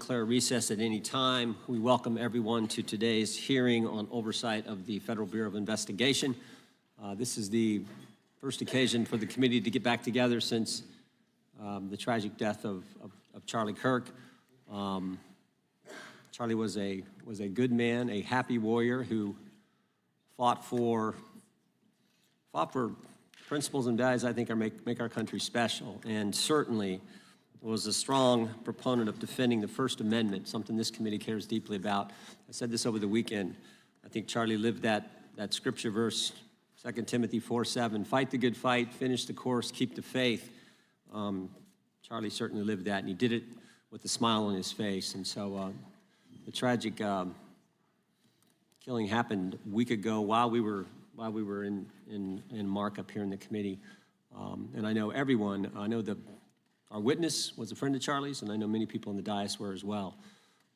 declare recess at any time. We welcome everyone to today's hearing on oversight of the Federal Bureau of Investigation. This is the first occasion for the committee to get back together since the tragic death of Charlie Kirk. Charlie was a good man, a happy warrior who fought for principles and values I think make our country special, and certainly was a strong proponent of defending the First Amendment, something this committee cares deeply about. I said this over the weekend. I think Charlie lived that scripture verse, 2 Timothy 4:7, fight the good fight, finish the course, keep the faith. Charlie certainly lived that, and he did it with a smile on his face. And so the tragic killing happened a week ago while we were in markup here in the committee. And I know everyone, our witness was a friend of Charlie's, and I know many people in the dais were as well.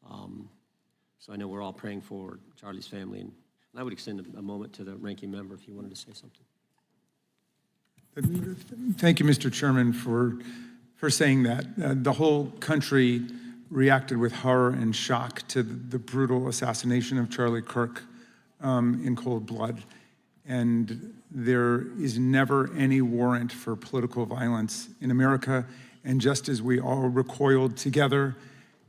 So I know we're all praying for Charlie's family. And I would extend a moment to the ranking member if you wanted to say something. Thank you, Mr. Chairman, for saying that. The whole country reacted with horror and shock to the brutal assassination of Charlie Kirk in cold blood. And there is never any warrant for political violence in America. And just as we all recoiled together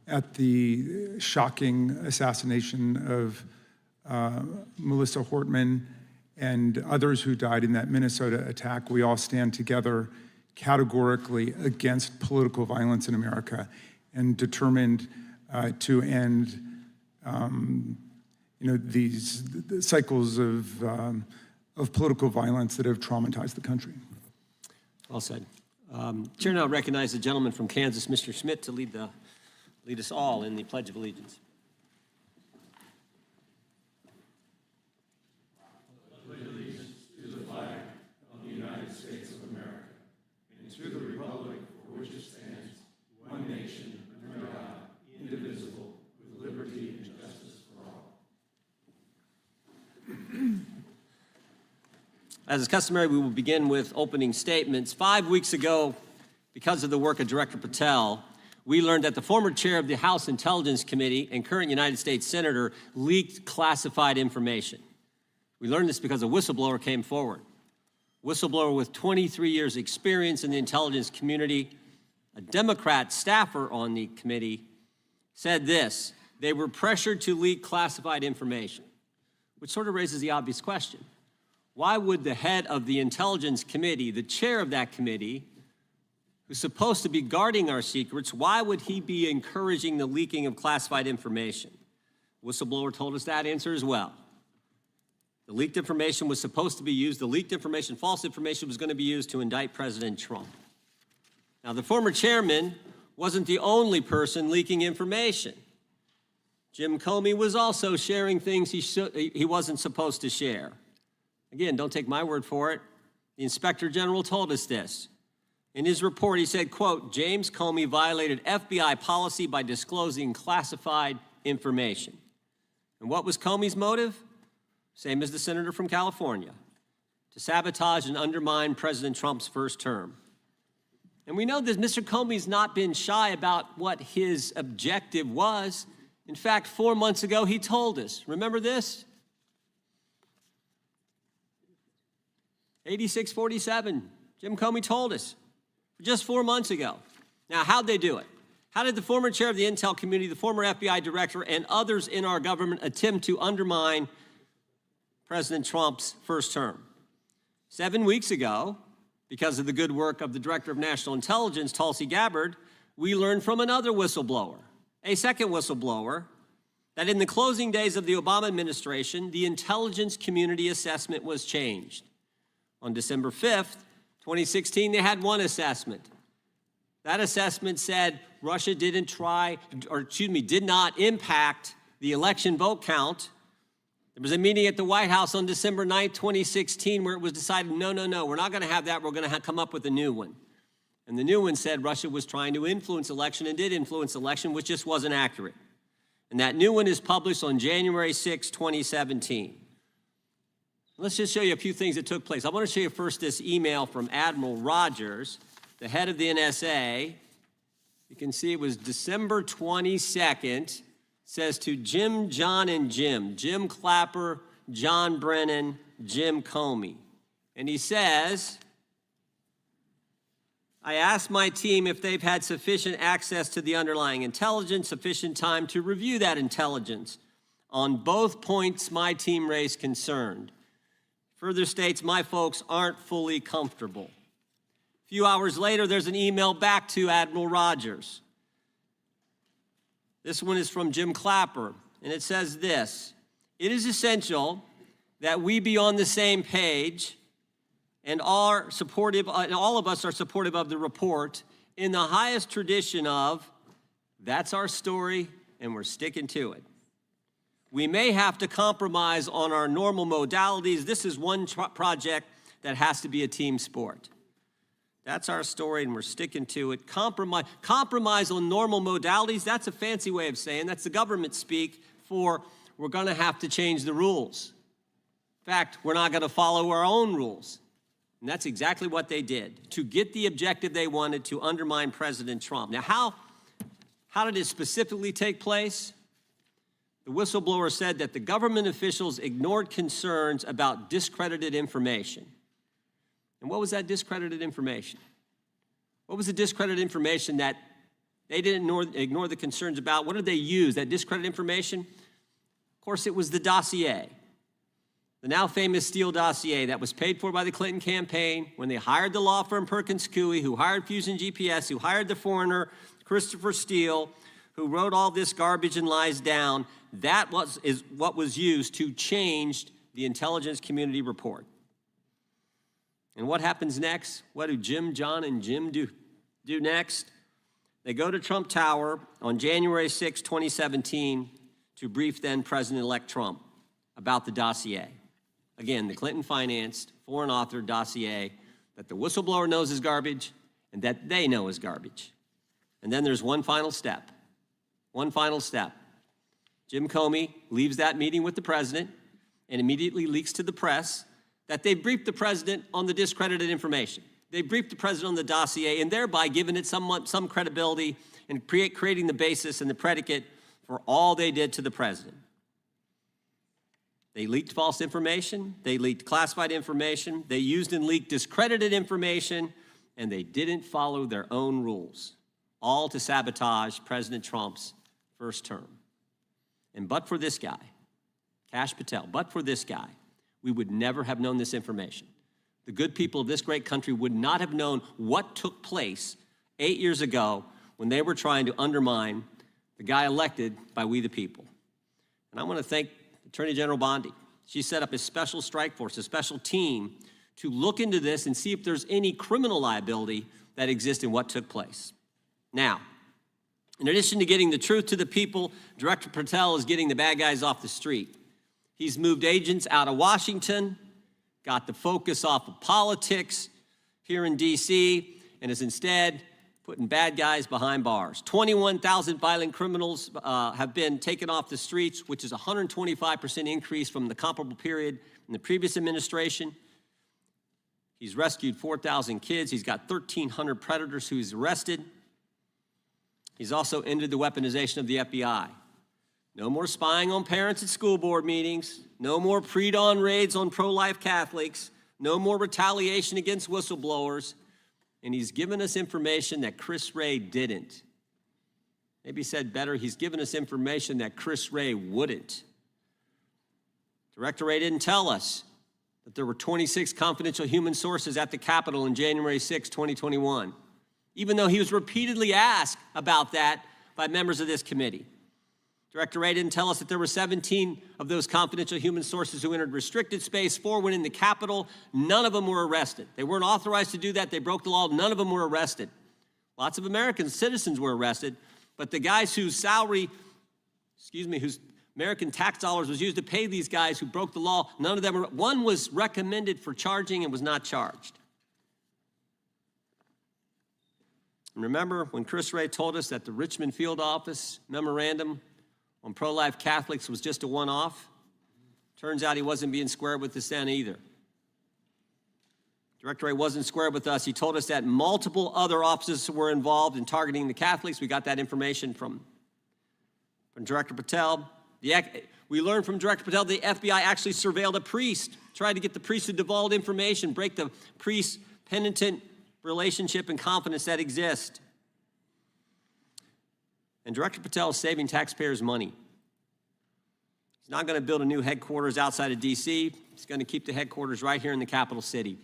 at the shocking assassination of Melissa Hortman and others who died in that Minnesota attack, we all stand together categorically against political violence in America and determined to end these cycles of political violence that have traumatized the country. Well said. Chair now recognize the gentleman from Kansas, Mr. Schmidt, to lead us all in the Pledge of Allegiance. As is customary, we will begin with opening statements. 5 weeks ago, because of the work of Director Patel, we learned that the former chair of the House Intelligence Committee and current United States Senator leaked classified information. We learned this because a whistleblower came forward. Whistleblower with 23 years experience in the intelligence community, a Democrat staffer on the committee, said this: they were pressured to leak classified information, which sort of raises the obvious question. Why would the head of the Intelligence Committee, the chair of that committee, who's supposed to be guarding our secrets, why would he be encouraging the leaking of classified information? Whistleblower told us that answer as well. The leaked information was supposed to be used, the leaked information, false information, was going to be used to indict President Trump. Now, the former chairman wasn't the only person leaking information. Jim Comey was also sharing things he wasn't supposed to share. Again, don't take my word for it. The Inspector General told us this. In his report, he said, quote, James Comey violated FBI policy by disclosing classified information. And what was Comey's motive? Same as the senator from California: to sabotage and undermine President Trump's first term. And we know that Mr. Comey's not been shy about what his objective was. In fact, 4 months ago, he told us. Remember this? 8647, Jim Comey told us just 4 months ago. Now, how'd they do it? How did the former chair of the Intel community, the former FBI director, and others in our government attempt to undermine President Trump's first term? 7 weeks ago, because of the good work of the Director of National Intelligence, Tulsi Gabbard, we learned from another whistleblower, a second whistleblower, that in the closing days of the Obama administration, the intelligence community assessment was changed. On December 5th, 2016, they had one assessment. That assessment said Russia did not impact the election vote count. There was a meeting at the White House on December 9th, 2016, where it was decided, no, we're not going to have that. We're going to come up with a new one. And the new one said Russia was trying to influence election and did influence election, which just wasn't accurate. And that new one is published on January 6, 2017. Let's just show you a few things that took place. I want to show you first this email from Admiral Rogers, the head of the NSA, You can see it was December 22nd. Says to Jim, John, and Jim. Jim Clapper, John Brennan, Jim Comey. And he says, I asked my team if they've had sufficient access to the underlying intelligence, sufficient time to review that intelligence. On both points, my team raised concern. Further states, my folks aren't fully comfortable. A few hours later, there's an email back to Admiral Rogers. This one is from Jim Clapper, and it says this: it is essential that we be on the same page and all of us are supportive of the report in the highest tradition of, that's our story and we're sticking to it. We may have to compromise on our normal modalities. This is one project that has to be a team sport. That's our story, and we're sticking to it. Compromise on normal modalities, that's a fancy way of saying, that's the government speak for we're going to have to change the rules. In fact, we're not going to follow our own rules. And that's exactly what they did to get the objective they wanted, to undermine President Trump. Now, how did it specifically take place? The whistleblower said that the government officials ignored concerns about discredited information. And what was that discredited information? What was the discredited information that they didn't ignore the concerns about? What did they use, that discredited information? Of course, it was the dossier, the now famous Steele dossier that was paid for by the Clinton campaign when they hired the law firm Perkins Coie, who hired Fusion GPS, who hired the foreigner Christopher Steele, who wrote all this garbage and lies down. That is what was used to change the intelligence community report. And what happens next? What do Jim, John, and Jim do next? They go to Trump Tower on January 6, 2017, to brief then President-elect Trump about the dossier. Again, the Clinton-financed, foreign-authored dossier that the whistleblower knows is garbage and that they know is garbage. And then there's one final step. One final step. Jim Comey leaves that meeting with the president and immediately leaks to the press that they briefed the president on the discredited information. They briefed the president on the dossier and thereby giving it some credibility and creating the basis and the predicate for all they did to the president. They leaked false information, they leaked classified information, they used and leaked discredited information, and they didn't follow their own rules, all to sabotage President Trump's first term. And but for this guy, Kash Patel, but for this guy, we would never have known this information. The good people of this great country would not have known what took place 8 years ago when they were trying to undermine the guy elected by we the people. And I want to thank Attorney General Bondi. She set up a special strike force, a special team, to look into this and see if there's any criminal liability that exists in what took place. Now, in addition to getting the truth to the people, Director Patel is getting the bad guys off the street. He's moved agents out of Washington, got the focus off of politics here in D.C., and is instead putting bad guys behind bars. 21,000 violent criminals have been taken off the streets, which is a 125% increase from the comparable period in the previous administration. He's rescued 4,000 kids. He's got 1,300 predators who he's arrested. He's also ended the weaponization of the FBI. No more spying on parents at school board meetings. No more pre-dawn raids on pro-life Catholics. No more retaliation against whistleblowers. And he's given us information that Chris Wray didn't. Maybe said better, he's given us information that Chris Wray wouldn't. Director Wray didn't tell us that there were 26 confidential human sources at the Capitol on January 6, 2021, even though he was repeatedly asked about that by members of this committee. Director Wray didn't tell us that there were 17 of those confidential human sources who entered restricted space. 4 went in the Capitol. None of them were arrested. They weren't authorized to do that. They broke the law. None of them were arrested. Lots of American citizens were arrested, but the guys whose whose American tax dollars was used to pay these guys who broke the law, none of them were. One was recommended for charging and was not charged. And remember when Chris Wray told us that the Richmond field office memorandum on pro-life Catholics was just a one-off? Turns out he wasn't being square with us then either. Director Wray wasn't square with us. He told us that multiple other officers were involved in targeting the Catholics. We got that information from Director Patel. We learned from Director Patel the FBI actually surveilled a priest, tried to get the priest to divulge information, break the priest-penitent relationship and confidence that exists. And Director Patel is saving taxpayers' money. He's not going to build a new headquarters outside of D.C. He's going to keep the headquarters right here in the capital city.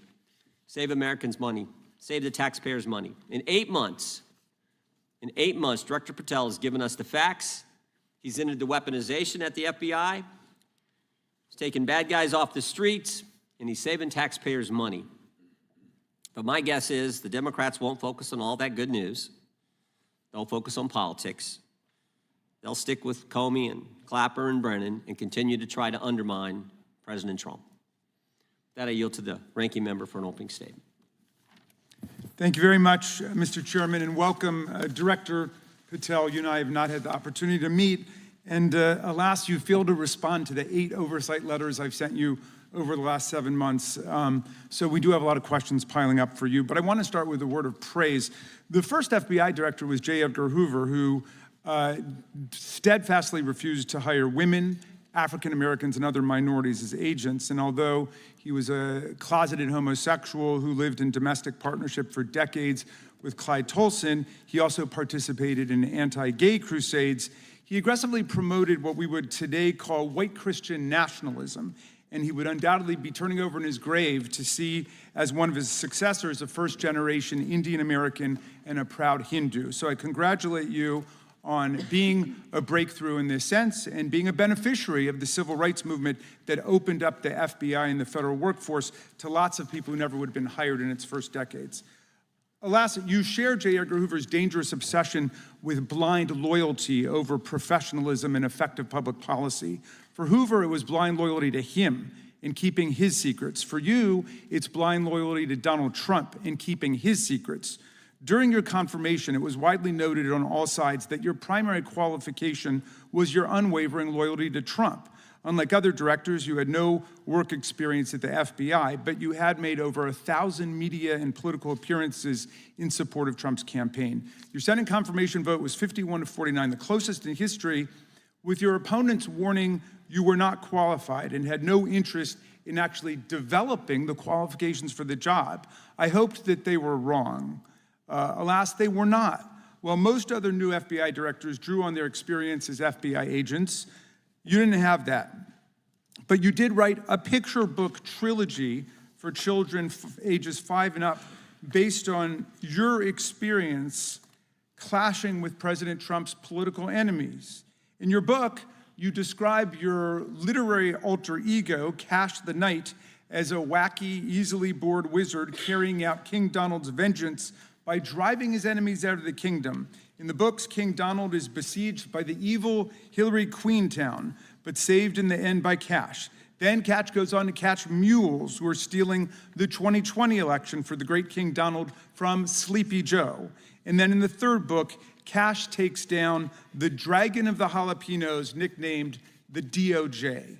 Save Americans money. Save the taxpayers' money. In 8 months, Director Patel has given us the facts. He's ended the weaponization at the FBI. He's taken bad guys off the streets, and he's saving taxpayers' money. But my guess is the Democrats won't focus on all that good news. They'll focus on politics. They'll stick with Comey and Clapper and Brennan and continue to try to undermine President Trump. With that, I yield to the ranking member for an opening statement. Thank you very much, Mr. Chairman, and welcome, Director Patel. You and I have not had the opportunity to meet, and alas, you failed to respond to the 8 oversight letters I've sent you over the last 7 months. So we do have a lot of questions piling up for you, but I want to start with a word of praise. The first FBI director was J. Edgar Hoover, who steadfastly refused to hire women, African Americans, and other minorities as agents. And although he was a closeted homosexual who lived in domestic partnership for decades with Clyde Tolson, he also participated in anti-gay crusades. He aggressively promoted what we would today call white Christian nationalism, and he would undoubtedly be turning over in his grave to see as one of his successors a first-generation Indian American and a proud Hindu. So I congratulate you on being a breakthrough in this sense and being a beneficiary of the civil rights movement that opened up the FBI and the federal workforce to lots of people who never would have been hired in its first decades. Alas, you share J. Edgar Hoover's dangerous obsession with blind loyalty over professionalism and effective public policy. For Hoover, it was blind loyalty to him in keeping his secrets. For you, it's blind loyalty to Donald Trump in keeping his secrets. During your confirmation, it was widely noted on all sides that your primary qualification was your unwavering loyalty to Trump. Unlike other directors, you had no work experience at the FBI, but you had made over 1,000 media and political appearances in support of Trump's campaign. Your Senate confirmation vote was 51-49, the closest in history, with your opponents warning you were not qualified and had no interest in actually developing the qualifications for the job. I hoped that they were wrong. Alas, they were not. While most other new FBI directors drew on their experience as FBI agents, you didn't have that. But you did write a picture book trilogy for children ages 5 and up based on your experience clashing with President Trump's political enemies. In your book, you describe your literary alter ego, Cash the Knight, as a wacky, easily bored wizard carrying out King Donald's vengeance by driving his enemies out of the kingdom. In the books, King Donald is besieged by the evil Hillary Queentown, but saved in the end by Cash. Then Cash goes on to catch mules who are stealing the 2020 election for the great King Donald from Sleepy Joe. And then in the third book, Cash takes down the dragon of the jalapenos, nicknamed the DOJ.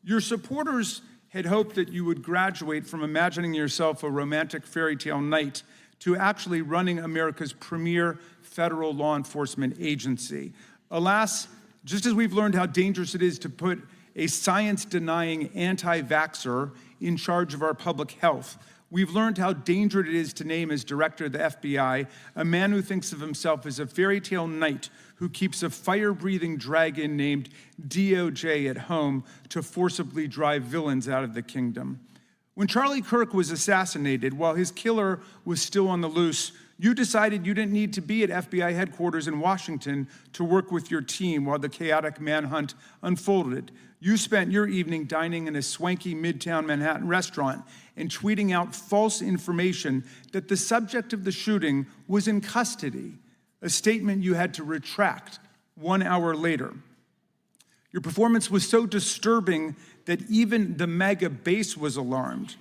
Your supporters had hoped that you would graduate from imagining yourself a romantic fairy tale knight to actually running America's premier federal law enforcement agency. Alas, just as we've learned how dangerous it is to put a science-denying anti-vaxxer in charge of our public health, we've learned how dangerous it is to name as director of the FBI a man who thinks of himself as a fairy tale knight who keeps a fire-breathing dragon named DOJ at home to forcibly drive villains out of the kingdom. When Charlie Kirk was assassinated, while his killer was still on the loose, you decided you didn't need to be at FBI headquarters in Washington to work with your team while the chaotic manhunt unfolded. You spent your evening dining in a swanky Midtown Manhattan restaurant and tweeting out false information that the subject of the shooting was in custody, a statement you had to retract 1 hour later. Your performance was so disturbing that even the MAGA base was alarmed.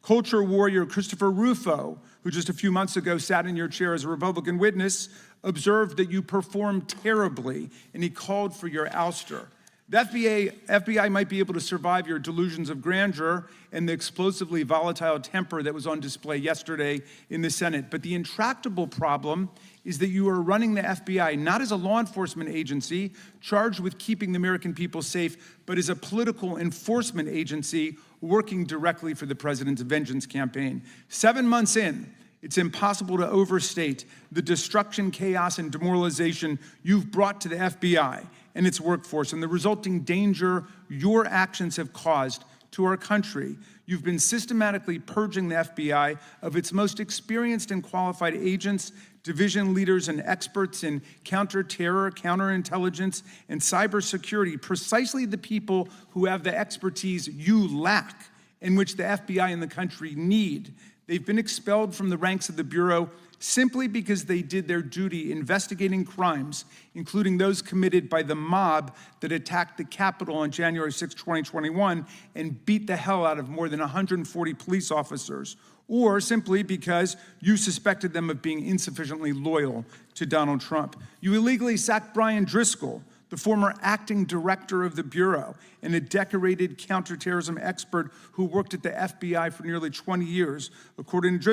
Culture warrior Christopher Rufo, who just a few months ago sat in your chair as a Republican witness, observed that you performed terribly, and he called for your ouster. The FBI might be able to survive your delusions of grandeur and the explosively volatile temper that was on display yesterday in the Senate. But the intractable problem is that you are running the FBI not as a law enforcement agency charged with keeping the American people safe, but as a political enforcement agency working directly for the president's vengeance campaign. 7 months in, it's impossible to overstate the destruction, chaos, and demoralization you've brought to the FBI and its workforce and the resulting danger your actions have caused to our country. You've been systematically purging the FBI of its most experienced and qualified agents, division leaders, and experts in counterterror, counterintelligence, and cybersecurity, precisely the people who have the expertise you lack and which the FBI and the country need. They've been expelled from the ranks of the Bureau simply because they did their duty investigating crimes, including those committed by the mob that attacked the Capitol on January 6, 2021, and beat the hell out of more than 140 police officers, or simply because you suspected them of being insufficiently loyal to Donald Trump. You illegally sacked Brian Driscoll, the former acting director of the Bureau and a decorated counterterrorism expert who worked at the FBI for nearly 20 years. According to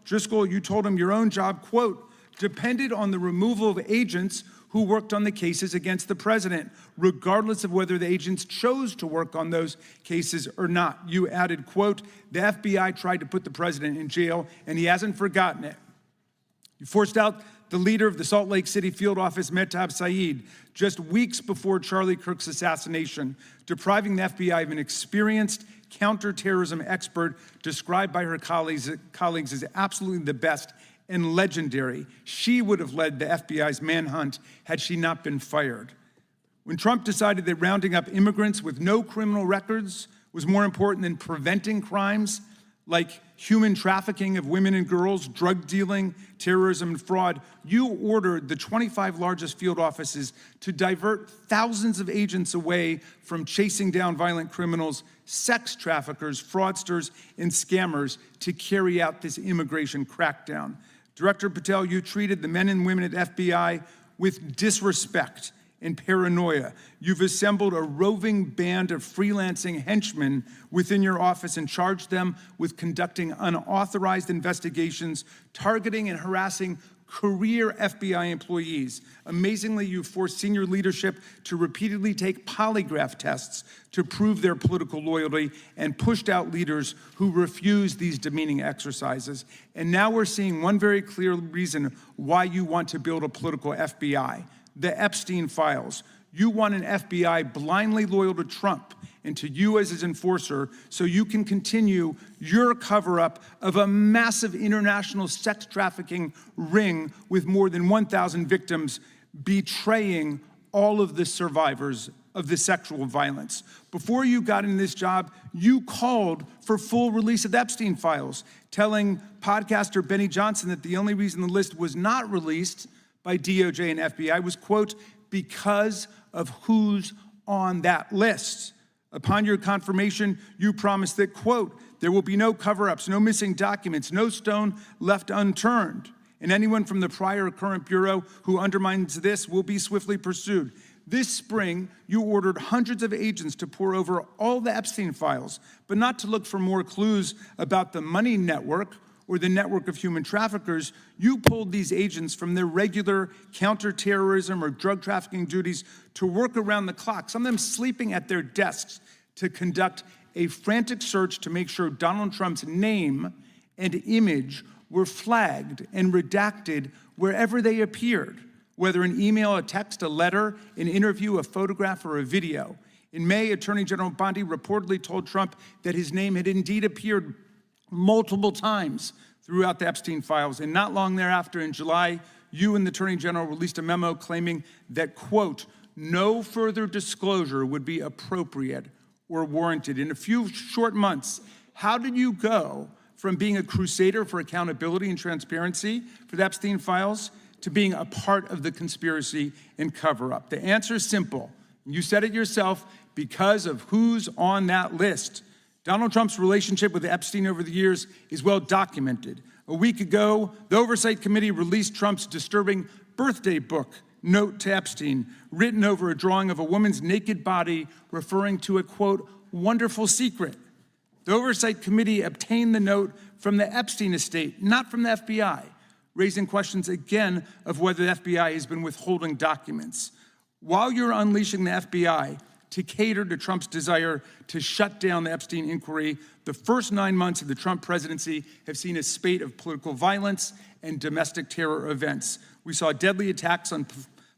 Driscoll, you told him your own job, quote, depended on the removal of agents who worked on the cases against the president, regardless of whether the agents chose to work on those cases or not. You added, quote, the FBI tried to put the president in jail and he hasn't forgotten it. You forced out the leader of the Salt Lake City field office, Mehtab Saeed, just weeks before Charlie Kirk's assassination, depriving the FBI of an experienced counterterrorism expert described by her colleagues as absolutely the best and legendary. She would have led the FBI's manhunt had she not been fired. When Trump decided that rounding up immigrants with no criminal records was more important than preventing crimes like human trafficking of women and girls, drug dealing, terrorism, and fraud, you ordered the 25 largest field offices to divert thousands of agents away from chasing down violent criminals, sex traffickers, fraudsters, and scammers to carry out this immigration crackdown. Director Patel, you treated the men and women at FBI with disrespect and paranoia. You've assembled a roving band of freelancing henchmen within your office and charged them with conducting unauthorized investigations, targeting and harassing career FBI employees. Amazingly, you forced senior leadership to repeatedly take polygraph tests to prove their political loyalty and pushed out leaders who refused these demeaning exercises. And now we're seeing one very clear reason why you want to build a political FBI. The Epstein files. You want an FBI blindly loyal to Trump and to you as his enforcer so you can continue your cover-up of a massive international sex trafficking ring with more than 1,000 victims, betraying all of the survivors of the sexual violence. Before you got in this job, you called for full release of the Epstein files, telling podcaster Benny Johnson that the only reason the list was not released by DOJ and FBI was, quote, because of who's on that list. Upon your confirmation, you promised that, quote, there will be no cover-ups, no missing documents, no stone left unturned, and anyone from the prior or current Bureau who undermines this will be swiftly pursued. This spring, you ordered hundreds of agents to pore over all the Epstein files, but not to look for more clues about the money network or the network of human traffickers. You pulled these agents from their regular counterterrorism or drug trafficking duties to work around the clock, some of them sleeping at their desks, to conduct a frantic search to make sure Donald Trump's name and image were flagged and redacted wherever they appeared, whether an email, a text, a letter, an interview, a photograph, or a video. In May, Attorney General Bondi reportedly told Trump that his name had indeed appeared multiple times throughout the Epstein files. And not long thereafter, in July, you and the Attorney General released a memo claiming that, quote, no further disclosure would be appropriate or warranted. In a few short months, how did you go from being a crusader for accountability and transparency for the Epstein files to being a part of the conspiracy and cover-up? The answer is simple. You said it yourself, because of who's on that list. Donald Trump's relationship with Epstein over the years is well documented. A week ago, the Oversight Committee released Trump's disturbing birthday book note to Epstein, written over a drawing of a woman's naked body, referring to a, quote, wonderful secret. The Oversight Committee obtained the note from the Epstein estate, not from the FBI, raising questions again of whether the FBI has been withholding documents. While you're unleashing the FBI to cater to Trump's desire to shut down the Epstein inquiry, the first 9 months of the Trump presidency have seen a spate of political violence and domestic terror events. We saw deadly attacks on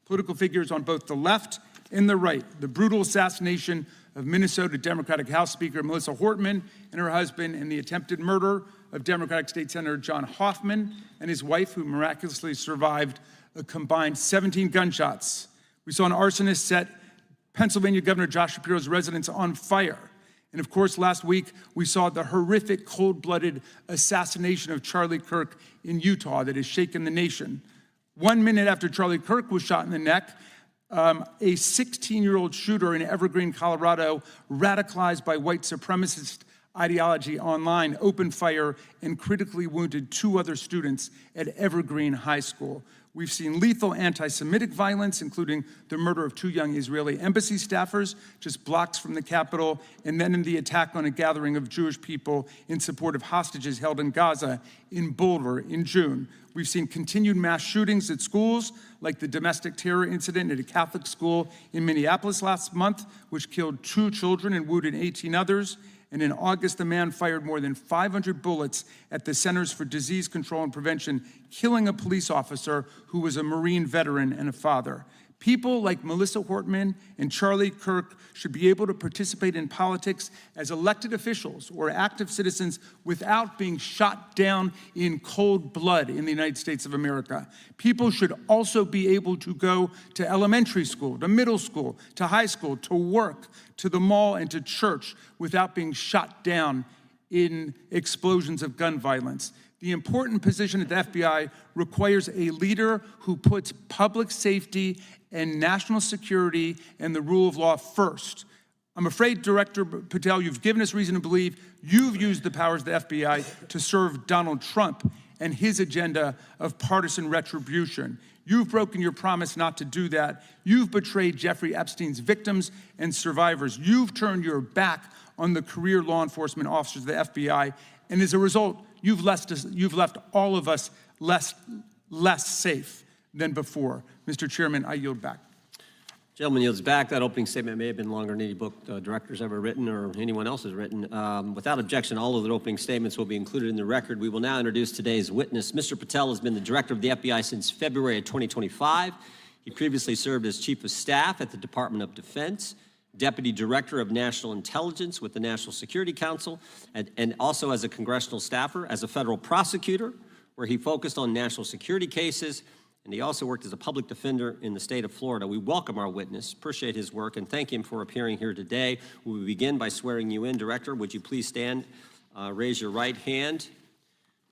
political figures on both the left and the right. The brutal assassination of Minnesota Democratic House Speaker Melissa Hortman and her husband, and the attempted murder of Democratic State Senator John Hoffman and his wife, who miraculously survived a combined 17 gunshots. We saw an arsonist set Pennsylvania Governor Josh Shapiro's residence on fire. And of course, last week, we saw the horrific, cold-blooded assassination of Charlie Kirk in Utah that has shaken the nation. 1 minute after Charlie Kirk was shot in the neck, a 16-year-old shooter in Evergreen, Colorado, radicalized by white supremacist ideology online, opened fire and critically wounded 2 other students at Evergreen High School. We've seen lethal anti-Semitic violence, including the murder of 2 young Israeli embassy staffers just blocks from the Capitol, and then in the attack on a gathering of Jewish people in support of hostages held in Gaza in Boulder in June. We've seen continued mass shootings at schools, like the domestic terror incident at a Catholic school in Minneapolis last month, which killed 2 children and wounded 18 others. And in August, a man fired more than 500 bullets at the Centers for Disease Control and Prevention, killing a police officer who was a Marine veteran and a father. People like Melissa Hortman and Charlie Kirk should be able to participate in politics as elected officials or active citizens without being shot down in cold blood in the United States of America. People should also be able to go to elementary school, to middle school, to high school, to work, to the mall, and to church without being shot down in explosions of gun violence. The important position at the FBI requires a leader who puts public safety and national security and the rule of law first. I'm afraid, Director Patel, you've given us reason to believe you've used the powers of the FBI to serve Donald Trump and his agenda of partisan retribution. You've broken your promise not to do that. You've betrayed Jeffrey Epstein's victims and survivors. You've turned your back on the career law enforcement officers of the FBI, and as a result, you've left all of us less safe than before. Mr. Chairman, I yield back. Gentleman yields back. That opening statement may have been longer than any book director's ever written or anyone else has written. Without objection, all of the opening statements will be included in the record. We will now introduce today's witness. Mr. Patel has been the director of the FBI since February of 2025. He previously served as chief of staff at the Department of Defense, deputy director of national intelligence with the National Security Council, and also as a congressional staffer, as a federal prosecutor, where he focused on national security cases. And he also worked as a public defender in the state of Florida. We welcome our witness, appreciate his work, and thank him for appearing here today. We will begin by swearing you in. Director, would you please stand, raise your right hand.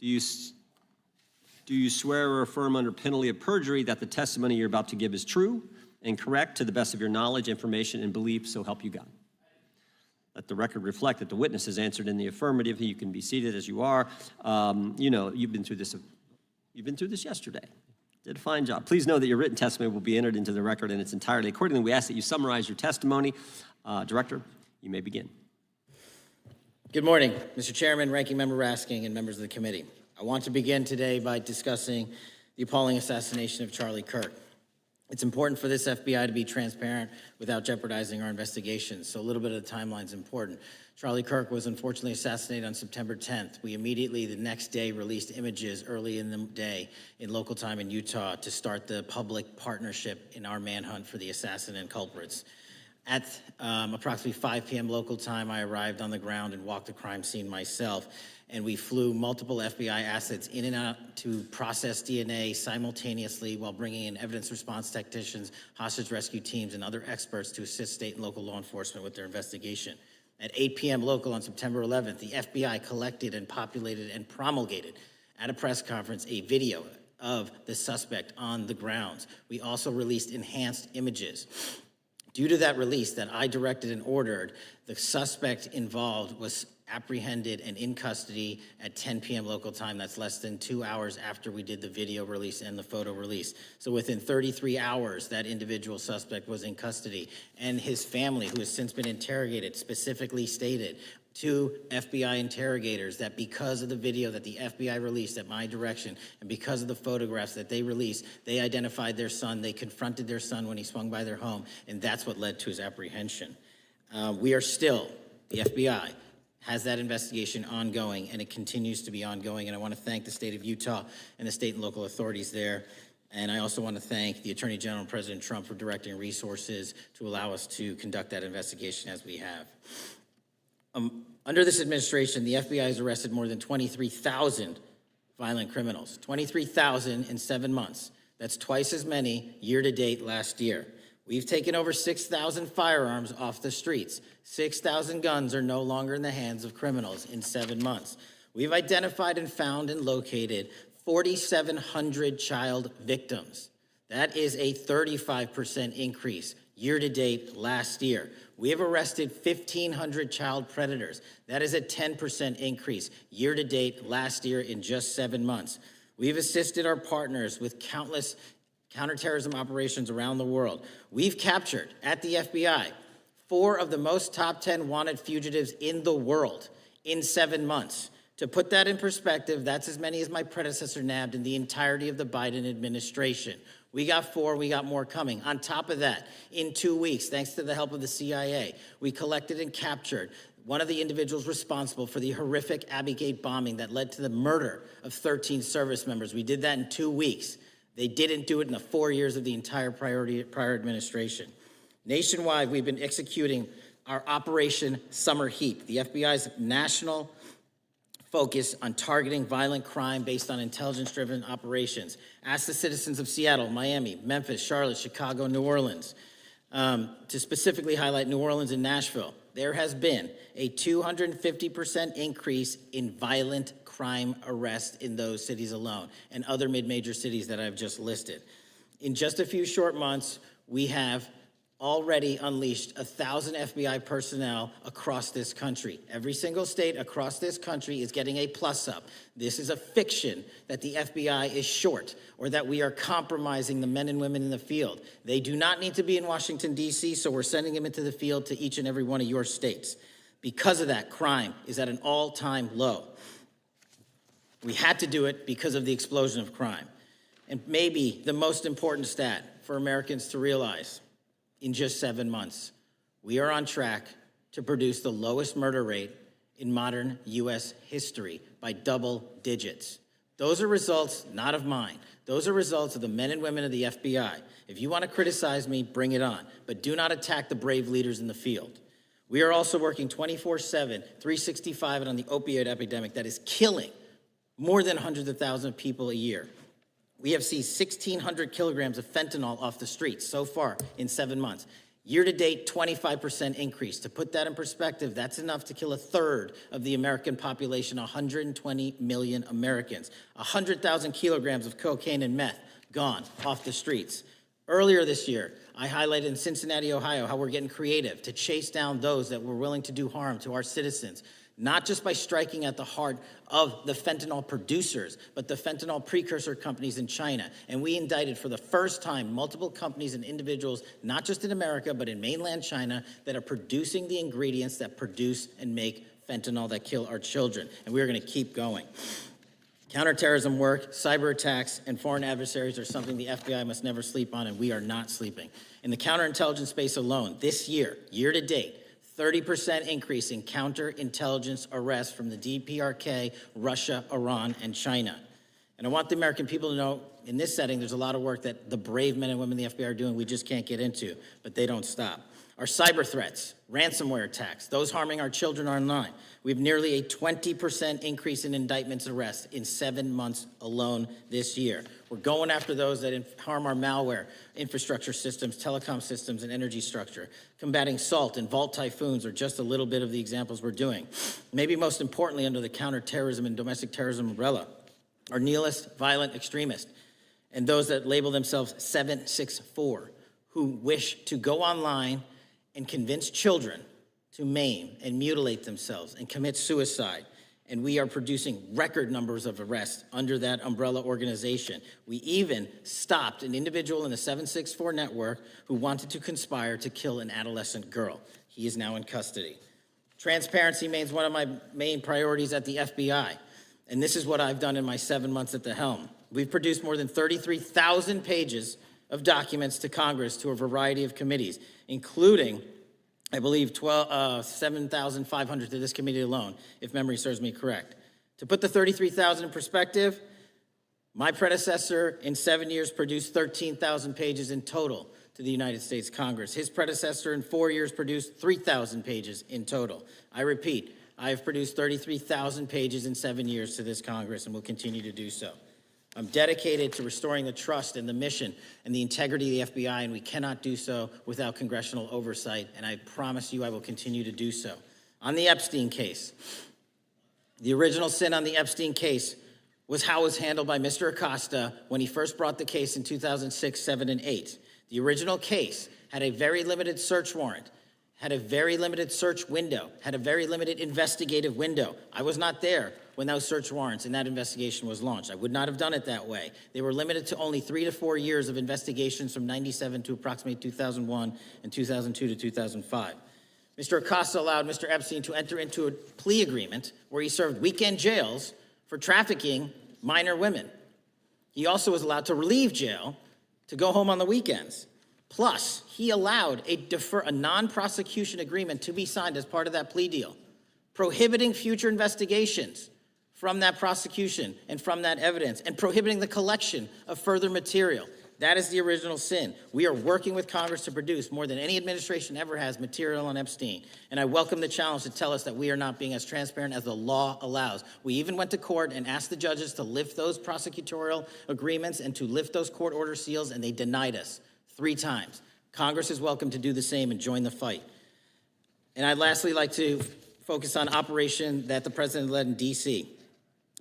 Do you swear or affirm under penalty of perjury that the testimony you're about to give is true and correct to the best of your knowledge, information, and belief, so help you God? Let the record reflect that the witness has answered in the affirmative. You can be seated as you are. You've been through this yesterday. Did a fine job. Please know that your written testimony will be entered into the record in its entirety. Accordingly, we ask that you summarize your testimony. Director, you may begin. Good morning, Mr. Chairman, Ranking Member Raskin, and members of the committee. I want to begin today by discussing the appalling assassination of Charlie Kirk. It's important for this FBI to be transparent without jeopardizing our investigations, so a little bit of the timeline is important. Charlie Kirk was unfortunately assassinated on September 10th. We immediately, the next day, released images early in the day in local time in Utah to start the public partnership in our manhunt for the assassin and culprits. At approximately 5 p.m. local time, I arrived on the ground and walked the crime scene myself, and we flew multiple FBI assets in and out to process DNA simultaneously while bringing in evidence response technicians, hostage rescue teams, and other experts to assist state and local law enforcement with their investigation. At 8 p.m. local on September 11th, the FBI collected and populated and promulgated at a press conference a video of the suspect on the grounds. We also released enhanced images. Due to that release that I directed and ordered, the suspect involved was apprehended and in custody at 10 p.m. local time. That's less than 2 hours after we did the video release and the photo release. So within 33 hours, that individual suspect was in custody. And his family, who has since been interrogated, specifically stated to FBI interrogators that because of the video that the FBI released at my direction and because of the photographs that they released, they identified their son, they confronted their son when he swung by their home, and that's what led to his apprehension. We are still, the FBI has that investigation ongoing, and it continues to be ongoing, and I want to thank the state of Utah and the state and local authorities there. And I also want to thank the Attorney General and President Trump for directing resources to allow us to conduct that investigation as we have. Under this administration, the FBI has arrested more than 23,000 violent criminals. 23,000 in 7 months. That's twice as many year-to-date last year. We've taken over 6,000 firearms off the streets. 6,000 guns are no longer in the hands of criminals in 7 months. We've identified and found and located 4,700 child victims. That is a 35% increase year-to-date last year. We have arrested 1,500 child predators. That is a 10% increase year-to-date last year in just 7 months. We've assisted our partners with countless counterterrorism operations around the world. We've captured, at the FBI, 4 of the most top 10 wanted fugitives in the world in 7 months. To put that in perspective, that's as many as my predecessor nabbed in the entirety of the Biden administration. We got 4, we got more coming. On top of that, in 2 weeks, thanks to the help of the CIA, we collected and captured one of the individuals responsible for the horrific Abbey Gate bombing that led to the murder of 13 service members. We did that in 2 weeks. They didn't do it in the 4 years of the entire prior administration. Nationwide, we've been executing our Operation Summer Heat, the FBI's national focus on targeting violent crime based on intelligence-driven operations. Ask the citizens of Seattle, Miami, Memphis, Charlotte, Chicago, New Orleans. To specifically highlight New Orleans and Nashville, there has been a 250% increase in violent crime arrests in those cities alone and other mid-major cities that I've just listed. In just a few short months, we have already unleashed 1,000 FBI personnel across this country. Every single state across this country is getting a plus up. This is a fiction that the FBI is short or that we are compromising the men and women in the field. They do not need to be in Washington, D.C., so we're sending them into the field to each and every one of your states. Because of that, crime is at an all-time low. We had to do it because of the explosion of crime. And maybe the most important stat for Americans to realize, in just 7 months, we are on track to produce the lowest murder rate in modern U.S. history by double digits. Those are results not of mine. Those are results of the men and women of the FBI. If you want to criticize me, bring it on, but do not attack the brave leaders in the field. We are also working 24/7, 365 on the opioid epidemic that is killing more than hundreds of thousands of people a year. We have seized 1,600 kilograms of fentanyl off the streets so far in 7 months. Year-to-date, 25% increase. To put that in perspective, that's enough to kill a third of the American population, 120 million Americans. 100,000 kilograms of cocaine and meth gone off the streets. Earlier this year, I highlighted in Cincinnati, Ohio, how we're getting creative to chase down those that were willing to do harm to our citizens, not just by striking at the heart of the fentanyl producers, but the fentanyl precursor companies in China. And we indicted for the first time multiple companies and individuals, not just in America, but in mainland China, that are producing the ingredients that produce and make fentanyl that kill our children. And we're going to keep going. Counterterrorism work, cyber attacks, and foreign adversaries are something the FBI must never sleep on, and we are not sleeping. In the counterintelligence space alone, this year, year-to-date, 30% increase in counterintelligence arrests from the DPRK, Russia, Iran, and China. And I want the American people to know, in this setting, there's a lot of work that the brave men and women in the FBI are doing we just can't get into, but they don't stop. Our cyber threats, ransomware attacks, those harming our children online. We have nearly a 20% increase in indictments and arrests in 7 months alone this year. We're going after those that harm our malware, infrastructure systems, telecom systems, and energy structure. Combating SALT and Vault typhoons are just a little bit of the examples we're doing. Maybe most importantly, under the counterterrorism and domestic terrorism umbrella, are nihilist, violent extremists, and those that label themselves 764, who wish to go online and convince children to maim and mutilate themselves and commit suicide. And we are producing record numbers of arrests under that umbrella organization. We even stopped an individual in the 764 network who wanted to conspire to kill an adolescent girl. He is now in custody. Transparency remains one of my main priorities at the FBI. And this is what I've done in my 7 months at the helm. We've produced more than 33,000 pages of documents to Congress to a variety of committees, including, I believe, 7,500 to this committee alone, if memory serves me correct. To put the 33,000 in perspective, my predecessor in 7 years produced 13,000 pages in total to the United States Congress. His predecessor in 4 years produced 3,000 pages in total. I repeat, I have produced 33,000 pages in 7 years to this Congress and will continue to do so. I'm dedicated to restoring the trust and the mission and the integrity of the FBI, and we cannot do so without congressional oversight, and I promise you I will continue to do so. On the Epstein case, the original sin on the Epstein case was how it was handled by Mr. Acosta when he first brought the case in 2006, 7, and 8. The original case had a very limited search warrant, had a very limited search window, had a very limited investigative window. I was not there when those search warrants and that investigation was launched. I would not have done it that way. They were limited to only 3 to 4 years of investigations from 97 to approximately 2001 and 2002 to 2005. Mr. Acosta allowed Mr. Epstein to enter into a plea agreement where he served weekend jails for trafficking minor women. He also was allowed to leave jail to go home on the weekends. Plus, he allowed a non-prosecution agreement to be signed as part of that plea deal, prohibiting future investigations from that prosecution and from that evidence, and prohibiting the collection of further material. That is the original sin. We are working with Congress to produce more than any administration ever has material on Epstein. And I welcome the challenge to tell us that we are not being as transparent as the law allows. We even went to court and asked the judges to lift those prosecutorial agreements and to lift those court order seals, and they denied us 3 times. Congress is welcome to do the same and join the fight. And I'd lastly like to focus on operation that the president led in D.C.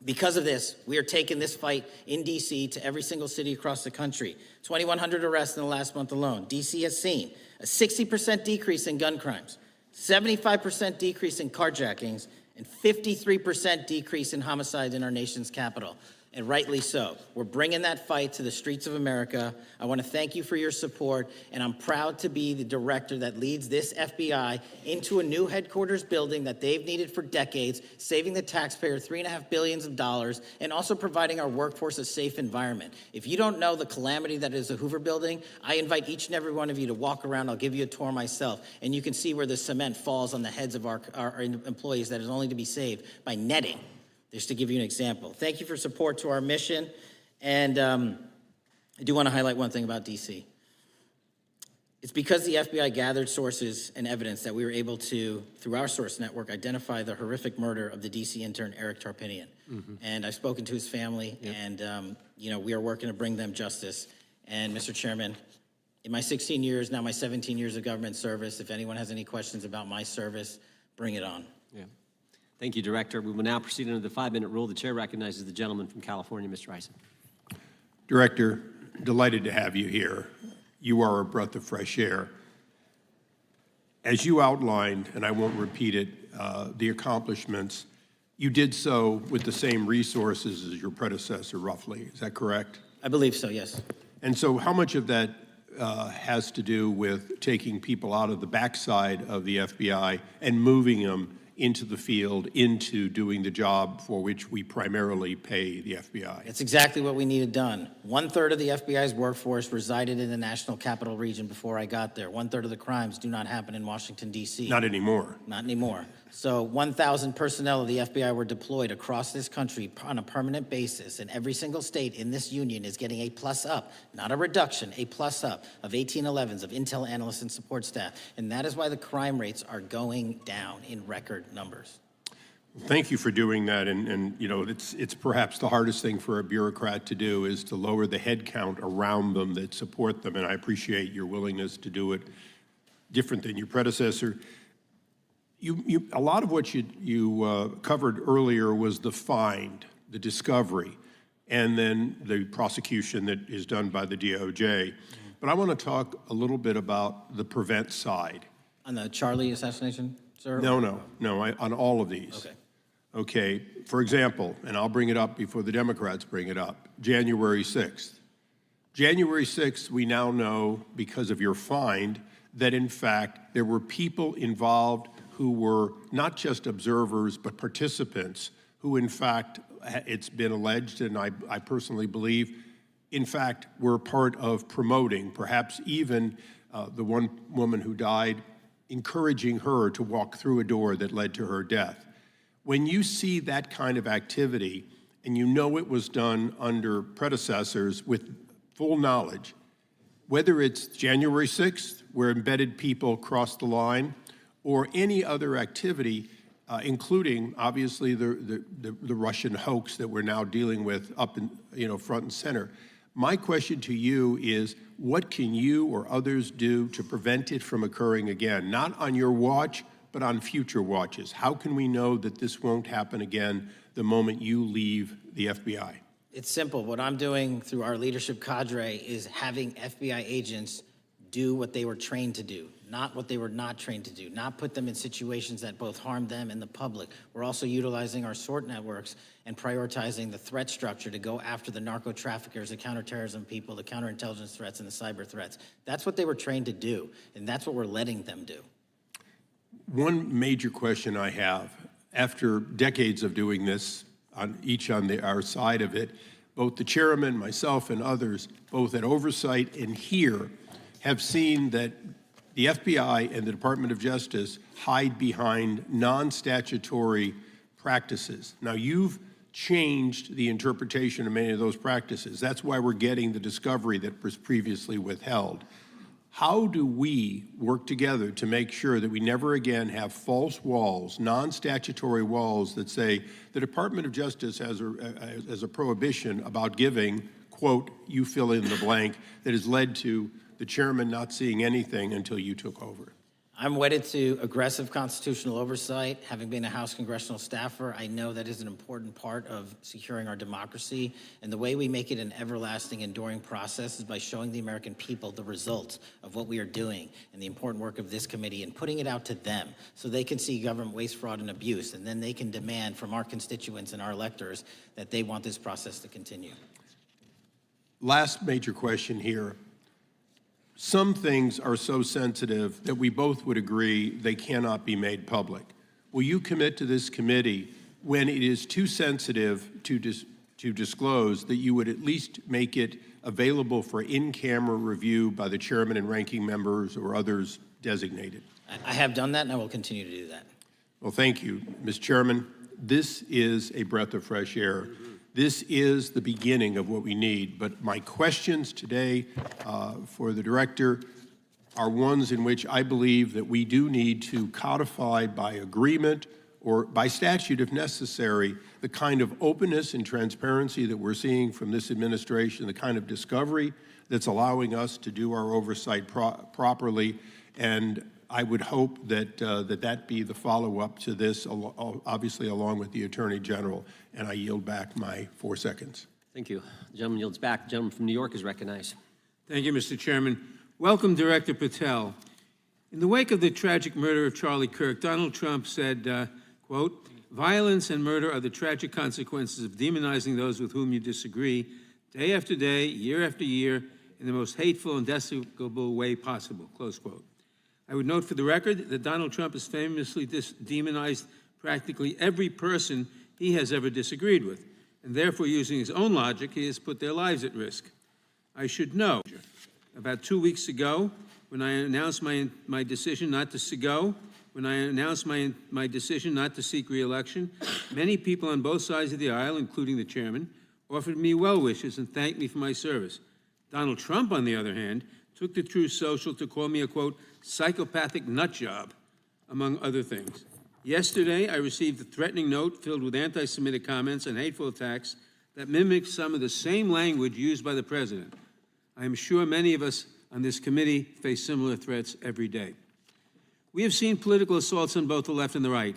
Because of this, we are taking this fight in D.C. to every single city across the country. 2,100 arrests in the last month alone. D.C. has seen a 60% decrease in gun crimes, 75% decrease in carjackings, and 53% decrease in homicides in our nation's capital. And rightly so. We're bringing that fight to the streets of America. I want to thank you for your support, and I'm proud to be the director that leads this FBI into a new headquarters building that they've needed for decades, saving the taxpayer $3.5 billion, and also providing our workforce a safe environment. If you don't know the calamity that is the Hoover Building, I invite each and every one of you to walk around. I'll give you a tour myself, and you can see where the cement falls on the heads of our employees that is only to be saved by netting. Just to give you an example. Thank you for support to our mission. And I do want to highlight one thing about D.C. It's because the FBI gathered sources and evidence that we were able to, through our source network, identify the horrific murder of the D.C. intern, Eric Tarpinian. And I've spoken to his family, and we are working to bring them justice. And Mr. Chairman, in my 16 years, now my 17 years of government service, if anyone has any questions about my service, bring it on. Yeah. Thank you, Director. We will now proceed under the 5-minute rule. The chair recognizes the gentleman from California, Mr. Ison. Director, delighted to have you here. You are a breath of fresh air. As you outlined, and I won't repeat it, the accomplishments, you did so with the same resources as your predecessor, roughly. Is that correct? I believe so, yes. And so how much of that has to do with taking people out of the backside of the FBI and moving them into the field, into doing the job for which we primarily pay the FBI? It's exactly what we needed done. 1/3 of the FBI's workforce resided in the National Capital Region before I got there. 1/3 of the crimes do not happen in Washington, D.C. Not anymore. Not anymore. So 1,000 personnel of the FBI were deployed across this country on a permanent basis, and every single state in this union is getting a plus up, not a reduction, a plus up of 1811s of intel analysts and support staff. And that is why the crime rates are going down in record numbers. Thank you for doing that, and it's perhaps the hardest thing for a bureaucrat to do is to lower the head count around them that support them, and I appreciate your willingness to do it different than your predecessor. A lot of what you covered earlier was the find, the discovery, and then the prosecution that is done by the DOJ. But I want to talk a little bit about the prevent side. On the Charlie assassination? sir? No, on all of these. Okay. Okay, for example, and I'll bring it up before the Democrats bring it up, January 6th. January 6th, we now know, because of your find, that in fact there were people involved who were not just observers but participants who in fact, it's been alleged, and I personally believe, in fact, were part of promoting, perhaps even the one woman who died, encouraging her to walk through a door that led to her death. When you see that kind of activity, and you know it was done under predecessors with full knowledge, whether it's January 6th, where embedded people crossed the line, or any other activity, including obviously the Russian hoax that we're now dealing with up in, front and center. My question to you is, what can you or others do to prevent it from occurring again? Not on your watch, but on future watches. How can we know that this won't happen again the moment you leave the FBI? It's simple. What I'm doing through our leadership cadre is having FBI agents do what they were trained to do, not what they were not trained to do, not put them in situations that both harm them and the public. We're also utilizing our SORT networks and prioritizing the threat structure to go after the narco traffickers, the counterterrorism people, the counterintelligence threats, and the cyber threats. That's what they were trained to do, and that's what we're letting them do. One major question I have, after decades of doing this, on our side of it, both the chairman, myself, and others, both at Oversight and here, have seen that the FBI and the Department of Justice hide behind non-statutory practices. Now, you've changed the interpretation of many of those practices. That's why we're getting the discovery that was previously withheld. How do we work together to make sure that we never again have false walls, non-statutory walls that say the Department of Justice has a prohibition about giving, quote, you fill in the blank, that has led to the chairman not seeing anything until you took over? I'm wedded to aggressive constitutional oversight. Having been a House congressional staffer, I know that is an important part of securing our democracy. And the way we make it an everlasting, enduring process is by showing the American people the results of what we are doing and the important work of this committee and putting it out to them so they can see government waste, fraud, and abuse. And then they can demand from our constituents and our electors that they want this process to continue. Last major question here. Some things are so sensitive that we both would agree they cannot be made public. Will you commit to this committee, when it is too sensitive to disclose, that you would at least make it available for in-camera review by the chairman and ranking members or others designated? I have done that, and I will continue to do that. Well, thank you, Mr. Chairman. This is a breath of fresh air. This is the beginning of what we need. But my questions today for the director are ones in which I believe that we do need to codify by agreement or by statute, if necessary, the kind of openness and transparency that we're seeing from this administration, the kind of discovery that's allowing us to do our oversight properly. And I would hope that that be the follow-up to this, obviously along with the Attorney General. And I yield back my 4 seconds. Thank you. The gentleman yields back. The gentleman from New York is recognized. Thank you, Mr. Chairman. Welcome, Director Patel. In the wake of the tragic murder of Charlie Kirk, Donald Trump said, quote, "Violence and murder are the tragic consequences of demonizing those with whom you disagree, day after day, year after year, in the most hateful and despicable way possible," close quote. I would note for the record that Donald Trump has famously demonized practically every person he has ever disagreed with, and therefore, using his own logic, he has put their lives at risk. I should know, about 2 weeks ago, when I announced my decision not to my decision not to seek re-election, many people on both sides of the aisle, including the chairman, offered me well wishes and thanked me for my service. Donald Trump, on the other hand, took to Truth Social to call me a, quote, psychopathic nut job, among other things. Yesterday, I received a threatening note filled with anti-Semitic comments and hateful attacks that mimicked some of the same language used by the president. I am sure many of us on this committee face similar threats every day. We have seen political assaults on both the left and the right.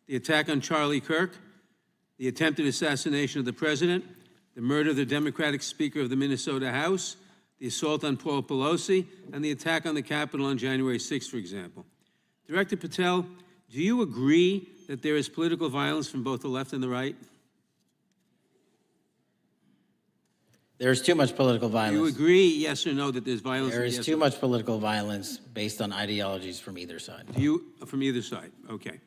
The attack on Charlie Kirk, the attempted assassination of the president, the murder of the Democratic Speaker of the Minnesota House, the assault on Paul Pelosi, and the attack on the Capitol on January 6th, for example. Director Patel, Do you agree that there is political violence from both the left and the right? There is too much political Do violence. you agree, yes or no, that there's violence? There is yes too or- much political violence based on ideologies from either side. Do you, from either side, okay.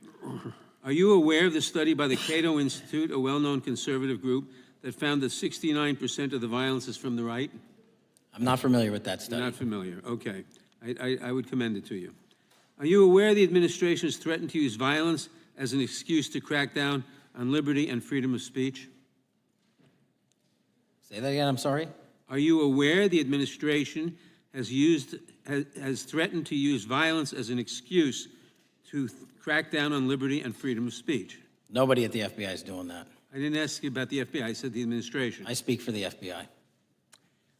Are you aware of the study by the Cato Institute, a well-known conservative group, that found that 69% of the violence is from the right? I'm not familiar with that You're study. not familiar, okay. I would commend it to you. Are you aware the administration has threatened to use violence as an excuse to crack down on liberty and freedom of speech? Say that again, I'm sorry? Are you aware the administration has threatened to use violence as an excuse to crack down on liberty and freedom of speech? Nobody at the FBI is doing that. I didn't ask you about the FBI, I said the administration. I speak for the FBI.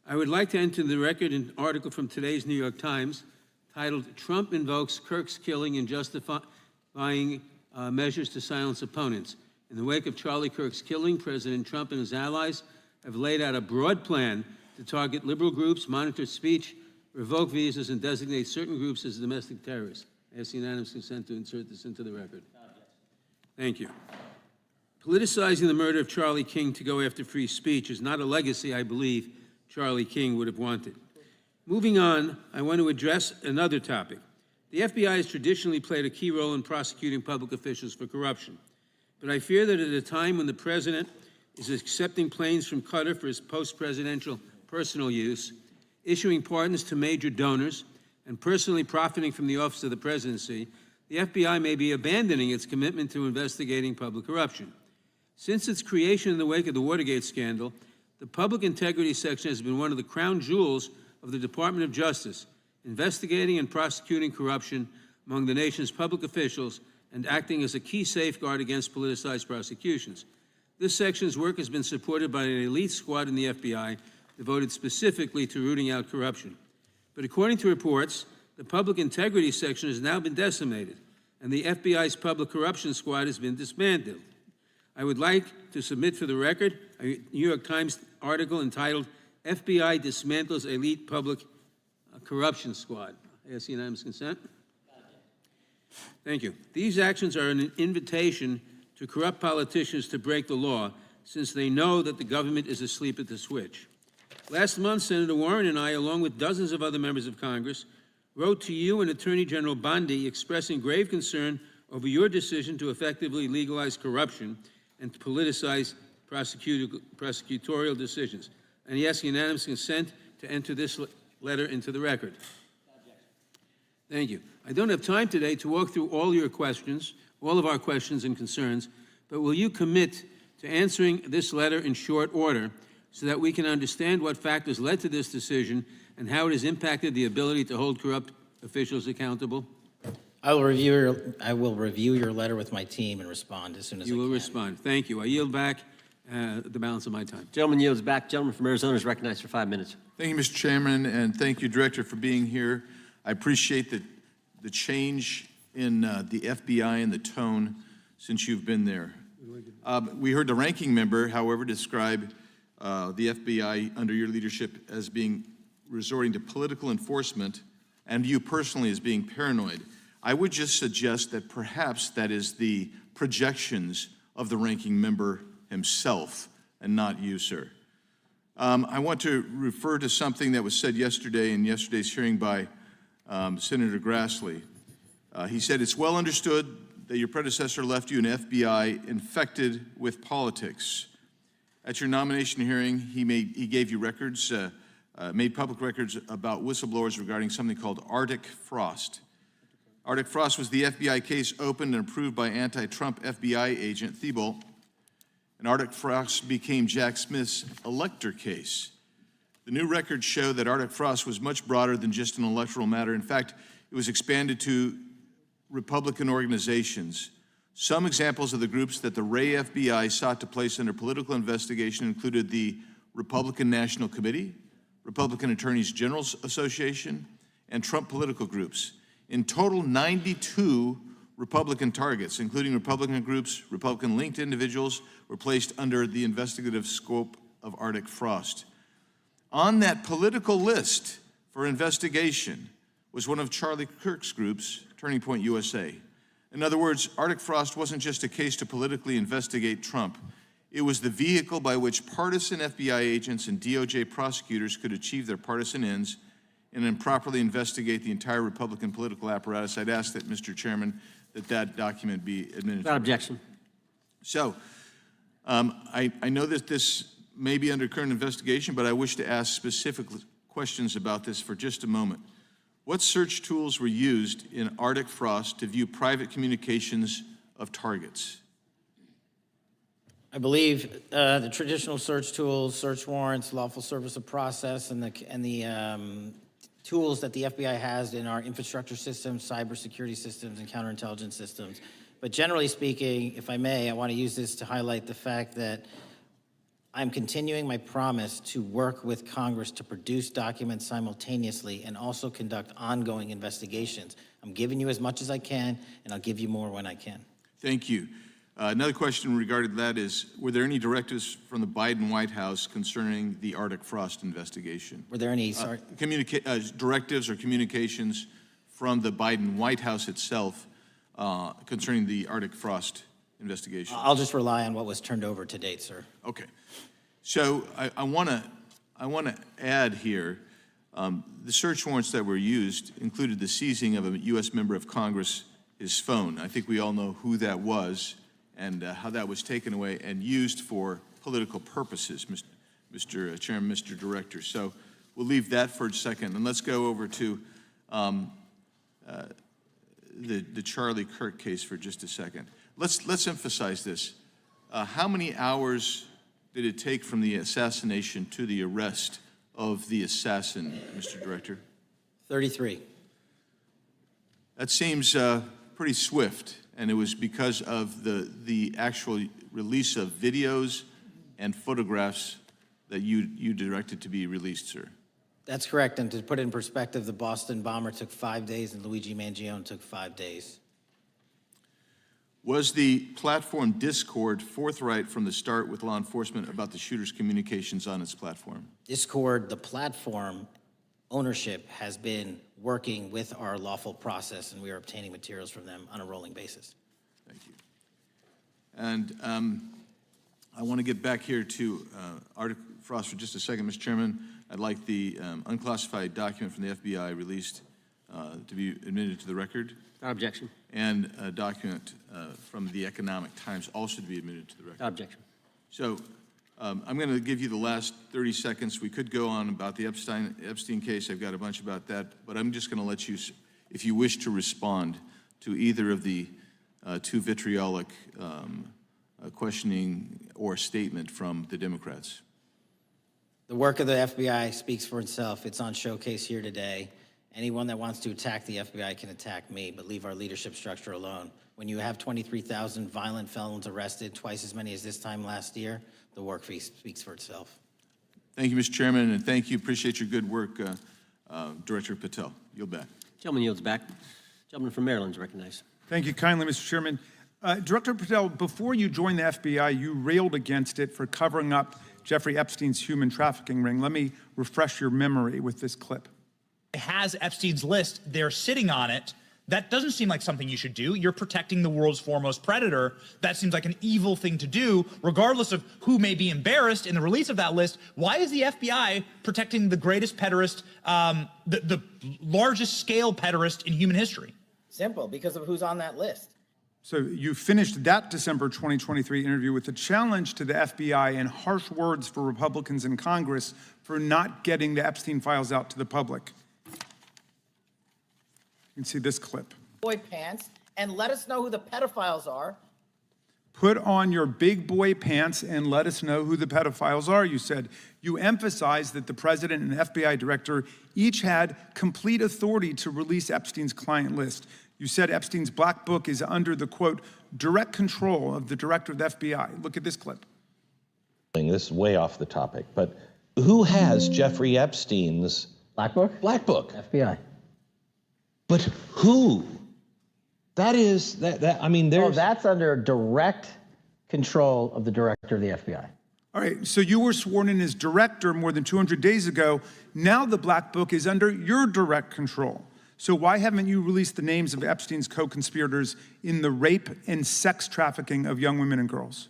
I would like to enter the record an article from today's New York Times titled, "Trump Invokes Kirk's Killing and Justifying Measures to Silence Opponents." In the wake of Charlie Kirk's killing, President Trump and his allies have laid out a broad plan to target liberal groups, monitor speech, revoke visas, and designate certain groups as domestic terrorists. I ask unanimous consent to insert this into the record. Thank you. Politicizing the murder of Charlie King to go after free speech is not a legacy I believe Charlie King would have wanted. Moving on, I want to address another topic. The FBI has traditionally played a key role in prosecuting public officials for corruption. But I fear that at a time when the president is accepting planes from Qatar for his post-presidential personal use, issuing pardons to major donors, and personally profiting from the office of the presidency, the FBI may be abandoning its commitment to investigating public corruption. Since its creation in the wake of the Watergate scandal, the Public Integrity Section has been one of the crown jewels of the Department of Justice, investigating and prosecuting corruption among the nation's public officials and acting as a key safeguard against politicized prosecutions. This section's work has been supported by an elite squad in the FBI devoted specifically to rooting out corruption. But according to reports, the Public Integrity Section has now been decimated, and the FBI's Public Corruption Squad has been dismantled. I would like to submit for the record a New York Times article entitled, "FBI Dismantles Elite Public Corruption Squad." I ask unanimous consent. Thank you. These actions are an invitation to corrupt politicians to break the law, since they know that the government is asleep at the switch. Last month, Senator Warren and I, along with dozens of other members of Congress, wrote to you and Attorney General Bondi expressing grave concern over your decision to effectively legalize corruption and to politicize prosecutorial decisions. And he asks unanimous consent to enter this letter into the record. Thank you. I don't have time today to walk through all your questions, all of our questions and concerns, but will you commit to answering this letter in short order so that we can understand what factors led to this decision and how it has impacted the ability to hold corrupt officials accountable? I will review your letter with my team and respond as soon as I You can. will respond. Thank you. I yield back the balance of my time. Gentleman yields back. Gentleman from Arizona is recognized for 5 minutes. Thank you, Mr. Chairman, and thank you, Director, for being here. I appreciate the change in the FBI and the tone since you've been there. We heard the ranking member, however, describe the FBI under your leadership as being resorting to political enforcement and you personally as being paranoid. I would just suggest that perhaps that is the projections of the ranking member himself and not you, sir. I want to refer to something that was said yesterday in yesterday's hearing by Senator Grassley. He said, "It's well understood that your predecessor left you an FBI infected with politics." At your nomination hearing, he gave you records, made public records about whistleblowers regarding something called Arctic Frost. Arctic Frost was the FBI case opened and approved by anti-Trump FBI agent Thibault, and Arctic Frost became Jack Smith's elector case. The new records show that Arctic Frost was much broader than just an electoral matter. In fact, it was expanded to Republican organizations. Some examples of the groups that the Ray FBI sought to place under political investigation included the Republican National Committee, Republican Attorneys General Association, and Trump political groups. In total, 92 Republican targets, including Republican groups, Republican-linked individuals, were placed under the investigative scope of Arctic Frost. On that political list for investigation was one of Charlie Kirk's groups, Turning Point USA. In other words, Arctic Frost wasn't just a case to politically investigate Trump. It was the vehicle by which partisan FBI agents and DOJ prosecutors could achieve their partisan ends and improperly investigate the entire Republican political apparatus. I'd ask that, Mr. Chairman, that document be admitted. Without objection. So, I know that this may be under current investigation, but I wish to ask specific questions about this for just a moment. What search tools were used in Arctic Frost to view private communications of targets? I believe the traditional search tools, search warrants, lawful service of process, and the tools that the FBI has in our infrastructure systems, cybersecurity systems, and counterintelligence systems. But generally speaking, if I may, I want to use this to highlight the fact that I'm continuing my promise to work with Congress to produce documents simultaneously and also conduct ongoing investigations. I'm giving you as much as I can, and I'll give you more when I can. Thank you. Another question regarding that is, were there any directives from the Biden White House concerning the Arctic Frost investigation? Were there any, sorry? Directives or communications from the Biden White House itself concerning the Arctic Frost investigation? I'll just rely on what was turned over to date, sir. Okay. So I want to add here, the search warrants that were used included the seizing of a U.S. member of Congress, his phone. I think we all know who that was and how that was taken away and used for political purposes, Mr. Chairman, Mr. Director. So we'll leave that for a second, and let's go over to the Charlie Kirk case for just a second. Let's emphasize this. How many hours did it take from the assassination to the arrest of the assassin, Mr. Director? 33. That seems pretty swift, and it was because of the actual release of videos and photographs that you directed to be released, sir. That's correct, and to put it in perspective, the Boston bomber took 5 days and Luigi Mangione took 5 days. Was the platform Discord forthright from the start with law enforcement about the shooter's communications on its platform? Discord, the platform ownership, has been working with our lawful process, and we are obtaining materials from them on a rolling basis. Thank you. And I want to get back here to Arctic Frost for just a second, Mr. Chairman. I'd like the unclassified document from the FBI released to be admitted to the record. Without objection. And a document from the Economic Times also to be admitted to the record. Without objection. So I'm going to give you the last 30 seconds. We could go on about the Epstein case. I've got a bunch about that, but I'm just going to let you, if you wish to respond to either of the two vitriolic questioning or statement from the Democrats. The work of the FBI speaks for itself. It's on showcase here today. Anyone that wants to attack the FBI can attack me, but leave our leadership structure alone. When you have 23,000 violent felons arrested, twice as many as this time last year, the work speaks for itself. Thank you, Mr. Chairman, and thank you. Appreciate your good work, Director Patel. Yield back. Gentleman yields back. Gentleman from Maryland is recognized. Thank you kindly, Mr. Chairman. Director Patel, before you joined the FBI, you railed against it for covering up Jeffrey Epstein's human trafficking ring. Let me refresh your memory with this clip. Has Epstein's list, they're sitting on it. That doesn't seem like something you should do. You're protecting the world's foremost predator. That seems like an evil thing to do, regardless of who may be embarrassed in the release of that list. Why is the FBI protecting the greatest pederast, the largest scale pederast in human history? Simple, because of who's on that list. So you finished that December 2023 interview with a challenge to the FBI and harsh words for Republicans in Congress for not getting the Epstein files out to the public. You can see this clip. Boy pants, and let us know who the pedophiles are. Put on your big boy pants and let us know who the pedophiles are, you said. You emphasized that the president and FBI director each had complete authority to release Epstein's client list. You said Epstein's black book is under the, quote, direct control of the director of the FBI. Look at this clip. This is way off the topic, but who has Jeffrey Epstein's Black Book? black book? FBI. But who? That is, I mean, Oh, there's... that's under direct control of the director of the FBI. All right, so you were sworn in as director more than 200 days ago. Now the black book is under your direct control. So why haven't you released the names of Epstein's co-conspirators in the rape and sex trafficking of young women and girls?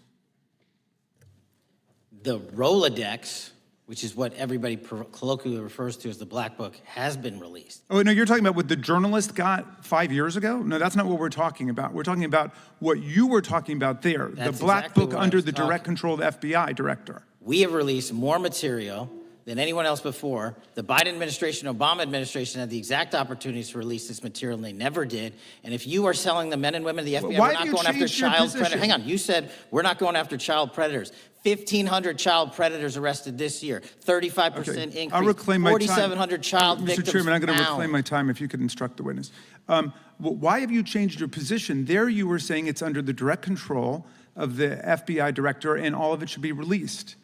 The Rolodex, which is what everybody colloquially refers to as the Black Book, has been released. Oh, no, you're talking about what the journalist got 5 years ago? No, that's not what we're talking about. We're talking about what you were talking about there, That's the Black exactly Book what I under was the direct control of the FBI director. We have released more material than anyone else before. The Biden administration, Obama administration had the exact opportunities to release this material, and they never did. And if you are selling the men and women of the FBI, Why we're have not you going after changed your child position? predators. Hang on, you said we're not going after child predators. 1,500 child predators arrested this year, 35% increase. I'll reclaim my time. 4,700 child victims Mr. Chairman, I'm going to found. reclaim my time if you could instruct the witness. Why have you changed your position? There you were saying it's under the direct control of the FBI director and all of it should be released.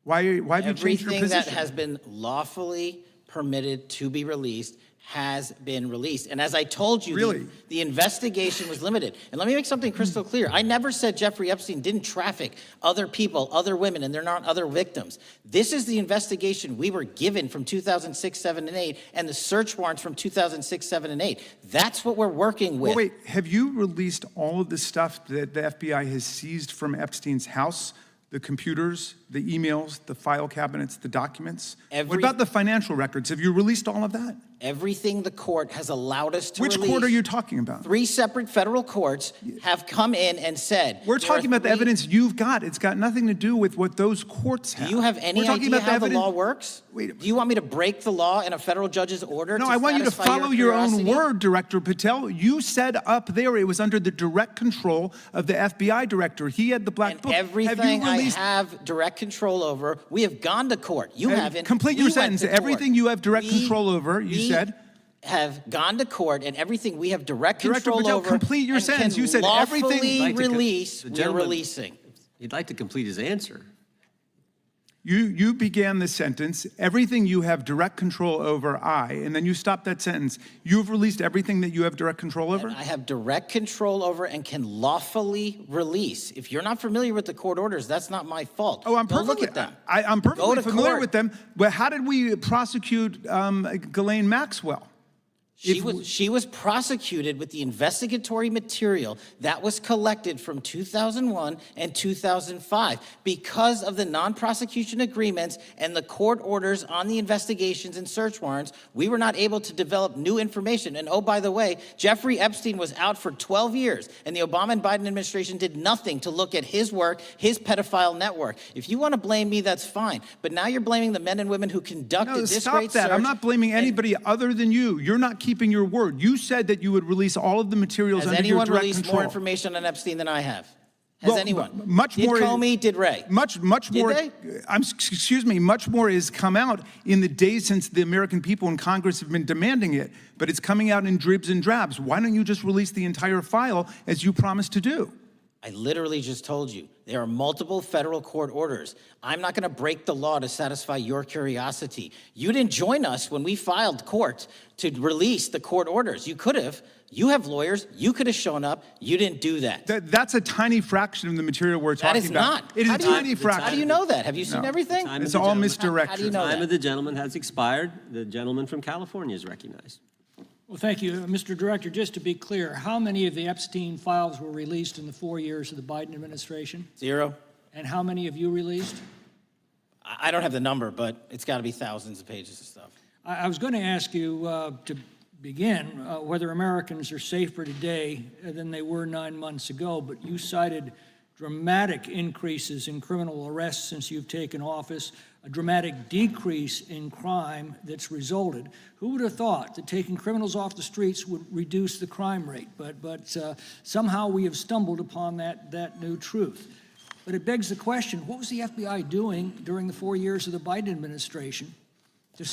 Why have you changed your Everything position? that has been lawfully permitted to be released has been released. And as I told you, Really? the investigation was limited. And let me make something crystal clear. I never said Jeffrey Epstein didn't traffic other people, other women, and they're not other victims. This is the investigation we were given from 2006, 7, and 8, and the search warrants from 2006, 7, and 8. That's what we're working with. Well, wait, have you released all of the stuff that the FBI has seized from Epstein's house? The computers, the emails, the file cabinets, the documents? What about the financial records? Have you released all of that? Everything the court has allowed us to Which release. court are you talking about? 3 separate federal courts have come in and said. We're there are talking about the 3 evidence you've got. It's got nothing to do with what those courts have. Do you have any We're talking idea about how the evidence- law works? Wait. Do you want me to break the law in a federal judge's order? No, I want you to satisfy follow your own curiosity? word, Director Patel. You said up there it was under the direct control of the FBI director. He had the Black And Book. everything have you released? I have direct control over, we have gone to court. You haven't. Complete We your went sentence. to court. Everything you have direct We- control over, you we said. have gone to court, and everything we have direct Director control Patel, over. complete your and sentence. can You said everything- lawfully I'd like to release. the We're gentleman- releasing. He'd like to complete his answer. You began the sentence, everything you have direct control over, and then you stopped that sentence. You've released everything that you have direct control over? I have direct control over and can lawfully release. If you're not familiar with the court orders, that's not my fault. Oh, I'm Go perfectly, look at them. I'm Go perfectly to familiar court. with them. But how did we prosecute Ghislaine Maxwell? She was prosecuted with the investigatory material that was collected from 2001 and 2005. Because of the non-prosecution agreements and the court orders on the investigations and search warrants, we were not able to develop new information. And oh, by the way, Jeffrey Epstein was out for 12 years, and the Obama and Biden administration did nothing to look at his work, his pedophile network. If you want to blame me, that's fine. But now you're blaming the men and women who conducted No, this stop great that. search. I'm not blaming anybody other than you. You're not keeping your word. You said that you would release all of the materials Has under your anyone direct released control. more information on Epstein than I have? Has Well, anyone? much did more- Comey, did Ray? Much more. they? Excuse me. Much more has come out in the days since the American people and Congress have been demanding it, but it's coming out in dribs and drabs. Why don't you just release the entire file as you promised to do? I literally just told you, there are multiple federal court orders. I'm not going to break the law to satisfy your curiosity. You didn't join us when we filed court to release the court orders. You could have. You have lawyers. You could have shown up. You didn't do that. That's a tiny fraction of the material we're That talking is about. not. It is How a do you- tiny fraction. How do you know that? Have you seen No. everything? Time It's of the all gentleman- misdirection. How do you know Time that? of the gentleman has expired. The gentleman from California is recognized. Well, thank you. Mr. Director, just to be clear, how many of the Epstein files were released in the 4 years of the Biden administration? 0. And how many have you released? I don't have the number, but it's got to be thousands of pages of stuff. I was going to ask you to begin whether Americans are safer today than they were 9 months ago, but you cited dramatic increases in criminal arrests since you've taken office, a dramatic decrease in crime that's resulted. Who would have thought that taking criminals off the streets would reduce the crime rate? But somehow we have stumbled upon that new truth. But it begs the question, what was the FBI doing during the 4 years of the Biden administration to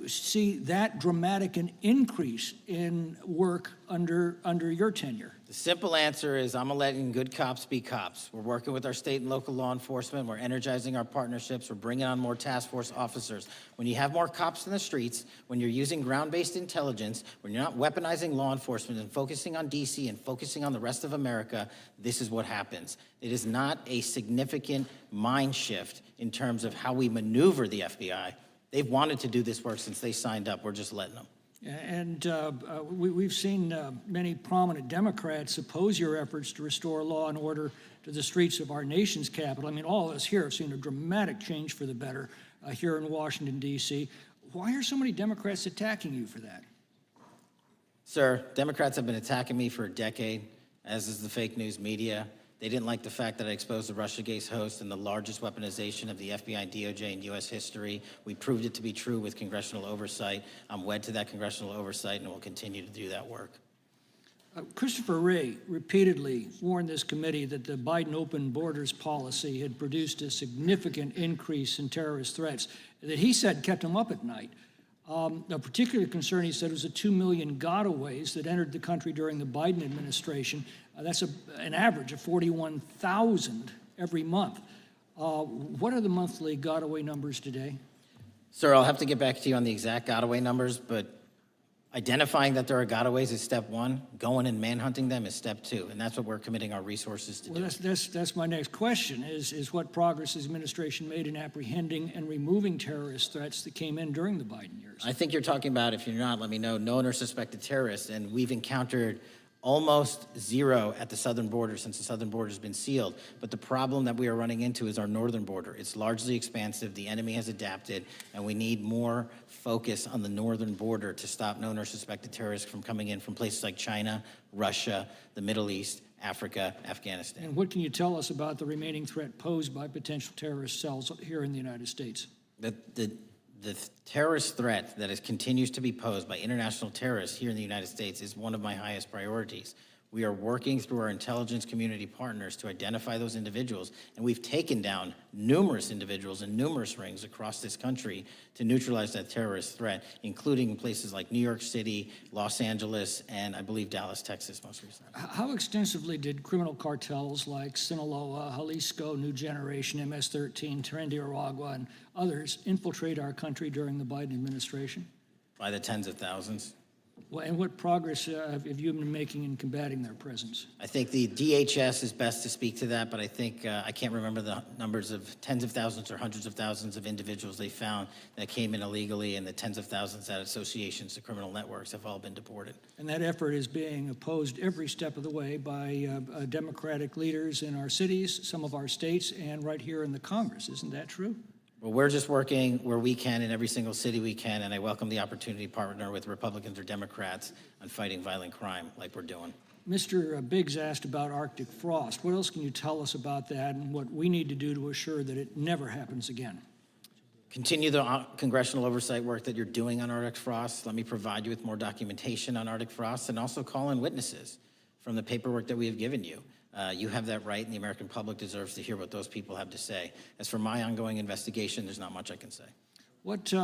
see that dramatic an increase in work under your tenure? The simple answer is I'm letting good cops be cops. We're working with our state and local law enforcement. We're energizing our partnerships. We're bringing on more task force officers. When you have more cops in the streets, when you're using ground-based intelligence, when you're not weaponizing law enforcement and focusing on D.C. and focusing on the rest of America, this is what happens. It is not a significant mind shift in terms of how we maneuver the FBI. They've wanted to do this work since they signed up. We're just letting them. And we've seen many prominent Democrats oppose your efforts to restore law and order to the streets of our nation's capital. I mean, all of us here have seen a dramatic change for the better here in Washington, D.C. Why are so many Democrats attacking you for that? Sir, Democrats have been attacking me for a decade, as is the fake news media. They didn't like the fact that I exposed the Russiagate host and the largest weaponization of the FBI, DOJ, and U.S. history. We proved it to be true with congressional oversight. I'm wed to that congressional oversight and will continue to do that work. Christopher Wray repeatedly warned this committee that the Biden open borders policy had produced a significant increase in terrorist threats that he said kept him up at night. A particular concern, he said, was the 2 million gotaways that entered the country during the Biden administration. That's an average of 41,000 every month. What are the monthly gotaway numbers today? Sir, I'll have to get back to you on the exact gotaway numbers, but identifying that there are gotaways is step one. Going and manhunting them is step two, and that's what we're committing our resources to do. Well, that's my next question, is what progress has the administration made in apprehending and removing terrorist threats that came in during the Biden years? I think you're talking about, if you're not, let me know, known or suspected terrorists, and we've encountered almost zero at the southern border since the southern border has been sealed. But the problem that we are running into is our northern border. It's largely expansive. The enemy has adapted, and we need more focus on the northern border to stop known or suspected terrorists from coming in from places like China, Russia, the Middle East, Africa, Afghanistan. And what can you tell us about the remaining threat posed by potential terrorist cells here in the United States? The terrorist threat that continues to be posed by international terrorists here in the United States is one of my highest priorities. We are working through our intelligence community partners to identify those individuals, and we've taken down numerous individuals in numerous rings across this country to neutralize that terrorist threat, including in places like New York City, Los Angeles, and I believe Dallas, Texas most recently. How extensively did criminal cartels like Sinaloa, Jalisco, New Generation, MS-13, Trinidad and others infiltrate our country during the Biden administration? By the tens of thousands. Well, and what progress have you been making in combating their presence? I think the DHS is best to speak to that, but I think I can't remember the numbers of tens of thousands or hundreds of thousands of individuals they found that came in illegally, and the tens of thousands that associations to criminal networks have all been deported. And that effort is being opposed every step of the way by Democratic leaders in our cities, some of our states, and right here in the Congress. Isn't that true? Well, we're just working where we can in every single city we can, and I welcome the opportunity to partner with Republicans or Democrats on fighting violent crime like we're doing. Mr. Biggs asked about Arctic frost. What else can you tell us about that and what we need to do to assure that it never happens again? Continue the congressional oversight work that you're doing on Arctic frost. Let me provide you with more documentation on Arctic frost and also call in witnesses from the paperwork that we have given you. You have that right, and the American public deserves to hear what those people have to say. As for my ongoing investigation, there's not much I can say. What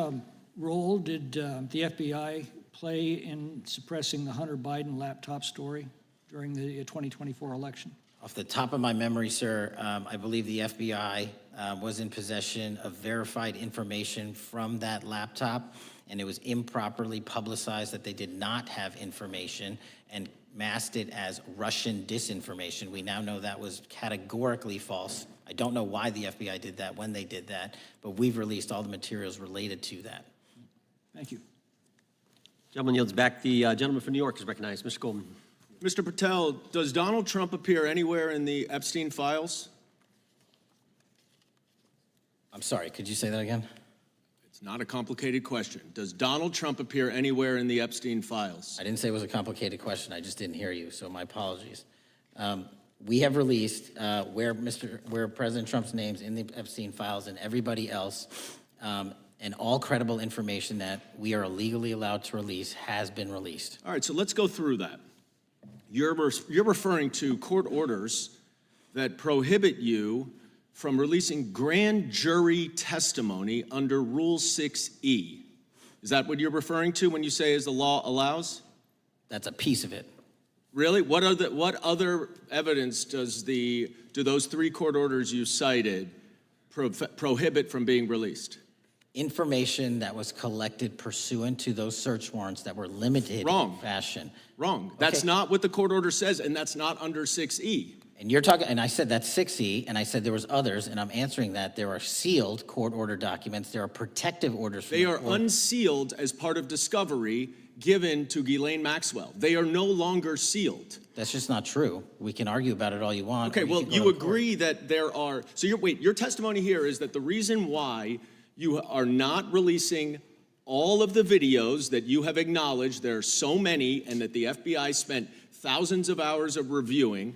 role did the FBI play in suppressing the Hunter Biden laptop story during the 2024 election? Off the top of my memory, sir, I believe the FBI was in possession of verified information from that laptop, and it was improperly publicized that they did not have information and masked it as Russian disinformation. We now know that was categorically false. I don't know why the FBI did that, when they did that, but we've released all the materials related to that. Thank you. Gentleman yields back. The gentleman from New York is recognized. Mr. Goldman. Mr. Patel, does Donald Trump appear anywhere in the Epstein files? I'm sorry, could you say that again? It's not a complicated question. Does Donald Trump appear anywhere in the Epstein files? I didn't say it was a complicated question. I just didn't hear you, so my apologies. We have released where President Trump's name's in the Epstein files and everybody else, and all credible information that we are legally allowed to release has been released. All right, so let's go through that. You're referring to court orders that prohibit you from releasing grand jury testimony under Rule 6E. Is that what you're referring to when you say as the law allows? That's a piece of it. Really? What other evidence do those three court orders you cited prohibit from being released? Information that was collected pursuant to those search warrants that were limited in fashion. Wrong. That's not what the court order says, and that's not under 6E. And you're talking, and I said that's 6E, and I said there was others, and I'm answering that. There are sealed court order documents. There are protective orders. They are unsealed as part of discovery, given to Ghislaine Maxwell. They are no longer sealed. That's just not true. We can argue about it all you want. Okay, or well, can go you to court. agree that there are, so your testimony here is that the reason why you are not releasing all of the videos that you have acknowledged, there are so many, and that the FBI spent thousands of hours of reviewing,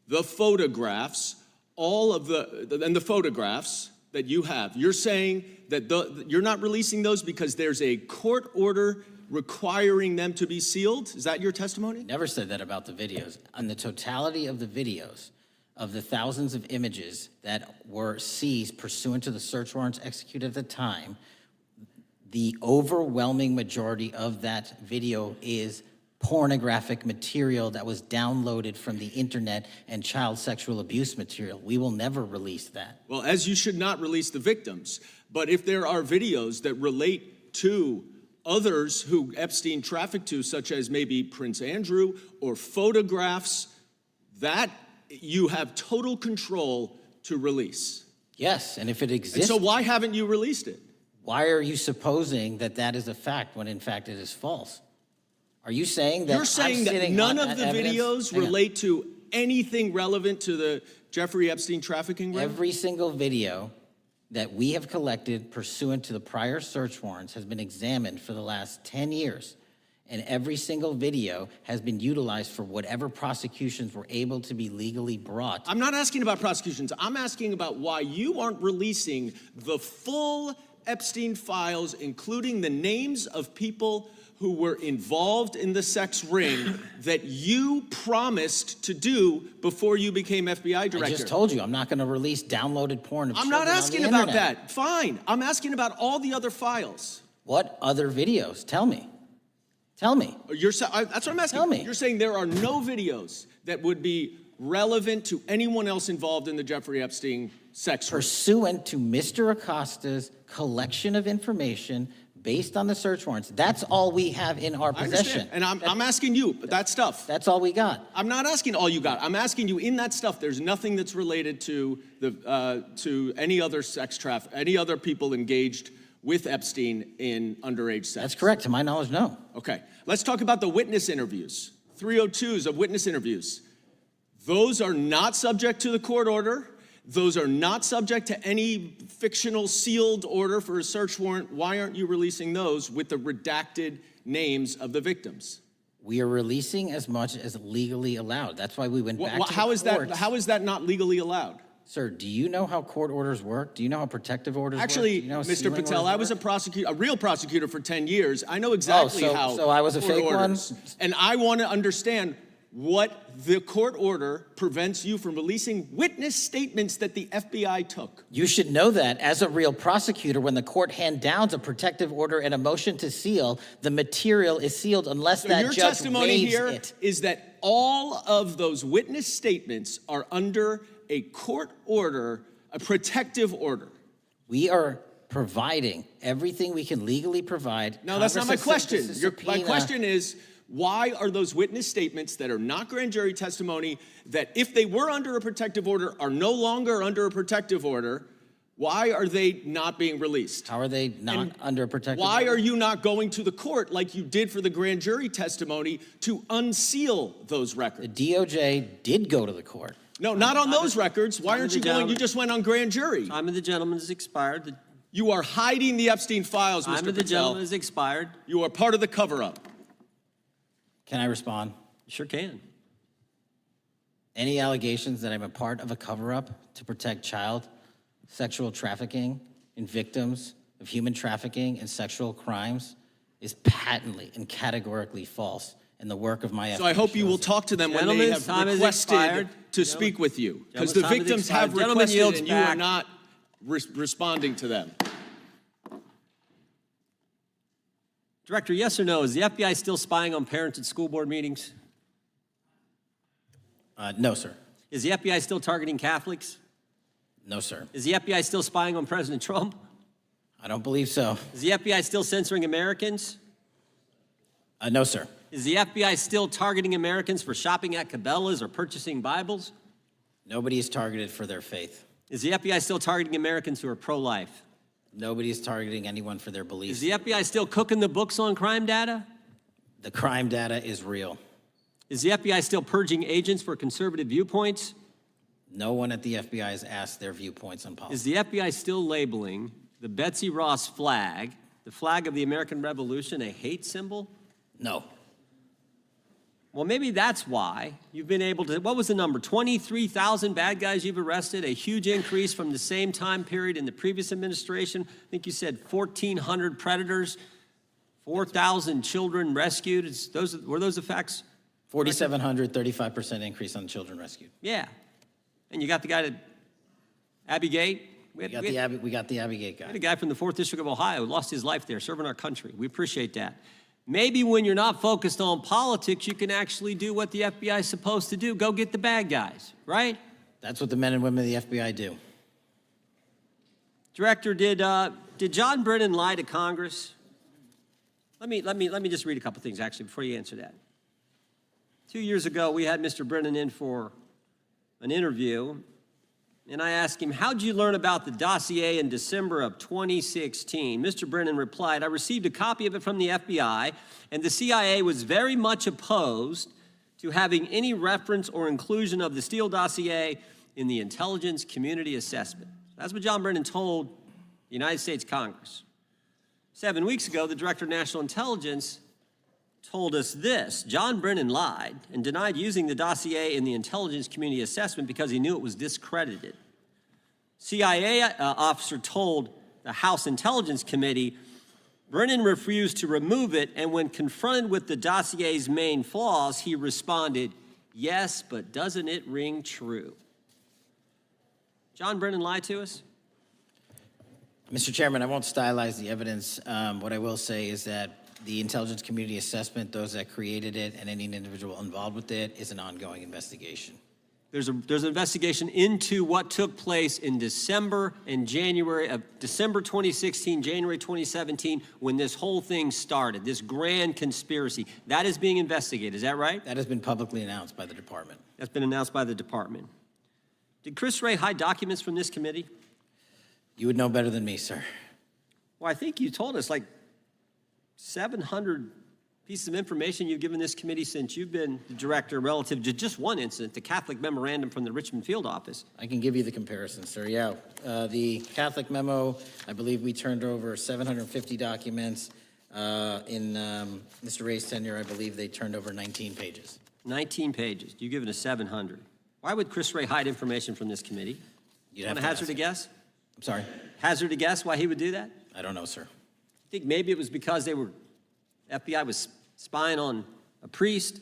the photographs, the photographs that you have. You're saying that you're not releasing those because there's a court order requiring them to be sealed? Is that your testimony? Never said that about the videos. On the totality of the videos, of the thousands of images that were seized pursuant to the search warrants executed at the time, the overwhelming majority of that video is pornographic material that was downloaded from the internet and child sexual abuse material. We will never release that. Well, as you should not release the victims, but if there are videos that relate to others who Epstein trafficked to, such as maybe Prince Andrew, or photographs, that you have total control to release. Yes, and if it And exists, so why haven't you released it? why are you supposing that that is a fact when in fact it is false? Are you saying that You're saying that none of the videos relate to anything relevant to the Jeffrey Epstein trafficking ring? Every single video that we have collected pursuant to the prior search warrants has been examined for the last 10 years. And every single video has been utilized for whatever prosecutions were able to be legally brought. I'm not asking about prosecutions. I'm asking about why you aren't releasing the full Epstein files, including the names of people who were involved in the sex ring that you promised to do before you became FBI director. I just told you, I'm not going to release downloaded porn of I'm children not on the asking about internet. that. Fine. I'm asking about all the other files. What other videos? Tell me. Tell me. That's what I'm asking. Tell me. You're saying there are no videos that would be relevant to anyone else involved in the Jeffrey Epstein sex ring. Pursuant to Mr. Acosta's collection of information based on the search warrants. That's all we have in our I possession. understand. And I'm asking you, that stuff. That's all we got. I'm not asking all you got. I'm asking you, in that stuff, there's nothing that's related to any other sex traffic, any other people engaged with Epstein in underage sex. That's correct. To my knowledge, no. Okay. Let's talk about the witness interviews. 302s of witness interviews. Those are not subject to the court order. Those are not subject to any fictional sealed order for a search warrant. Why aren't you releasing those with the redacted names of the victims? We are releasing as much as legally allowed. That's why we went back to the courts. How is that not legally allowed? Sir, do you know how court orders work? Do you know how protective orders Actually, work? Do you know how Mr. sealing Patel, orders I was work? a real prosecutor for 10 years. I know exactly how. So I was a court fake one? orders. And I want to understand what the court order prevents you from releasing witness statements that the FBI took. You should know that as a real prosecutor, when the court hand downs a protective order and a motion to seal, the material is sealed unless So that your judge testimony waives here it. is that all of those witness statements are under a court order, a protective order. We are providing everything we can legally provide. No, that's not my Congress has question. sent us a My subpoena. question is, why are those witness statements that are not grand jury testimony, that if they were under a protective order are no longer under a protective order, why are they not being released? How are they not under a protective Why order? are you not going to the court like you did for the grand jury testimony to unseal those The records? DOJ did go to the court. No, not on those records. Why aren't you going? You just went on grand jury. Time of the gentleman has expired. You are hiding the Epstein files, Time Mr. of the Patel. gentleman has expired. You are part of the cover-up. Can I respond? You sure can. Any allegations that I'm a part of a cover-up to protect child sexual trafficking and victims of human trafficking and sexual crimes is patently and categorically false in the work of my So I hope you will talk to them when they Gentlemen's have time has requested expired. to speak with you. Because the Gentlemen's time has victims have expired. Gentleman requested yields and you are back. not responding to them. Director, yes or no, is the FBI still spying on parents at school board meetings? No, sir. Is the FBI still targeting Catholics? No, sir. Is the FBI still spying on President Trump? I don't believe so. Is the FBI still censoring Americans? No, sir. Is the FBI still targeting Americans for shopping at Cabela's or purchasing Bibles? Nobody is targeted for their faith. Is the FBI still targeting Americans who are pro-life? Nobody is targeting anyone for their Is beliefs. the FBI still cooking the books on crime data? The crime data is real. Is the FBI still purging agents for conservative viewpoints? No one at the FBI has asked their viewpoints on Is policy. the FBI still labeling the Betsy Ross flag, the flag of the American Revolution, a hate symbol? No. Well, maybe that's why you've been able to, what was the number? 23,000 bad guys you've arrested, a huge increase from the same time period in the previous administration. I think you said 1,400 predators, 4,000 children rescued. Were those the facts? 4,700, 35% increase on children rescued. Yeah. And you got the guy to Abbey Gate. We got the Abbey Gate We had guy. a guy from the 4th District of Ohio who lost his life there serving our country. We appreciate that. Maybe when you're not focused on politics, you can actually do what the FBI is supposed to do. Go get the bad guys, right? That's what the men and women of the FBI do. Director, did John Brennan lie to Congress? Let me just read a couple things, actually, before you answer that. 2 years ago, we had Mr. Brennan in for an interview, and I asked him, how'd you learn about the dossier in December of 2016? Mr. Brennan replied, I received a copy of it from the FBI, and the CIA was very much opposed to having any reference or inclusion of the Steele dossier in the intelligence community assessment. That's what John Brennan told the United States Congress. 7 weeks ago, the Director of National Intelligence told us this: John Brennan lied and denied using the dossier in the intelligence community assessment because he knew it was discredited. CIA officer told the House Intelligence Committee Brennan refused to remove it, and when confronted with the dossier's main flaws, he responded, yes, but doesn't it ring true? John Brennan lied to us? Mr. Chairman, I won't stylize the evidence. What I will say is that the intelligence community assessment, those that created it and any individual involved with it, is an ongoing investigation. There's an investigation into what took place in December and January of December 2016, January 2017, when this whole thing started, this grand conspiracy. That is being investigated, is that right? That has been publicly announced by the department. That's been announced by the department. Did Chris Wray hide documents from this committee? You would know better than me, sir. Well, I think you told us like 700 pieces of information you've given this committee since you've been the director relative to just one incident, the Catholic memorandum from the Richmond field office. I can give you the comparison, sir. Yeah, the Catholic memo, I believe we turned over 750 documents. In Mr. Ray's tenure, I believe they turned over 19 pages. 19 pages. You've given us 700. Why would Chris Wray hide information from this committee? You'd Want have to to hazard ask a him. guess? I'm sorry? Hazard a guess why he would do that? I don't know, sir. I think maybe it was because FBI was spying on a priest,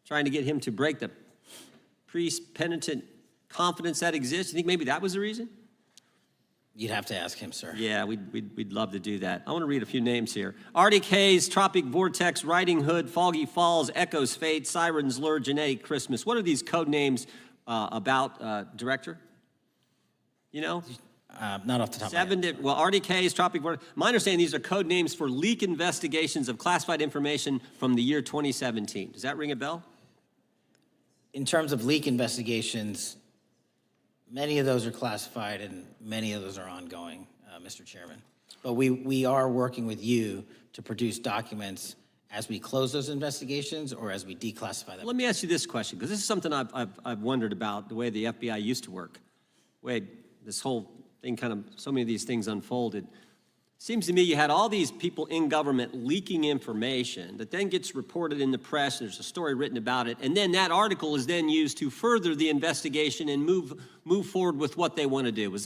trying to get him to break the priest penitent confidence that exists. You think maybe that was the reason? You'd have to ask him, sir. Yeah, we'd love to do that. I want to read a few names here. Arctic Haze, Tropic Vortex, Riding Hood, Foggy Falls, Echoes Fate, Sirens Lure, Genetic Christmas. What are these code names about, Director? You know? Not off the top of my head. Well, Arctic Haze, Tropic Vortex. My understanding, these are code names for leak investigations of classified information from the year 2017. Does that ring a bell? In terms of leak investigations, many of those are classified and many of those are ongoing, Mr. Chairman. But we are working with you to produce documents as we close those investigations or as we declassify them. Let me ask you this question, because this is something I've wondered about, the way the FBI used to work. The way this whole thing so many of these things unfolded. Seems to me you had all these people in government leaking information that then gets reported in the press, and there's a story written about it, and then that article is then used to further the investigation and move forward with what they want to do.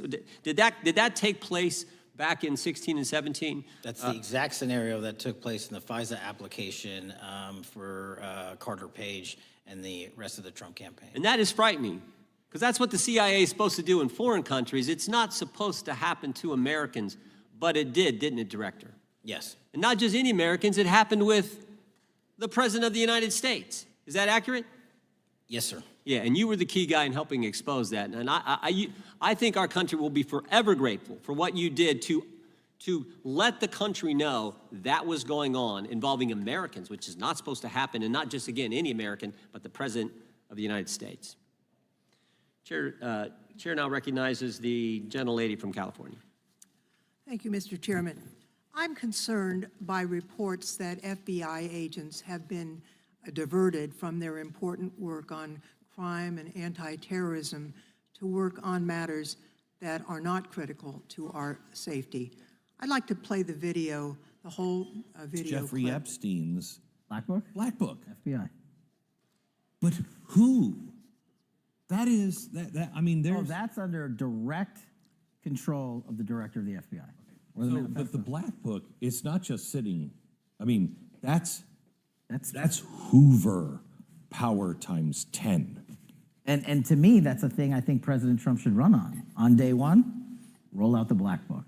Did that take place back in 16 and 17? That's the exact scenario that took place in the FISA application for Carter Page and the rest of the Trump campaign. And that is frightening, because that's what the CIA is supposed to do in foreign countries. It's not supposed to happen to Americans, but it did, didn't it, Director? Yes. And not just any Americans, it happened with the President of the United States. Is that accurate? Yes, sir. Yeah, and you were the key guy in helping expose that. And I think our country will be forever grateful for what you did to let the country know that was going on involving Americans, which is not supposed to happen, and not just, again, any American, but the President of the United States. Chair now recognizes the gentlelady from California. Thank you, Mr. Chairman. I'm concerned by reports that FBI agents have been diverted from their important work on crime and anti-terrorism to work on matters that are not critical to our safety. I'd like to play the video, the whole video Jeffrey clip. Epstein's Black Book? Black Book. FBI. But who? That is, I mean, Oh, there's... that's under direct control of the director of the FBI. Or the So, manifesto. but the Black Book, it's not just sitting, I mean, that's Hoover power times 10. And to me, that's a thing I think President Trump should run on. On day one, roll out the Black Book.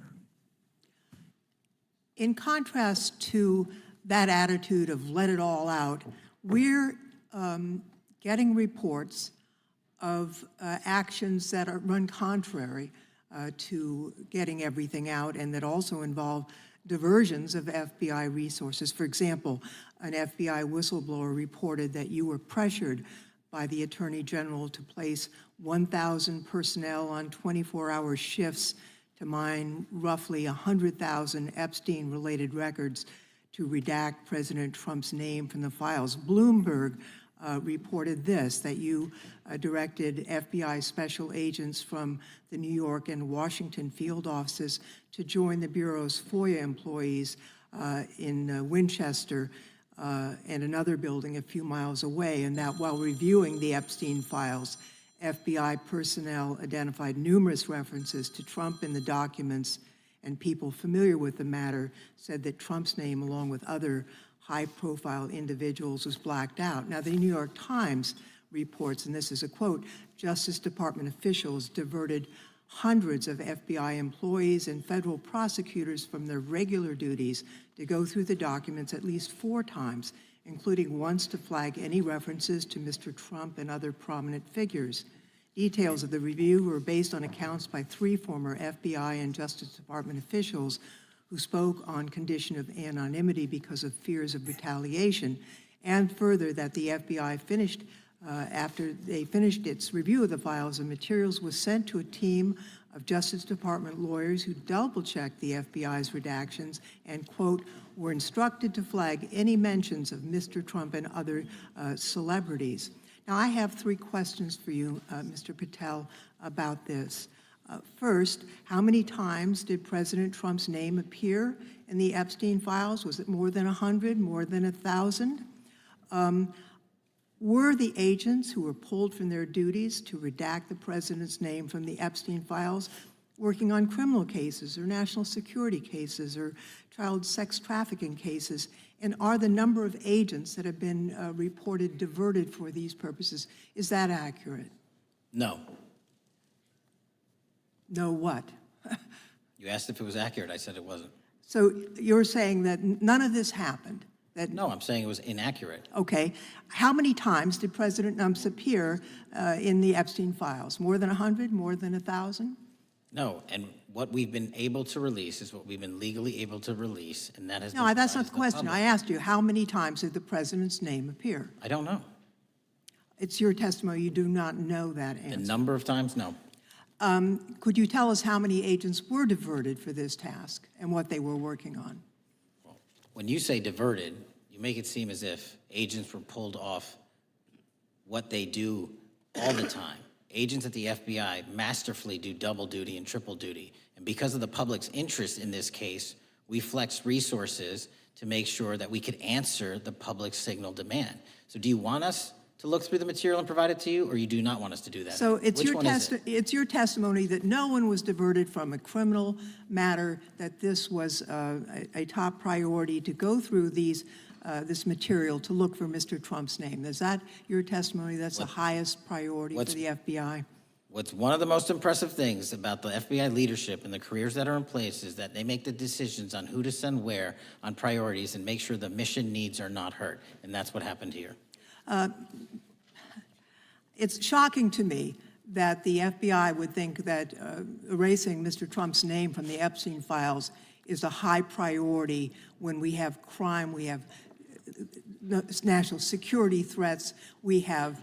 In contrast to that attitude of let it all out, we're getting reports of actions that run contrary to getting everything out and that also involve diversions of FBI resources. For example, an FBI whistleblower reported that you were pressured by the Attorney General to place 1,000 personnel on 24-hour shifts to mine roughly 100,000 Epstein-related records to redact President Trump's name from the files. Bloomberg reported this, that you directed FBI special agents from the New York and Washington field offices to join the Bureau's FOIA employees in Winchester and another building a few miles away, and that while reviewing the Epstein files, FBI personnel identified numerous references to Trump in the documents, and people familiar with the matter said that Trump's name, along with other high-profile individuals, was blacked out. Now, the New York Times reports, and this is a quote, Justice Department officials diverted hundreds of FBI employees and federal prosecutors from their regular duties to go through the documents at least 4 times, including once to flag any references to Mr. Trump and other prominent figures. Details of the review were based on accounts by 3 former FBI and Justice Department officials who spoke on condition of anonymity because of fears of retaliation, and further that the FBI finished, after they finished its review of the files and materials, was sent to a team of Justice Department lawyers who double-checked the FBI's redactions and, quote, were instructed to flag any mentions of Mr. Trump and other celebrities. Now, I have 3 questions for you, Mr. Patel, about this. First, how many times did President Trump's name appear in the Epstein files? Was it more than 100, more than 1,000? Were the agents who were pulled from their duties to redact the president's name from the Epstein files working on criminal cases or national security cases or child sex trafficking cases? And are the number of agents that have been reported diverted for these purposes, is that accurate? No. No what? You asked if it was accurate. I said it wasn't. So you're saying that none of this happened? That, No, I'm saying it was inaccurate. okay. How many times did President Trump appear in the Epstein files? More than 100? More than 1,000? No, and what we've been able to release is what we've been legally able to release, and that has No, been that's not provided the to question. public. I asked you, how many times did the president's name appear? I don't know. It's your testimony. You do not know that The answer. number of times, no. Could you tell us how many agents were diverted for this task and what they were working on? When you say diverted, you make it seem as if agents were pulled off what they do all the time. Agents at the FBI masterfully do double duty and triple duty. And because of the public's interest in this case, we flexed resources to make sure that we could answer the public's signal demand. So do you want us to look through the material and provide it to you, or you do not want us to do that? So it's Which your, one is it? it's your testimony that no one was diverted from a criminal matter, that this was a top priority to go through these, this material to look for Mr. Trump's name. Is that your testimony? That's the highest priority for the FBI? What's one of the most impressive things about the FBI leadership and the careers that are in place is that they make the decisions on who to send where on priorities and make sure the mission needs are not hurt. And that's what happened here. It's shocking to me that the FBI would think that erasing Mr. Trump's name from the Epstein files is a high priority when we have crime, we have national security threats, we have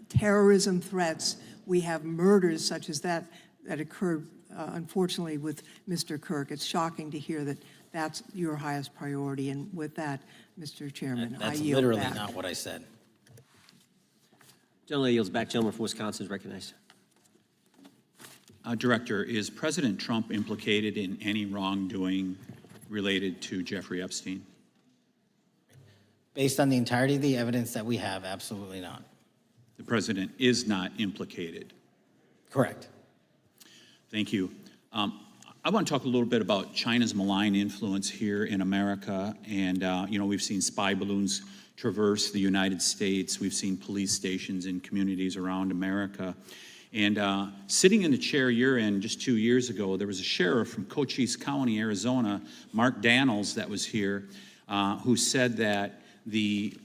terrorism threats, we have murders such as that occurred, unfortunately, with Mr. Kirk. It's shocking to hear that that's your highest priority. And with that, Mr. Chairman, I That's yield literally back. not what I said. Gentleman yields back. Gentleman from Wisconsin is recognized. Director, is President Trump implicated in any wrongdoing related to Jeffrey Epstein? Based on the entirety of the evidence that we have, absolutely not. The president is not implicated. Correct. Thank you. I want to talk a little bit about China's malign influence here in America. And, we've seen spy balloons traverse the United States. We've seen police stations in communities around America. And sitting in the chair you're in just 2 years ago, there was a sheriff from Cochise County, Arizona, Mark Daniels, that was here, who said that the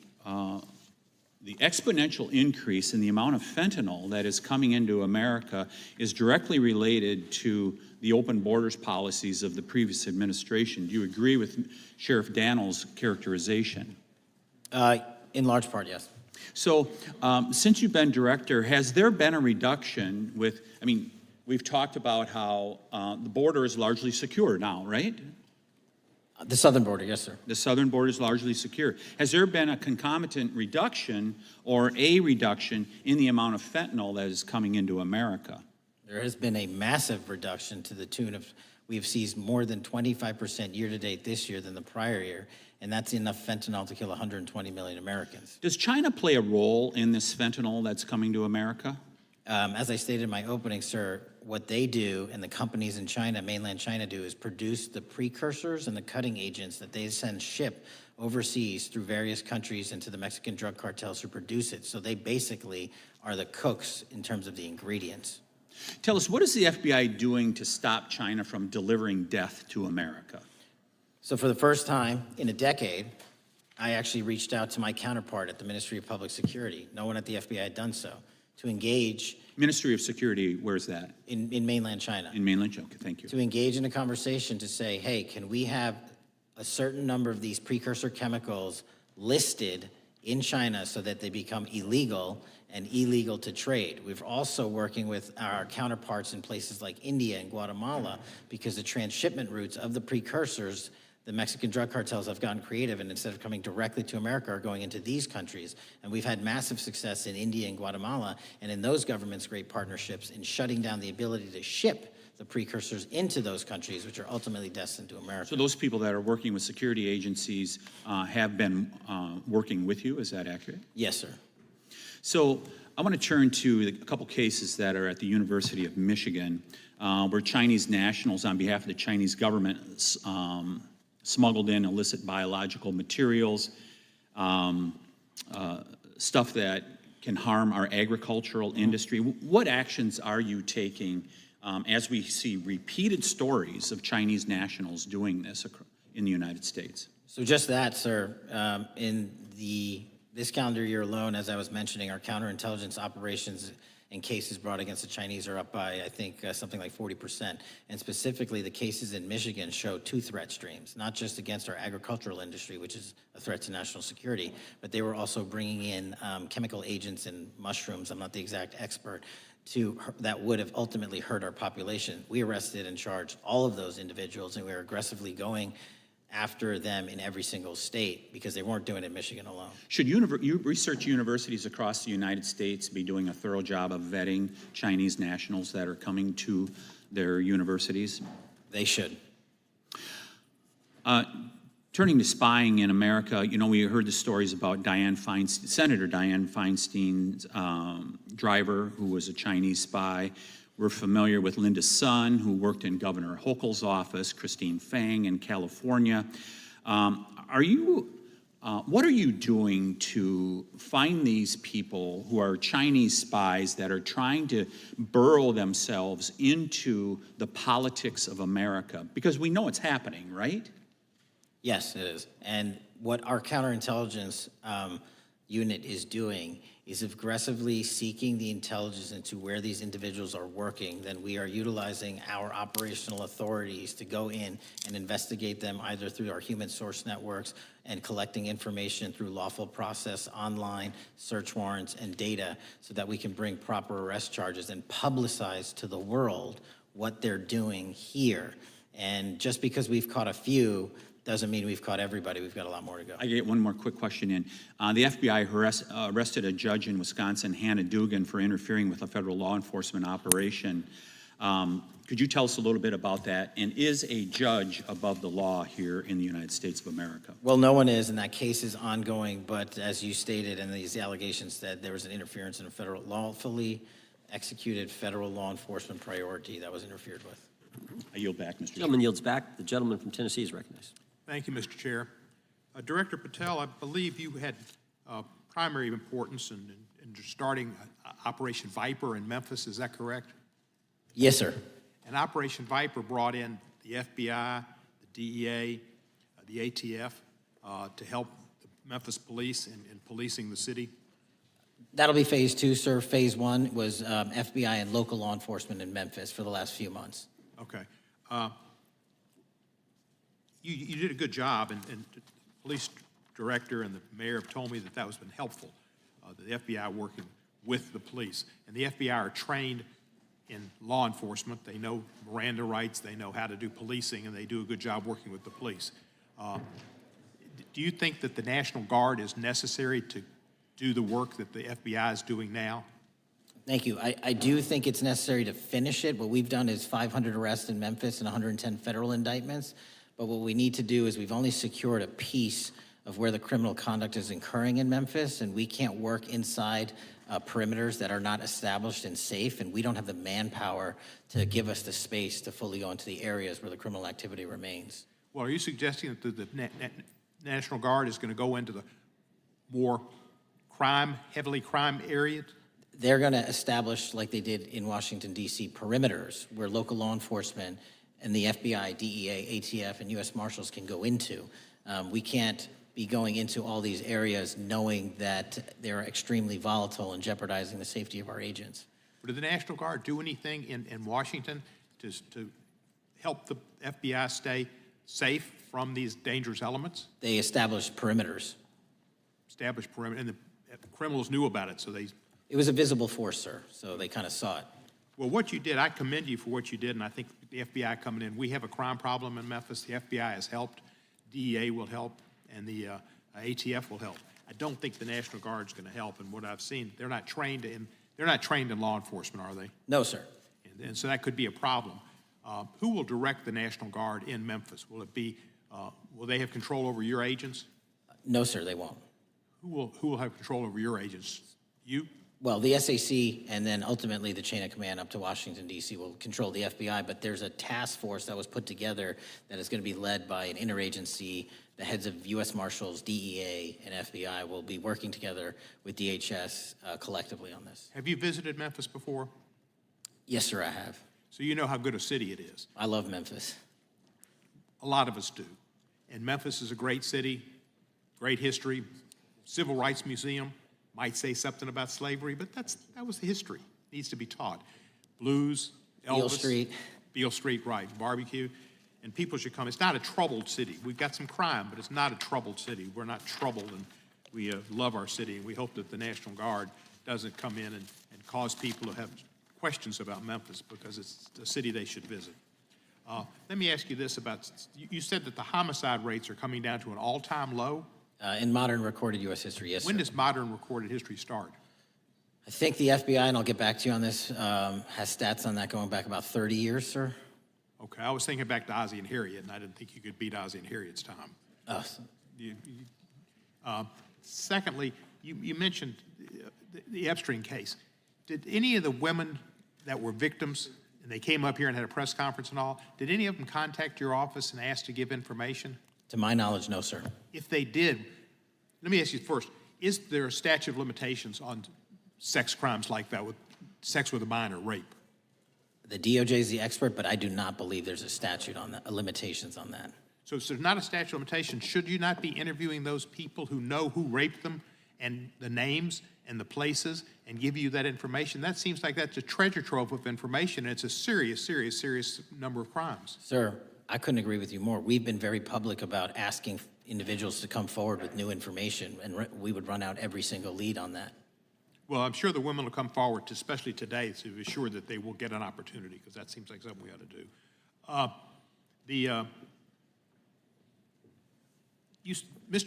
exponential increase in the amount of fentanyl that is coming into America is directly related to the open borders policies of the previous administration. Do you agree with Sheriff Daniels' characterization? In large part, yes. So, since you've been director, has there been a reduction with, we've talked about how the border is largely secure now, right? The southern border, yes, sir. The southern border is largely secure. Has there been a concomitant reduction or a reduction in the amount of fentanyl that is coming into America? There has been a massive reduction to the tune of, we've seized more than 25% year-to-date this year than the prior year, and that's enough fentanyl to kill 120 million Americans. Does China play a role in this fentanyl that's coming to America? As I stated in my opening, sir, what they do and the companies in China, mainland China, do is produce the precursors and the cutting agents that they ship overseas through various countries into the Mexican drug cartels who produce it. So they basically are the cooks in terms of the ingredients. Tell us, what is the FBI doing to stop China from delivering death to America? So for the first time in a decade, I actually reached out to my counterpart at the Ministry of Public Security. No one at the FBI had done so, to engage. Ministry of Security, where's that? In mainland China. In mainland China, okay, thank you. To engage in a conversation to say, hey, can we have a certain number of these precursor chemicals listed in China so that they become illegal and illegal to trade. We're also working with our counterparts in places like India and Guatemala because the transshipment routes of the precursors, the Mexican drug cartels have gotten creative, and instead of coming directly to America, are going into these countries. And we've had massive success in India and Guatemala, and in those governments' great partnerships in shutting down the ability to ship the precursors into those countries, which are ultimately destined to America. So those people that are working with security agencies have been working with you, is that accurate? Yes, sir. So I want to turn to a couple cases that are at the University of Michigan, where Chinese nationals, on behalf of the Chinese government, smuggled in illicit biological materials, stuff that can harm our agricultural industry. What actions are you taking as we see repeated stories of Chinese nationals doing this in the United States? So just that, sir. In this calendar year alone, as I was mentioning, our counterintelligence operations and cases brought against the Chinese are up by, I think, something like 40%. And specifically, the cases in Michigan show two threat streams, not just against our agricultural industry, which is a threat to national security, but they were also bringing in chemical agents and mushrooms, I'm not the exact expert, that would have ultimately hurt our population. We arrested and charged all of those individuals, and we were aggressively going after them in every single state because they weren't doing it in Michigan alone. Should research universities across the United States be doing a thorough job of vetting Chinese nationals that are coming to their universities? They should. Turning to spying in America, we heard the stories about Senator Dianne Feinstein's driver, who was a Chinese spy. We're familiar with Linda Sun, who worked in Governor Hochul's office, Christine Fang in California. What are you doing to find these people who are Chinese spies that are trying to burrow themselves into the politics of America? Because we know it's happening, right? Yes, it is. And what our counterintelligence unit is doing is aggressively seeking the intelligence into where these individuals are working. Then we are utilizing our operational authorities to go in and investigate them either through our human source networks and collecting information through lawful process, online, search warrants, and data so that we can bring proper arrest charges and publicize to the world what they're doing here. And just because we've caught a few doesn't mean we've caught everybody. We've got a lot more to go. I get one more quick question in. The FBI arrested a judge in Wisconsin, Hannah Dugan, for interfering with a federal law enforcement operation. Could you tell us a little bit about that? And is a judge above the law here in the United States of America? Well, no one is, and that case is ongoing, but as you stated, and these allegations that there was an interference in a federal lawfully executed federal law enforcement priority that was interfered with. I yield back, Mr. Chairman. Gentleman yields back. The gentleman from Tennessee is recognized. Thank you, Mr. Chair. Director Patel, I believe you had primary importance in starting Operation Viper in Memphis. Is that correct? Yes, sir. And Operation Viper brought in the FBI, the DEA, the ATF to help the Memphis police in policing the city. That'll be phase 2, sir. Phase 1 was FBI and local law enforcement in Memphis for the last few months. Okay. You did a good job, and the police director and the mayor have told me that that has been helpful, the FBI working with the police. And the FBI are trained in law enforcement. They know Miranda rights, they know how to do policing, and they do a good job working with the police. Do you think that the National Guard is necessary to do the work that the FBI is doing now? Thank you. I do think it's necessary to finish it. What we've done is 500 arrests in Memphis and 110 federal indictments. But what we need to do is we've only secured a piece of where the criminal conduct is occurring in Memphis, and we can't work inside perimeters that are not established and safe, and we don't have the manpower to give us the space to fully go into the areas where the criminal activity remains. Well, are you suggesting that the National Guard is going to go into the more heavily crime areas? They're going to establish, like they did in Washington, D.C., perimeters where local law enforcement and the FBI, DEA, ATF, and U.S. Marshals can go into. We can't be going into all these areas knowing that they're extremely volatile and jeopardizing the safety of our agents. Did the National Guard do anything in Washington to help the FBI stay safe from these dangerous elements? They established perimeters. Established perimeter, and the criminals knew about it, so they... It was a visible force, sir, so they kind of saw it. Well, what you did, I commend you for what you did, and I think the FBI coming in, we have a crime problem in Memphis. The FBI has helped, DEA will help, and the ATF will help. I don't think the National Guard is going to help, and what I've seen, they're not trained in law enforcement, are they? No, sir. And so that could be a problem. Who will direct the National Guard in Memphis? Will it be, will they have control over your agents? No, sir, they won't. Who will have control over your agents? You? Well, the SAC and then ultimately the chain of command up to Washington, D.C. will control the FBI, but there's a task force that was put together that is going to be led by an interagency. The heads of U.S. Marshals, DEA, and FBI will be working together with DHS collectively on this. Have you visited Memphis before? Yes, sir, I have. So you know how good a city it is. I love Memphis. A lot of us do. And Memphis is a great city, great history, civil rights museum. Might say something about slavery, but that was the history. Needs to be taught. Blues, Elvis. Beale Street. Beale Street, right. Barbecue. And people should come. It's not a troubled city. We've got some crime, but it's not a troubled city. We're not troubled, and we love our city, and we hope that the National Guard doesn't come in and cause people to have questions about Memphis because it's a city they should visit. Let me ask you this about, you said that the homicide rates are coming down to an all-time low? In modern recorded U.S. history, yes, sir. When does modern recorded history start? I think the FBI, and I'll get back to you on this, has stats on that going back about 30 years, sir. Okay, I was thinking back to Ozzie and Harriet, and I didn't think you could beat Ozzie and Harriet's time. Secondly, you mentioned the Epstein case. Did any of the women that were victims, and they came up here and had a press conference and all, did any of them contact your office and ask to give information? To my knowledge, no, sir. If they did, let me ask you first, is there a statute of limitations on sex crimes like that, with sex with a minor, rape? The DOJ is the expert, but I do not believe there's a statute on that, limitations on that. So if there's not a statute of limitations, should you not be interviewing those people who know who raped them and the names and the places and give you that information? That seems like that's a treasure trove of information, and it's a serious, serious, serious number of crimes. Sir, I couldn't agree with you more. We've been very public about asking individuals to come forward with new information, and we would run out every single lead on that. Well, I'm sure the women will come forward, especially today, to be sure that they will get an opportunity, because that seems like something we ought to do. Mr.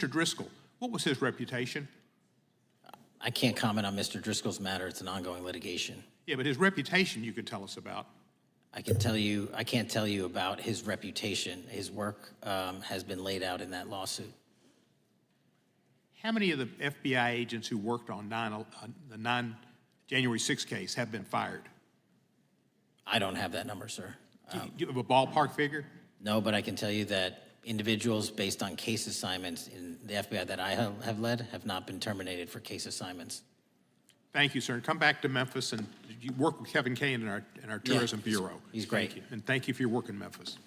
Driscoll, what was his reputation? I can't comment on Mr. Driscoll's matter. It's an ongoing litigation. Yeah, but his reputation you could tell us about. I can't tell you about his reputation. His work has been laid out in that lawsuit. How many of the FBI agents who worked on the January 6th case have been fired? I don't have that number, sir. Do you have a ballpark figure? No, but I can tell you that individuals based on case assignments in the FBI that I have led have not been terminated for case assignments. Thank you, sir. And come back to Memphis, and you work with Kevin Kane in our Tourism Bureau. He's great. Thank you. And thank you for your work in Memphis.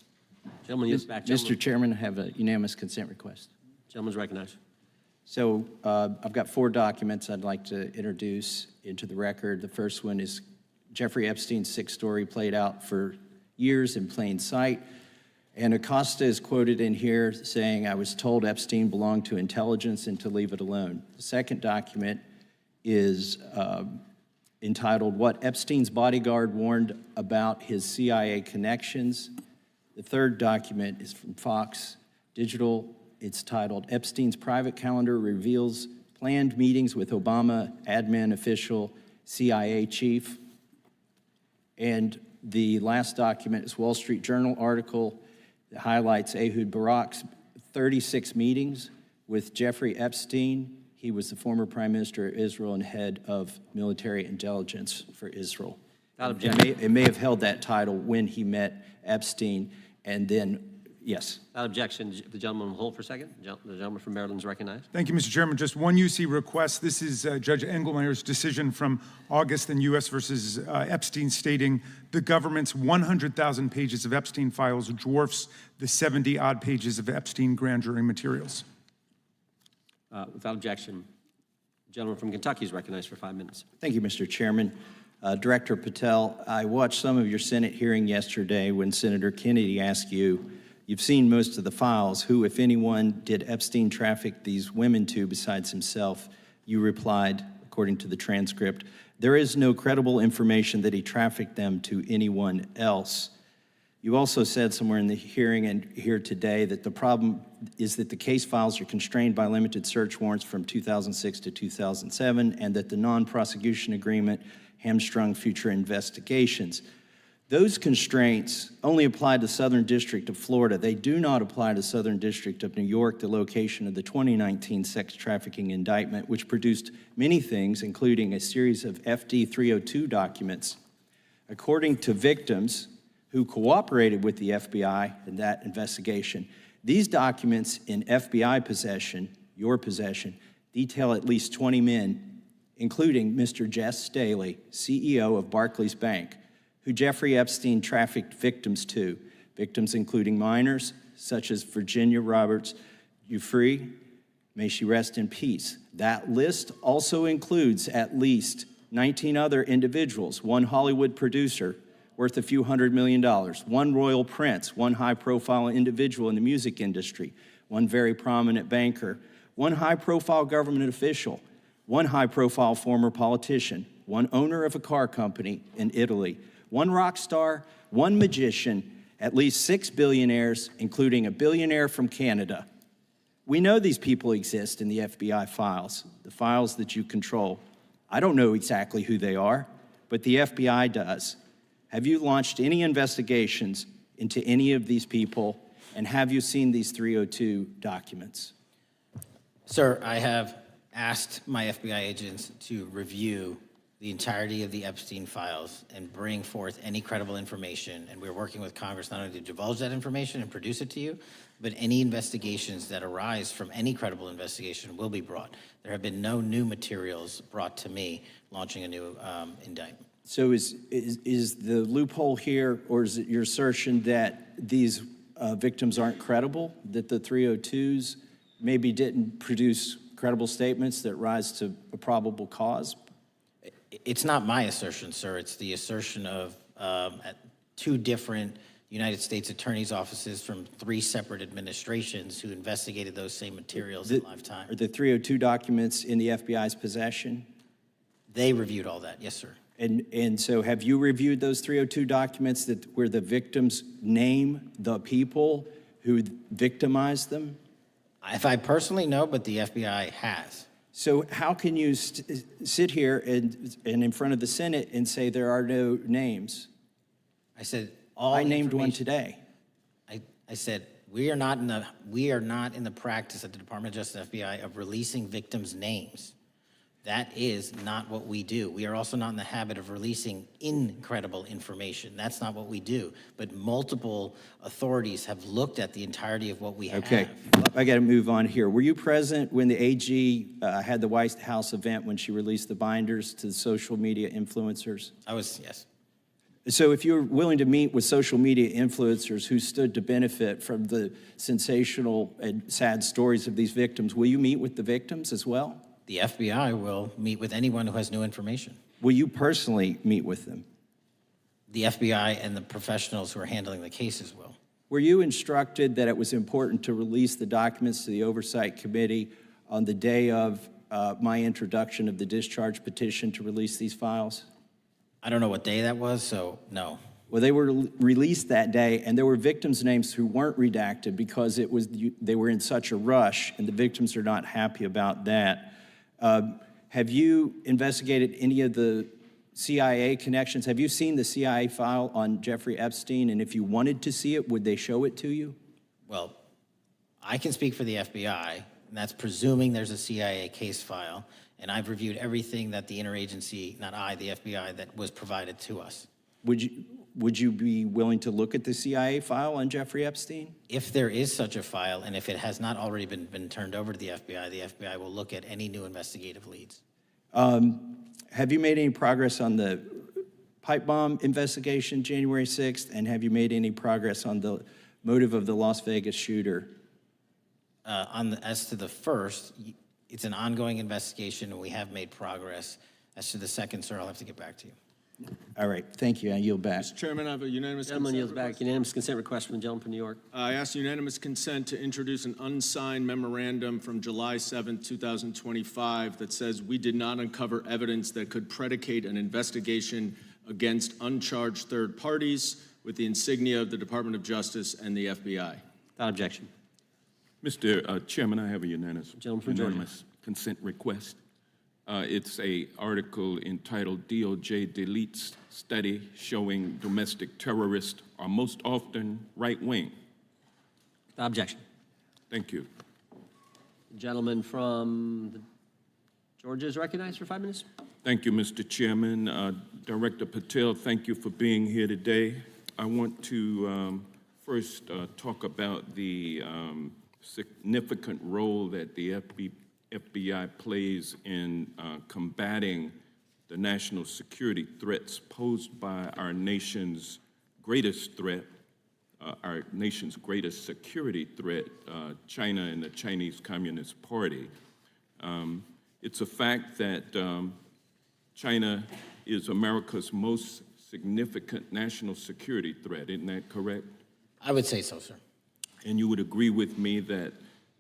Gentleman, yes, back. Gentleman. Mr. Chairman, I have a unanimous consent request. Gentleman's recognized. So I've got 4 documents I'd like to introduce into the record. The first one is Jeffrey Epstein's 6th story played out for years in plain sight. And Acosta is quoted in here saying, "I was told Epstein belonged to intelligence and to leave it alone." The second document is entitled, "What Epstein's Bodyguard Warned About His CIA Connections." The third document is from Fox Digital. It's titled, "Epstein's Private Calendar Reveals Planned Meetings with Obama Admin Official CIA Chief." And the last document is Wall Street Journal article that highlights Ehud Barak's 36 meetings with Jeffrey Epstein. He was the former Prime Minister of Israel and head of military intelligence for Israel. It may have held that title when he met Epstein, and then, yes. Without objection, the gentleman will hold for a second. The gentleman from Maryland is recognized. Thank you, Mr. Chairman. Just one UC request. This is Judge Engelmeyer's decision from August in U.S. versus Epstein, stating the government's 100,000 pages of Epstein files dwarfs the 70-odd pages of Epstein grand jury materials. Without objection, the gentleman from Kentucky is recognized for 5 minutes. Thank you, Mr. Chairman. Director Patel, I watched some of your Senate hearing yesterday when Senator Kennedy asked you, "You've seen most of the files. Who, if anyone, did Epstein traffic these women to besides himself?" You replied, according to the transcript, "There is no credible information that he trafficked them to anyone else." You also said somewhere in the hearing and here today that the problem is that the case files are constrained by limited search warrants from 2006 to 2007, and that the non-prosecution agreement hamstrung future investigations. Those constraints only apply to Southern District of Florida. They do not apply to Southern District of New York, the location of the 2019 sex trafficking indictment, which produced many things, including a series of FD 302 documents. According to victims who cooperated with the FBI in that investigation, these documents in FBI possession, your possession, detail at least 20 men, including Mr. Jess Staley, CEO of Barclays Bank, who Jeffrey Epstein trafficked victims to, victims including minors, such as Virginia Roberts Giuffre, may she rest in peace. That list also includes at least 19 other individuals, one Hollywood producer worth a few $100 million, one royal prince, one high-profile individual in the music industry, one very prominent banker, one high-profile government official, one high-profile former politician, one owner of a car company in Italy, one rock star, one magician, at least 6 billionaires, including a billionaire from Canada. We know these people exist in the FBI files, the files that you control. I don't know exactly who they are, but the FBI does. Have you launched any investigations into any of these people, and have you seen these 302 documents? Sir, I have asked my FBI agents to review the entirety of the Epstein files and bring forth any credible information. And we're working with Congress not only to divulge that information and produce it to you, but any investigations that arise from any credible investigation will be brought. There have been no new materials brought to me launching a new indictment. So is the loophole here, or is it your assertion that these victims aren't credible, that the 302s maybe didn't produce credible statements that rise to a probable cause? It's not my assertion, sir. It's the assertion of 2 different United States attorneys' offices from 3 separate administrations who investigated those same materials in lifetime. Are the 302 documents in the FBI's possession? They reviewed all that, yes, sir. And so have you reviewed those 302 documents that where the victims name the people who victimized them? If I personally know, but the FBI has. So how can you sit here and in front of the Senate and say there are no names? I said I named one today. I said we are not in the practice at the Department of Justice FBI of releasing victims' names. That is not what we do. We are also not in the habit of releasing incredible information. That's not what we do. But multiple authorities have looked at the entirety of what we have. Okay, I got to move on here. Were you present when the AG had the White House event when she released the binders to the social media influencers? I was, yes. So if you're willing to meet with social media influencers who stood to benefit from the sensational and sad stories of these victims, will you meet with the victims as well? The FBI will meet with anyone who has new information. Will you personally meet with them? The FBI and the professionals who are handling the cases will. Were you instructed that it was important to release the documents to the Oversight Committee on the day of my introduction of the discharge petition to release these files? I don't know what day that was, so no. Well, they were released that day, and there were victims' names who weren't redacted because they were in such a rush, and the victims are not happy about that. Have you investigated any of the CIA connections? Have you seen the CIA file on Jeffrey Epstein? And if you wanted to see it, would they show it to you? Well, I can speak for the FBI, and that's presuming there's a CIA case file, and I've reviewed everything that the interagency, not I, the FBI, that was provided to us. Would you be willing to look at the CIA file on Jeffrey Epstein? If there is such a file, and if it has not already been turned over to the FBI will look at any new investigative leads. Have you made any progress on the pipe bomb investigation January 6th? And have you made any progress on the motive of the Las Vegas shooter? As to the first, it's an ongoing investigation, and we have made progress. As to the second, sir, I'll have to get back to you. All right, thank you. I yield back. Mr. Chairman, I have a unanimous Gentleman consent yields back. request. Unanimous consent request from the gentleman from New York. I ask unanimous consent to introduce an unsigned memorandum from July 7, 2025 that says we did not uncover evidence that could predicate an investigation against uncharged third parties with the insignia of the Department of Justice and the FBI. Without objection. Mr. Chairman, I have a unanimous Georgia. consent request. It's a article entitled DOJ Deletes Study Showing Domestic Terrorists Are Most Often Right-Wing. Without objection. Thank you. The gentleman from Georgia is recognized for 5 minutes. Thank you, Mr. Chairman. Director Patel, thank you for being here today. I want to first talk about the significant role that the FBI plays in combating the national security threats posed by our nation's greatest threat, our nation's greatest security threat, China and the Chinese Communist Party. It's a fact that China is America's most significant national security threat, isn't that correct? I would say so, sir. And you would agree with me that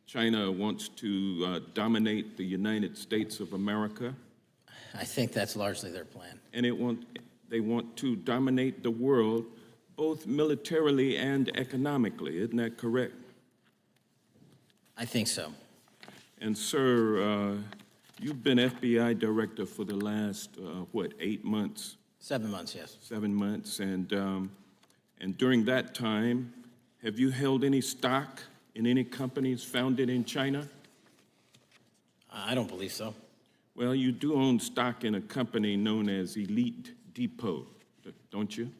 China wants to dominate the United States of America? I think that's largely their plan. And they want to dominate the world, both militarily and economically, isn't that correct? I think so. And sir, you've been FBI director for the last, 8 months? 7 months, yes. 7 months, and during that time, have you held any stock in any companies founded in China? I don't believe so. Well, you do own stock in a company known as Elite Depot, don't you?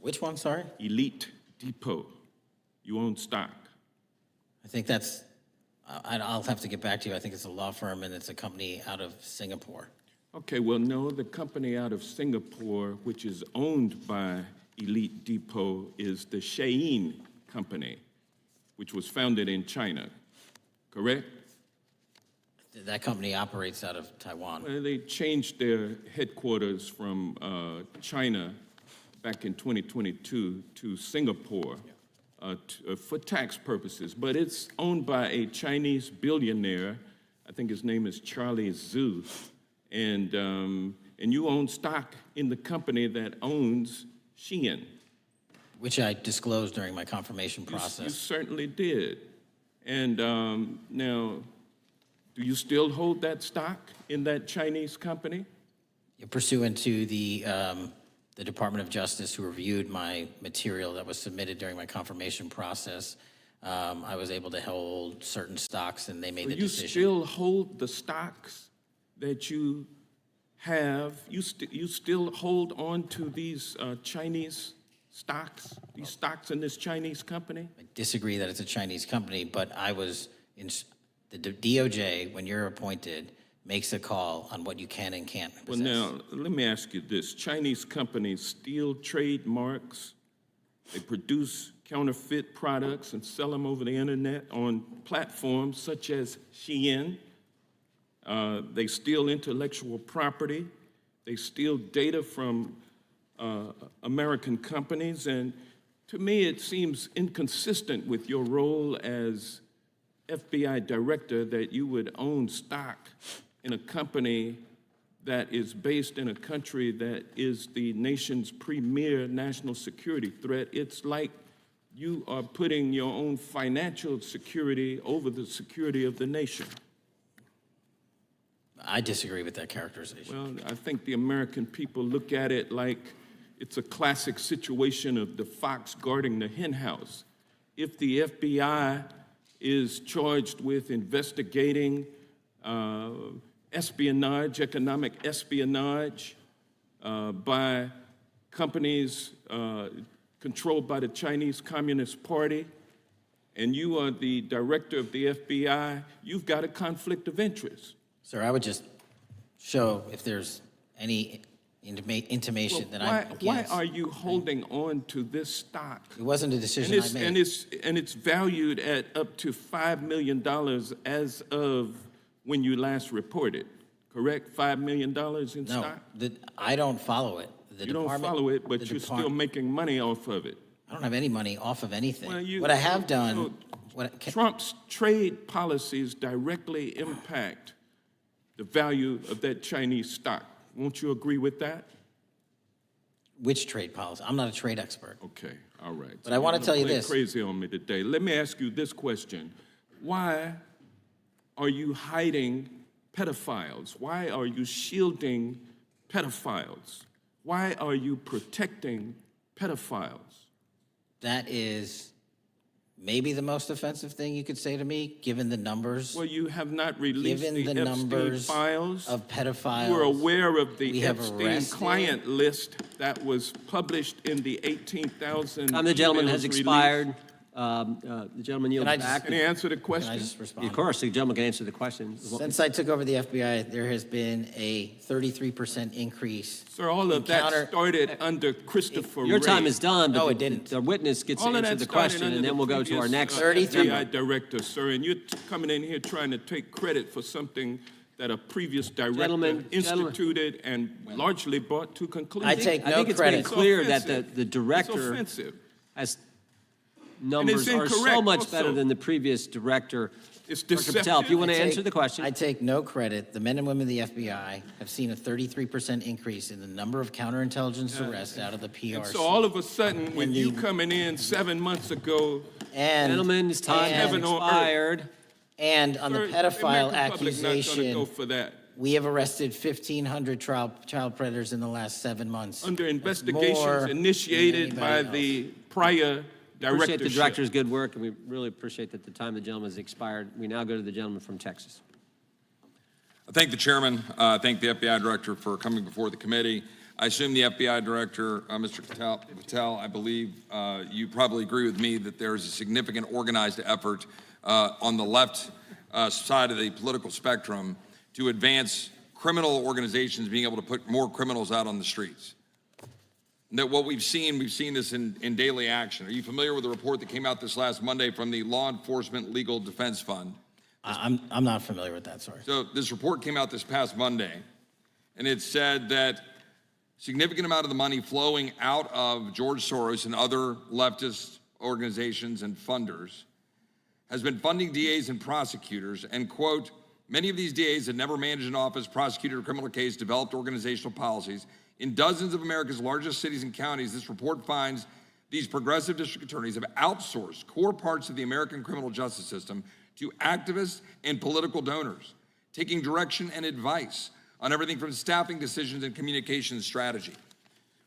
Which one, sorry? Elite Depot. You own stock. I think that's, I'll have to get back to you. I think it's a law firm and it's a company out of Singapore. Okay, well, no, the company out of Singapore, which is owned by Elite Depot, is the Shein Company, which was founded in China, correct? That company operates out of Taiwan. Well, they changed their headquarters from China back in 2022 to Singapore for tax purposes, but it's owned by a Chinese billionaire. I think his name is Charlie Zhu, and you own stock in the company that owns Shein. Which I disclosed during my confirmation process. You certainly did. And now, do you still hold that stock in that Chinese company? Pursuant to the Department of Justice, who reviewed my material that was submitted during my confirmation process, I was able to hold certain stocks, and they made the decision. You still hold the stocks that you have? You still hold on to these Chinese stocks, these stocks in this Chinese company? I disagree that it's a Chinese company, but I was in the DOJ, when you're appointed, makes a call on what you can and can't possess. Well, now, let me ask you this. Chinese companies steal trademarks. They produce counterfeit products and sell them over the internet on platforms such as Shein. They steal intellectual property. They steal data from American companies. And to me, it seems inconsistent with your role as FBI director that you would own stock in a company that is based in a country that is the nation's premier national security threat. It's like you are putting your own financial security over the security of the nation. I disagree with that characterization. Well, I think the American people look at it like it's a classic situation of the fox guarding the hen house. If the FBI is charged with investigating espionage, economic espionage by companies controlled by the Chinese Communist Party, and you are the director of the FBI, you've got a conflict of interest. Sir, I would just show if there's any intimation that I'm against. Why are you holding on to this stock? It wasn't a decision I made. And it's valued at up to $5 million as of when you last reported, correct? $5 million in stock? No, I don't follow it. You don't follow it, but you're still making money off of it. I don't have any money off of anything. Well, what I have done... Trump's trade policies directly impact the value of that Chinese stock. Won't you agree with that? Which trade policy? I'm not a trade expert. Okay, all right. But I want to tell you this. Crazy on me today. Let me ask you this question. Why are you hiding pedophiles? Why are you shielding pedophiles? Why are you protecting pedophiles? That is maybe the most offensive thing you could say to me, given the numbers. Well, you have not released the Epstein numbers files of pedophiles. You are aware of the Epstein client list that was published in the 18,000 The gentleman has emails expired. The gentleman yields back. Can he answer the question? Can I just respond? Of course, the gentleman can answer the question. Since I took over the FBI, there has been a 33% increase. Sir, all of that started under Christopher Your Wray. time is done, but No, it didn't. the witness gets All to of answer that the started question, under and then the we'll go to our previous, next. FBI director, sir, and you're coming in here trying to take credit for something that a previous director instituted and largely brought to conclusion. I take no I think it's credit. made clear that offensive. the director It's offensive. has numbers are so incorrect much better also. than the previous director. It's Dr. Patel, if you deceptive. want to answer the question. I take no credit. The men and women of the FBI have seen a 33% increase in the number of counterintelligence arrests out of the PRC. And so all of a sudden, when you coming in 7 months ago, Gentlemen's time has heaven on earth. expired. And on the Sir, pedophile American public's not gonna accusation, go for that. we have arrested 1,500 child predators in the last 7 months. Under That's investigations more than initiated by anybody the prior Appreciate the directorship. director's good work, and we really appreciate that the time of the gentleman has expired. We now go to the gentleman from Texas. I thank the chairman, thank the FBI director for coming before the committee. I assume the FBI director, Mr. Patel, I believe you probably agree with me that there is a significant organized effort on the left side of the political spectrum to advance criminal organizations being able to put more criminals out on the streets. That what we've seen this in daily action. Are you familiar with the report that came out this last Monday from the Law Enforcement Legal Defense Fund? I'm not familiar with that, sorry. So this report came out this past Monday, and it said that significant amount of the money flowing out of George Soros and other leftist organizations and funders has been funding DAs and prosecutors, and quote, Many of these DAs had never managed an office, prosecuted a criminal case, developed organizational policies. In dozens of America's largest cities and counties, this report finds these progressive district attorneys have outsourced core parts of the American criminal justice system to activists and political donors, taking direction and advice on everything from staffing decisions and communication strategy.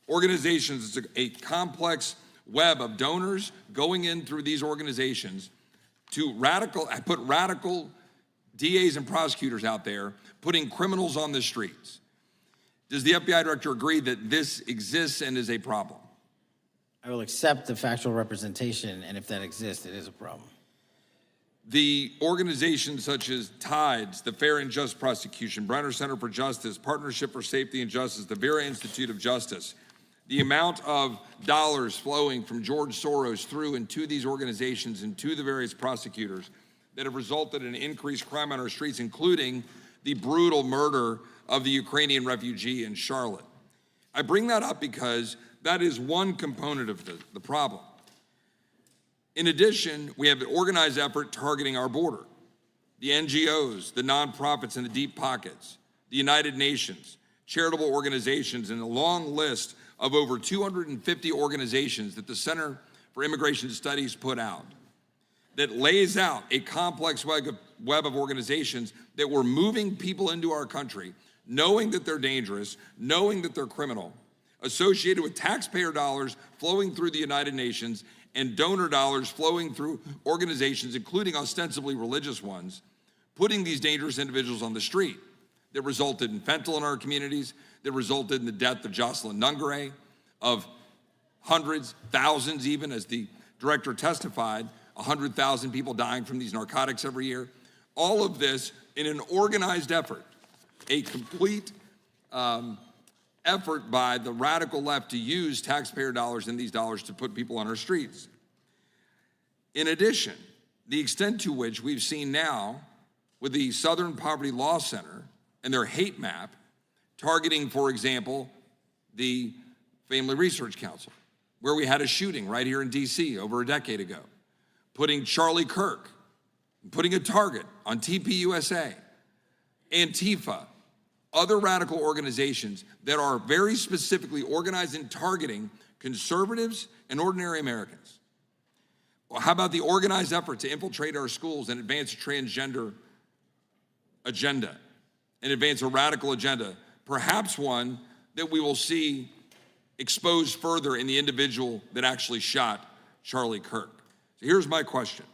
Organizations, it's a complex web of donors going in through these organizations to put radical DAs and prosecutors out there, putting criminals on the streets. Does the FBI director agree that this exists and is a problem? I will accept the factual representation, and if that exists, it is a problem. The organizations such as TIDES, the Fair and Just Prosecution, Brenner Center for Justice, Partnership for Safety and Justice, the Vera Institute of Justice, the amount of dollars flowing from George Soros through and to these organizations and to the various prosecutors that have resulted in increased crime on our streets, including the brutal murder of the Ukrainian refugee in Charlotte. I bring that up because that is one component of the problem. In addition, we have an organized effort targeting our border. The NGOs, the nonprofits and the deep pockets, the United Nations, charitable organizations, and a long list of over 250 organizations that the Center for Immigration Studies put out that lays out a complex web of organizations that were moving people into our country, knowing that they're dangerous, knowing that they're criminal, associated with taxpayer dollars flowing through the United Nations and donor dollars flowing through organizations, including ostensibly religious ones, putting these dangerous individuals on the street that resulted in fentanyl in our communities, that resulted in the death of Jocelyn Nungare, of hundreds, thousands even, as the director testified, 100,000 people dying from these narcotics every year. All of this in an organized effort, a complete effort by the radical left to use taxpayer dollars and these dollars to put people on our streets. In addition, the extent to which we've seen now with the Southern Poverty Law Center and their hate map targeting, for example, the Family Research Council, where we had a shooting right here in DC over a decade ago, putting Charlie Kirk, putting a target on TPUSA, Antifa, other radical organizations that are very specifically organized in targeting conservatives and ordinary Americans. Well, how about the organized effort to infiltrate our schools and advance a transgender agenda and advance a radical agenda, perhaps one that we will see exposed further in the individual that actually shot Charlie Kirk? So here's my question.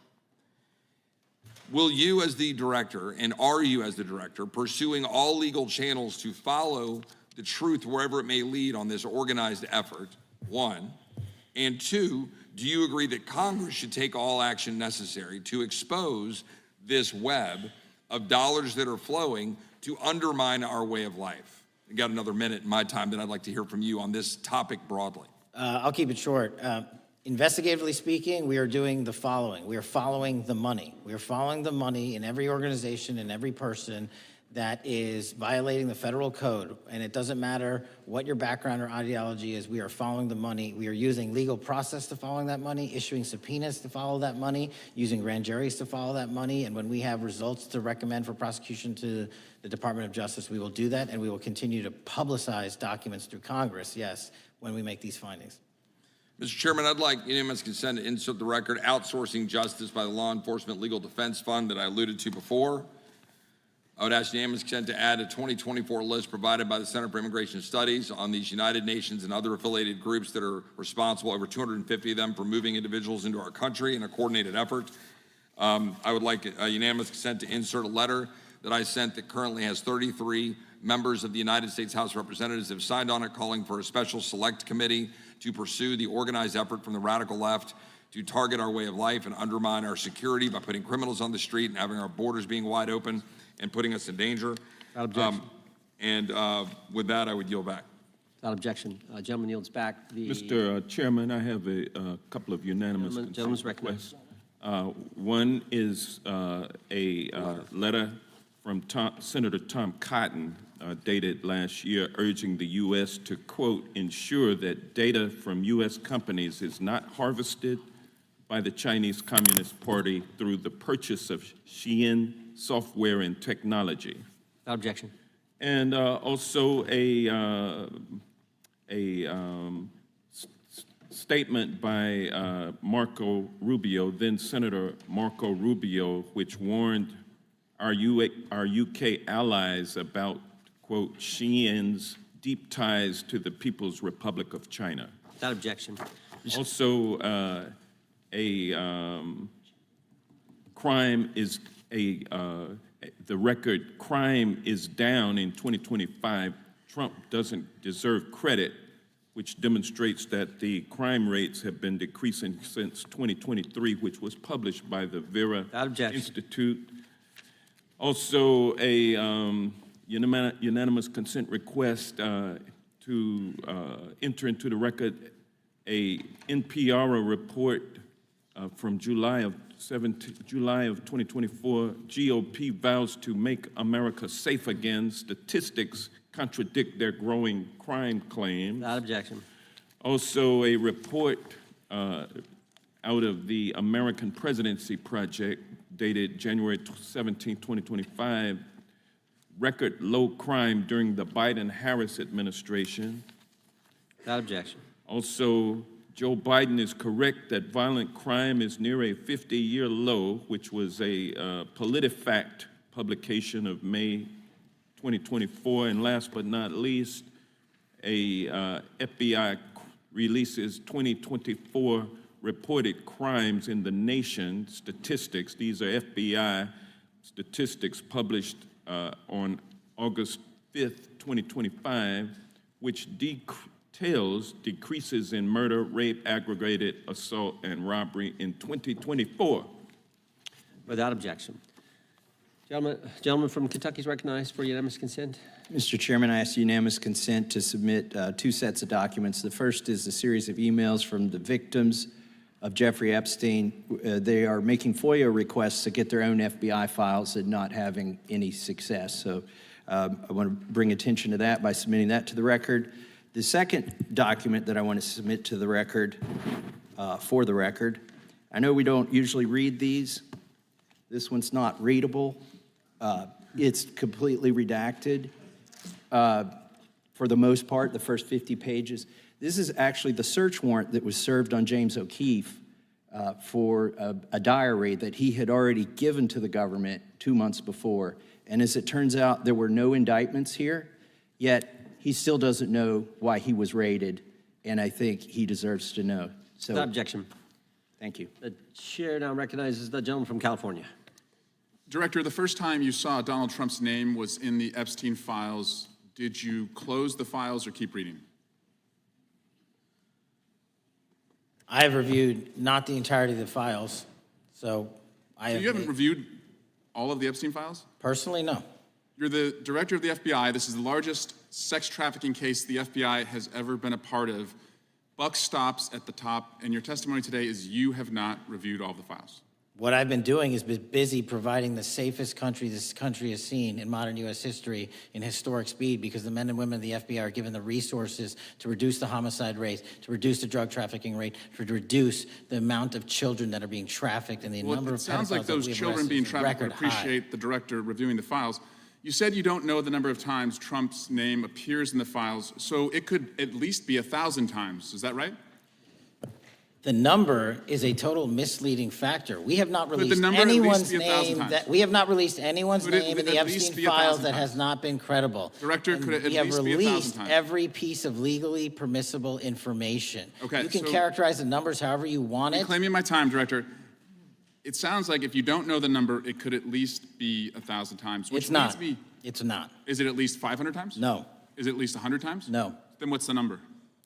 Will you as the director, and are you as the director, pursuing all legal channels to follow the truth wherever it may lead on this organized effort, one? And two, do you agree that Congress should take all action necessary to expose this web of dollars that are flowing to undermine our way of life? I got another minute in my time that I'd like to hear from you on this topic broadly. I'll keep it short. Investigatively speaking, we are doing the following. We are following the money. We are following the money in every organization and every person that is violating the federal code. And it doesn't matter what your background or ideology is, we are following the money. We are using legal process to follow that money, issuing subpoenas to follow that money, using grand juries to follow that money. And when we have results to recommend for prosecution to the Department of Justice, we will do that, and we will continue to publicize documents through Congress, yes, when we make these findings. Mr. Chairman, I'd like unanimous consent to insert the record outsourcing justice by the Law Enforcement Legal Defense Fund that I alluded to before. I would ask unanimous consent to add a 2024 list provided by the Center for Immigration Studies on these United Nations and other affiliated groups that are responsible, over 250 of them, for moving individuals into our country in a coordinated effort. I would like a unanimous consent to insert a letter that I sent that currently has 33 members of the United States House of Representatives have signed on it, calling for a special select committee to pursue the organized effort from the radical left to target our way of life and undermine our security by putting criminals on the street and having our borders being wide open and putting us in danger. Without objection. With that, I would yield back. Without objection. Gentleman yields back. Mr. Chairman, I have a couple of unanimous Gentleman's recognized. One is a letter from Senator Tom Cotton dated last year, urging the U.S. to, quote, ensure that data from U.S. companies is not harvested, by the Chinese Communist Party through the purchase of Xi'an software and technology. Without objection. And also a statement by Marco Rubio, then Senator Marco Rubio, which warned our UK allies about, quote, Xi'an's deep ties to the People's Republic of China. Without objection. Also, crime is the record crime is down in 2025. Trump doesn't deserve credit, which demonstrates that the crime rates have been decreasing since 2023, which was published by the Vera Institute. Also, a unanimous consent request to enter into the record a NPR report from July of 2024. GOP vows to make America safe again. Statistics contradict their growing crime claims. Without objection. Also, a report out of the American Presidency Project dated January 17, 2025, record low crime during the Biden-Harris administration. Without objection. Also, Joe Biden is correct that violent crime is near a 50-year low, which was a PolitiFact publication of May 2024. And last but not least, a FBI releases 2024 reported crimes in the nation statistics. These are FBI statistics published on August 5th, 2025, which details decreases in murder, rape, aggravated assault, and robbery in 2024. Without objection. Gentleman from Kentucky is recognized for unanimous consent. Mr. Chairman, I ask unanimous consent to submit two sets of documents. The first is a series of emails from the victims of Jeffrey Epstein. They are making FOIA requests to get their own FBI files and not having any success. So I want to bring attention to that by submitting that to the record. The second document that I want to submit to the record, for the record, I know we don't usually read these. This one's not readable. It's completely redacted for the most part, the first 50 pages. This is actually the search warrant that was served on James O'Keefe for a diary that he had already given to the government 2 months before. And as it turns out, there were no indictments here, yet he still doesn't know why he was raided, and I think he deserves to know. So, Without objection. Thank you. The chair now recognizes the gentleman from California. Director, the first time you saw Donald Trump's name was in the Epstein files. Did you close the files or keep reading? I have reviewed not the entirety of the files, so I have. You haven't reviewed all of the Epstein files? Personally, no. You're the director of the FBI. This is the largest sex trafficking case the FBI has ever been a part of. Buck stops at the top, and your testimony today is you have not reviewed all the files. What I've been doing is been busy providing the safest country this country has seen in modern U.S. history in historic speed, because the men and women of the FBI are given the resources to reduce the homicide rate, to reduce the drug trafficking rate, to reduce the amount of children that are being trafficked, and the number of pedophiles that we have arrested is record high. It sounds like those children being trafficked would appreciate the director reviewing the files. You said you don't know the number of times Trump's name appears in the files, so it could at least be 1,000 times. Is that right? The number is a total misleading factor. We have not released number at least anyone's be 1,000 name times? that we have not released anyone's Could it name in at the least Epstein be files 1,000 that times? has not been credible. Director, And could it at we have least be 1,000 released times? every piece of legally permissible information. Okay, You can so- characterize the numbers however you want it. Reclaiming my time, Director. It sounds like if you don't know the number, it could at least be 1,000 times. Which It's not. leads me- It's not. Is it at least 500 times? No. Is it at least 100 times? No. Then what's the number?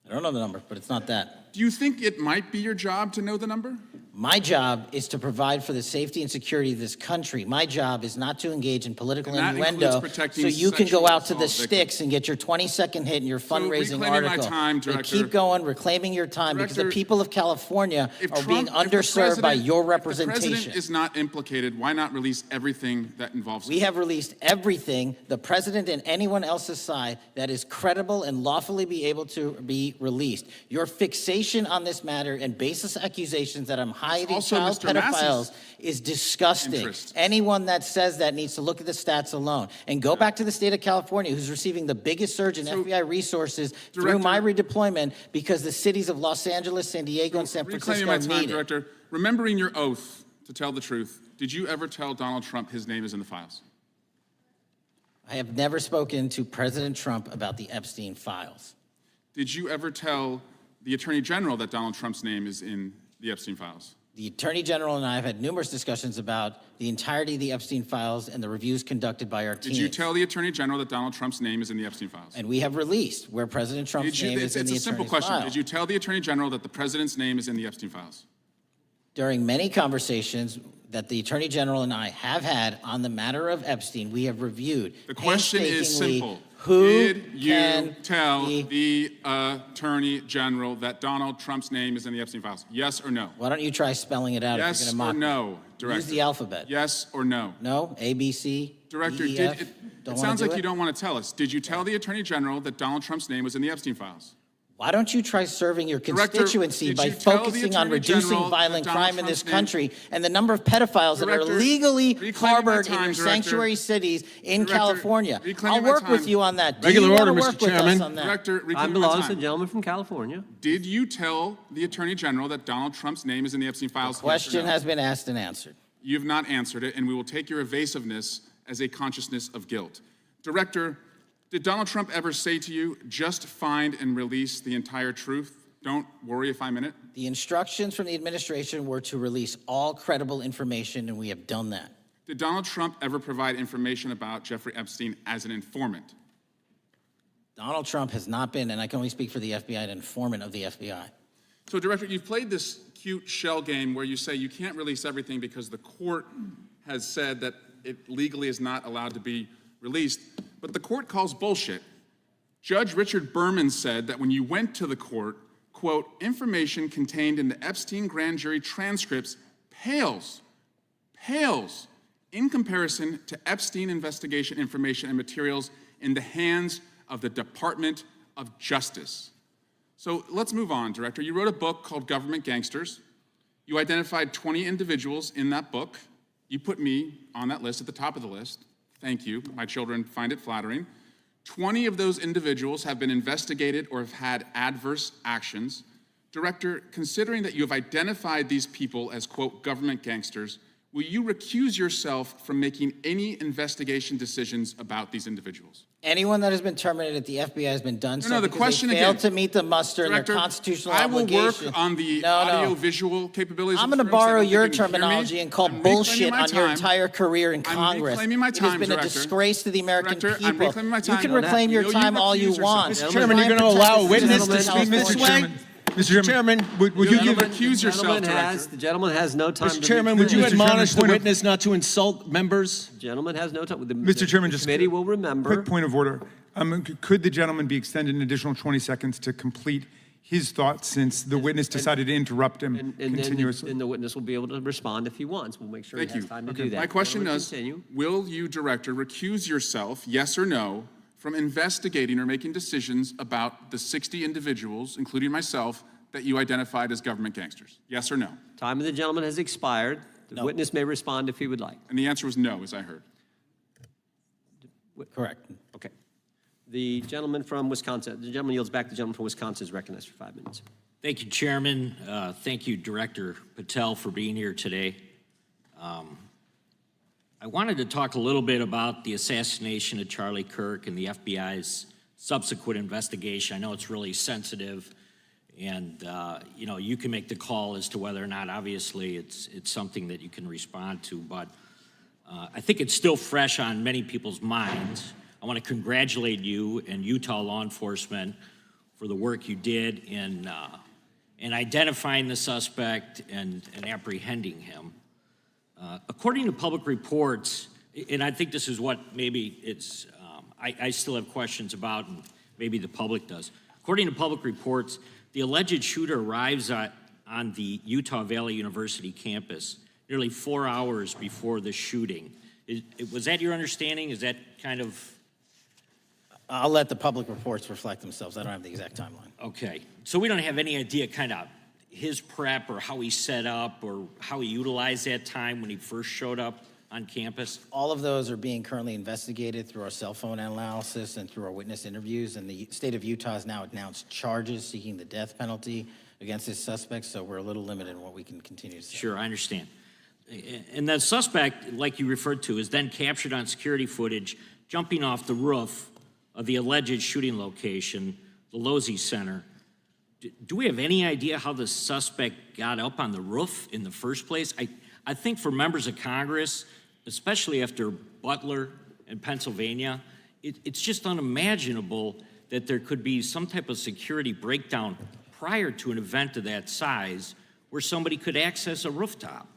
I don't know the number, but it's not that. Do you think it might be your job to know the number? My job is to provide for the safety and security of this country. My job is not to engage in political And that innuendo includes protecting so you can sexual go out to the assault sticks and get your 20-second hit in your fundraising reclaiming my article. time, So Director. keep going, reclaiming your time, because the Director, people of California If are being Trump- if the underserved by president- your If the representation. president is not implicated, why not release everything that involves him? We have released everything, the president and anyone else's side, that is credible and lawfully be able to be released. Your fixation litigation on this matter and baseless accusations that I'm hiding also child Mr. Massey's pedophiles is disgusting. interest. Anyone that says that needs to look at the stats alone. And go back to the state of California, who's receiving the biggest surge in FBI resources through my redeployment because the cities of Los Angeles, San Diego, and San Reclaiming Francisco my time, need it. Director. Remembering your oath to tell the truth, did you ever tell Donald Trump his name is in the files? I have never spoken to President Trump about the Epstein files. Did you ever tell the Attorney General that Donald Trump's name is in the Epstein files? The Attorney General and I have had numerous discussions about the entirety of the Epstein files and the reviews conducted by our team. Did you tell the Attorney General that Donald Trump's name is in the Epstein files? And we have released where President Trump's name is in the It's a simple attorney's question. file. Did you tell the Attorney General that the President's name is in the Epstein files? During many conversations that the Attorney General and I have had on the matter of Epstein, we have reviewed The question is painstakingly simple. who Did you can tell be- the Attorney General that Donald Trump's name is in the Epstein files? Yes or no? Why don't you try spelling it out if Yes you're or going to mock no, me? Director? Use the alphabet. Yes or no? No? A, B, C, Director, D, E, F? it Don't wanna sounds do like it? you don't want to tell us. Did you tell the Attorney General that Donald Trump's name was in the Epstein files? Why don't you try serving your Director, constituency did by you tell the focusing on Attorney reducing General violent that Donald crime in this Trump's name- country and the number of pedophiles that are Director, legally reclaiming harbored my time, in your Director. sanctuary cities in Director, California? reclaiming I'll my work with time. you on that. Do Regular you wanna order, Mr. work with us Chairman. on that? Director, Time reclaiming my belongs to the time. gentleman from California. Did you tell the Attorney General that Donald Trump's name is in the Epstein files? Yes or Question no? has been asked and answered. You have not answered it, and we will take your evasiveness as a consciousness of guilt. Director, did Donald Trump ever say to you, just find and release the entire truth? Don't worry if I'm in it? The instructions from the administration were to release all credible information, and we have done that. Did Donald Trump ever provide information about Jeffrey Epstein as an informant? Donald Trump has not been, and I can only speak for the FBI, an informant of the FBI. So, Director, you've played this cute shell game where you say you can't release everything because the court has said that it legally is not allowed to be released, but the court calls bullshit. Judge Richard Berman said that when you went to the court, quote, information contained in the Epstein grand jury transcripts pales in comparison to Epstein investigation information and materials in the hands of the Department of Justice. So let's move on, Director. You wrote a book called Government Gangsters. You identified 20 individuals in that book. You put me on that list at the top of the list. Thank you. My children find it flattering. 20 of those individuals have been investigated or have had adverse actions. Director, considering that you have identified these people as, quote, government gangsters, will you recuse yourself from making any investigation decisions about these individuals? Anyone that has been terminated at the FBI has been done so No, the because question they failed again. to meet the muster Director, and their constitutional I will obligation. work on the No. audio-visual capabilities. I'm of going to the room so borrow that your you can hear me. terminology and call I'm reclaiming bullshit my on your time. entire career in I'm Congress. reclaiming my It has time, been a Director. disgrace to the American Director, I'm people. reclaiming my You time. can Don't reclaim your have- will you time all you recuse yourself? want. Mr. Chairman, Try you're and gonna protect allow a the witness citizens to of speak this California. way? Mr. Chairman, would you give recuse yourself, Director? The gentleman has no time. Mr. Chairman, would you Mr. Chairman, admonish the point of- witness not to insult members? The gentleman has no time. Mr. Chairman, the just committee will remember. quick point of order. Could the gentleman be extended an additional 20 seconds to complete his thoughts since the witness decided to interrupt him And continuously? then the witness will be able to respond if he wants. We'll make sure Thank he has you. time to do that. My question Gentleman, is, continue. will you, Director, recuse yourself, yes or no, from investigating or making decisions about the 60 individuals, including myself, that you identified as government gangsters? Yes or no? Time of the gentleman has expired. The witness may respond if he would like. And the answer was no, as I heard. Correct. Okay. The gentleman from Wisconsin, the gentleman yields back. The gentleman from Wisconsin is recognized for 5 minutes. Thank you, Chairman. Thank you, Director Patel, for being here today. I wanted to talk a little bit about the assassination of Charlie Kirk and the FBI's subsequent investigation. I know it's really sensitive, and you know, you can make the call as to whether or not, obviously, it's something that you can respond to, but I think it's still fresh on many people's minds. I want to congratulate you and Utah law enforcement for the work you did in identifying the suspect and apprehending him. According to public reports, and I think this is what maybe it's, I still have questions about, and maybe the public does. According to public reports, the alleged shooter arrives on the Utah Valley University campus nearly 4 hours before the shooting. Was that your understanding? Is that kind of I'll let the public reports reflect themselves. I don't have the exact timeline. Okay, so we don't have any idea kind of his prep or how he set up or how he utilized that time when he first showed up on campus? All of those are being currently investigated through our cell phone analysis and through our witness interviews, and the state of Utah has now announced charges seeking the death penalty against this suspect, so we're a little limited in what we can continue to say. Sure, I understand. And the suspect, like you referred to, is then captured on security footage jumping off the roof of the alleged shooting location, the Losey Center. Do we have any idea how the suspect got up on the roof in the first place? I think for members of Congress, especially after Butler in Pennsylvania, it's just unimaginable that there could be some type of security breakdown prior to an event of that size where somebody could access a rooftop.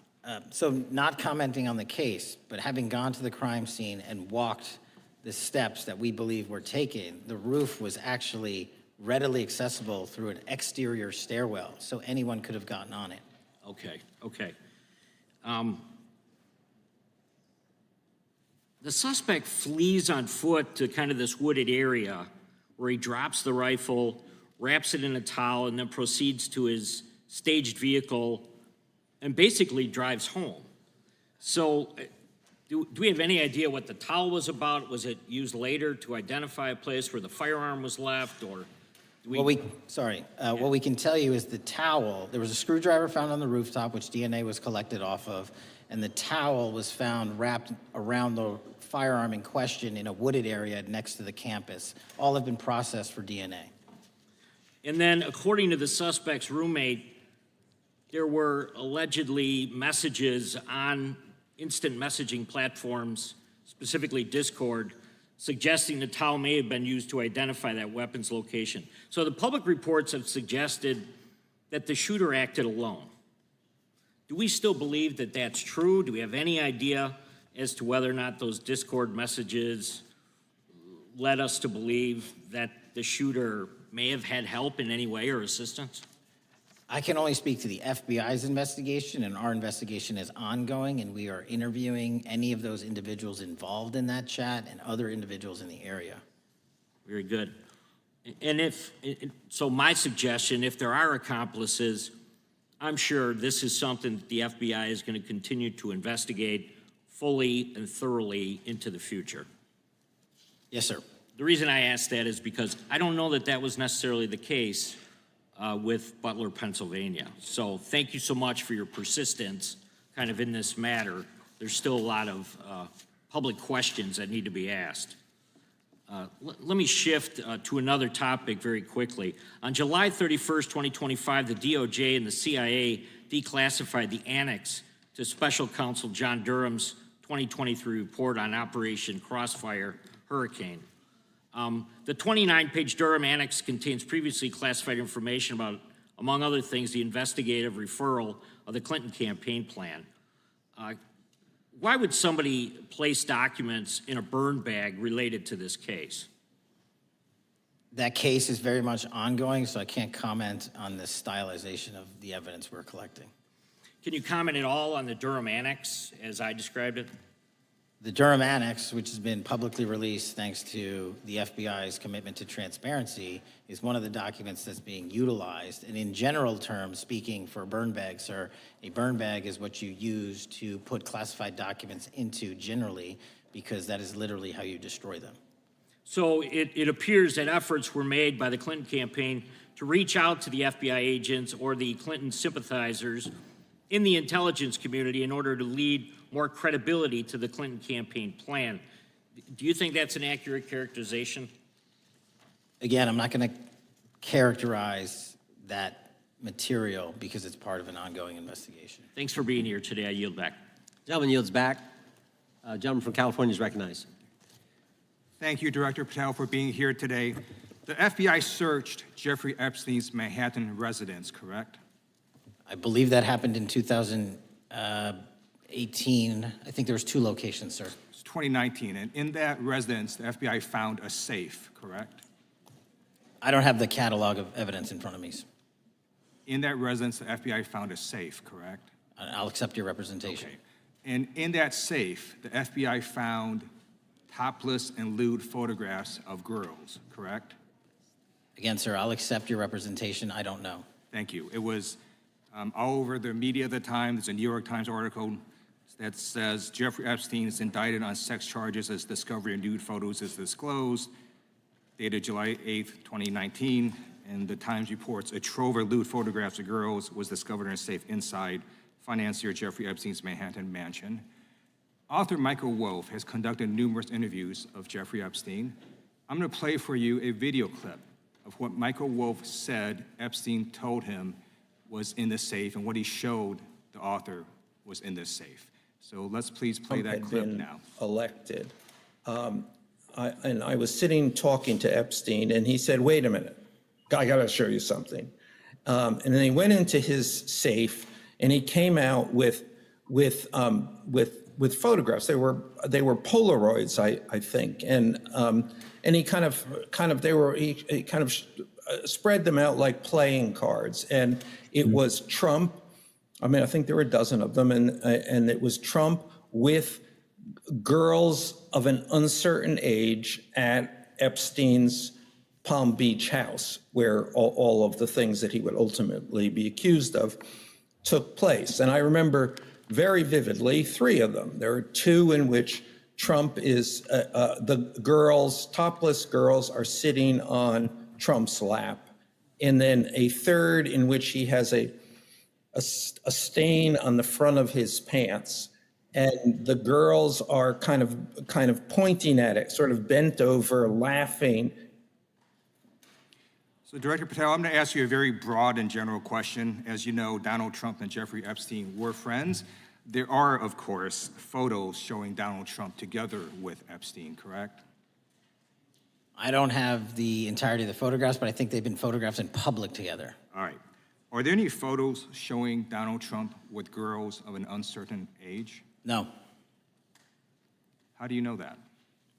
So not commenting on the case, but having gone to the crime scene and walked the steps that we believe were taken, the roof was actually readily accessible through an exterior stairwell, so anyone could have gotten on it. Okay, okay. The suspect flees on foot to kind of this wooded area where he drops the rifle, wraps it in a towel, and then proceeds to his staged vehicle and basically drives home. So do we have any idea what the towel was about? Was it used later to identify a place where the firearm was left, or do we... What we can tell you is the towel, there was a screwdriver found on the rooftop, which DNA was collected off of, and the towel was found wrapped around the firearm in question in a wooded area next to the campus. All have been processed for DNA. And then, according to the suspect's roommate, there were allegedly messages on instant messaging platforms, specifically Discord, suggesting the towel may have been used to identify that weapon's location. So the public reports have suggested that the shooter acted alone. Do we still believe that that's true? Do we have any idea as to whether or not those Discord messages led us to believe that the shooter may have had help in any way or assistance? I can only speak to the FBI's investigation, and our investigation is ongoing, and we are interviewing any of those individuals involved in that chat and other individuals in the area. Very good. And so my suggestion, if there are accomplices, I'm sure this is something that the FBI is going to continue to investigate fully and thoroughly into the future. Yes, sir. The reason I ask that is because I don't know that that was necessarily the case with Butler, Pennsylvania. So thank you so much for your persistence kind of in this matter. There's still a lot of public questions that need to be asked. Let me shift to another topic very quickly. On July 31st, 2025, the DOJ and the CIA declassified the annex to Special Counsel John Durham's 2023 report on Operation Crossfire Hurricane. The 29-page Durham Annex contains previously classified information about, among other things, the investigative referral of the Clinton campaign plan. Why would somebody place documents in a burn bag related to this case? That case is very much ongoing, so I can't comment on the stylization of the evidence we're collecting. Can you comment at all on the Durham Annex as I described it? The Durham Annex, which has been publicly released thanks to the FBI's commitment to transparency, is one of the documents that's being utilized. And in general terms, speaking for burn bags, sir, a burn bag is what you use to put classified documents into generally, because that is literally how you destroy them. So it appears that efforts were made by the Clinton campaign to reach out to the FBI agents or the Clinton sympathizers in the intelligence community in order to lead more credibility to the Clinton campaign plan. Do you think that's an accurate characterization? Again, I'm not going to characterize that material because it's part of an ongoing investigation. Thanks for being here today. I yield back. Gentleman yields back. Gentleman from California is recognized. Thank you, Director Patel, for being here today. The FBI searched Jeffrey Epstein's Manhattan residence, correct? I believe that happened in 2018. I think there was 2 locations, sir. It's 2019, and in that residence, the FBI found a safe, correct? I don't have the catalog of evidence in front of me. In that residence, the FBI found a safe, correct? I'll accept your representation. Okay. And in that safe, the FBI found topless and lewd photographs of girls, correct? Again, sir, I'll accept your representation. I don't know. Thank you. It was all over the media at the time. There's a New York Times article that says Jeffrey Epstein is indicted on sex charges as discovery of nude photos is disclosed, dated July 8th, 2019. And the Times reports a trove of lewd photographs of girls was discovered in a safe inside financier Jeffrey Epstein's Manhattan mansion. Author Michael Wolff has conducted numerous interviews of Jeffrey Epstein. I'm going to play for you a video clip of what Michael Wolff said Epstein told him was in the safe and what he showed the author was in this safe. So let's please play that clip now. Elected. And I was sitting talking to Epstein, and he said, "Wait a minute, I got to show you something." And then he went into his safe, and he came out with photographs. They were Polaroids, I think, and he kind of spread them out like playing cards, and it was Trump. I mean, I think there were a dozen of them, and it was Trump with girls of an uncertain age at Epstein's Palm Beach house, where all of the things that he would ultimately be accused of took place. And I remember very vividly 3 of them. There are 2 in which Trump is, the girls, topless girls, are sitting on Trump's lap. And then a 3rd in which he has a stain on the front of his pants. And the girls are kind of pointing at it, sort of bent over, laughing. So Director Patel, I'm going to ask you a very broad and general question. As you know, Donald Trump and Jeffrey Epstein were friends. There are, of course, photos showing Donald Trump together with Epstein, correct? I don't have the entirety of the photographs, but I think they've been photographed in public together. All right. Are there any photos showing Donald Trump with girls of an uncertain age? No. How do you know that?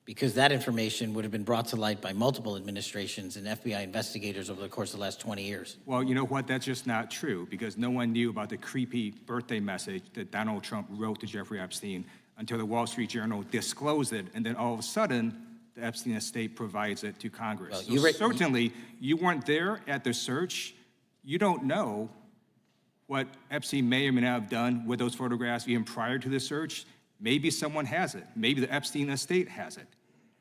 Because that information would have been brought to light by multiple administrations and FBI investigators over the course of the last 20 years. Well, you know what? That's just not true, because no one knew about the creepy birthday message that Donald Trump wrote to Jeffrey Epstein until the Wall Street Journal disclosed it, and then all of a sudden, the Epstein estate provides it to Congress. Well, so certainly, you weren't there at the search. You don't know what Epstein may or may not have done with those photographs even prior to the search. Maybe someone has it. Maybe the Epstein estate has it.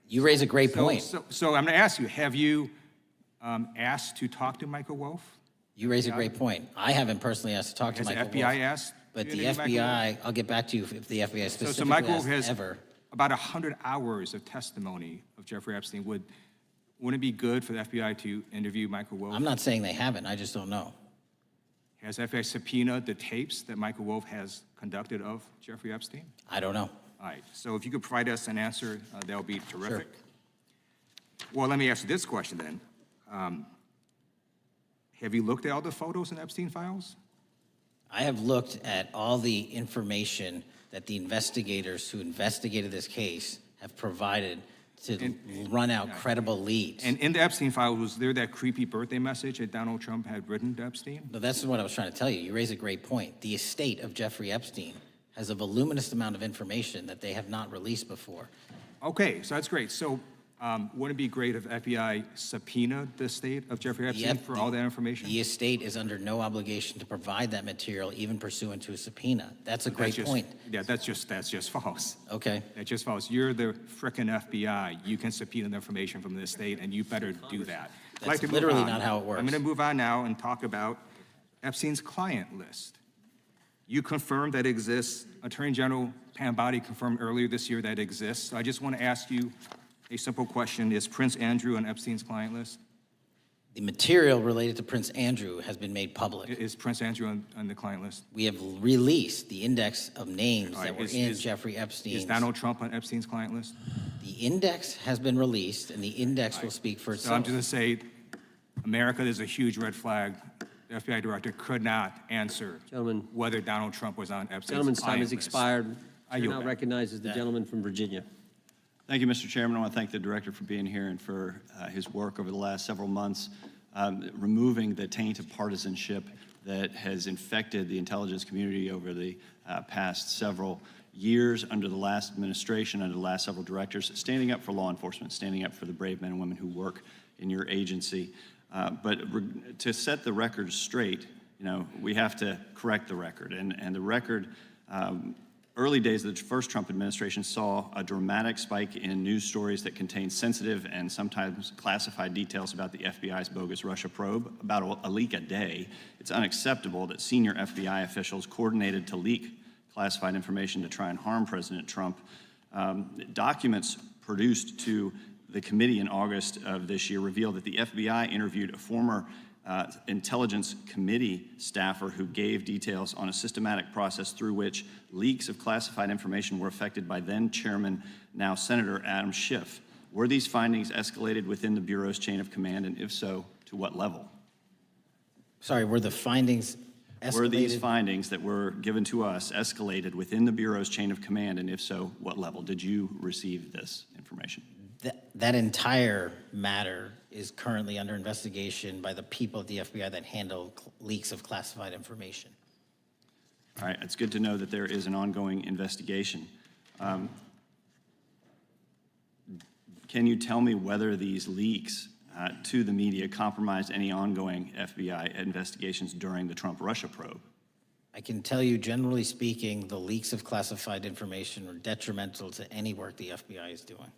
You raise a great point. So I'm going to ask you, have you asked to talk to Michael Wolff? You raise a great point. I haven't personally asked to talk to Michael Wolff. Has the FBI asked? But the FBI, I'll get back to you if the FBI specifically so Michael Wolff asked has ever. about 100 hours of testimony of Jeffrey Epstein. Wouldn't it be good for the FBI to interview Michael Wolff? I'm not saying they haven't. I just don't know. Has FBI subpoenaed the tapes that Michael Wolff has conducted of Jeffrey Epstein? I don't know. All right. So if you could provide us an answer, that would be terrific. Sure. Well, let me ask you this question then. Have you looked at all the photos in Epstein files? I have looked at all the information that the investigators who investigated this case have provided to run out credible leads. And in the Epstein files, was there that creepy birthday message that Donald Trump had written to Epstein? No, that's what I was trying to tell you. You raise a great point. The estate of Jeffrey Epstein has a voluminous amount of information that they have not released before. Okay, so that's great. So wouldn't it be great if FBI subpoenaed the estate of Jeffrey Epstein for all that information? The estate is under no obligation to provide that material, even pursuant to a subpoena. That's a great point. Yeah, that's just false. Okay. That's just false. You're the frickin' FBI. You can subpoena the information from the estate, and you better do that. That's literally not how it works. I'm going to move on now and talk about Epstein's client list. You confirmed that it exists. Attorney General Pam Bondi confirmed earlier this year that it exists. So I just want to ask you a simple question. Is Prince Andrew on Epstein's client list? The material related to Prince Andrew has been made public. Is Prince Andrew on the client list? We have released the index of names that were in Jeffrey Epstein's. Is Donald Trump on Epstein's client list? The index has been released, and the index will speak for itself. So I'm just going to say, America, there's a huge red flag. The FBI director could not answer whether Donald Trump was on Epstein's Gentleman's time has list. expired. I Chair yield now back. recognizes the gentleman from Virginia. Thank you, Mr. Chairman. I want to thank the director for being here and for his work over the last several months, removing the taint of partisanship that has infected the intelligence community over the past several years under the last administration, under the last several directors, standing up for law enforcement, standing up for the brave men and women who work in your agency. But to set the record straight, we have to correct the record. And the record, early days of the first Trump administration saw a dramatic spike in news stories that contained sensitive and sometimes classified details about the FBI's bogus Russia probe, about a leak a day. It's unacceptable that senior FBI officials coordinated to leak classified information to try and harm President Trump. Documents produced to the committee in August of this year revealed that the FBI interviewed a former Intelligence Committee staffer who gave details on a systematic process through which leaks of classified information were affected by then Chairman, now Senator Adam Schiff. Were these findings escalated within the Bureau's chain of command, and if so, to what level? Sorry, were the findings escalated? Were these findings that were given to us escalated within the Bureau's chain of command, and if so, what level? Did you receive this information? That entire matter is currently under investigation by the people at the FBI that handle leaks of classified information. All right, it's good to know that there is an ongoing investigation. Can you tell me whether these leaks to the media compromised any ongoing FBI investigations during the Trump-Russia probe? I can tell you, generally speaking, the leaks of classified information are detrimental to any work the FBI is doing.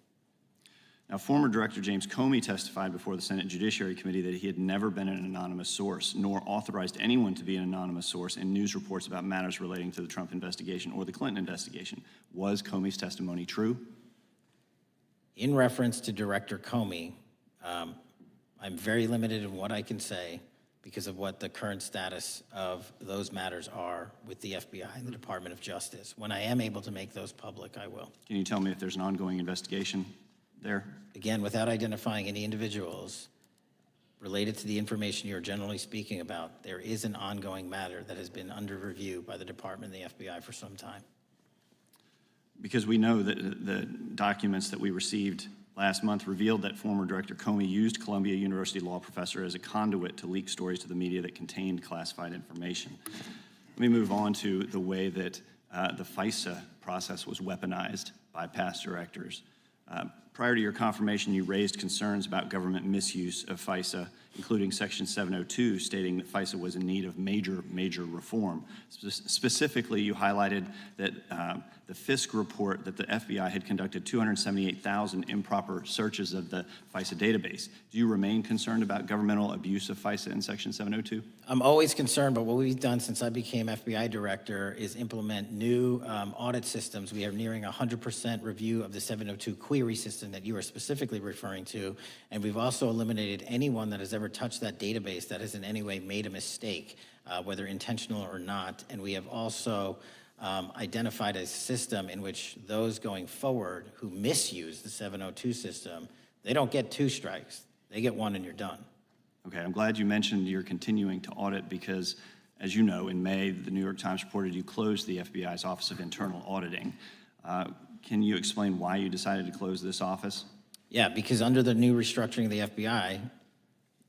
Now, former Director James Comey testified before the Senate Judiciary Committee that he had never been an anonymous source, nor authorized anyone to be an anonymous source in news reports about matters relating to the Trump investigation or the Clinton investigation. Was Comey's testimony true? In reference to Director Comey, I'm very limited in what I can say because of what the current status of those matters are with the FBI and the Department of Justice. When I am able to make those public, I will. Can you tell me if there's an ongoing investigation there? Again, without identifying any individuals related to the information you're generally speaking about, there is an ongoing matter that has been under review by the Department and the FBI for some time. Because we know that the documents that we received last month revealed that former Director Comey used Columbia University law professor as a conduit to leak stories to the media that contained classified information. Let me move on to the way that the FISA process was weaponized by past directors. Prior to your confirmation, you raised concerns about government misuse of FISA, including Section 702, stating that FISA was in need of major reform. Specifically, you highlighted that the FISC report that the FBI had conducted 278,000 improper searches of the FISA database. Do you remain concerned about governmental abuse of FISA in Section 702? I'm always concerned, but what we've done since I became FBI director is implement new audit systems. We are nearing 100% review of the 702 query system that you are specifically referring to, and we've also eliminated anyone that has ever touched that database that has in any way made a mistake, whether intentional or not. And we have also identified a system in which those going forward who misuse the 702 system, they don't get 2 strikes. They get 1 and you're done. Okay, I'm glad you mentioned you're continuing to audit because, as you know, in May, the New York Times reported you closed the FBI's Office of Internal Auditing. Can you explain why you decided to close this office? Yeah, because under the new restructuring of the FBI,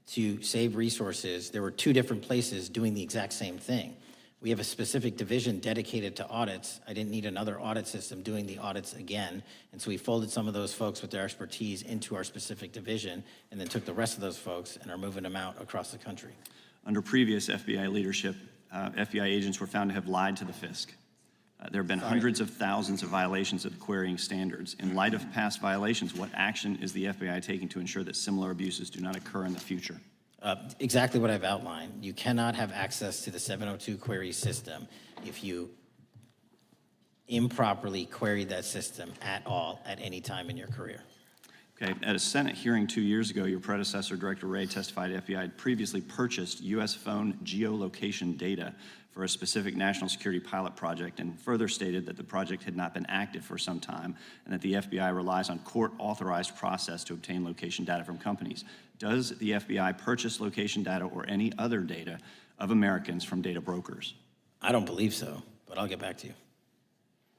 to save resources, there were 2 different places doing the exact same thing. We have a specific division dedicated to audits. I didn't need another audit system doing the audits again. And so we folded some of those folks with their expertise into our specific division and then took the rest of those folks and are moving them out across the country. Under previous FBI leadership, FBI agents were found to have lied to the FISC. There have been hundreds of thousands of violations of the querying standards. In light of past violations, what action is the FBI taking to ensure that similar abuses do not occur in the future? Exactly what I've outlined. You cannot have access to the 702 query system if you improperly queried that system at all at any time in your career. Okay, at a Senate hearing 2 years ago, your predecessor, Director Wray, testified FBI had previously purchased U.S. phone geolocation data for a specific national security pilot project and further stated that the project had not been active for some time and that the FBI relies on court-authorized process to obtain location data from companies. Does the FBI purchase location data or any other data of Americans from data brokers? I don't believe so, but I'll get back to you.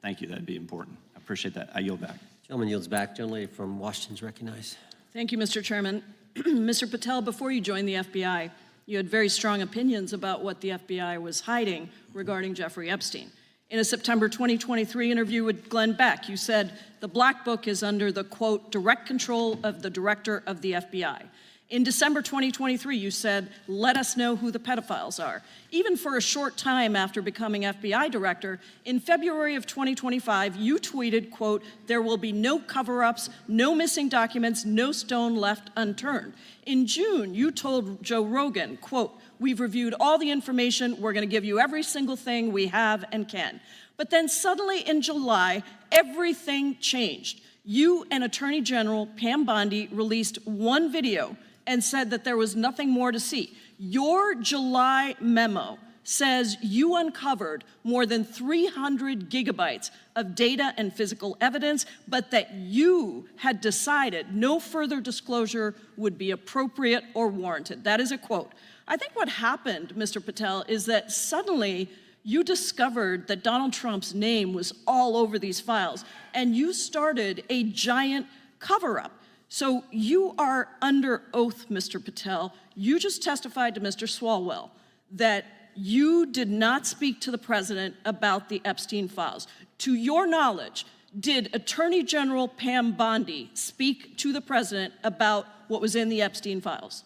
Thank you, that'd be important. I appreciate that. I yield back. Gentleman yields back. Gentleman from Washington's recognized. Thank you, Mr. Chairman. Mr. Patel, before you joined the FBI, you had very strong opinions about what the FBI was hiding regarding Jeffrey Epstein. In a September 2023 interview with Glenn Beck, you said the Black Book is under the, quote, direct control of the director of the FBI. In December 2023, you said, let us know who the pedophiles are. Even for a short time after becoming FBI director, in February of 2025, you tweeted, quote, there will be no cover-ups, no missing documents, no stone left unturned. In June, you told Joe Rogan, quote, we've reviewed all the information, we're gonna give you every single thing we have and can. But then suddenly in July, everything changed. You and Attorney General Pam Bondi released one video and said that there was nothing more to see. Your July memo says you uncovered more than 300 gigabytes of data and physical evidence, but that you had decided no further disclosure would be appropriate or warranted. That is a quote. I think what happened, Mr. Patel, is that suddenly you discovered that Donald Trump's name was all over these files, and you started a giant cover-up. So you are under oath, Mr. Patel. You just testified to Mr. Swalwell that you did not speak to the president about the Epstein files. To your knowledge, did Attorney General Pam Bondi speak to the president about what was in the Epstein files?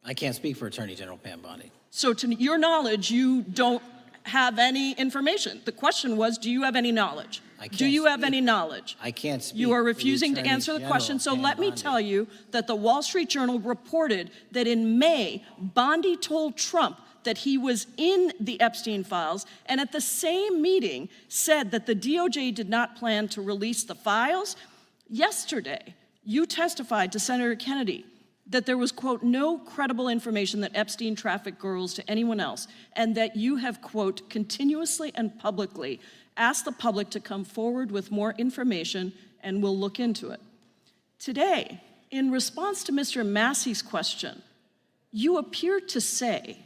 I can't speak for Attorney General Pam Bondi. So to your knowledge, you don't have any information. The question was, do you have any knowledge? Do you have any knowledge? I can't speak. You are for the refusing to Attorney answer the General, question, so Pam let me Bondi. tell you that the Wall Street Journal reported that in May, Bondi told Trump that he was in the Epstein files, and at the same meeting said that the DOJ did not plan to release the files. Yesterday, you testified to Senator Kennedy that there was, quote, no credible information that Epstein trafficked girls to anyone else, and that you have, quote, continuously and publicly asked the public to come forward with more information, and we'll look into it. Today, in response to Mr. Massey's question, you appeared to say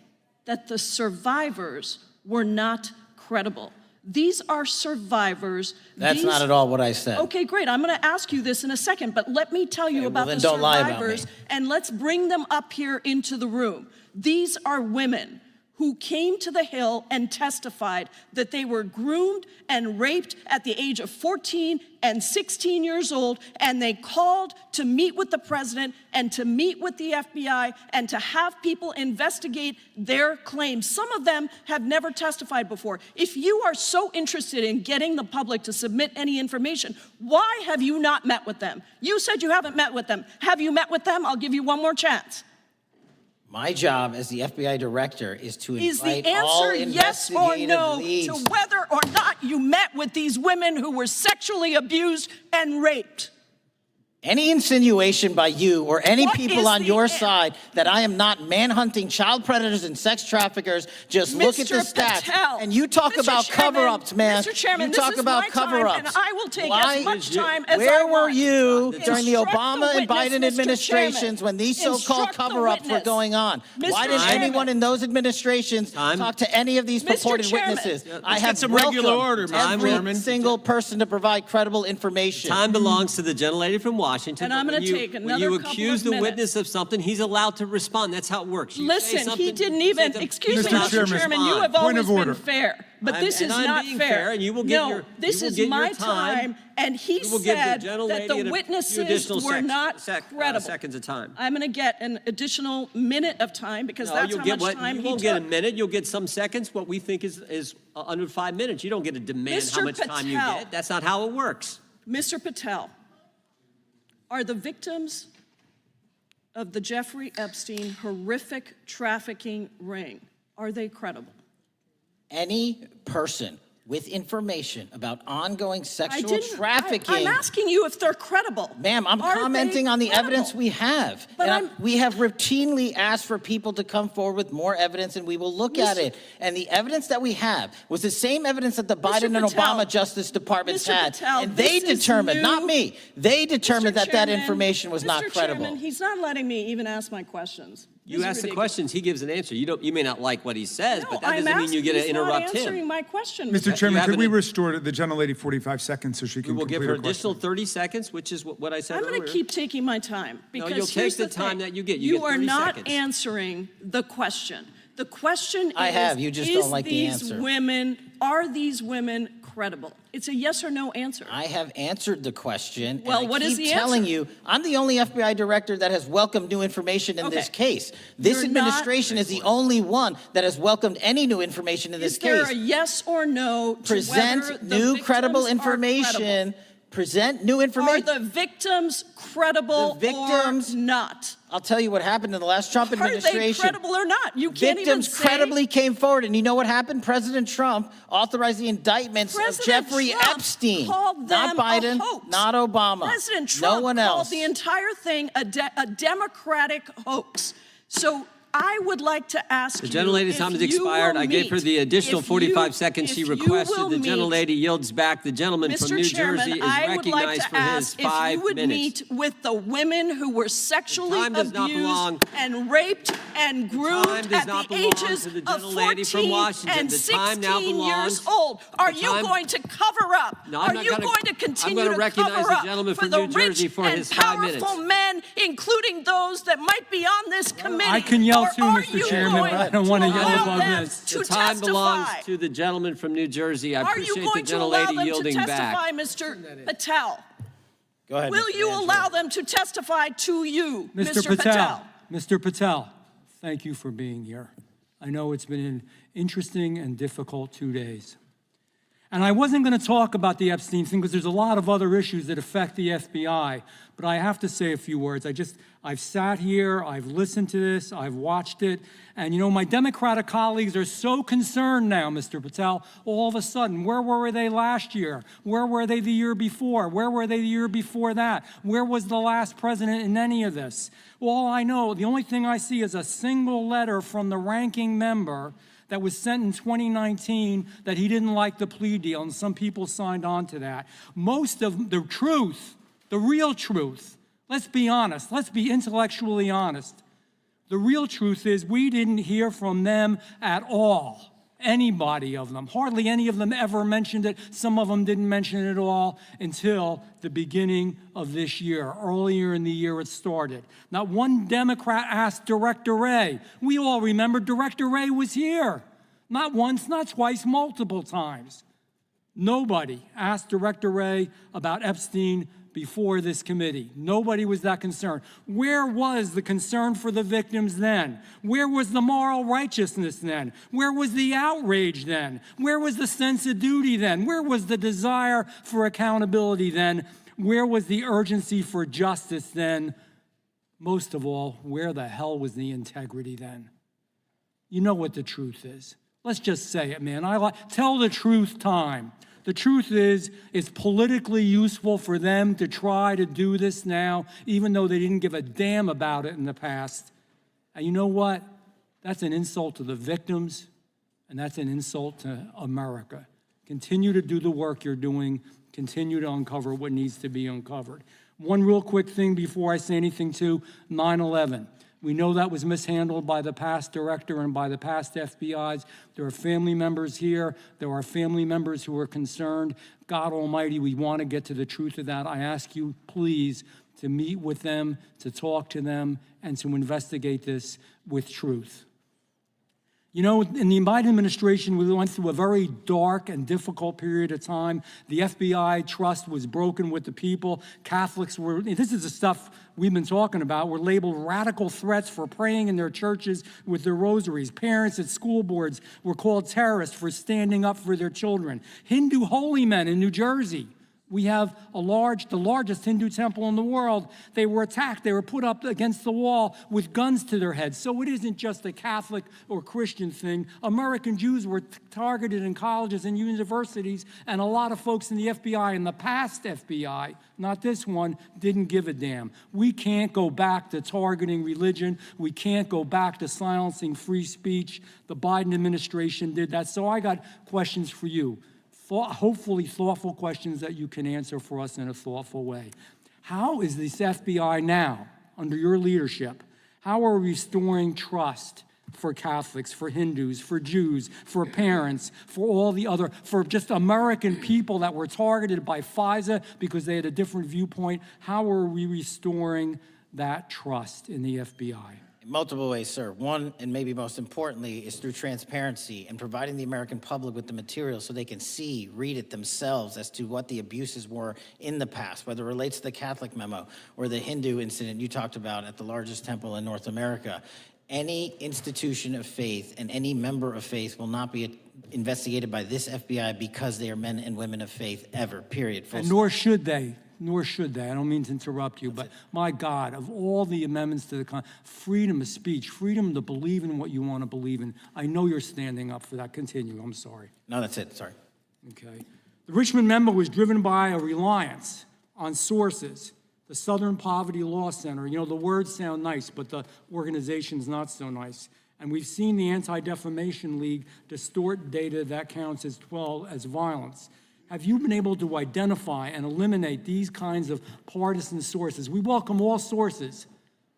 that the survivors were not credible. These are survivors. That's not at all what I said. Okay, great. I'm going to ask you this in a second, but let me tell you about then the don't lie about survivors, me. and let's bring them up here into the room. These are women who came to the Hill and testified that they were groomed and raped at the age of 14 and 16 years old, and they called to meet with the president and to meet with the FBI and to have people investigate their claims. Some of them have never testified before. If you are so interested in getting the public to submit any information, why have you not met with them? You said you haven't met with them. Have you met with them? I'll give you one more chance. My job as the FBI director is to Is invite the all answer yes or investigative no leads. to whether or not you met with these women who were sexually abused and raped? Any insinuation by you or any What people is on the your an- side that I am not manhunting child predators and sex traffickers, just look at the Mr. stats. Patel, And you talk Mr. about Chairman, cover-ups, man. Mr. Chairman, you this talk is about my time, cover-ups. and I will take Why- as much time as I Where were want. you during the Instruct Obama the and witness, Biden Mr. administrations Chairman. when these so-called Instruct the cover-ups were witness. going on? Mr. Why didn't Chairman. anyone in those administrations talk to any of these Mr. purported Chairman. witnesses? Yeah, I let's have get some regular welcomed order, Mr. every Chairman. single person to provide credible information. Time belongs to the gentlelady from Washington. And I'm but gonna when you- take when another you couple accuse of the minutes. witness of something, he's allowed to respond. That's how it works. You say Listen, he something, didn't say even, something, excuse he's me, allowed to Mr. Chairman, you respond. have always been fair, but this is I'm not being fair. and you will get No, your, this you will is get your my time, and he You will give said the that gentlelady the a few witnesses additional were not credible. seconds of time. I'm gonna get an additional minute of time because No, that's you'll how get much what time you he won't get a took. minute. You'll get some seconds. What we think is under 5 minutes. You don't get to demand how Mr. much time you Patel. get. That's not how it works. Mr. Patel, are the victims of the Jeffrey Epstein horrific trafficking ring, are they credible? Any person with information about ongoing sexual I'm trafficking. asking you if they're credible. Ma'am, I'm Are commenting they on the credible? evidence we have. But And we have routinely asked for people to come forward with more evidence, and we will look at it. And the evidence that we have was the same evidence that the Biden and Patel, Obama Justice Departments Mr. had. Patel, And they this is determined, not new. me, they determined that that Chairman, information was not Mr. credible. Chairman, he's not letting me even ask my questions. You This is ask the ridiculous. questions, he gives an answer. You may not like what he says, No, but that I'm doesn't mean you get to asking- he's interrupt not him. answering my question. Mr. Chairman, have could we an- restore the gentlelady 45 seconds so she We can will complete give her her question? additional 30 seconds, which is what I said I'm earlier. going to keep taking my time because you'll take here's the the time thing. that you get. You get are 30 not seconds. answering the question. The question I is, have. You just is don't like the these answer. women, are these women credible? It's a yes or no answer. I have answered the question. Well, and what I is keep the telling answer? you, I'm the only FBI director that has welcomed new information in this case. This You're administration is the only one that has welcomed any new information in this Is there case. a yes or no to whether Present the new victims credible are information. credible? Present new Are information. the victims credible or not? I'll tell you what happened in the last Trump Are they administration. credible or not? You can't even Victims say. credibly came forward, and you know what happened? President Trump authorized the indictments of President Jeffrey Trump Epstein, called not them a Biden, hoax. not Obama, President Trump no one called else. the entire thing a Democratic hoax. So I would like to ask The you gentlelady's time has if you expired. will I gave her meet- the additional if 45 you- seconds she if you requested. will The meet- gentlelady yields back. The gentleman from Mr. New Chairman, Jersey is I would like recognized to for his ask if 5 you would minutes. meet with the women who were sexually time does not belong- abused and raped and groomed time does at not the belong ages to the of gentlelady from 14 Washington. and The time now 16 years belongs- old. Are the you time- going to cover up? No, I'm Are not you gonna- going to I'm continue gonna to recognize cover the up gentleman for from the New Jersey rich for and his 5 minutes. powerful men, including those that might be on this committee? I can yell Or too, are Mr. you Chairman, but I going don't want to to yell allow above them this. to The time belongs testify? to the gentleman from New Jersey. I Are you appreciate the going to allow gentlelady them to yielding testify, back. Mr. Patel? Go ahead, Will Mr. you Angelo. allow them to testify to you, Mr. Patel? Mr. Patel, thank you for being here. I know it's been an interesting and difficult 2 days. And I wasn't going to talk about the Epstein thing because there's a lot of other issues that affect the FBI, but I have to say a few words. I've sat here, I've listened to this, I've watched it, and you know, my Democratic colleagues are so concerned now, Mr. Patel, all of a sudden. Where were they last year? Where were they the year before? Where were they the year before that? Where was the last president in any of this? All I know, the only thing I see is a single letter from the ranking member that was sent in 2019 that he didn't like the plea deal, and some people signed on to that. Most of the truth, the real truth, let's be honest, let's be intellectually honest. The real truth is we didn't hear from them at all. Anybody of them. Hardly any of them ever mentioned it. Some of them didn't mention it at all until the beginning of this year. Earlier in the year it started. Not one Democrat asked Director Wray. We all remember Director Wray was here. Not once, not twice, multiple times. Nobody asked Director Wray about Epstein before this committee. Nobody was that concerned. Where was the concern for the victims then? Where was the moral righteousness then? Where was the outrage then? Where was the sense of duty then? Where was the desire for accountability then? Where was the urgency for justice then? Most of all, where the hell was the integrity then? You know what the truth is. Let's just say it, man. Tell the truth time. The truth is, it's politically useful for them to try to do this now, even though they didn't give a damn about it in the past. And you know what? That's an insult to the victims, and that's an insult to America. Continue to do the work you're doing. Continue to uncover what needs to be uncovered. One real quick thing before I say anything to 9/11. We know that was mishandled by the past director and by the past FBIs. There are family members here. There are family members who are concerned. God Almighty, we want to get to the truth of that. I ask you, please, to meet with them, to talk to them, and to investigate this with truth. You know, in the Biden administration, we went through a very dark and difficult period of time. The FBI trust was broken with the people. Catholics were, this is the stuff we've been talking about, were labeled radical threats for praying in their churches with their rosaries. Parents at school boards were called terrorists for standing up for their children. Hindu holy men in New Jersey. We have the largest Hindu temple in the world. They were attacked. They were put up against the wall with guns to their heads. So it isn't just a Catholic or Christian thing. American Jews were targeted in colleges and universities, and a lot of folks in the FBI, in the past FBI, not this one, didn't give a damn. We can't go back to targeting religion. We can't go back to silencing free speech. The Biden administration did that. So I got questions for you. Hopefully thoughtful questions that you can answer for us in a thoughtful way. How is this FBI now, under your leadership, how are we restoring trust for Catholics, for Hindus, for Jews, for parents, for all the other, for just American people that were targeted by FISA because they had a different viewpoint? How are we restoring that trust in the FBI? In multiple ways, sir. One, and maybe most importantly, is through transparency and providing the American public with the material so they can see, read it themselves as to what the abuses were in the past, whether it relates to the Catholic memo or the Hindu incident you talked about at the largest temple in North America. Any institution of faith and any member of faith will not be investigated by this FBI because they are men and women of faith ever, period. And nor should they. Nor should they. I don't mean to interrupt you, but my God, of all the amendments to the freedom of speech, freedom to believe in what you want to believe in, I know you're standing up for that. Continue. I'm sorry. No, that's it. Sorry. Okay. The Richmond memo was driven by a reliance on sources. The Southern Poverty Law Center, you know, the words sound nice, but the organization's not so nice. And we've seen the Anti-Defamation League distort data that counts as violence. Have you been able to identify and eliminate these kinds of partisan sources? We welcome all sources,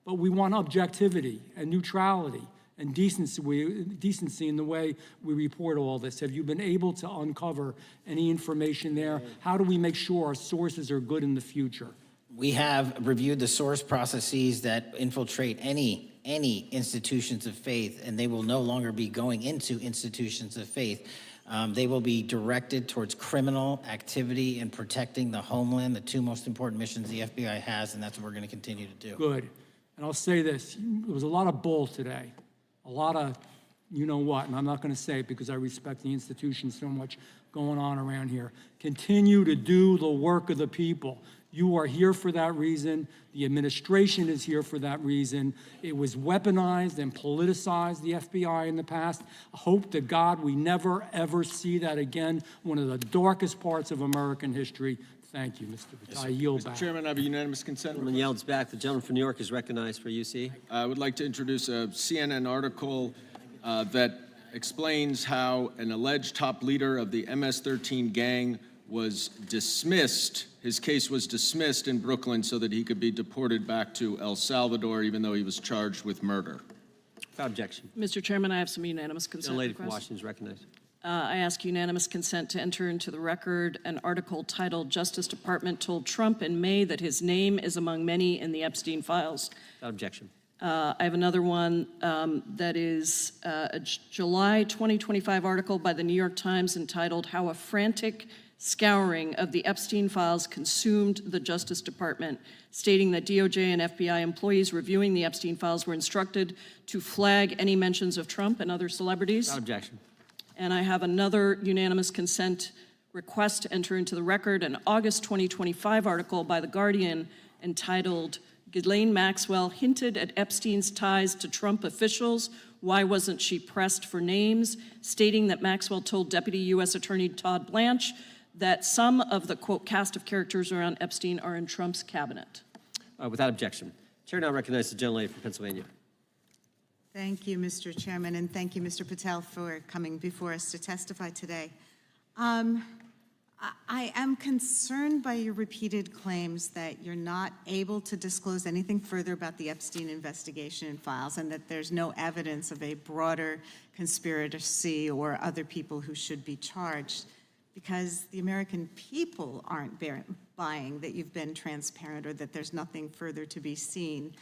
but we want objectivity and neutrality and decency in the way we report all this. Have you been able to uncover any information there? How do we make sure our sources are good in the future? We have reviewed the source processes that infiltrate any institutions of faith, and they will no longer be going into institutions of faith. They will be directed towards criminal activity and protecting the homeland, the two most important missions the FBI has, and that's what we're going to continue to do. Good. And I'll say this, there was a lot of bull today, a lot of you know what, and I'm not going to say it because I respect the institution so much going on around here. Continue to do the work of the people. You are here for that reason. The administration is here for that reason. It was weaponized and politicized, the FBI, in the past. I hope to God we never, ever see that again. One of the darkest parts of American history. Thank you, Mr. Patel. I yield back. Mr. Chairman, I have a unanimous consent. Gentleman yields back. The gentleman from New York is recognized for UC. I would like to introduce a CNN article that explains how an alleged top leader of the MS-13 gang was dismissed. His case was dismissed in Brooklyn so that he could be deported back to El Salvador, even though he was charged with murder. Without objection. Mr. Chairman, I have some unanimous consent The lady from requests. Washington is recognized. I ask unanimous consent to enter into the record an article titled "Justice Department Told Trump in May that his name is among many in the Epstein files." Without objection. I have another one that is a July 2025 article by the New York Times entitled "How a Frantic Scouring of the Epstein Files Consumed the Justice Department," stating that DOJ and FBI employees reviewing the Epstein files were instructed to flag any mentions of Trump and other celebrities. Without objection. And I have another unanimous consent request to enter into the record an August 2025 article by The Guardian entitled "Ghislaine Maxwell Hinted at Epstein's Ties to Trump Officials. Why wasn't she pressed for names?" stating that Maxwell told Deputy U.S. Attorney Todd Blanche that some of the, quote, cast of characters around Epstein are in Trump's cabinet. Without objection. Chair now recognizes the gentlelady from Pennsylvania. Thank you, Mr. Chairman, and thank you, Mr. Patel, for coming before us to testify today. I am concerned by your repeated claims that you're not able to disclose anything further about the Epstein investigation and files, and that there's no evidence of a broader conspiracy or other people who should be charged, because the American people aren't buying that you've been transparent or that there's nothing further to be seen.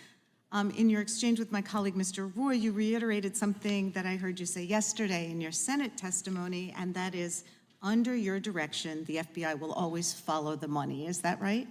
In your exchange with my colleague, Mr. Roy, you reiterated something that I heard you say yesterday in your Senate testimony, and that is, under your direction, the FBI will always follow the money. Is that right?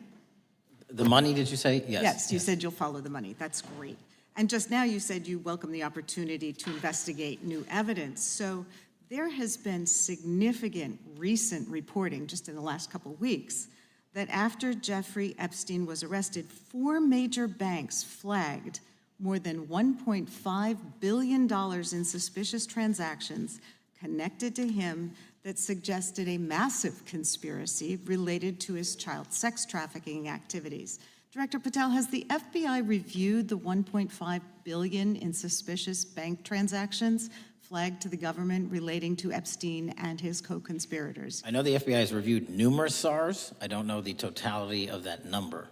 The money, did you say? Yes. Yes, you said you'll follow the money. That's great. And just now you said you welcome the opportunity to investigate new evidence. So there has been significant recent reporting just in the last couple of weeks that after Jeffrey Epstein was arrested, 4 major banks flagged more than $1.5 billion in suspicious transactions connected to him that suggested a massive conspiracy related to his child sex trafficking activities. Director Patel, has the FBI reviewed the $1.5 billion in suspicious bank transactions flagged to the government relating to Epstein and his co-conspirators? I know the FBI has reviewed numerous SARs. I don't know the totality of that number.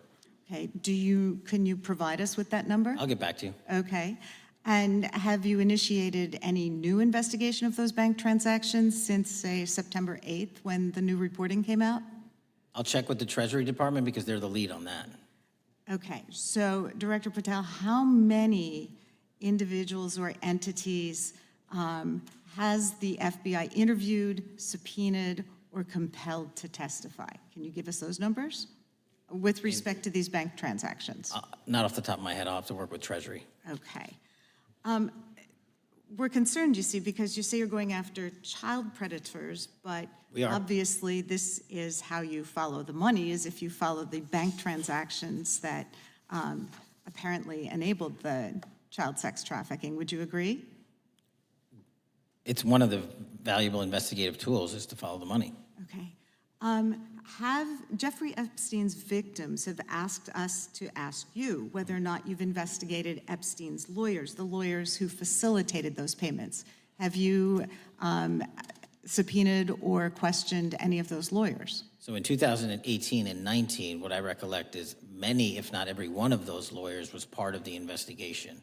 Okay, can you provide us with that number? I'll get back to you. Okay. And have you initiated any new investigation of those bank transactions since, say, September 8th, when the new reporting came out? I'll check with the Treasury Department because they're the lead on that. Okay, so Director Patel, how many individuals or entities has the FBI interviewed, subpoenaed, or compelled to testify? Can you give us those numbers with respect to these bank transactions? Not off the top of my head. I'll have to work with Treasury. Okay. We're concerned, you see, because you say you're going after child predators, but We are. obviously this is how you follow the money, is if you follow the bank transactions that apparently enabled the child sex trafficking. Would you agree? It's one of the valuable investigative tools is to follow the money. Okay. Have Jeffrey Epstein's victims have asked us to ask you whether or not you've investigated Epstein's lawyers, the lawyers who facilitated those payments. Have you subpoenaed or questioned any of those lawyers? So in 2018 and 19, what I recollect is many, if not every one of those lawyers was part of the investigation.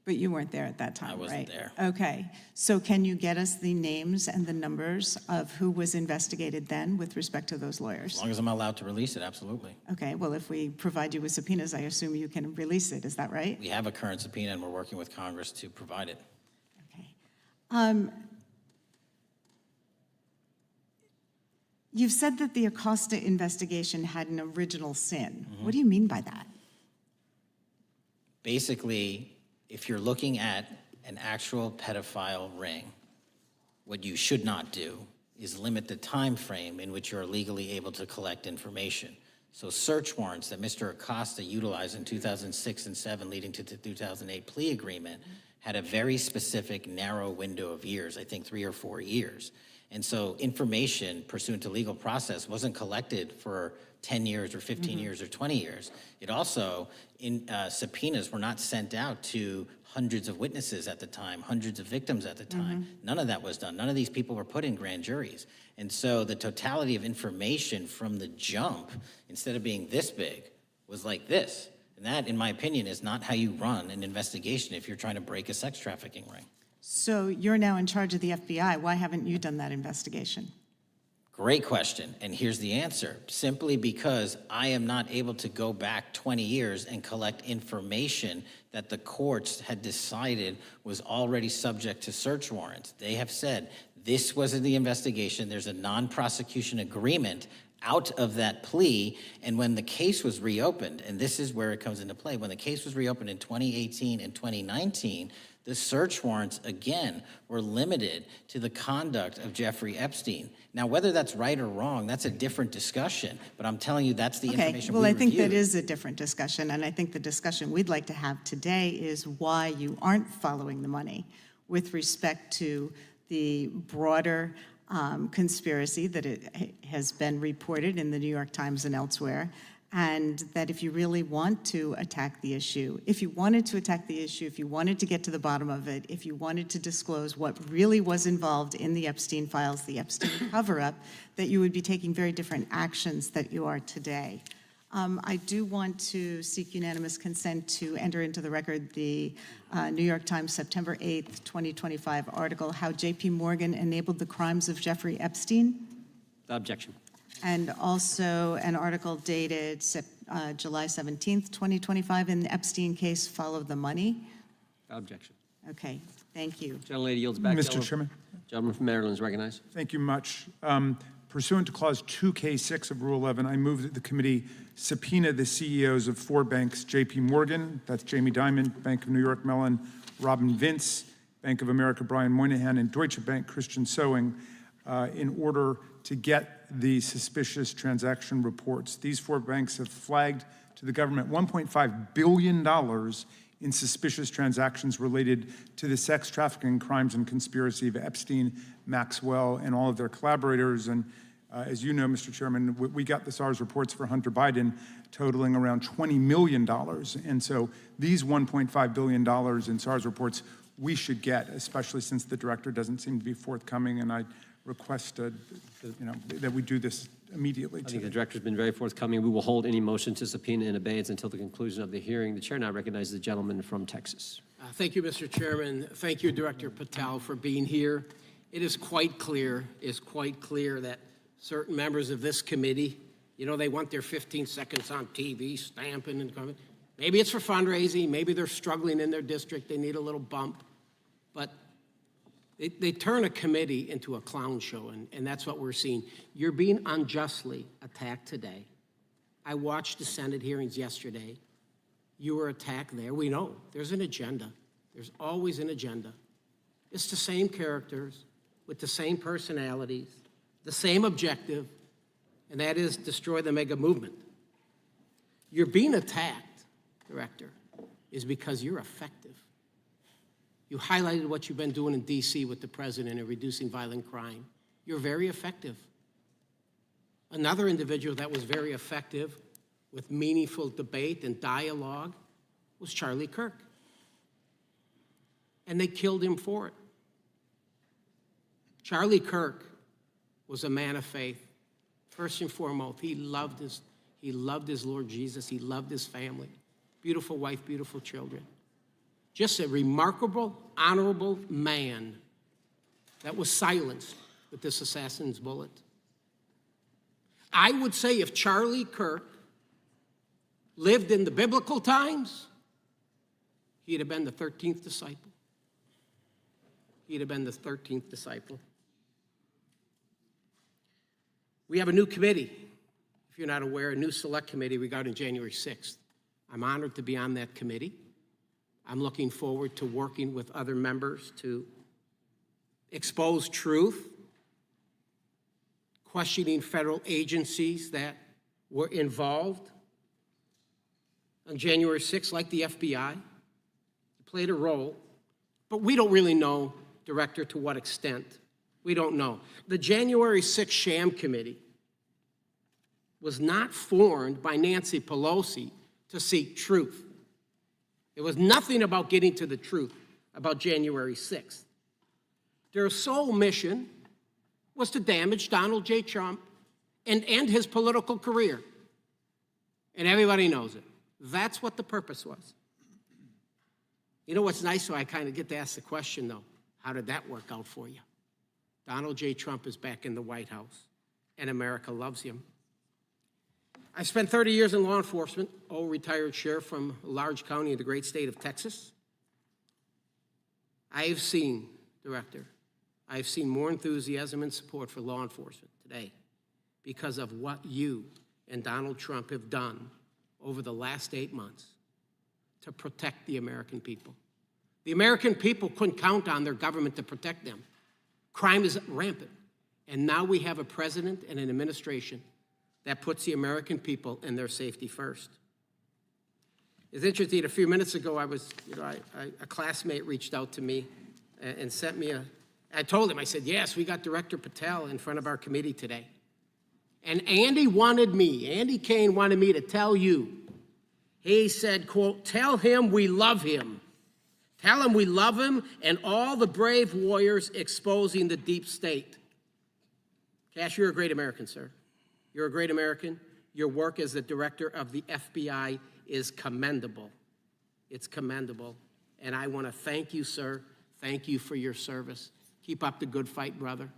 But you weren't there at that time, right? I wasn't there. Okay. So can you get us the names and the numbers of who was investigated then with respect to those lawyers? As long as I'm allowed to release it, absolutely. Okay. Well, if we provide you with subpoenas, I assume you can release it. Is that right? We have a current subpoena and we're working with Congress to provide it. You've said that the Acosta investigation had an original sin. What do you mean by that? Basically, if you're looking at an actual pedophile ring, what you should not do is limit the time frame in which you're legally able to collect information. So search warrants that Mr. Acosta utilized in 2006 and 7 leading to the 2008 plea agreement had a very specific narrow window of years, I think 3 or 4 years. And so information pursuant to legal process wasn't collected for 10 years or 15 years or 20 years. It also, subpoenas were not sent out to hundreds of witnesses at the time, hundreds of victims at the time. None of that was done. None of these people were put in grand juries. And so the totality of information from the jump, instead of being this big, was like this. And that, in my opinion, is not how you run an investigation if you're trying to break a sex trafficking ring. So you're now in charge of the FBI. Why haven't you done that investigation? Great question, and here's the answer. Simply because I am not able to go back 20 years and collect information that the courts had decided was already subject to search warrants. They have said, this was the investigation, there's a non-prosecution agreement out of that plea, and when the case was reopened, and this is where it comes into play, when the case was reopened in 2018 and 2019, the search warrants, again, were limited to the conduct of Jeffrey Epstein. Now, whether that's right or wrong, that's a different discussion, but I'm telling you that's the information we well, I think reviewed. that is a different discussion, and I think the discussion we'd like to have today is why you aren't following the money with respect to the broader conspiracy that it has been reported in the New York Times and elsewhere, and that if you really want to attack the issue, if you wanted to attack the issue, if you wanted to get to the bottom of it, if you wanted to disclose what really was involved in the Epstein files, the Epstein cover-up, that you would be taking very different actions that you are today. I do want to seek unanimous consent to enter into the record the New York Times September 8th, 2025 article, How J.P. Morgan Enabled the Crimes of Jeffrey Epstein. Objection. And also an article dated July 17th, 2025, in the Epstein case, Follow the Money. Objection. Okay, thank you. Gentlelady yields back. Mr. Chairman. Gentleman from Maryland is recognized. Thank you much. Pursuant to Clause 2K6 of Rule 11, I move that the committee subpoena the CEOs of 4 banks, J.P. Morgan, that's Jamie Dimon, Bank of New York Mellon, Robin Vince, Bank of America, Brian Moynihan, and Deutsche Bank, Christian Sowing, in order to get the suspicious transaction reports. These 4 banks have flagged to the government $1.5 billion in suspicious transactions related to the sex trafficking crimes and conspiracy of Epstein, Maxwell, and all of their collaborators. And as you know, Mr. Chairman, we got the SARS reports for Hunter Biden totaling around $20 million. And so these $1.5 billion in SARS reports we should get, especially since the director doesn't seem to be forthcoming. And I request that we do this immediately. I think the director's been very forthcoming. We will hold any motion to subpoena in abeyance until the conclusion of the hearing. The chair now recognizes the gentleman from Texas. Thank you, Mr. Chairman. Thank you, Director Patel, for being here. It is quite clear that certain members of this committee, they want their 15 seconds on TV, stamping and coming. Maybe it's for fundraising, maybe they're struggling in their district, they need a little bump, but they turn a committee into a clown show, and that's what we're seeing. You're being unjustly attacked today. I watched the Senate hearings yesterday. You were attacked there. We know there's an agenda. There's always an agenda. It's the same characters with the same personalities, the same objective, and that is destroy the mega movement. You're being attacked, Director, is because you're effective. You highlighted what you've been doing in D.C. with the president and reducing violent crime. You're very effective. Another individual that was very effective with meaningful debate and dialogue was Charlie Kirk. And they killed him for it. Charlie Kirk was a man of faith. First and foremost, he loved his Lord Jesus. He loved his family. Beautiful wife, beautiful children. Just a remarkable, honorable man that was silenced with this assassin's bullet. I would say if Charlie Kirk lived in the biblical times, he'd have been the 13th disciple. He'd have been the 13th disciple. We have a new committee, if you're not aware, a new select committee regarding January 6th. I'm honored to be on that committee. I'm looking forward to working with other members to expose truth, questioning federal agencies that were involved on January 6th, like the FBI, played a role, but we don't really know, Director, to what extent. We don't know. The January 6th sham committee was not formed by Nancy Pelosi to seek truth. It was nothing about getting to the truth about January 6th. Their sole mission was to damage Donald J. Trump and end his political career. And everybody knows it. That's what the purpose was. You know what's nice, so I kind of get to ask the question, though, how did that work out for you? Donald J. Trump is back in the White House, and America loves him. I spent 30 years in law enforcement, retired sheriff from a large county in the great state of Texas. I have seen, Director, I've seen more enthusiasm and support for law enforcement today because of what you and Donald Trump have done over the last 8 months to protect the American people. The American people couldn't count on their government to protect them. Crime is rampant. And now we have a president and an administration that puts the American people and their safety first. It's interesting, a few minutes ago, a classmate reached out to me and sent me I told him, I said, yes, we got Director Patel in front of our committee today. And Andy Kane wanted me to tell you, he said, quote, tell him we love him. Tell him we love him and all the brave warriors exposing the deep state. Cash, you're a great American, sir. You're a great American. Your work as the director of the FBI is commendable. It's commendable. And I want to thank you, sir. Thank you for your service. Keep up the good fight, brother.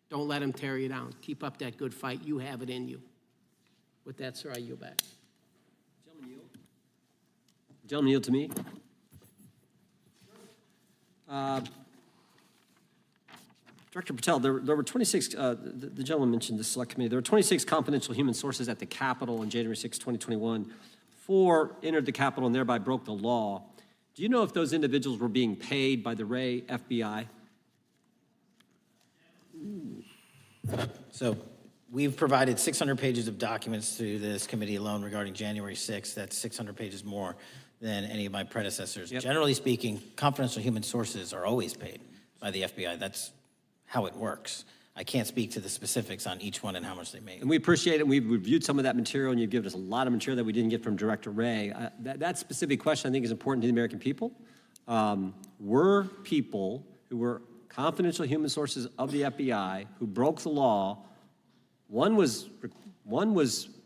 Don't let him tear you down. Keep up that good fight. You have it in you. With that, sir, I yield back. Gentleman yield to me. Director Patel, there were 26, the gentleman mentioned the select committee, there were 26 confidential human sources at the Capitol on January 6, 2021. 4 entered the Capitol and thereby broke the law. Do you know if those individuals were being paid by the Ray FBI? So we've provided 600 pages of documents to this committee alone regarding January 6th. That's 600 pages more than any of my predecessors. Yep. Generally speaking, confidential human sources are always paid by the FBI. That's how it works. I can't speak to the specifics on each one and how much they make. And we appreciate it. We've reviewed some of that material, and you've given us a lot of material that we didn't get from Director Ray. That specific question, I think, is important to the American people. Were people who were confidential human sources of the FBI who broke the law, one was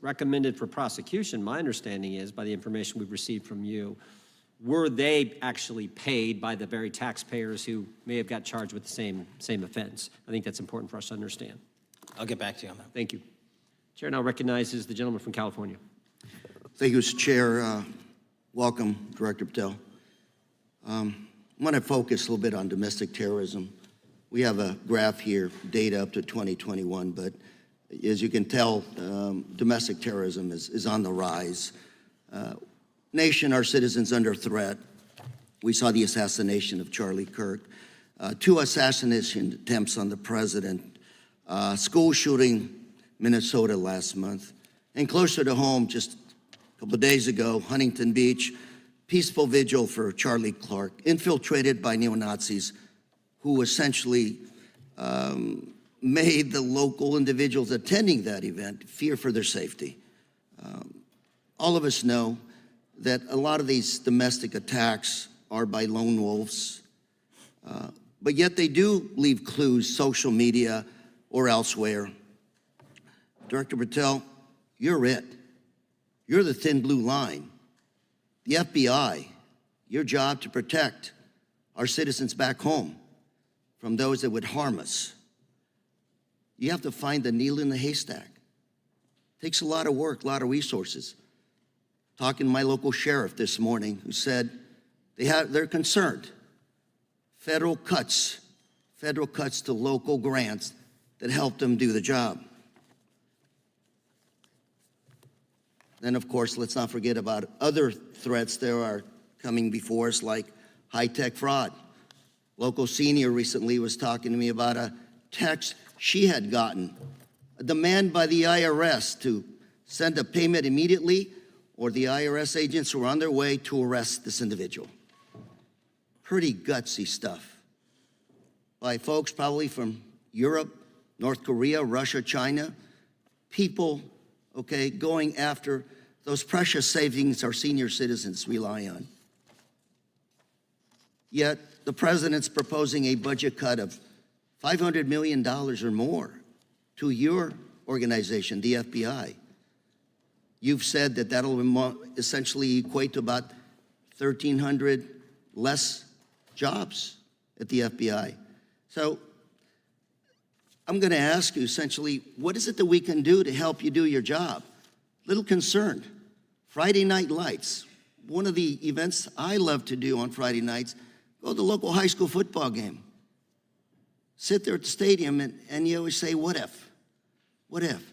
recommended for prosecution, my understanding is, by the information we've received from you, were they actually paid by the very taxpayers who may have got charged with the same offense? I think that's important for us to understand. I'll get back to you on that. Thank you. Chair now recognizes the gentleman from California. Thank you, Mr. Chair. Welcome, Director Patel. I want to focus a little bit on domestic terrorism. We have a graph here, data up to 2021, but as you can tell, domestic terrorism is on the rise. Nation, our citizens under threat. We saw the assassination of Charlie Kirk, 2 assassination attempts on the president, school shooting, Minnesota last month, and closer to home, just a couple of days ago, Huntington Beach, peaceful vigil for Charlie Clark, infiltrated by neo-Nazis who essentially made the local individuals attending that event fear for their safety. All of us know that a lot of these domestic attacks are by lone wolves, but yet they do leave clues, social media or elsewhere. Director Patel, you're it. You're the thin blue line. The FBI, your job to protect our citizens back home from those that would harm us. You have to find the needle in the haystack. Takes a lot of work, a lot of resources. Talking to my local sheriff this morning, who said they're concerned. Federal cuts to local grants that help them do the job. Then, of course, let's not forget about other threats that are coming before us, like high-tech fraud. Local senior recently was talking to me about a text she had gotten, a demand by the IRS to send a payment immediately, or the IRS agents were on their way to arrest this individual. Pretty gutsy stuff by folks probably from Europe, North Korea, Russia, China, people, okay, going after those precious savings our senior citizens rely on. Yet the president's proposing a budget cut of $500 million or more to your organization, the FBI. You've said that that'll essentially equate to about 1,300 less jobs at the FBI. So I'm going to ask you essentially, what is it that we can do to help you do your job? Little concerned. Friday Night Lights. One of the events I love to do on Friday nights, go to the local high school football game. Sit there at the stadium and you always say, what if? What if?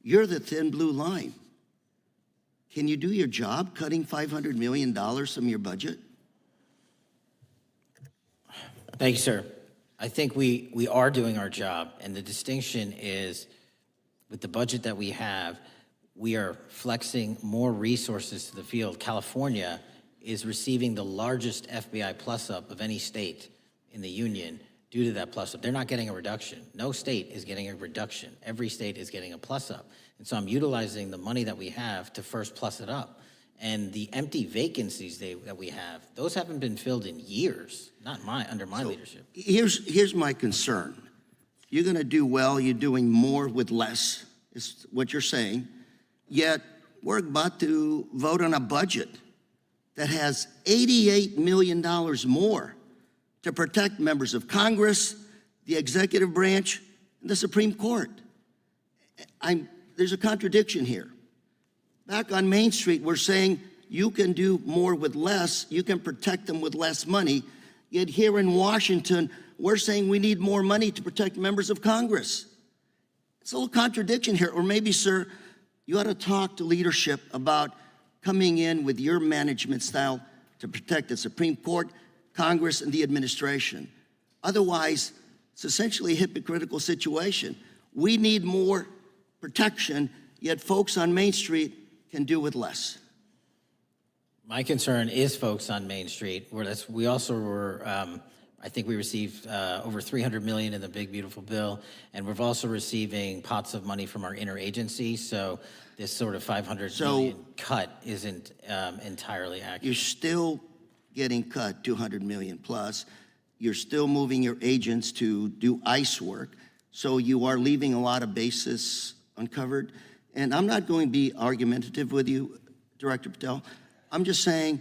You're the thin blue line. Can you do your job cutting $500 million from your budget? Thank you, sir. I think we are doing our job, and the distinction is with the budget that we have, we are flexing more resources to the field. California is receiving the largest FBI plus-up of any state in the union due to that plus-up. They're not getting a reduction. No state is getting a reduction. Every state is getting a plus-up. And so I'm utilizing the money that we have to first plus it up. And the empty vacancies that we have, those haven't been filled in years, not under my leadership. Here's my concern. You're going to do well, you're doing more with less, is what you're saying. Yet we're about to vote on a budget that has $88 million more to protect members of Congress, the executive branch, and the Supreme Court. There's a contradiction here. Back on Main Street, we're saying you can do more with less, you can protect them with less money, yet here in Washington, we're saying we need more money to protect members of Congress. It's a little contradiction here, or maybe, sir, you ought to talk to leadership about coming in with your management style to protect the Supreme Court, Congress, and the administration. Otherwise, it's essentially a hypocritical situation. We need more protection, yet folks on Main Street can do with less. My concern is folks on Main Street. We also were, I think we received over $300 million in the big, beautiful bill, and we're also receiving pots of money from our interagency, so this sort of $500 million cut isn't entirely accurate. You're still getting cut $200 million plus. You're still moving your agents to do ICE work, so you are leaving a lot of bases uncovered. And I'm not going to be argumentative with you, Director Patel. I'm just saying,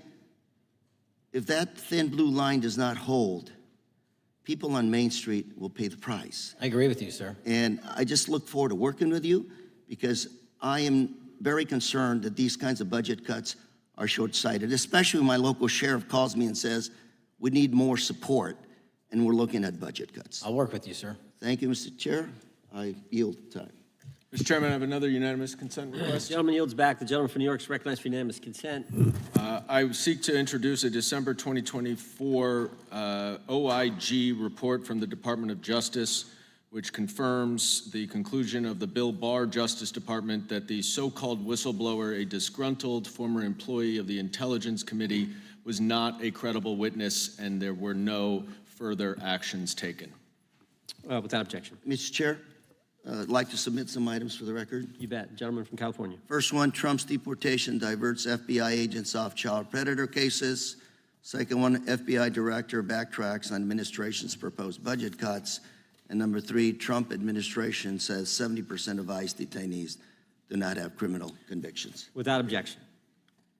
if that thin blue line does not hold, people on Main Street will pay the price. I agree with you, sir. And I just look forward to working with you because I am very concerned that these kinds of budget cuts are short-sighted, especially when my local sheriff calls me and says, we need more support, and we're looking at budget cuts. I'll work with you, sir. Thank you, Mr. Chair. I yield time. Mr. Chairman, I have another unanimous consent request. The gentleman yields back. The gentleman from New York is recognized for unanimous consent. I seek to introduce a December 2024 OIG report from the Department of Justice, which confirms the conclusion of the Bill Barr Justice Department that the so-called whistleblower, a disgruntled former employee of the Intelligence Committee, was not a credible witness, and there were no further actions taken. Without objection. Mr. Chair, I'd like to submit some items for the record. You bet. Gentleman from California. First one, Trump's deportation diverts FBI agents off child predator cases. Second one, FBI director backtracks on administration's proposed budget cuts. And number three, Trump administration says 70% of ICE detainees do not have criminal convictions. Without objection.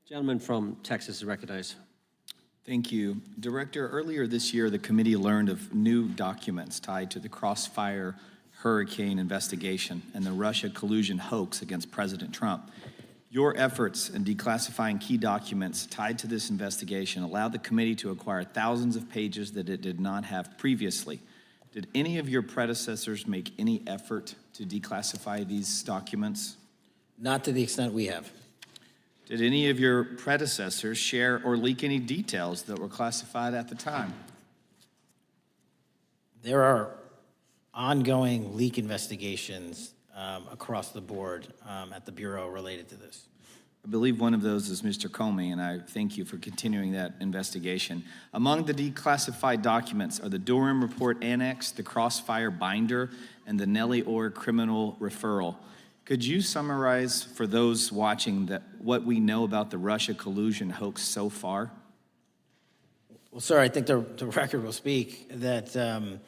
Gentleman from Texas is recognized. Thank you. Director, earlier this year, the committee learned of new documents tied to the Crossfire Hurricane investigation and the Russia collusion hoax against President Trump. Your efforts in declassifying key documents tied to this investigation allowed the committee to acquire thousands of pages that it did not have previously. Did any of your predecessors make any effort to declassify these documents? Not to the extent we have. Did any of your predecessors share or leak any details that were classified at the time? There are ongoing leak investigations across the board at the Bureau related to this. I believe one of those is Mr. Comey, and I thank you for continuing that investigation. Among the declassified documents are the Durham Report Annex, the Crossfire Binder, and the Nellie Orr Criminal Referral. Could you summarize for those watching what we know about the Russia collusion hoax so far? Well, sir, I think the record will speak that the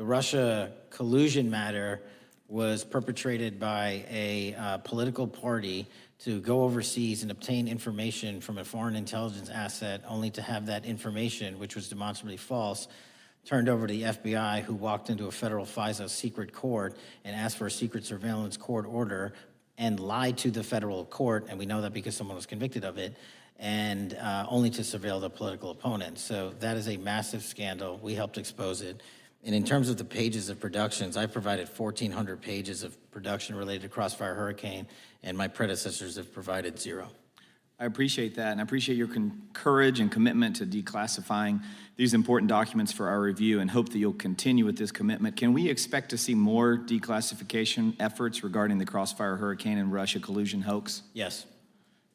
Russia collusion matter was perpetrated by a political party to go overseas and obtain information from a foreign intelligence asset, only to have that information, which was demonstrably false, turned over to the FBI, who walked into a federal FISA secret court and asked for a secret surveillance court order and lied to the federal court, and we know that because someone was convicted of it, and only to surveil the political opponent. So that is a massive scandal. We helped expose it. And in terms of the pages of productions, I provided 1,400 pages of production related to Crossfire Hurricane, and my predecessors have provided 0. I appreciate that, and I appreciate your courage and commitment to declassifying these important documents for our review, and hope that you'll continue with this commitment. Can we expect to see more declassification efforts regarding the Crossfire Hurricane and Russia collusion hoax? Yes.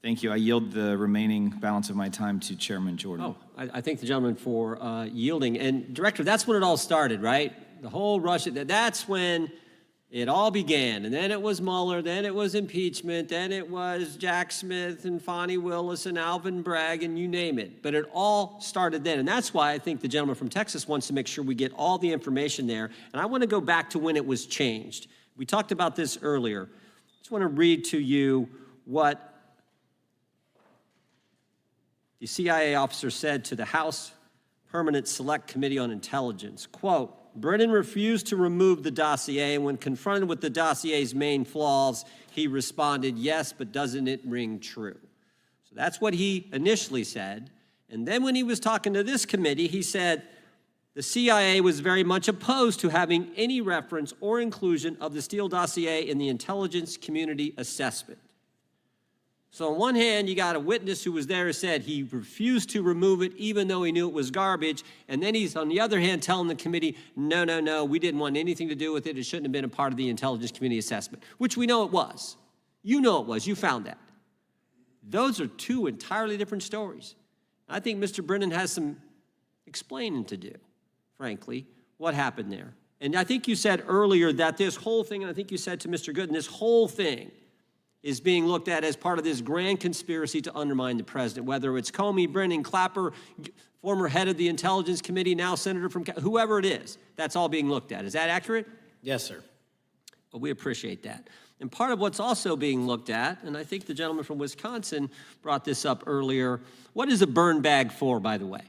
Thank you. I yield the remaining balance of my time to Chairman Jordan. Oh, I thank the gentleman for yielding. And Director, that's when it all started, right? The whole Russia, that's when it all began. And then it was Mueller, then it was impeachment, then it was Jack Smith and Fonnie Willis and Alvin Bragg and you name it. But it all started then. And that's why I think the gentleman from Texas wants to make sure we get all the information there. And I want to go back to when it was changed. We talked about this earlier. I just want to read to you what the CIA officer said to the House Permanent Select Committee on Intelligence, quote, Brennan refused to remove the dossier, and when confronted with the dossier's main flaws, he responded, yes, but doesn't it ring true? So that's what he initially said. And then when he was talking to this committee, he said the CIA was very much opposed to having any reference or inclusion of the Steele dossier in the intelligence community assessment. So on one hand, you got a witness who was there who said he refused to remove it even though he knew it was garbage. And then he's, on the other hand, telling the committee, no, we didn't want anything to do with it. It shouldn't have been a part of the intelligence community assessment, which we know it was. You know it was. You found that. Those are two entirely different stories. I think Mr. Brennan has some explaining to do, frankly, what happened there. And I think you said earlier that this whole thing, and I think you said to Mr. Gooden, this whole thing is being looked at as part of this grand conspiracy to undermine the president, whether it's Comey, Brennan, Clapper, former head of the Intelligence Committee, now senator from, whoever it is, that's all being looked at. Is that accurate? Yes, sir. Well, we appreciate that. And part of what's also being looked at, and I think the gentleman from Wisconsin brought this up earlier, what is a burn bag for, by the way?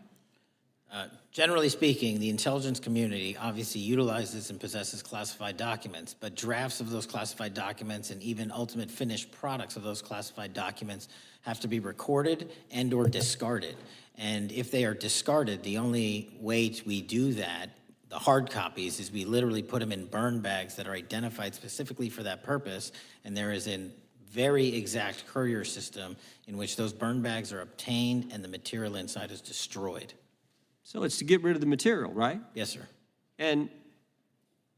Generally speaking, the intelligence community obviously utilizes and possesses classified documents, but drafts of those classified documents and even ultimate finished products of those classified documents have to be recorded and or discarded. And if they are discarded, the only way we do that, the hard copies, is we literally put them in burn bags that are identified specifically for that purpose, and there is a very exact courier system in which those burn bags are obtained and the material inside is destroyed. So it's to get rid of the material, right? Yes, sir. And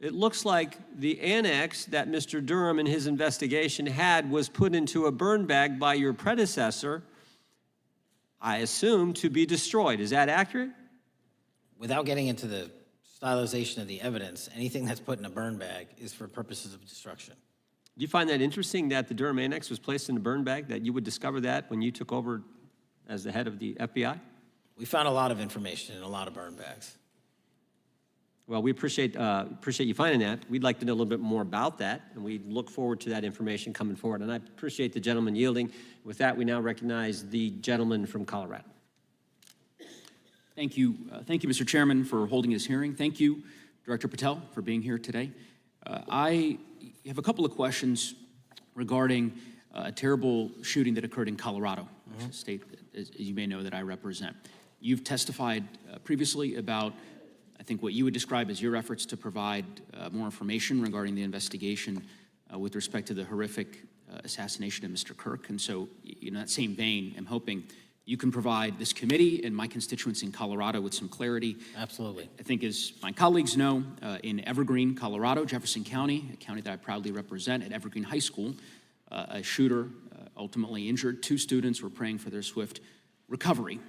it looks like the annex that Mr. Durham in his investigation had was put into a burn bag by your predecessor, I assume, to be destroyed. Is that accurate? Without getting into the stylization of the evidence, anything that's put in a burn bag is for purposes of destruction. Do you find that interesting that the Durham annex was placed in a burn bag, that you would discover that when you took over as the head of the FBI? We found a lot of information in a lot of burn bags. Well, we appreciate you finding that. We'd like to know a little bit more about that, and we look forward to that information coming forward. And I appreciate the gentleman yielding. With that, we now recognize the gentleman from Colorado. Thank you, Mr. Chairman, for holding this hearing. Thank you, Director Patel, for being here today. I have a couple of questions regarding a terrible shooting that occurred in Colorado, which is a state, as you may know, that I represent. You've testified previously about, I think, what you would describe as your efforts to provide more information regarding the investigation with respect to the horrific assassination of Mr. Kirk. And so, in that same vein, I'm hoping you can provide this committee and my constituents in Colorado with some clarity. Absolutely. I think, as my colleagues know, in Evergreen, Colorado, Jefferson County, a county that I proudly represent, at Evergreen High School, a shooter ultimately injured. 2 students were praying for their swift recovery.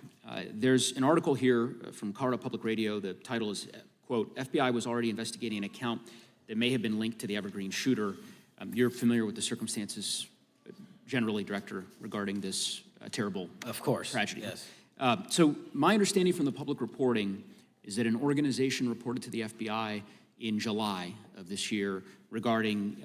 There's an article here from Colorado Public Radio. The title is, quote, FBI was already investigating an account that may have been linked to the Evergreen shooter. You're familiar with the circumstances generally, Director, regarding this terrible tragedy. Yes. So my understanding from the public reporting is that an organization reported to the FBI in July of this year regarding,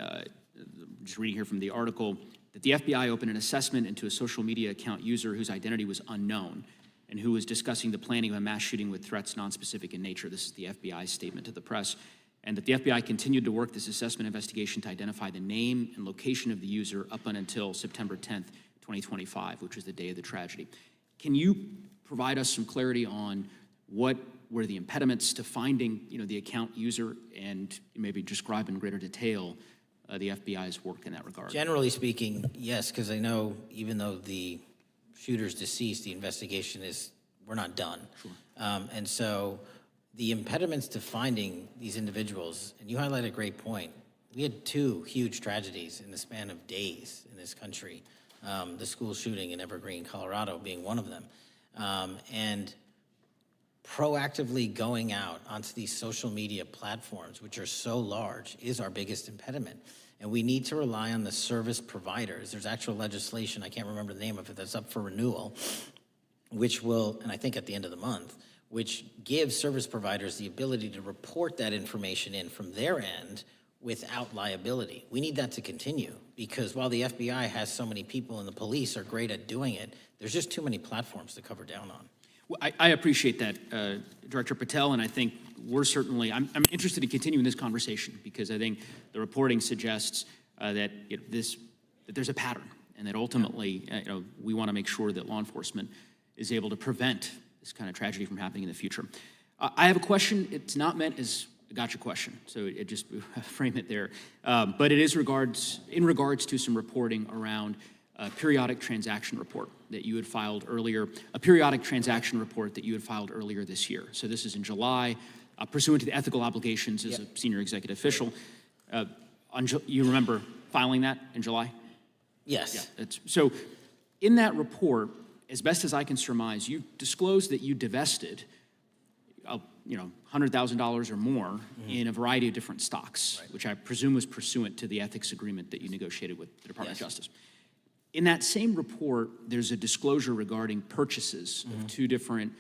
just reading here from the article, that the FBI opened an assessment into a social media account user whose identity was unknown and who was discussing the planning of a mass shooting with threats nonspecific in nature. This is the FBI's statement to the press. And that the FBI continued to work this assessment investigation to identify the name and location of the user up until September 10th, 2025, which was the day of the tragedy. Can you provide us some clarity on what were the impediments to finding, the account user, and maybe describe in greater detail the FBI's work in that regard? Generally speaking, yes, because I know even though the shooter's deceased, the investigation we're not done. Sure. And so the impediments to finding these individuals, and you highlight a great point. We had 2 huge tragedies in the span of days in this country. The school shooting in Evergreen, Colorado being one of them. And proactively going out onto these social media platforms, which are so large, is our biggest impediment. And we need to rely on the service providers. There's actual legislation, I can't remember the name of it, that's up for renewal, which will, and I think at the end of the month, which gives service providers the ability to report that information in from their end without liability. We need that to continue, because while the FBI has so many people and the police are great at doing it, there's just too many platforms to cover down on. Well, I appreciate that, Director Patel, and I think we're certainly, I'm interested in continuing this conversation, because I think the reporting suggests that there's a pattern, and that ultimately, we want to make sure that law enforcement is able to prevent this kind of tragedy from happening in the future. I have a question. It's not meant as a gotcha question, so it just frame it there. But it is in regards to some reporting around a periodic transaction report that you had filed earlier, this year. So this is in July, pursuant to the ethical obligations as a senior executive official. You remember filing that in July? Yes. Yeah, so in that report, as best as I can surmise, you disclosed that you divested $100,000 or more in a variety of different stocks, which I presume was pursuant to the ethics agreement that you negotiated with the Department of Justice. In that same report, there's a disclosure regarding purchases of 2 different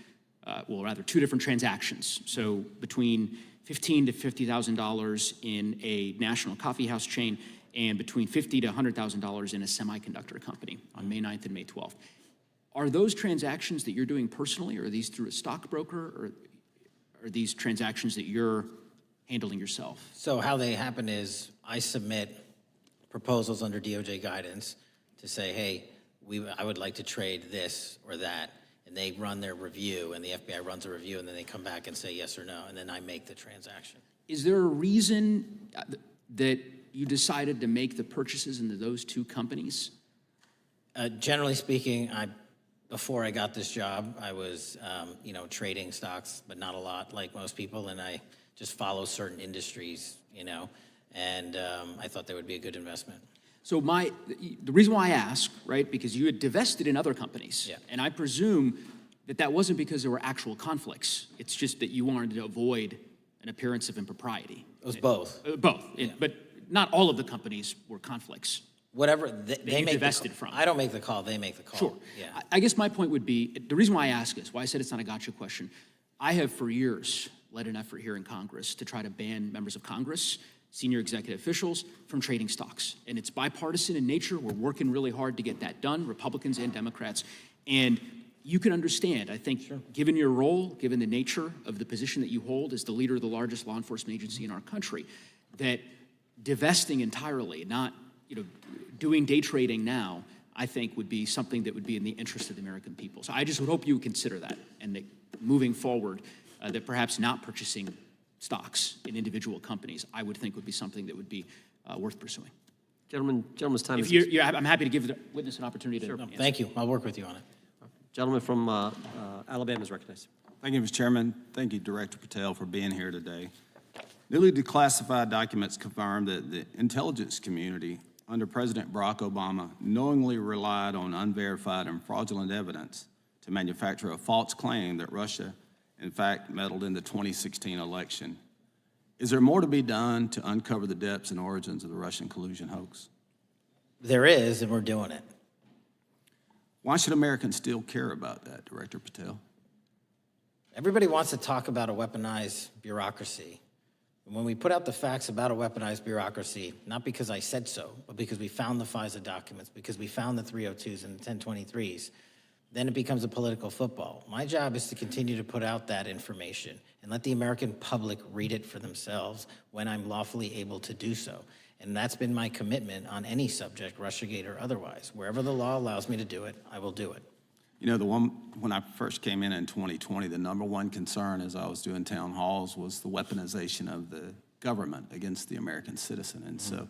transactions. So between $15,000 to $50,000 in a national coffee house chain, and between $50,000 to $100,000 in a semiconductor company on May 9th and May 12th. Are those transactions that you're doing personally, or are these through a stockbroker? Or are these transactions that you're handling yourself? So how they happen is I submit proposals under DOJ guidance to say, hey, I would like to trade this or that. And they run their review, and the FBI runs a review, and then they come back and say yes or no, and then I make the transaction. Is there a reason that you decided to make the purchases into those two companies? Generally speaking, before I got this job, I was, trading stocks, but not a lot like most people, and I just follow certain industries, and I thought they would be a good investment. So the reason why I ask, right, because you had divested in other companies, and I presume that wasn't because there were actual conflicts. It's just that you wanted to avoid an appearance of impropriety. It was both. Both, but not all of the companies were conflicts. Whatever they make divested from. I don't make the call; they make the call. Sure. Yeah. I guess my point would be, the reason why I ask is, why I said it's not a gotcha question. I have for years led an effort here in Congress to try to ban members of Congress, senior executive officials, from trading stocks. And it's bipartisan in nature. We're working really hard to get that done, Republicans and Democrats. And you can understand, I think, given your role, given the nature of the position that you hold as the leader of the largest law enforcement agency in our country, that divesting entirely, not doing day trading now, I think would be something that would be in the interest of the American people. So I just would hope you would consider that, and that moving forward, that perhaps not purchasing stocks in individual companies, I would think would be something that would be worth pursuing. Gentleman's time is... I'm happy to give the witness an opportunity to answer. Thank you. I'll work with you on it. Gentleman from Alabama is recognized. Thank you, Mr. Chairman. Thank you, Director Patel, for being here today. Newly declassified documents confirm that the intelligence community under President Barack Obama knowingly relied on unverified and fraudulent evidence to manufacture a false claim that Russia, in fact, meddled in the 2016 election. Is there more to be done to uncover the depths and origins of the Russian collusion hoax? There is, and we're doing it. Why should Americans still care about that, Director Patel? Everybody wants to talk about a weaponized bureaucracy. And when we put out the facts about a weaponized bureaucracy, not because I said so, but because we found the FISA documents, because we found the 302s and the 1023s, then it becomes a political football. My job is to continue to put out that information and let the American public read it for themselves when I'm lawfully able to do so. And that's been my commitment on any subject, Russiagate or otherwise. Wherever the law allows me to do it, I will do it. When I first came in 2020, the number one concern as I was doing town halls was the weaponization of the government against the American citizen. And so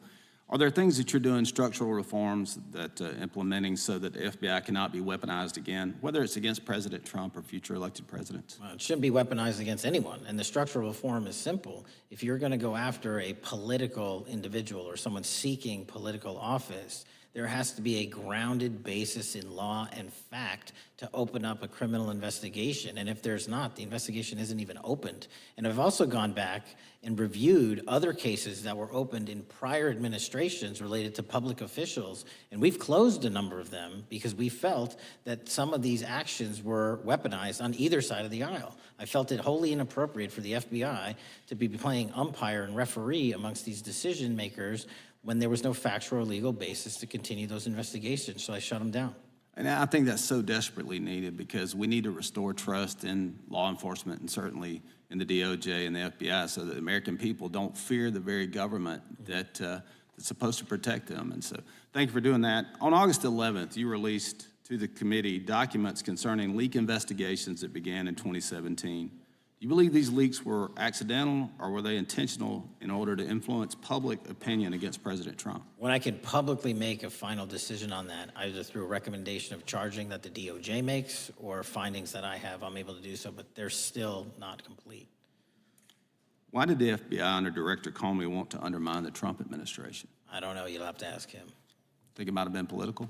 are there things that you're doing, structural reforms that implementing so that the FBI cannot be weaponized again, whether it's against President Trump or future elected presidents? Well, it shouldn't be weaponized against anyone. And the structural reform is simple. If you're going to go after a political individual or someone seeking political office, there has to be a grounded basis in law and fact to open up a criminal investigation. And if there's not, the investigation isn't even opened. And I've also gone back and reviewed other cases that were opened in prior administrations related to public officials. And we've closed a number of them because we felt that some of these actions were weaponized on either side of the aisle. I felt it wholly inappropriate for the FBI to be playing umpire and referee amongst these decision makers when there was no factual or legal basis to continue those investigations, so I shut them down. And I think that's so desperately needed because we need to restore trust in law enforcement and certainly in the DOJ and the FBI so that the American people don't fear the very government that's supposed to protect them. And so thank you for doing that. On August 11th, you released to the committee documents concerning leak investigations that began in 2017. Do you believe these leaks were accidental or were they intentional in order to influence public opinion against President Trump? When I can publicly make a final decision on that, either through a recommendation of charging that the DOJ makes or findings that I have, I'm able to do so, but they're still not complete. Why did the FBI under Director Comey want to undermine the Trump administration? I don't know. You'll have to ask him. Think it might have been political?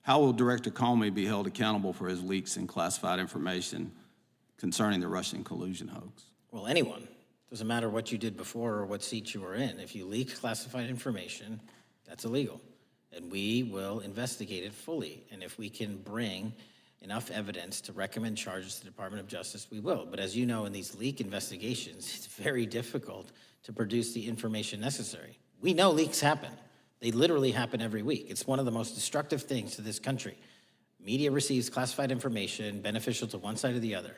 How will Director Comey be held accountable for his leaks and classified information concerning the Russian collusion hoax? Well, anyone. Doesn't matter what you did before or what seat you were in. If you leak classified information, that's illegal. And we will investigate it fully. And if we can bring enough evidence to recommend charges to the Department of Justice, we will. But as you know, in these leak investigations, it's very difficult to produce the information necessary. We know leaks happen. They literally happen every week. It's one of the most destructive things to this country. Media receives classified information beneficial to one side or the other.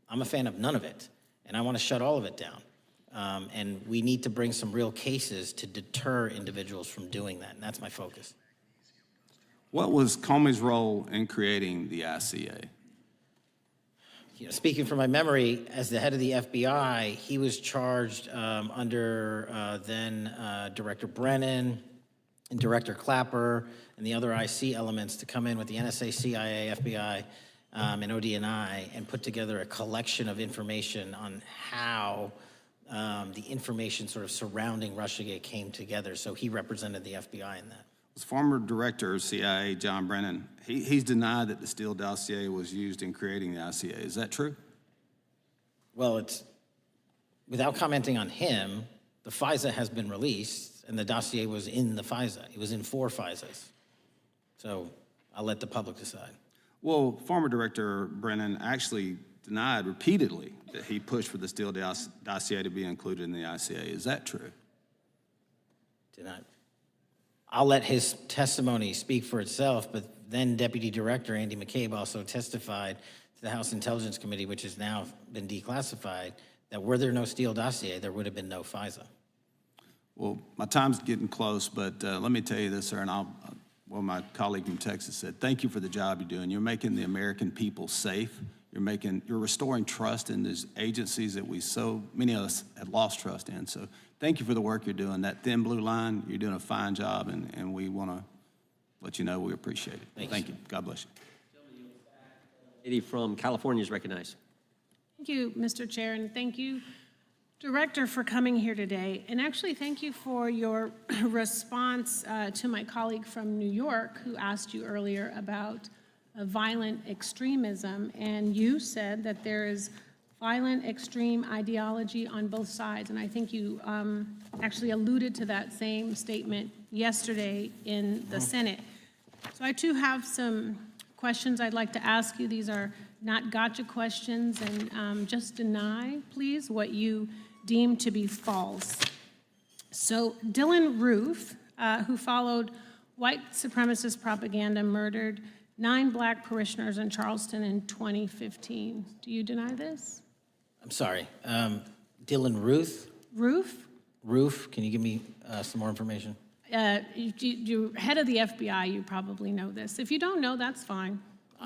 I'm a fan of none of it, and I want to shut all of it down. And we need to bring some real cases to deter individuals from doing that, and that's my focus. What was Comey's role in creating the ICA? You know, speaking from my memory, as the head of the FBI, he was charged under then Director Brennan and Director Clapper and the other IC elements to come in with the NSA, CIA, FBI, and ODNI and put together a collection of information on how the information sort of surrounding Russiagate came together. So he represented the FBI in that. Was former director of CIA, John Brennan, he's denied that the Steele dossier was used in creating the ICA. Is that true? Well, it's, without commenting on him, the FISA has been released and the dossier was in the FISA. It was in 4 FISAs. So I'll let the public decide. Well, former director Brennan actually denied repeatedly that he pushed for the Steele dossier to be included in the ICA. Is that true? Denied. I'll let his testimony speak for itself, but then Deputy Director Andy McCabe also testified to the House Intelligence Committee, which has now been declassified, that were there no Steele dossier, there would have been no FISA. Well, my time's getting close, but let me tell you this, sir, and well, my colleague from Texas said, thank you for the job you're doing. You're making the American people safe. You're restoring trust in these agencies that so many of us had lost trust in. So thank you for the work you're doing. That thin blue line, you're doing a fine job, and we want to let you know we appreciate it. Thank you. God bless you. Lady from California is recognized. Thank you, Mr. Chair, and thank you, Director, for coming here today. And actually, thank you for your response to my colleague from New York who asked you earlier about violent extremism. And you said that there is violent extreme ideology on both sides. And I think you actually alluded to that same statement yesterday in the Senate. So I too have some questions I'd like to ask you. These are not gotcha questions, and just deny, please, what you deem to be false. So Dylan Roof, who followed white supremacist propaganda, murdered 9 black parishioners in Charleston in 2015. Do you deny this? I'm sorry, Dylan Ruth? Roof, can you give me some more information? You're head of the FBI, you probably know this. If you don't know, that's fine.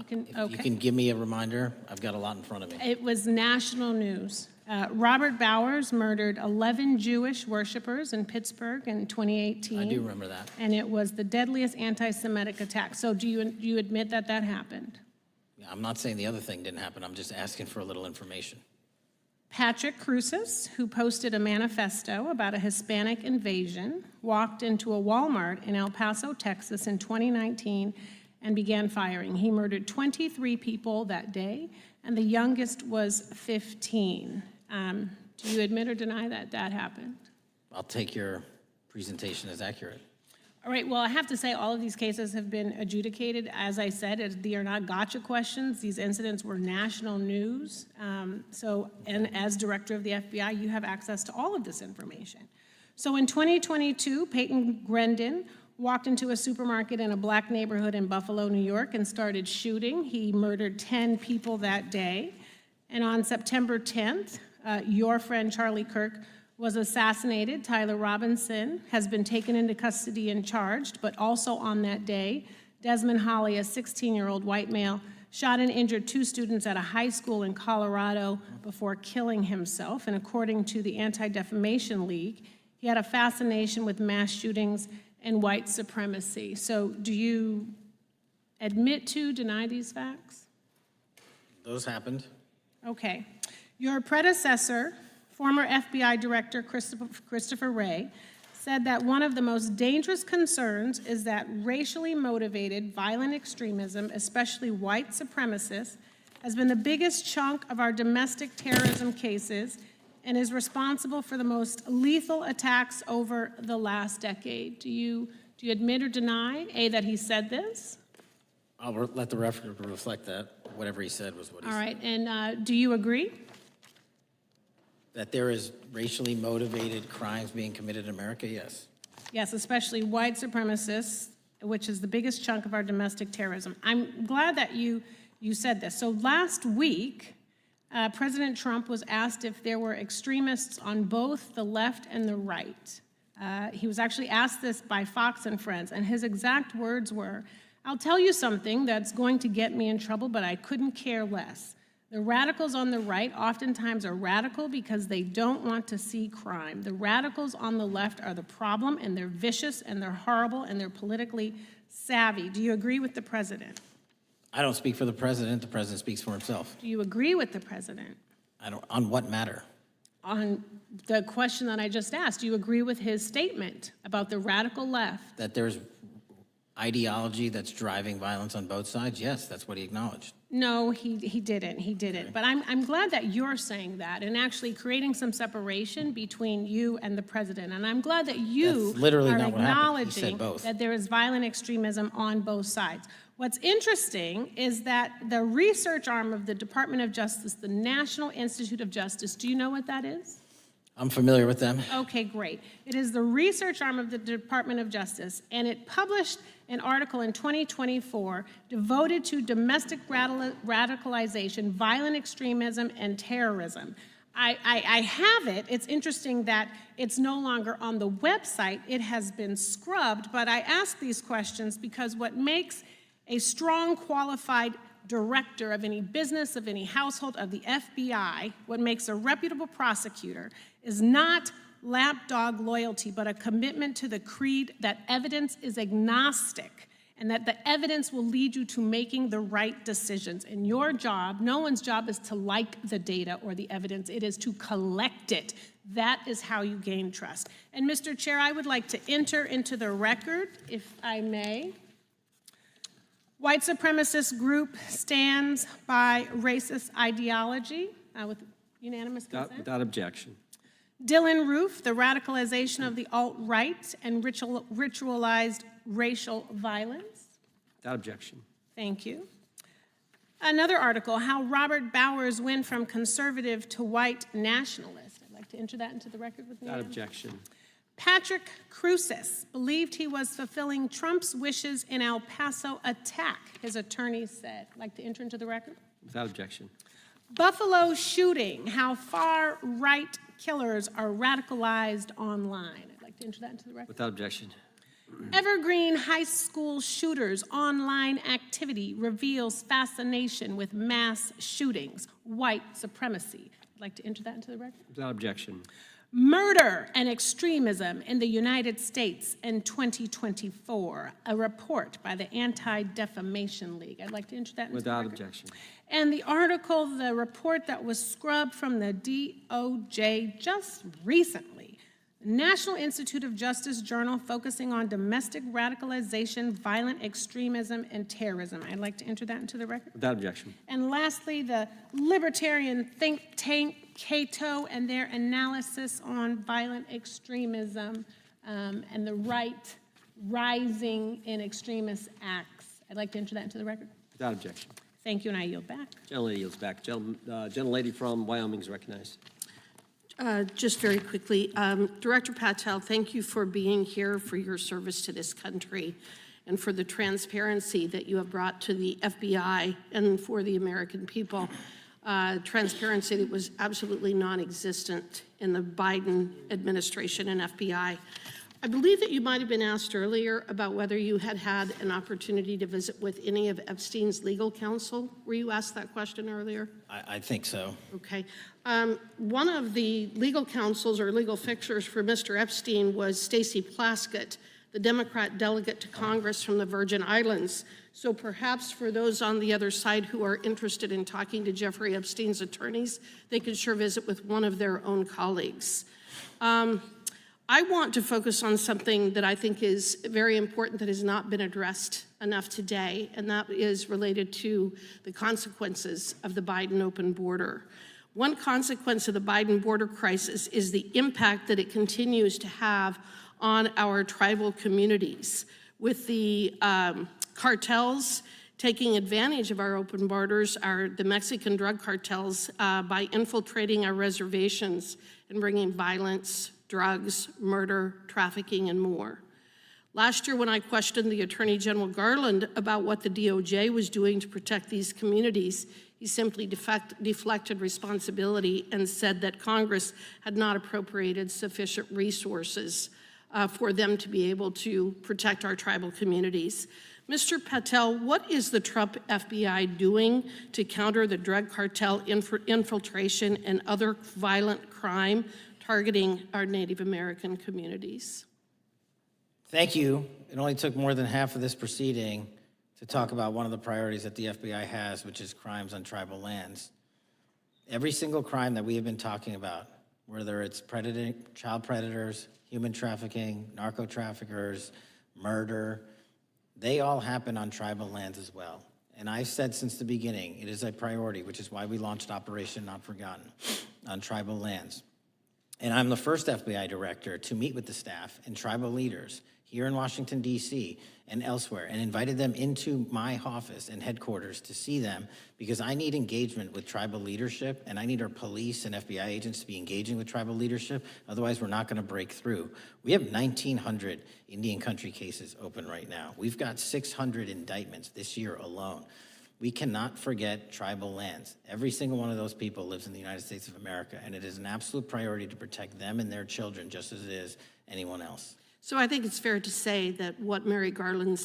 You can give me a reminder. I've got a lot in front of me. It was national news. Robert Bowers murdered 11 Jewish worshipers in Pittsburgh in 2018. I do remember that. And it was the deadliest anti-Semitic attack. So do you admit that that happened? I'm not saying the other thing didn't happen. I'm just asking for a little information. Patrick Cruces, who posted a manifesto about a Hispanic invasion, walked into a Walmart in El Paso, Texas in 2019 and began firing. He murdered 23 people that day, and the youngest was 15. Do you admit or deny that that happened? I'll take your presentation as accurate. All right, well, I have to say all of these cases have been adjudicated. As I said, they are not gotcha questions. These incidents were national news. And as director of the FBI, you have access to all of this information. So in 2022, Peyton Grendon walked into a supermarket in a black neighborhood in Buffalo, New York, and started shooting. He murdered 10 people that day. And on September 10th, your friend Charlie Kirk was assassinated. Tyler Robinson has been taken into custody and charged, but also on that day, Desmond Holley, a 16-year-old white male, shot and injured 2 students at a high school in Colorado before killing himself. And according to the Anti-Defamation League, he had a fascination with mass shootings and white supremacy. So do you admit to, deny these facts? Those happened. Okay. Your predecessor, former FBI Director Christopher Wray, said that one of the most dangerous concerns is that racially motivated violent extremism, especially white supremacists, has been the biggest chunk of our domestic terrorism cases and is responsible for the most lethal attacks over the last decade. Do you admit or deny, A, that he said this? I'll let the record reflect that. Whatever he said was what he said. All right, and do you agree? That there is racially motivated crimes being committed in America, yes. Yes, especially white supremacists which is the biggest chunk of our domestic terrorism. I'm glad that you said this. So last week, President Trump was asked if there were extremists on both the left and the right. He was actually asked this by Fox and Friends, and his exact words were, "I'll tell you something that's going to get me in trouble, but I couldn't care less. The radicals on the right oftentimes are radical because they don't want to see crime. The radicals on the left are the problem, and they're vicious, and they're horrible, and they're politically savvy." Do you agree with the president? I don't speak for the president speaks for himself. Do you agree with the president? On what matter? On the question that I just asked, do you agree with his statement about the radical left? That there's ideology that's driving violence on both sides? Yes, that's what he acknowledged. No, he didn't. But I'm glad that you're saying that and actually creating some separation between you and the president. And I'm glad that you That's literally are not what happened. He said acknowledging both. that there is violent extremism on both sides. What's interesting is that the research arm of the Department of Justice, the National Institute of Justice, do you know what that is? I'm familiar with them. Okay, great. It is the research arm of the Department of Justice, and it published an article in 2024 devoted to domestic radicalization, violent extremism, and terrorism. I have it. It's interesting that it's no longer on the website. It has been scrubbed, but I ask these questions because what makes a strong, qualified director of any business, of any household, of the FBI, what makes a reputable prosecutor is not lapdog loyalty, but a commitment to the creed that evidence is agnostic and that the evidence will lead you to making the right decisions. And your job, no one's job is to like the data or the evidence, it is to collect it. That is how you gain trust. And Mr. Chair, I would like to enter into the record, if I may. White supremacist group stands by racist ideology with unanimous consent. Without objection. Dylan Roof, the radicalization of the alt-right and ritualized racial violence. Without objection. Thank you. Another article, how Robert Bowers went from conservative to white nationalist. I'd like to enter that into the record with me. Without objection. Patrick Cruces believed he was fulfilling Trump's wishes in El Paso attack, his attorneys said. I'd like to enter into the record. Without objection. Buffalo shooting, how far-right killers are radicalized online. I'd like to enter that into the record. Without objection. Evergreen high school shooters online activity reveals fascination with mass shootings, white supremacy. I'd like to enter that into the record. Without objection. Murder and extremism in the United States in 2024, a report by the Anti-Defamation League. I'd like to enter that into the Without record. objection. And the article, the report that was scrubbed from the DOJ just recently, National Institute of Justice Journal focusing on domestic radicalization, violent extremism, and terrorism. I'd like to enter that into the record. Without objection. And lastly, the libertarian think tank Cato and their analysis on violent extremism and the right rising in extremist acts. I'd like to enter that into the record. Without objection. Thank you, and I yield back. Gentlelady yields back. Gentlelady from Wyoming is recognized. Just very quickly, Director Patel, thank you for being here, for your service to this country, and for the transparency that you have brought to the FBI and for the American people. Transparency that was absolutely non-existent in the Biden administration and FBI. I believe that you might have been asked earlier about whether you had had an opportunity to visit with any of Epstein's legal counsel. Were you asked that question earlier? I think so. Okay. One of the legal counsels or legal fixers for Mr. Epstein was Stacey Plaskett, the Democrat delegate to Congress from the Virgin Islands. So perhaps for those on the other side who are interested in talking to Jeffrey Epstein's attorneys, they could sure visit with one of their own colleagues. I want to focus on something that I think is very important that has not been addressed enough today, and that is related to the consequences of the Biden open border. One consequence of the Biden border crisis is the impact that it continues to have on our tribal communities, with the cartels taking advantage of our open borders, the Mexican drug cartels, by infiltrating our reservations and bringing violence, drugs, murder, trafficking, and more. Last year, when I questioned the Attorney General Garland about what the DOJ was doing to protect these communities, he simply deflected responsibility and said that Congress had not appropriated sufficient resources for them to be able to protect our tribal communities. Mr. Patel, what is the Trump FBI doing to counter the drug cartel infiltration and other violent crime targeting our Native American communities? Thank you. It only took more than half of this proceeding to talk about one of the priorities that the FBI has, which is crimes on tribal lands. Every single crime that we have been talking about, whether it's child predators, human trafficking, narco traffickers, murder, they all happen on tribal lands as well. And I've said since the beginning, it is a priority, which is why we launched Operation Not Forgotten on tribal lands. And I'm the first FBI director to meet with the staff and tribal leaders here in Washington, D.C. and elsewhere, and invited them into my office and headquarters to see them, because I need engagement with tribal leadership, and I need our police and FBI agents to be engaging with tribal leadership. Otherwise, we're not going to break through. We have 1,900 Indian country cases open right now. We've got 600 indictments this year alone. We cannot forget tribal lands. Every single one of those people lives in the United States of America, and it is an absolute priority to protect them and their children just as it is anyone else. So I think it's fair to say that what Mary Garland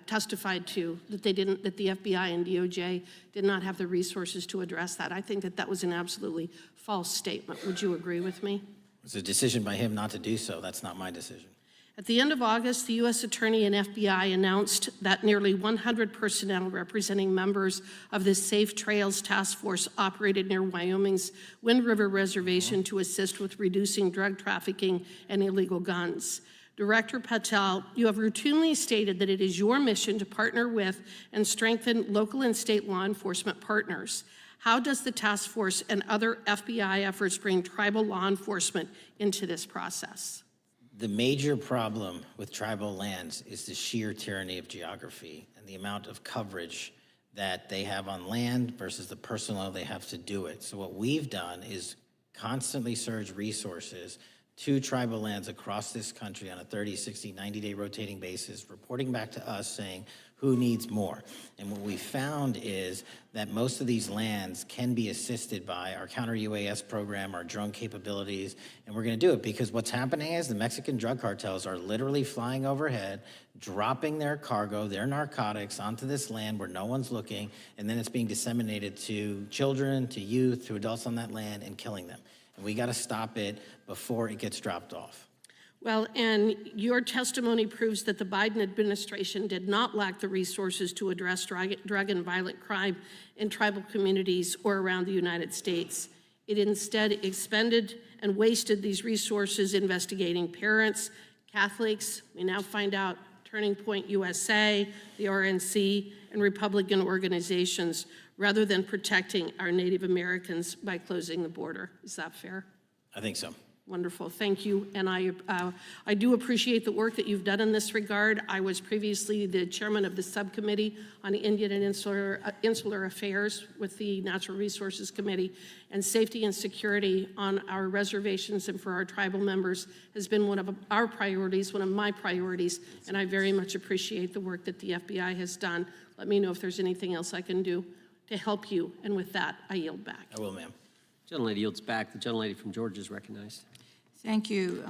testified to, that the FBI and DOJ did not have the resources to address that. I think that that was an absolutely false statement. Would you agree with me? It's a decision by him not to do so. That's not my decision. At the end of August, the U.S. Attorney and FBI announced that nearly 100 personnel representing members of the Safe Trails Task Force operated near Wyoming's Wind River Reservation to assist with reducing drug trafficking and illegal guns. Director Patel, you have routinely stated that it is your mission to partner with and strengthen local and state law enforcement partners. How does the task force and other FBI efforts bring tribal law enforcement into this process? The major problem with tribal lands is the sheer tyranny of geography and the amount of coverage that they have on land versus the personnel they have to do it. So what we've done is constantly surge resources to tribal lands across this country on a 30, 60, 90-day rotating basis, reporting back to us saying who needs more. And what we found is that most of these lands can be assisted by our counter-UAS program, our drone capabilities, and we're gonna do it because what's happening is the Mexican drug cartels are literally flying overhead, dropping their cargo, their narcotics onto this land where no one's looking, and then it's being disseminated to children, to youth, to adults on that land and killing them. And we gotta stop it before it gets dropped off. Well, and your testimony proves that the Biden administration did not lack the resources to address drug and violent crime in tribal communities or around the United States. It instead expended and wasted these resources investigating parents, Catholics, we now find out Turning Point USA, the RNC, and Republican organizations, rather than protecting our Native Americans by closing the border. Is that fair? I think so. Wonderful, thank you. And I do appreciate the work that you've done in this regard. I was previously the chairman of the subcommittee on Indian and Insular Affairs with the Natural Resources Committee, and safety and security on our reservations and for our tribal members has been one of our priorities, one of my priorities, and I very much appreciate the work that the FBI has done. Let me know if there's anything else I can do to help you, and with that, I yield back. I will, ma'am. Gentlelady yields back. The gentlelady from Georgia is recognized. Thank you,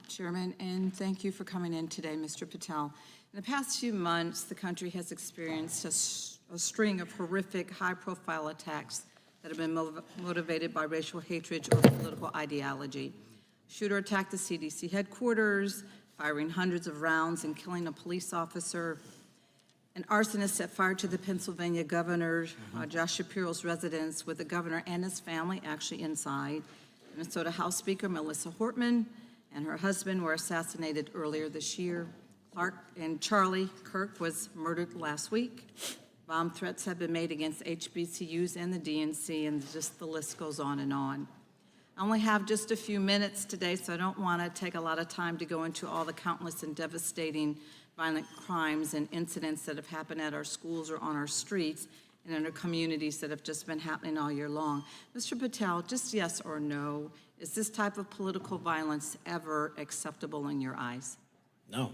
Chairman, and thank you for coming in today, Mr. Patel. In the past few months, the country has experienced a string of horrific, high-profile attacks that have been motivated by racial hatred or political ideology. Shooter attacked the CDC headquarters, firing hundreds of rounds and killing a police officer. An arsonist set fire to the Pennsylvania governor, Josh Shapiro's residence, with the governor and his family actually inside. Minnesota House Speaker Melissa Hortman and her husband were assassinated earlier this year. Clark and Charlie Kirk was murdered last week. Bomb threats have been made against HBCUs and the DNC, and just the list goes on and on. I only have just a few minutes today, so I don't want to take a lot of time to go into all the countless and devastating violent crimes and incidents that have happened at our schools or on our streets and in our communities that have just been happening all year long. Mr. Patel, just yes or no, is this type of political violence ever acceptable in your eyes? No.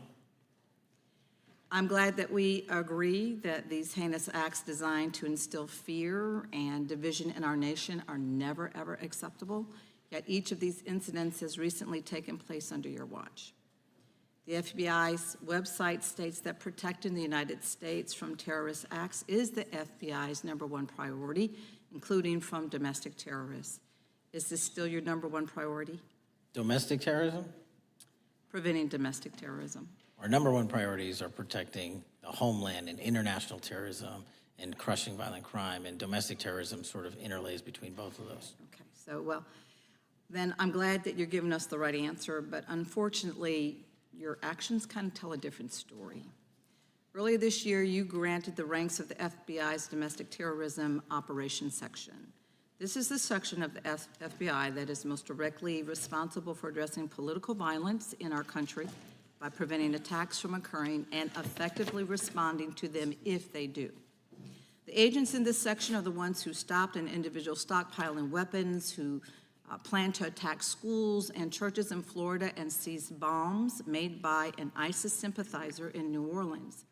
I'm glad that we agree that these heinous acts designed to instill fear and division in our nation are never, ever acceptable, yet each of these incidents has recently taken place under your watch. The FBI's website states that protecting the United States from terrorist acts is the FBI's #1 priority, including from domestic terrorists. Is this still your #1 priority? Domestic terrorism? Preventing domestic terrorism. Our #1 priorities are protecting the homeland and international terrorism and crushing violent crime, and domestic terrorism sort of interlays between both of those. Okay, so, well, then I'm glad that you're giving us the right answer, but unfortunately, your actions kind of tell a different story. Earlier this year, you granted the ranks of the FBI's Domestic Terrorism Operations Section. This is the section of the FBI that is most directly responsible for addressing political violence in our country by preventing attacks from occurring and effectively responding to them if they do. The agents in this section are the ones who stopped an individual stockpiling weapons, who planned to attack schools and churches in Florida and seized bombs made by an ISIS sympathizer in New Orleans.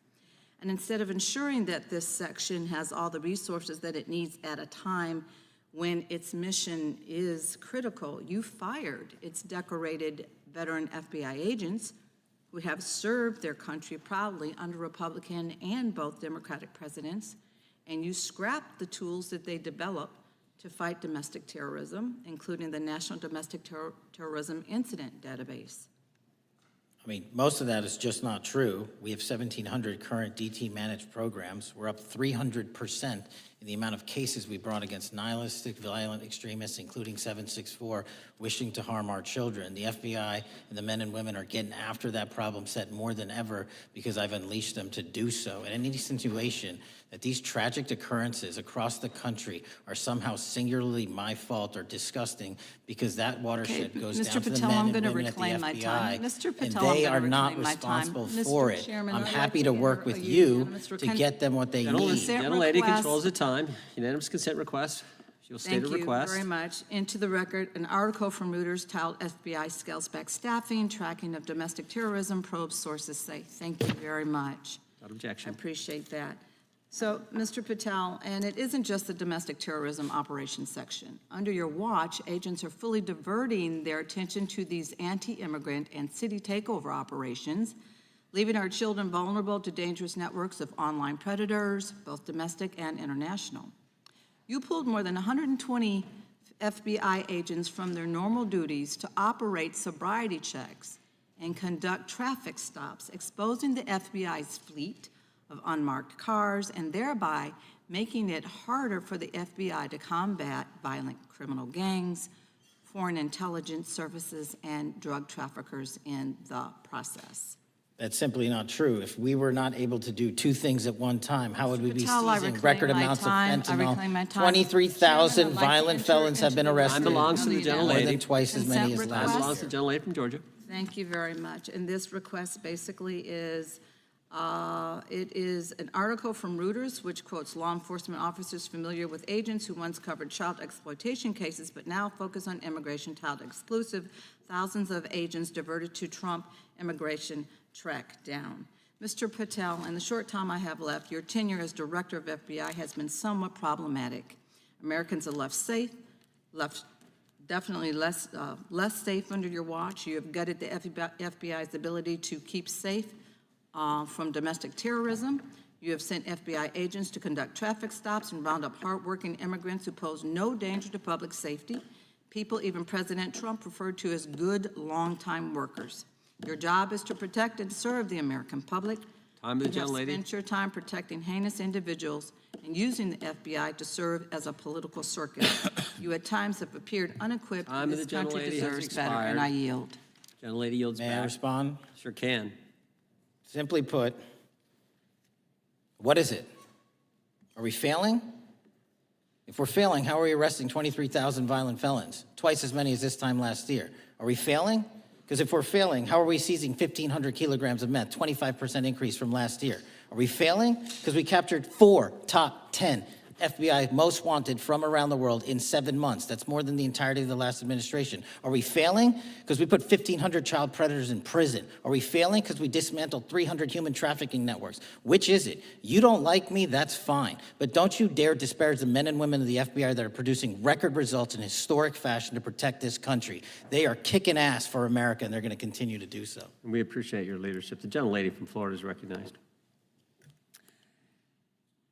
And instead of ensuring that this section has all the resources that it needs at a time when its mission is critical, you fired its decorated veteran FBI agents who have served their country proudly under Republican and both Democratic presidents, and you scrapped the tools that they developed to fight domestic terrorism, including the National Domestic Terrorism Incident Database. I mean, most of that is just not true. We have 1,700 current DT-managed programs. We're up 300% in the amount of cases we brought against nihilistic, violent extremists, including 764, wishing to harm our children. The FBI and the men and women are getting after that problem set more than ever because I've unleashed them to do so. And any situation that these tragic occurrences across the country are somehow singularly my fault or disgusting because that watershed goes down to the men and women at the FBI, and they are not responsible for it. I'm happy to work with you to get them what they need. Gentlelady controls the time. Unanimous consent request. She'll state a request. Thank you very much. Into the record, an article from Reuters titled FBI Scales Back Staffing, Tracking of Domestic Terrorism, Probes Sources Say. Thank you very much. Without objection. I appreciate that. So, Mr. Patel, and it isn't just the domestic terrorism operations section. Under your watch, agents are fully diverting their attention to these anti-immigrant and city takeover operations, leaving our children vulnerable to dangerous networks of online predators, both domestic and international. You pulled more than 120 FBI agents from their normal duties to operate sobriety checks and conduct traffic stops, exposing the FBI's fleet of unmarked cars and thereby making it harder for the FBI to combat violent criminal gangs, foreign intelligence services, and drug traffickers in the process. That's simply not true. If we were not able to do two things at one time, how would we be Patel, I seizing reclaim record my amounts of time. I fentanyl? reclaim my time. 23,000 Chairman, I'd like to violent enter felons have been into the arrested. Time belongs to the More gentlelady. than twice as many as Consent last Time request. belongs to the gentlelady from Georgia. Thank you very much. And this request basically is, it is an article from Reuters, which quotes law enforcement officers familiar with agents who once covered child exploitation cases, but now focus on immigration child exclusive. Thousands of agents diverted to Trump immigration track down. Mr. Patel, in the short time I have left, your tenure as director of FBI has been somewhat problematic. Americans are left definitely less safe under your watch. You have gutted the FBI's ability to keep safe from domestic terrorism. You have sent FBI agents to conduct traffic stops and round up hardworking immigrants who pose no danger to public safety. People even President Trump referred to as good, long-time workers. Your job is to protect and serve the American public. Time to the You have gentlelady. spent your time protecting heinous individuals and using the FBI to serve as a political circus. You at times have appeared unequipped, Time and of this the country gentlelady has deserves better, expired. and I yield. Gentlelady yields back. May I respond? Sure can. Simply put, what is it? Are we failing? If we're failing, how are we arresting 23,000 violent felons? Twice as many as this time last year. Are we failing? Because if we're failing, how are we seizing 1,500 kilograms of meth, 25% increase from last year? Are we failing? Because we captured 4 top 10 FBI most wanted from around the world in 7 months. That's more than the entirety of the last administration. Are we failing because we put 1,500 child predators in prison? Are we failing because we dismantled 300 human trafficking networks? Which is it? You don't like me, that's fine. But don't you dare disparage the men and women of the FBI that are producing record results in historic fashion to protect this country. They are kicking ass for America, and they're going to continue to do so. And we appreciate your leadership. The gentlelady from Florida is recognized.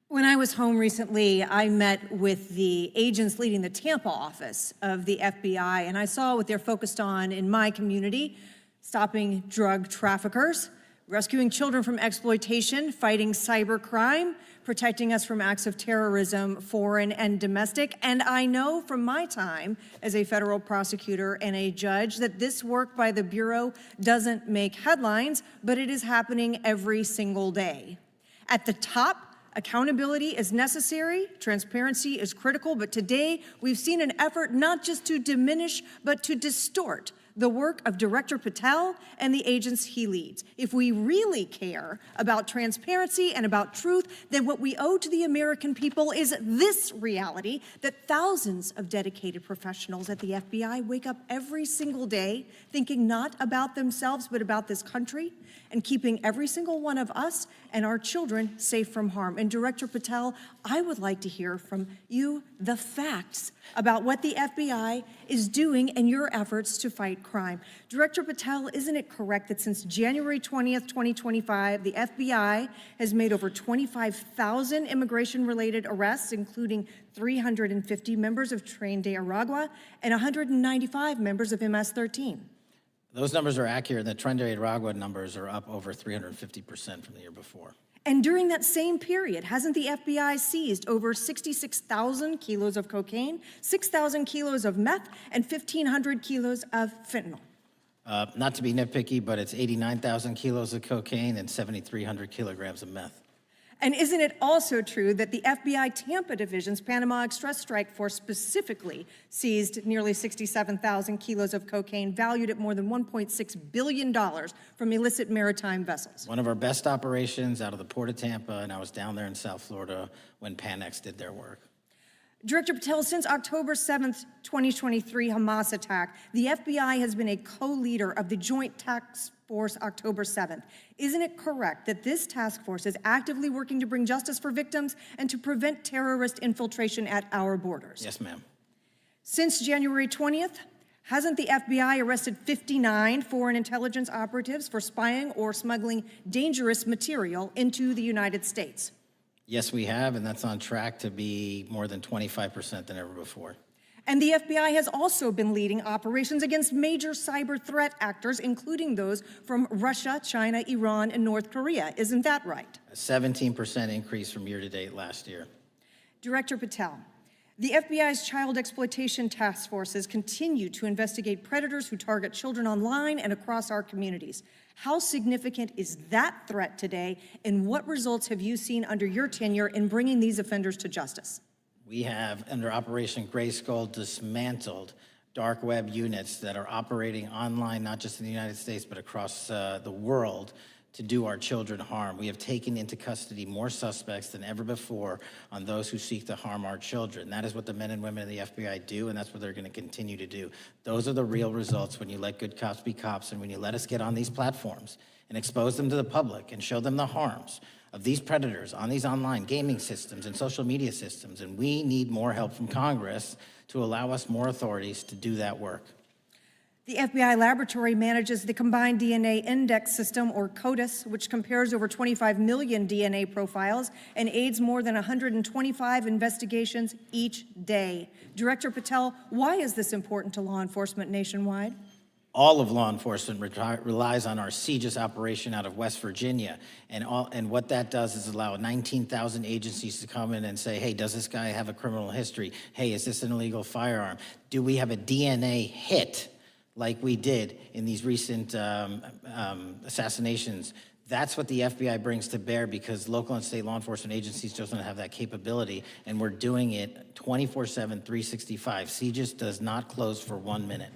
When I was home recently, I met with the agents leading the Tampa office of the FBI, and I saw what they're focused on in my community: stopping drug traffickers, rescuing children from exploitation, fighting cybercrime, protecting us from acts of terrorism, foreign and domestic. And I know from my time as a federal prosecutor and a judge that this work by the Bureau doesn't make headlines, but it is happening every single day. At the top, accountability is necessary, transparency is critical, but today we've seen an effort not just to diminish, but to distort the work of Director Patel and the agents he leads. If we really care about transparency and about truth, then what we owe to the American people is this reality: that thousands of dedicated professionals at the FBI wake up every single day thinking not about themselves, but about this country, and keeping every single one of us and our children safe from harm. And Director Patel, I would like to hear from you the facts about what the FBI is doing and your efforts to fight crime. Director Patel, isn't it correct that since January 20th, 2025, the FBI has made over 25,000 immigration-related arrests, including 350 members of Tren de Aragua and 195 members of MS-13? Those numbers are accurate. The Tren de Aragua numbers are up over 350% from the year before. And during that same period, hasn't the FBI seized over 66,000 kilos of cocaine, 6,000 kilos of meth, and 1,500 kilos of fentanyl? Not to be nitpicky, but it's 89,000 kilos of cocaine and 7,300 kilograms of meth. And isn't it also true that the FBI Tampa Division's Panama Express Strike Force specifically seized nearly 67,000 kilos of cocaine valued at more than $1.6 billion from illicit maritime vessels? One of our best operations out of the Port of Tampa, and I was down there in South Florida when Panex did their work. Director Patel, since October 7th, 2023 Hamas attack, the FBI has been a co-leader of the Joint Task Force October 7th. Isn't it correct that this task force is actively working to bring justice for victims and to prevent terrorist infiltration at our borders? Yes, ma'am. Since January 20th, hasn't the FBI arrested 59 foreign intelligence operatives for spying or smuggling dangerous material into the United States? Yes, we have, and that's on track to be more than 25% than ever before. And the FBI has also been leading operations against major cyber threat actors, including those from Russia, China, Iran, and North Korea. Isn't that right? A 17% increase from year to date last year. Director Patel, the FBI's child exploitation task forces continue to investigate predators who target children online and across our communities. How significant is that threat today, and what results have you seen under your tenure in bringing these offenders to justice? We have, under Operation Grayskull, dismantled dark web units that are operating online, not just in the United States, but across the world, to do our children harm. We have taken into custody more suspects than ever before on those who seek to harm our children. That is what the men and women of the FBI do, and that's what they're going to continue to do. Those are the real results when you let good cops be cops, and when you let us get on these platforms and expose them to the public and show them the harms of these predators on these online gaming systems and social media systems. And we need more help from Congress to allow us more authorities to do that work. The FBI laboratory manages the Combined DNA Index System, or CODIS, which compares over 25 million DNA profiles and aids more than 125 investigations each day. Director Patel, why is this important to law enforcement nationwide? All of law enforcement relies on our CJIS operation out of West Virginia. And what that does is allow 19,000 agencies to come in and say, hey, does this guy have a criminal history? Hey, is this an illegal firearm? Do we have a DNA hit like we did in these recent assassinations? That's what the FBI brings to bear, because local and state law enforcement agencies just don't have that capability, and we're doing it 24/7, 365. CJIS does not close for 1 minute.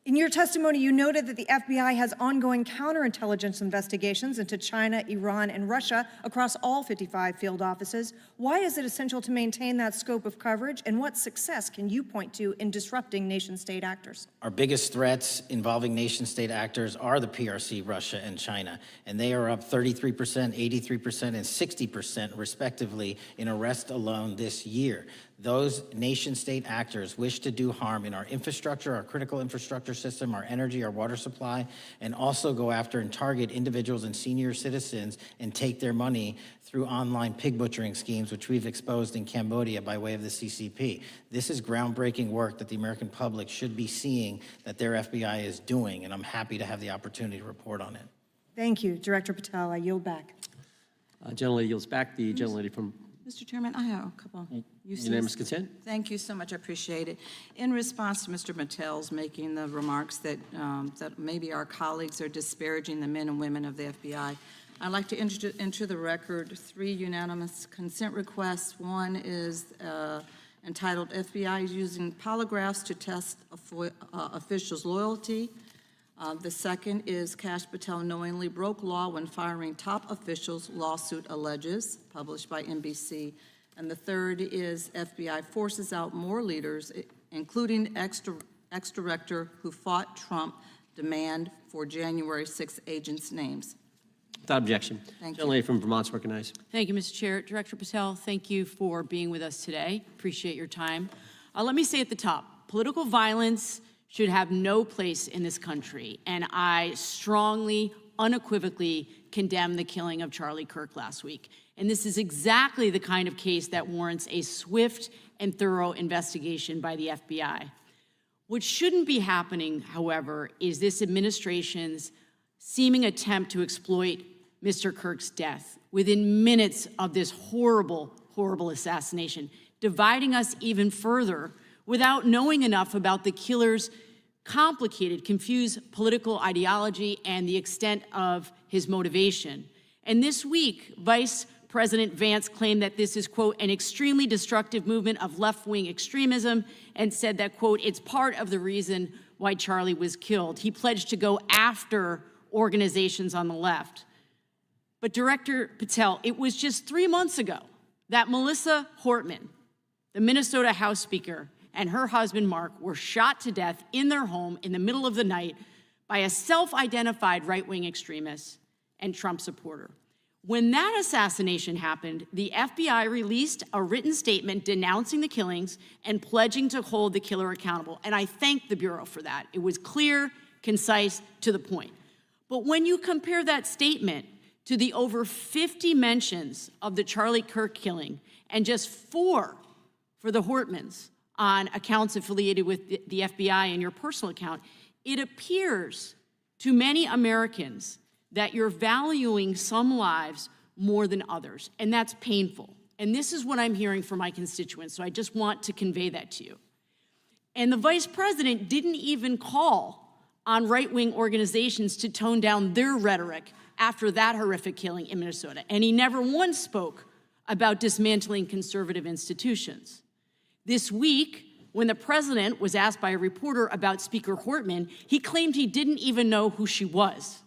In your testimony, you noted that the FBI has ongoing counterintelligence investigations into China, Iran, and Russia across all 55 field offices. Why is it essential to maintain that scope of coverage, and what success can you point to in disrupting nation-state actors? Our biggest threats involving nation-state actors are the PRC, Russia, and China, and they are up 33%, 83%, and 60% respectively in arrest alone this year. Those nation-state actors wish to do harm in our infrastructure, our critical infrastructure system, our energy, our water supply, and also go after and target individuals and senior citizens and take their money through online pig butchering schemes, which we've exposed in Cambodia by way of the CCP. This is groundbreaking work that the American public should be seeing that their FBI is doing, and I'm happy to have the opportunity to report on it. Thank you, Director Patel. I yield back. Gentlelady yields back. The gentlelady from Mr. Chairman, I have a couple. Unanimous consent. Thank you so much. I appreciate it. In response to Mr. Mattel's making the remarks that maybe our colleagues are disparaging the men and women of the FBI, I'd like to enter the record 3 unanimous consent requests. One is entitled FBI is using polygraphs to test officials' loyalty. The second is Kash Patel knowingly broke law when firing top officials, lawsuit alleges, published by NBC. And the third is FBI forces out more leaders, including ex-director who fought Trump, demand for January 6 agents' names. Without objection. Thank you. Gentlelady from Vermont's recognized. Thank you, Mr. Chair. Director Patel, thank you for being with us today. Appreciate your time. Let me say at the top, political violence should have no place in this country, and I strongly, unequivocally condemn the killing of Charlie Kirk last week. And this is exactly the kind of case that warrants a swift and thorough investigation by the FBI. What shouldn't be happening, however, is this administration's seeming attempt to exploit Mr. Kirk's death within minutes of this horrible, horrible assassination, dividing us even further without knowing enough about the killer's complicated, confused political ideology and the extent of his motivation. And this week, Vice President Vance claimed that this is, quote, an extremely destructive movement of left-wing extremism, and said that, quote, it's part of the reason why Charlie was killed. He pledged to go after organizations on the left. But Director Patel, it was just 3 months ago that Melissa Hortman, the Minnesota House Speaker, and her husband, Mark, were shot to death in their home in the middle of the night by a self-identified right-wing extremist and Trump supporter. When that assassination happened, the FBI released a written statement denouncing the killings and pledging to hold the killer accountable. And I thank the Bureau for that. It was clear, concise, to the point. But when you compare that statement to the over 50 mentions of the Charlie Kirk killing and just 4 for the Hortmans on accounts affiliated with the FBI and your personal account, it appears to many Americans that you're valuing some lives more than others, and that's painful. And this is what I'm hearing from my constituents, so I just want to convey that to you. And the Vice President didn't even call on right-wing organizations to tone down their rhetoric after that horrific killing in Minnesota, and he never once spoke about dismantling conservative institutions. This week, when the president was asked by a reporter about Speaker Hortman, he claimed he didn't even know who she was.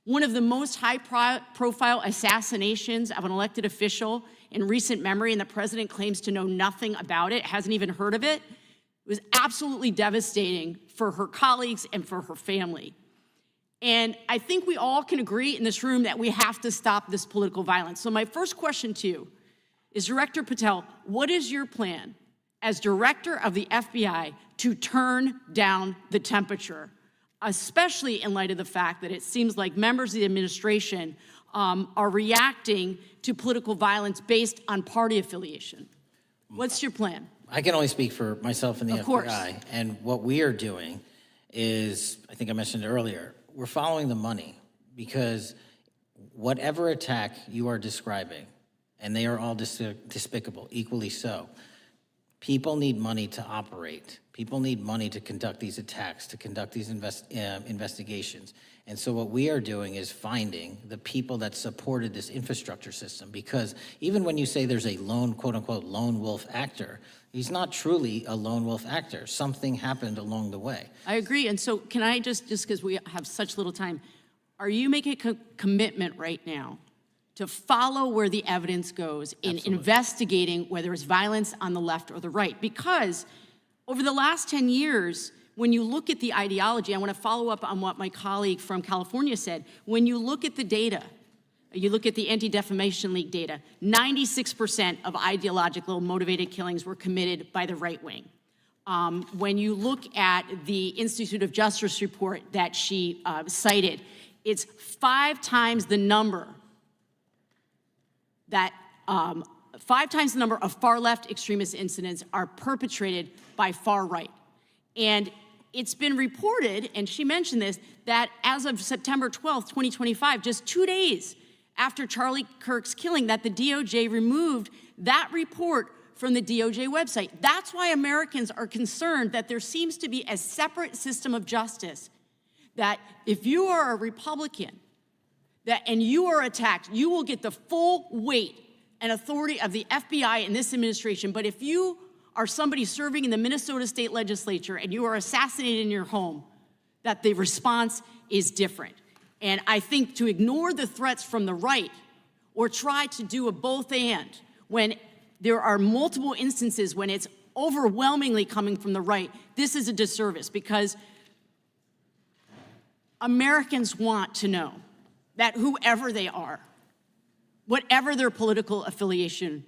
One of the most high-profile assassinations of an elected official in recent memory, and the president claims to know nothing about it, hasn't even heard of it. It was absolutely devastating for her colleagues and for her family. And I think we all can agree in this room that we have to stop this political violence. So my first question to you is, Director Patel, what is your plan as director of the FBI to turn down the temperature, especially in light of the fact that it seems like members of the administration are reacting to political violence based on party affiliation? What's your plan? I can only speak for myself and the Of course. FBI. And what we are doing is, I think I mentioned earlier, we're following the money, because whatever attack you are describing, and they are all despicable, equally so, people need money to operate. People need money to conduct these attacks, to conduct these investigations. And so what we are doing is finding the people that supported this infrastructure system, because even when you say there's a lone, quote unquote, lone wolf actor, He's not truly a lone wolf actor. Something happened along the way. I agree. And so can I just because we have such little time, are you making a commitment right now to follow where the evidence goes in investigating whether it's violence on the left or the right? Because over the last 10 years, when you look at the ideology, I want to follow up on what my colleague from California said. When you look at the data, you look at the Anti-Defamation League data, 96% of ideological motivated killings were committed by the right wing. When you look at the Institute of Justice report that she cited, it's 5 times the number that 5 times the number of far left extremist incidents are perpetrated by far right. And it's been reported, and she mentioned this, that as of September 12th, 2025, just 2 days after Charlie Kirk's killing, that the DOJ removed that report from the DOJ website. That's why Americans are concerned that there seems to be a separate system of justice, that if you are a Republican and you are attacked, you will get the full weight and authority of the FBI and this administration. But if you are somebody serving in the Minnesota State Legislature and you are assassinated in your home, that the response is different. And I think to ignore the threats from the right or try to do a both and when there are multiple instances when it's overwhelmingly coming from the right, this is a disservice, because Americans want to know that whoever they are, whatever their political affiliation,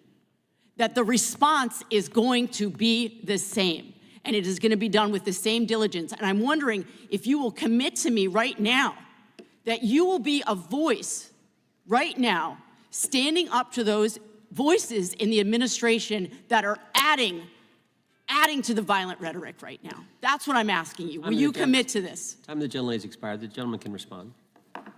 that the response is going to be the same, and it is going to be done with the same diligence. And I'm wondering if you will commit to me right now that you will be a voice right now standing up to those voices in the administration that are adding to the violent rhetoric right now. That's what I'm asking you. Will you commit to this? Time of the gentlelady has expired. The gentleman can respond.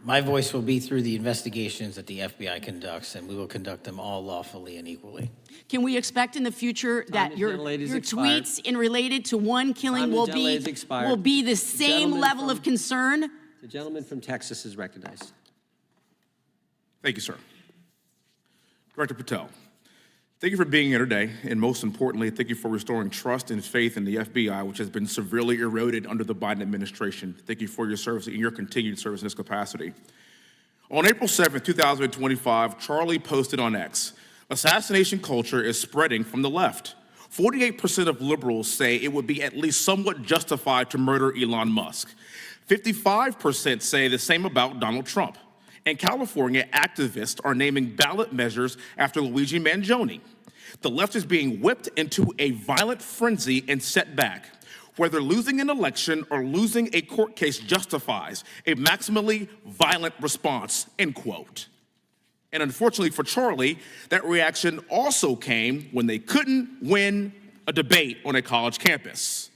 My voice will be through the investigations that the FBI conducts, and we will conduct them all lawfully and equally. Can we expect in the future that your tweets in related to one killing will be the same level of concern? The gentleman from Texas is recognized. Thank you, sir. Director Patel, thank you for being here today, and most importantly, thank you for restoring trust and faith in the FBI, which has been severely eroded under the Biden administration. Thank you for your service and your continued service in this capacity. On April 7th, 2025, Charlie posted on X, "Assassination culture is spreading from the left. 48% of liberals say it would be at least somewhat justified to murder Elon Musk. 55% say the same about Donald Trump. And California activists are naming ballot measures after Luigi Mangione. The left is being whipped into a violent frenzy and set back. Whether losing an election or losing a court case justifies a maximally violent response," end quote. And unfortunately for Charlie, that reaction also came when they couldn't win a debate on a college campus.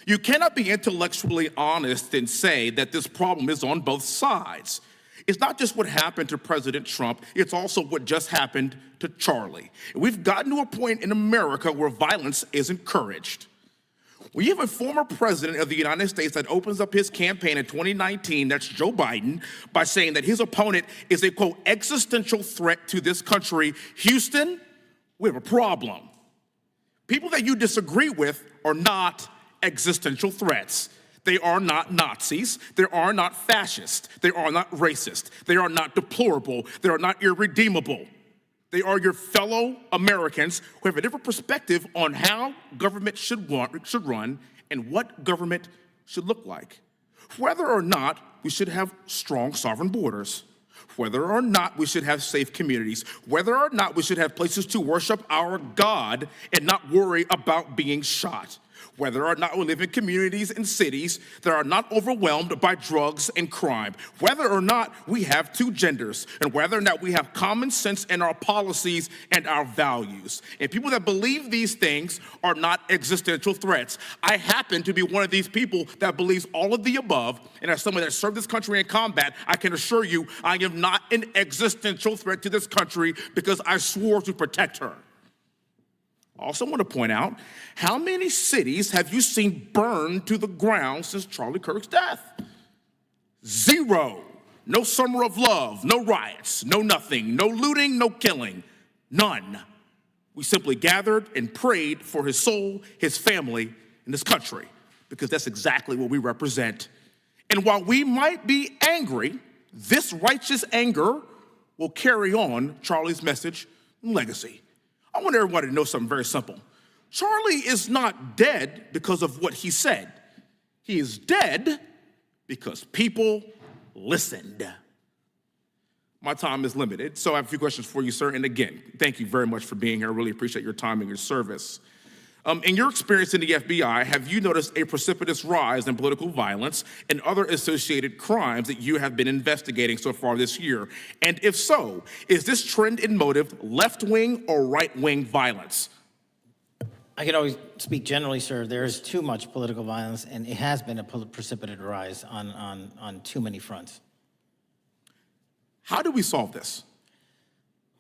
You cannot be intellectually honest and say that this problem is on both sides. It's not just what happened to President Trump, it's also what just happened to Charlie. We've gotten to a point in America where violence is encouraged. When you have a former president of the United States that opens up his campaign in 2019, that's Joe Biden, by saying that his opponent is a, quote, existential threat to this country, Houston, we have a problem. People that you disagree with are not existential threats. They are not Nazis. They are not fascist. They are not racist. They are not deplorable. They are not irredeemable. They are your fellow Americans who have a different perspective on how government should run and what government should look like. Whether or not we should have strong sovereign borders, whether or not we should have safe communities, whether or not we should have places to worship our God and not worry about being shot, whether or not we live in communities and cities that are not overwhelmed by drugs and crime, whether or not we have 2 genders, and whether or not we have common sense in our policies and our values. And people that believe these things are not existential threats. I happen to be one of these people that believes all of the above, and as someone that served this country in combat, I can assure you I am not an existential threat to this country because I swore to protect her. I also want to point out, how many cities have you seen burned to the ground since Charlie Kirk's death? 0. No summer of love, no riots, no nothing, no looting, no killing, none. We simply gathered and prayed for his soul, his family, and this country, because that's exactly what we represent. And while we might be angry, this righteous anger will carry on Charlie's message and legacy. I want everybody to know something very simple. Charlie is not dead because of what he said. He is dead because people listened. My time is limited, so I have a few questions for you, sir. And again, thank you very much for being here. I really appreciate your time and your service. In your experience in the FBI, have you noticed a precipitous rise in political violence and other associated crimes that you have been investigating so far this year? And if so, is this trend in motive left-wing or right-wing violence? I can always speak generally, sir. There is too much political violence, and it has been a precipitous rise on too many fronts. How do we solve this?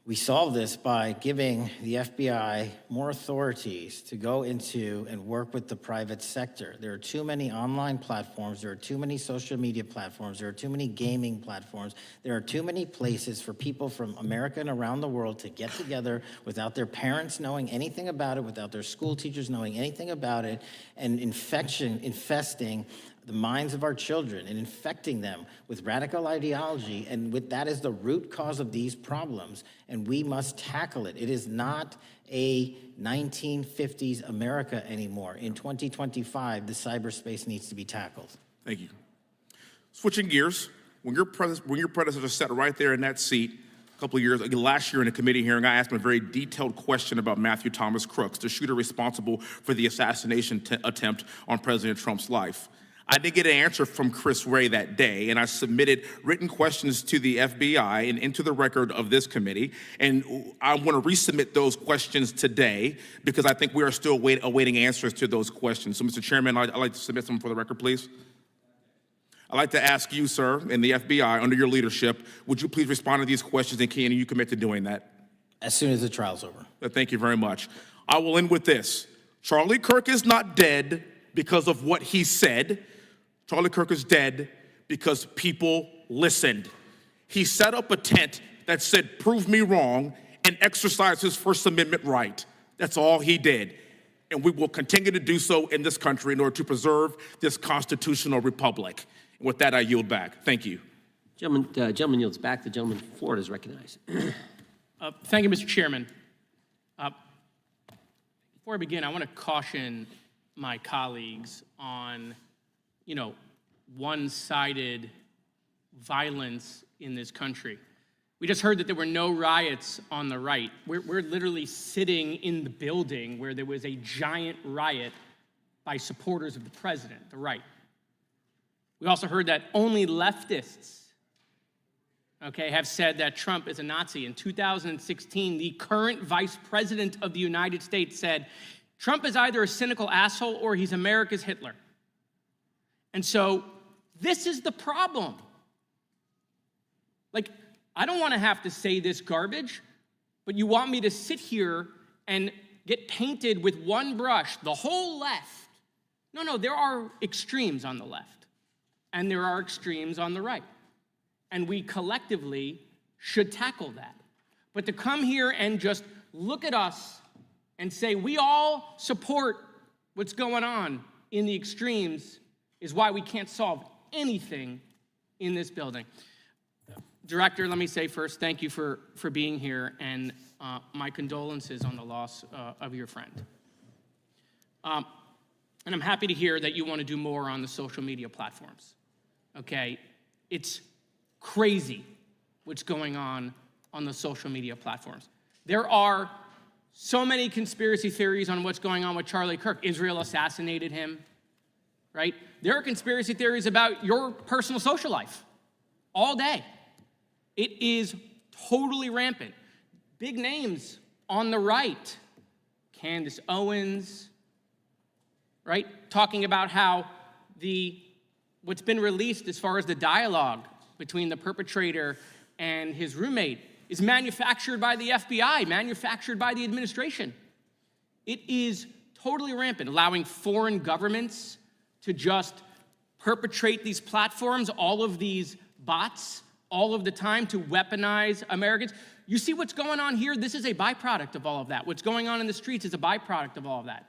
We solve this by giving the FBI more authorities to go into and work with the private sector. There are too many online platforms. There are too many social media platforms. There are too many gaming platforms. There are too many places for people from America and around the world to get together without their parents knowing anything about it, without their school teachers knowing anything about it, and infesting the minds of our children and infecting them with radical ideology, and that is the root cause of these problems, and we must tackle it. It is not a 1950s America anymore. In 2025, the cyberspace needs to be tackled. Thank you. Switching gears, when your predecessor sat right there in that seat a couple of years, last year in a committee hearing, I asked him a very detailed question about Matthew Thomas Crooks, the shooter responsible for the assassination attempt on President Trump's life. I didn't get an answer from Chris Wray that day, and I submitted written questions to the FBI and into the record of this committee, and I want to resubmit those questions today because I think we are still awaiting answers to those questions. So, Mr. Chairman, I'd like to submit them for the record, please. I'd like to ask you, sir, and the FBI, under your leadership, would you please respond to these questions, and can you commit to doing that? As soon as the trial's over. Thank you very much. I will end with this. Charlie Kirk is not dead because of what he said. Charlie Kirk is dead because people listened. He set up a tent that said, "Prove me wrong," and exercised his First Amendment right. That's all he did. And we will continue to do so in this country in order to preserve this constitutional republic. And with that, I yield back. Thank you. Gentleman yields back. The gentleman from Florida is recognized. Thank you, Mr. Chairman. Before I begin, I want to caution my colleagues on one-sided violence in this country. We just heard that there were no riots on the right. We're literally sitting in the building where there was a giant riot by supporters of the president, the right. We also heard that only leftists, have said that Trump is a Nazi. In 2016, the current vice president of the United States said, Trump is either a cynical asshole or he's America's Hitler. And so this is the problem. I don't want to have to say this garbage, but you want me to sit here and get painted with one brush, the whole left. No, there are extremes on the left, and there are extremes on the right. And we collectively should tackle that. But to come here and just look at us and say we all support what's going on in the extremes is why we can't solve anything in this building. Director, let me say first, thank you for being here, and my condolences on the loss of your friend. And I'm happy to hear that you want to do more on the social media platforms. It's crazy what's going on the social media platforms. There are so many conspiracy theories on what's going on with Charlie Kirk. Israel assassinated him, right? There are conspiracy theories about your personal social life all day. It is totally rampant. Big names on the right, Candace Owens, right? Talking about how what's been released as far as the dialogue between the perpetrator and his roommate is manufactured by the FBI, manufactured by the administration. It is totally rampant, allowing foreign governments to just perpetrate these platforms, all of these bots, all of the time to weaponize Americans. You see what's going on here? This is a byproduct of all of that. What's going on in the streets is a byproduct of all of that.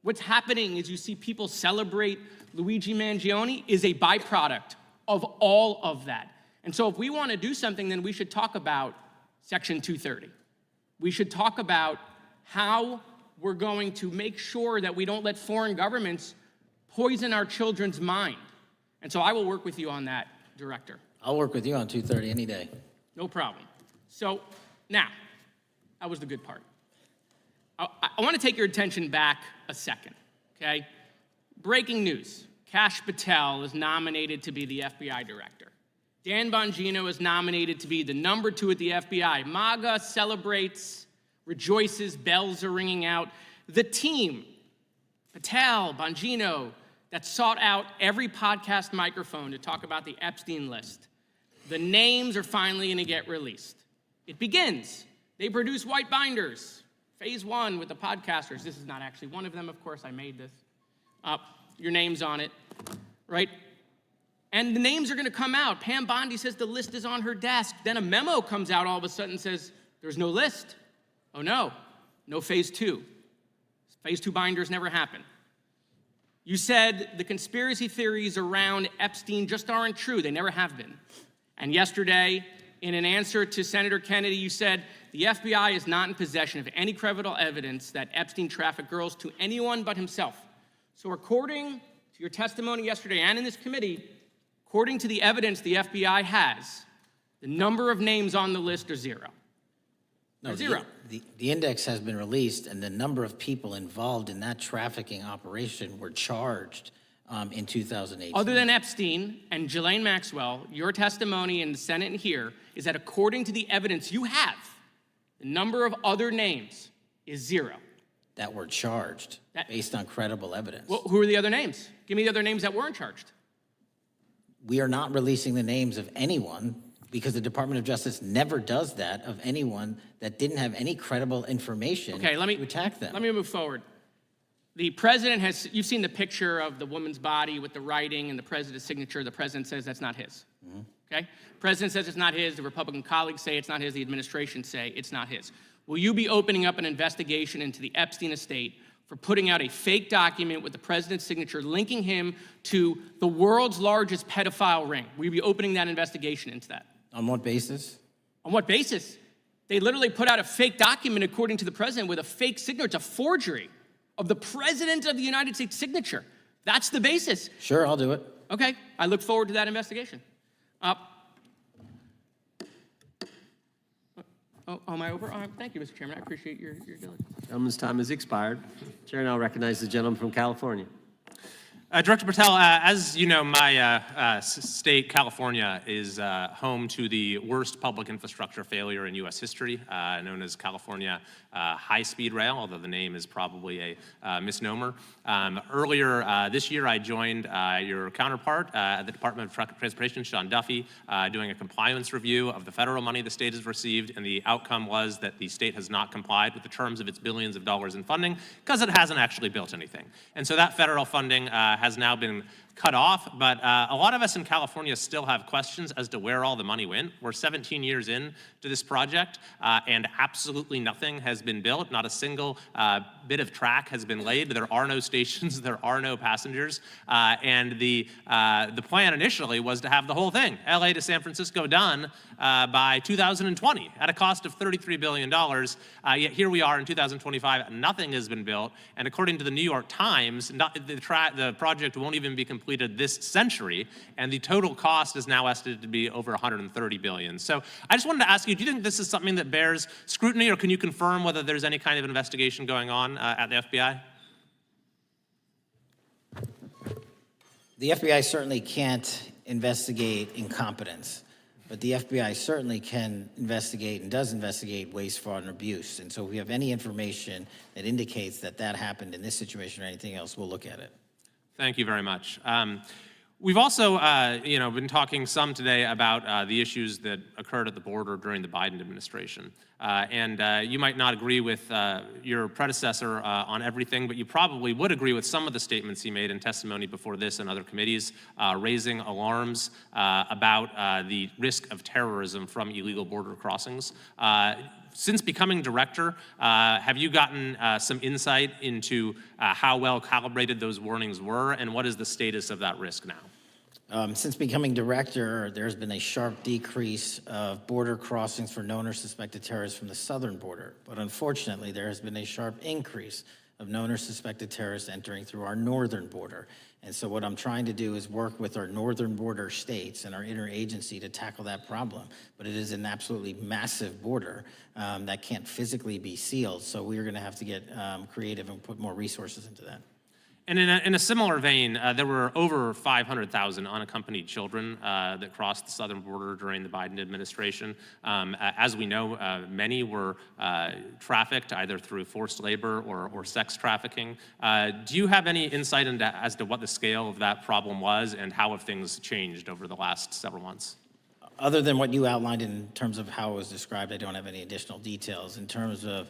What's happening is you see people celebrate Luigi Mangione is a byproduct of all of that. And so if we want to do something, then we should talk about Section 230. We should talk about how we're going to make sure that we don't let foreign governments poison our children's mind. And so I will work with you on that, Director. I'll work with you on 230 any day. No problem. So now, that was the good part. I want to take your attention back a second, okay? Breaking news. Kash Patel is nominated to be the FBI director. Dan Bongino is nominated to be the number 2 at the FBI. MAGA celebrates, rejoices, bells are ringing out. The team, Patel, Bongino, that sought out every podcast microphone to talk about the Epstein list. The names are finally going to get released. It begins. They produce white binders. Phase 1 with the podcasters. This is not actually one of them, of course. I made this. Your name's on it, right? And the names are going to come out. Pam Bondi says the list is on her desk. Then a memo comes out all of a sudden and says, there's no list. Oh, no. No phase 2. Phase 2 binders never happen. You said the conspiracy theories around Epstein just aren't true. They never have been. And yesterday, in an answer to Senator Kennedy, you said the FBI is not in possession of any credible evidence that Epstein trafficked girls to anyone but himself. So according to your testimony yesterday and in this committee, according to the evidence the FBI has, the number of names on the list are 0. No, zero. The index has been released, and the number of people involved in that trafficking operation were charged in 2018. Other than Epstein and Ghislaine Maxwell, your testimony in the Senate and here is that according to the evidence you have, the number of other names is 0. That were charged based on credible evidence. Well, who are the other names? Give me the other names that weren't charged. We are not releasing the names of anyone because the Department of Justice never does that of anyone that didn't have any credible information to attack them. Let me move forward. The president has, you've seen the picture of the woman's body with the writing and the president's signature. The president says that's not his. Okay? President says it's not his. The Republican colleagues say it's not his. The administration say it's not his. Will you be opening up an investigation into the Epstein estate for putting out a fake document with the president's signature linking him to the world's largest pedophile ring? Will you be opening that investigation into that? On what basis? On what basis? They literally put out a fake document, according to the president, with a fake signature. It's a forgery of the president of the United States signature. That's the basis. Sure, I'll do it. Okay, I look forward to that investigation. Am I over? Thank you, Mr. Chairman. I appreciate your diligence. Gentleman's time has expired. Chair now recognizes the gentleman from California. Director Patel, as you know, my state, California, is home to the worst public infrastructure failure in U.S. history, known as California High-Speed Rail, although the name is probably a misnomer. Earlier this year, I joined your counterpart at the Department of Transportation, Sean Duffy, doing a compliance review of the federal money the state has received, and the outcome was that the state has not complied with the terms of its billions of dollars in funding because it hasn't actually built anything. And so that federal funding has now been cut off, but a lot of us in California still have questions as to where all the money went. We're 17 years in to this project, and absolutely nothing has been built. Not a single bit of track has been laid. There are no stations, there are no passengers, and the plan initially was to have the whole thing, LA to San Francisco, done by 2020 at a cost of $33 billion. Yet here we are in 2025, nothing has been built, and according to the New York Times, the project won't even be completed this century, and the total cost is now estimated to be over $130 billion. So I just wanted to ask you, do you think this is something that bears scrutiny, or can you confirm whether there's any kind of investigation going on at the FBI? The FBI certainly can't investigate incompetence, but the FBI certainly can investigate and does investigate waste, fraud, and abuse. And so if we have any information that indicates that that happened in this situation or anything else, we'll look at it. Thank you very much. We've also, been talking some today about the issues that occurred at the border during the Biden administration. You might not agree with your predecessor on everything, but you probably would agree with some of the statements he made in testimony before this and other committees, raising alarms about the risk of terrorism from illegal border crossings. Since becoming director, have you gotten some insight into how well calibrated those warnings were, and what is the status of that risk now? Since becoming director, there's been a sharp decrease of border crossings for known or suspected terrorists from the southern border. But unfortunately, there has been a sharp increase of known or suspected terrorists entering through our northern border. And so what I'm trying to do is work with our northern border states and our interagency to tackle that problem. But it is an absolutely massive border that can't physically be sealed. So we're going to have to get creative and put more resources into that. And in a similar vein, there were over 500,000 unaccompanied children that crossed the southern border during the Biden administration. As we know, many were trafficked either through forced labor or sex trafficking. Do you have any insight as to what the scale of that problem was and how have things changed over the last several months? Other than what you outlined in terms of how it was described, I don't have any additional details. In terms of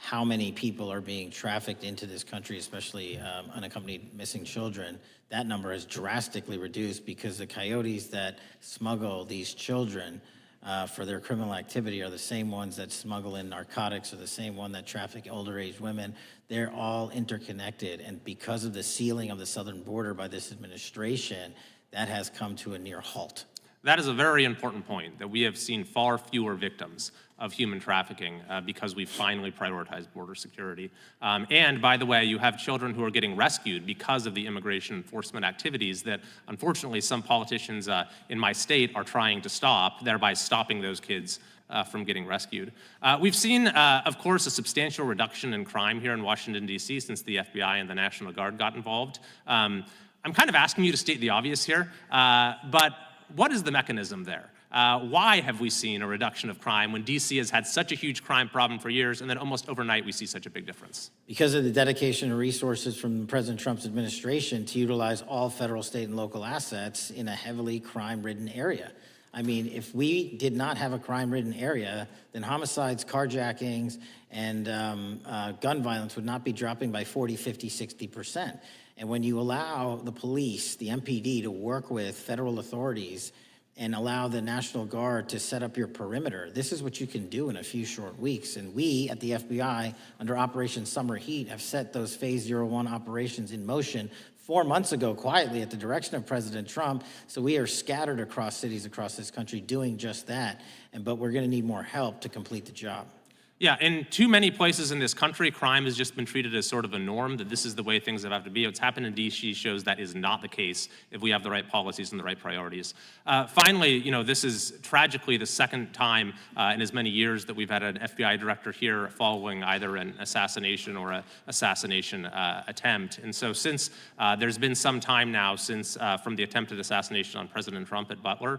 how many people are being trafficked into this country, especially unaccompanied missing children, that number has drastically reduced because the coyotes that smuggle these children for their criminal activity are the same ones that smuggle in narcotics or the same one that traffic older age women. They're all interconnected, and because of the sealing of the southern border by this administration, that has come to a near halt. That is a very important point, that we have seen far fewer victims of human trafficking because we've finally prioritized border security. And by the way, you have children who are getting rescued because of the immigration enforcement activities that unfortunately some politicians in my state are trying to stop, thereby stopping those kids from getting rescued. We've seen, of course, a substantial reduction in crime here in Washington, D.C. since the FBI and the National Guard got involved. I'm kind of asking you to state the obvious here, but what is the mechanism there? Why have we seen a reduction of crime when D.C. has had such a huge crime problem for years, and then almost overnight we see such a big difference? Because of the dedication and resources from President Trump's administration to utilize all federal, state, and local assets in a heavily crime-ridden area. I mean, if we did not have a crime-ridden area, then homicides, carjackings, and gun violence would not be dropping by 40, 50, 60%. And when you allow the police, the MPD, to work with federal authorities and allow the National Guard to set up your perimeter, this is what you can do in a few short weeks. And we at the FBI, under Operation Summer Heat, have set those Phase 01 operations in motion 4 months ago, quietly at the direction of President Trump. So we are scattered across cities across this country doing just that. But we're going to need more help to complete the job. Yeah, in too many places in this country, crime has just been treated as sort of a norm, that this is the way things have to be. What's happened in D.C. shows that is not the case if we have the right policies and the right priorities. Finally, this is tragically the second time in as many years that we've had an FBI director here following either an assassination or an assassination attempt. And so since there's been some time now since from the attempted assassination on President Trump at Butler,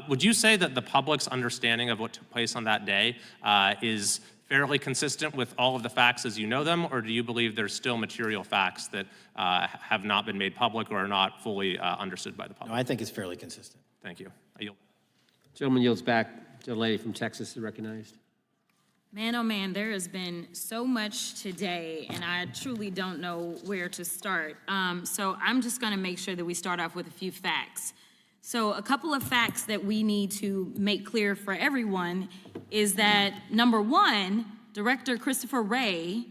would you say that the public's understanding of what took place on that day is fairly consistent with all of the facts as you know them, or do you believe there's still material facts that have not been made public or are not fully understood by the public? No, I think it's fairly consistent. Thank you. I yield. Gentleman yields back. The lady from Texas is recognized. Man, oh man, there has been so much today, and I truly don't know where to start. So I'm just going to make sure that we start off with a few facts. So a couple of facts that we need to make clear for everyone is that, number one, Director Christopher Wray,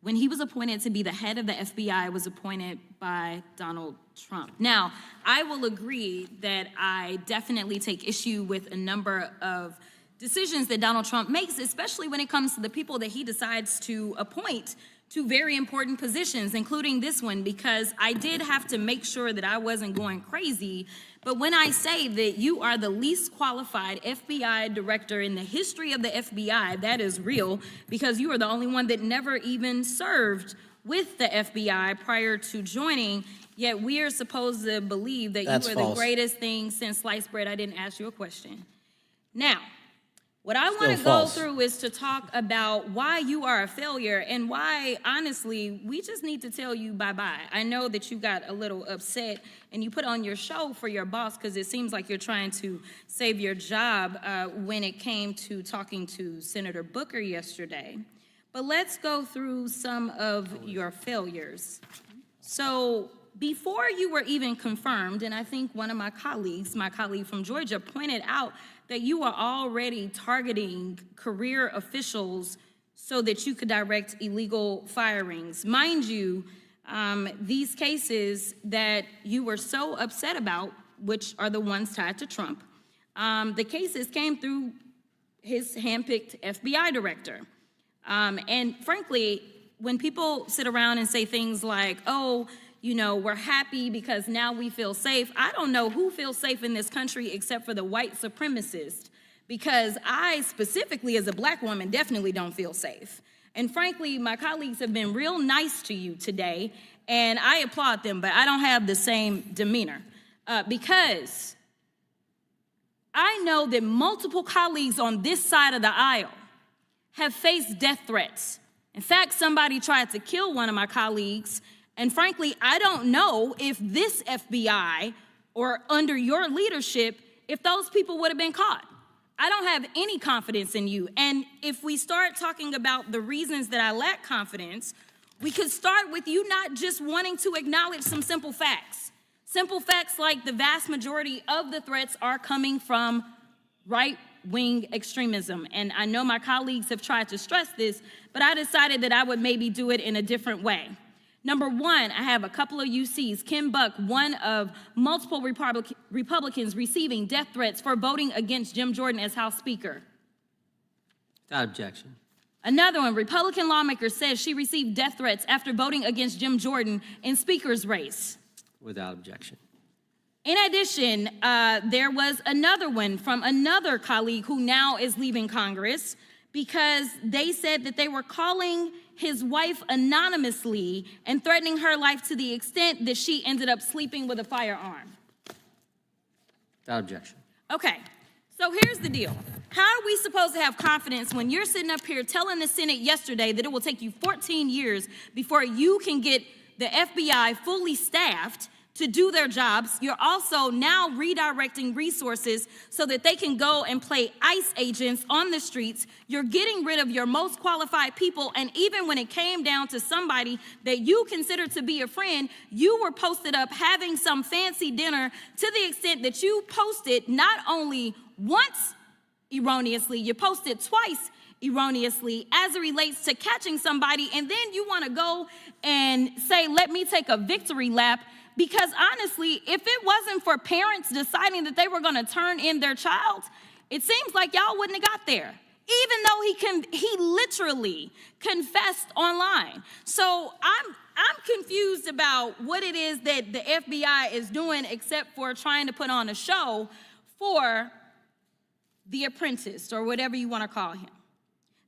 when he was appointed to be the head of the FBI, was appointed by Donald Trump. Now, I will agree that I definitely take issue with a number of decisions that Donald Trump makes, especially when it comes to the people that he decides to appoint to very important positions, including this one, because I did have to make sure that I wasn't going crazy. But when I say that you are the least qualified FBI director in the history of the FBI, that is real, because you are the only one that never even served with the FBI prior to joining, yet we are supposed to believe that you are the greatest thing since sliced bread. I didn't ask you a question. Now, What I want to go false. through is to talk about why you are a failure and why, honestly, we just need to tell you bye-bye. I know that you got a little upset and you put on your show for your boss because it seems like you're trying to save your job when it came to talking to Senator Booker yesterday. But let's go through some of your failures. So before you were even confirmed, and I think one of my colleague from Georgia, pointed out that you are already targeting career officials so that you could direct illegal firings. Mind you, these cases that you were so upset about, which are the ones tied to Trump, the cases came through his handpicked FBI director. And frankly, when people sit around and say things like, oh, you know, we're happy because now we feel safe. I don't know who feels safe in this country except for the white supremacists, because I specifically as a black woman definitely don't feel safe. And frankly, my colleagues have been real nice to you today, and I applaud them, but I don't have the same demeanor because I know that multiple colleagues on this side of the aisle have faced death threats. In fact, somebody tried to kill one of my colleagues. And frankly, I don't know if this FBI or under your leadership, if those people would have been caught. I don't have any confidence in you. And if we start talking about the reasons that I lack confidence, we could start with you not just wanting to acknowledge some simple facts. Simple facts like the vast majority of the threats are coming from right-wing extremism. And I know my colleagues have tried to stress this, but I decided that I would maybe do it in a different way. Number one, I have a couple of UCs. Kim Buck, one of multiple Republicans receiving death threats for voting against Jim Jordan as House Speaker. Without objection. Another one, Republican lawmaker says she received death threats after voting against Jim Jordan in Speaker's race. Without objection. In addition, there was another one from another colleague who now is leaving Congress because they said that they were calling his wife anonymously and threatening her life to the extent that she ended up sleeping with a firearm. Without objection. Okay, so here's the deal. How are we supposed to have confidence when you're sitting up here telling the Senate yesterday that it will take you 14 years before you can get the FBI fully staffed to do their jobs? You're also now redirecting resources so that they can go and play ICE agents on the streets. You're getting rid of your most qualified people, and even when it came down to somebody that you consider to be a friend, you were posted up having some fancy dinner to the extent that you posted not only once erroneously, you posted twice erroneously as it relates to catching somebody, and then you want to go and say, let me take a victory lap. Because honestly, if it wasn't for parents deciding that they were going to turn in their child, it seems like y'all wouldn't have got there, even though he literally confessed online. So I'm confused about what it is that the FBI is doing except for trying to put on a show for the apprentice or whatever you want to call him.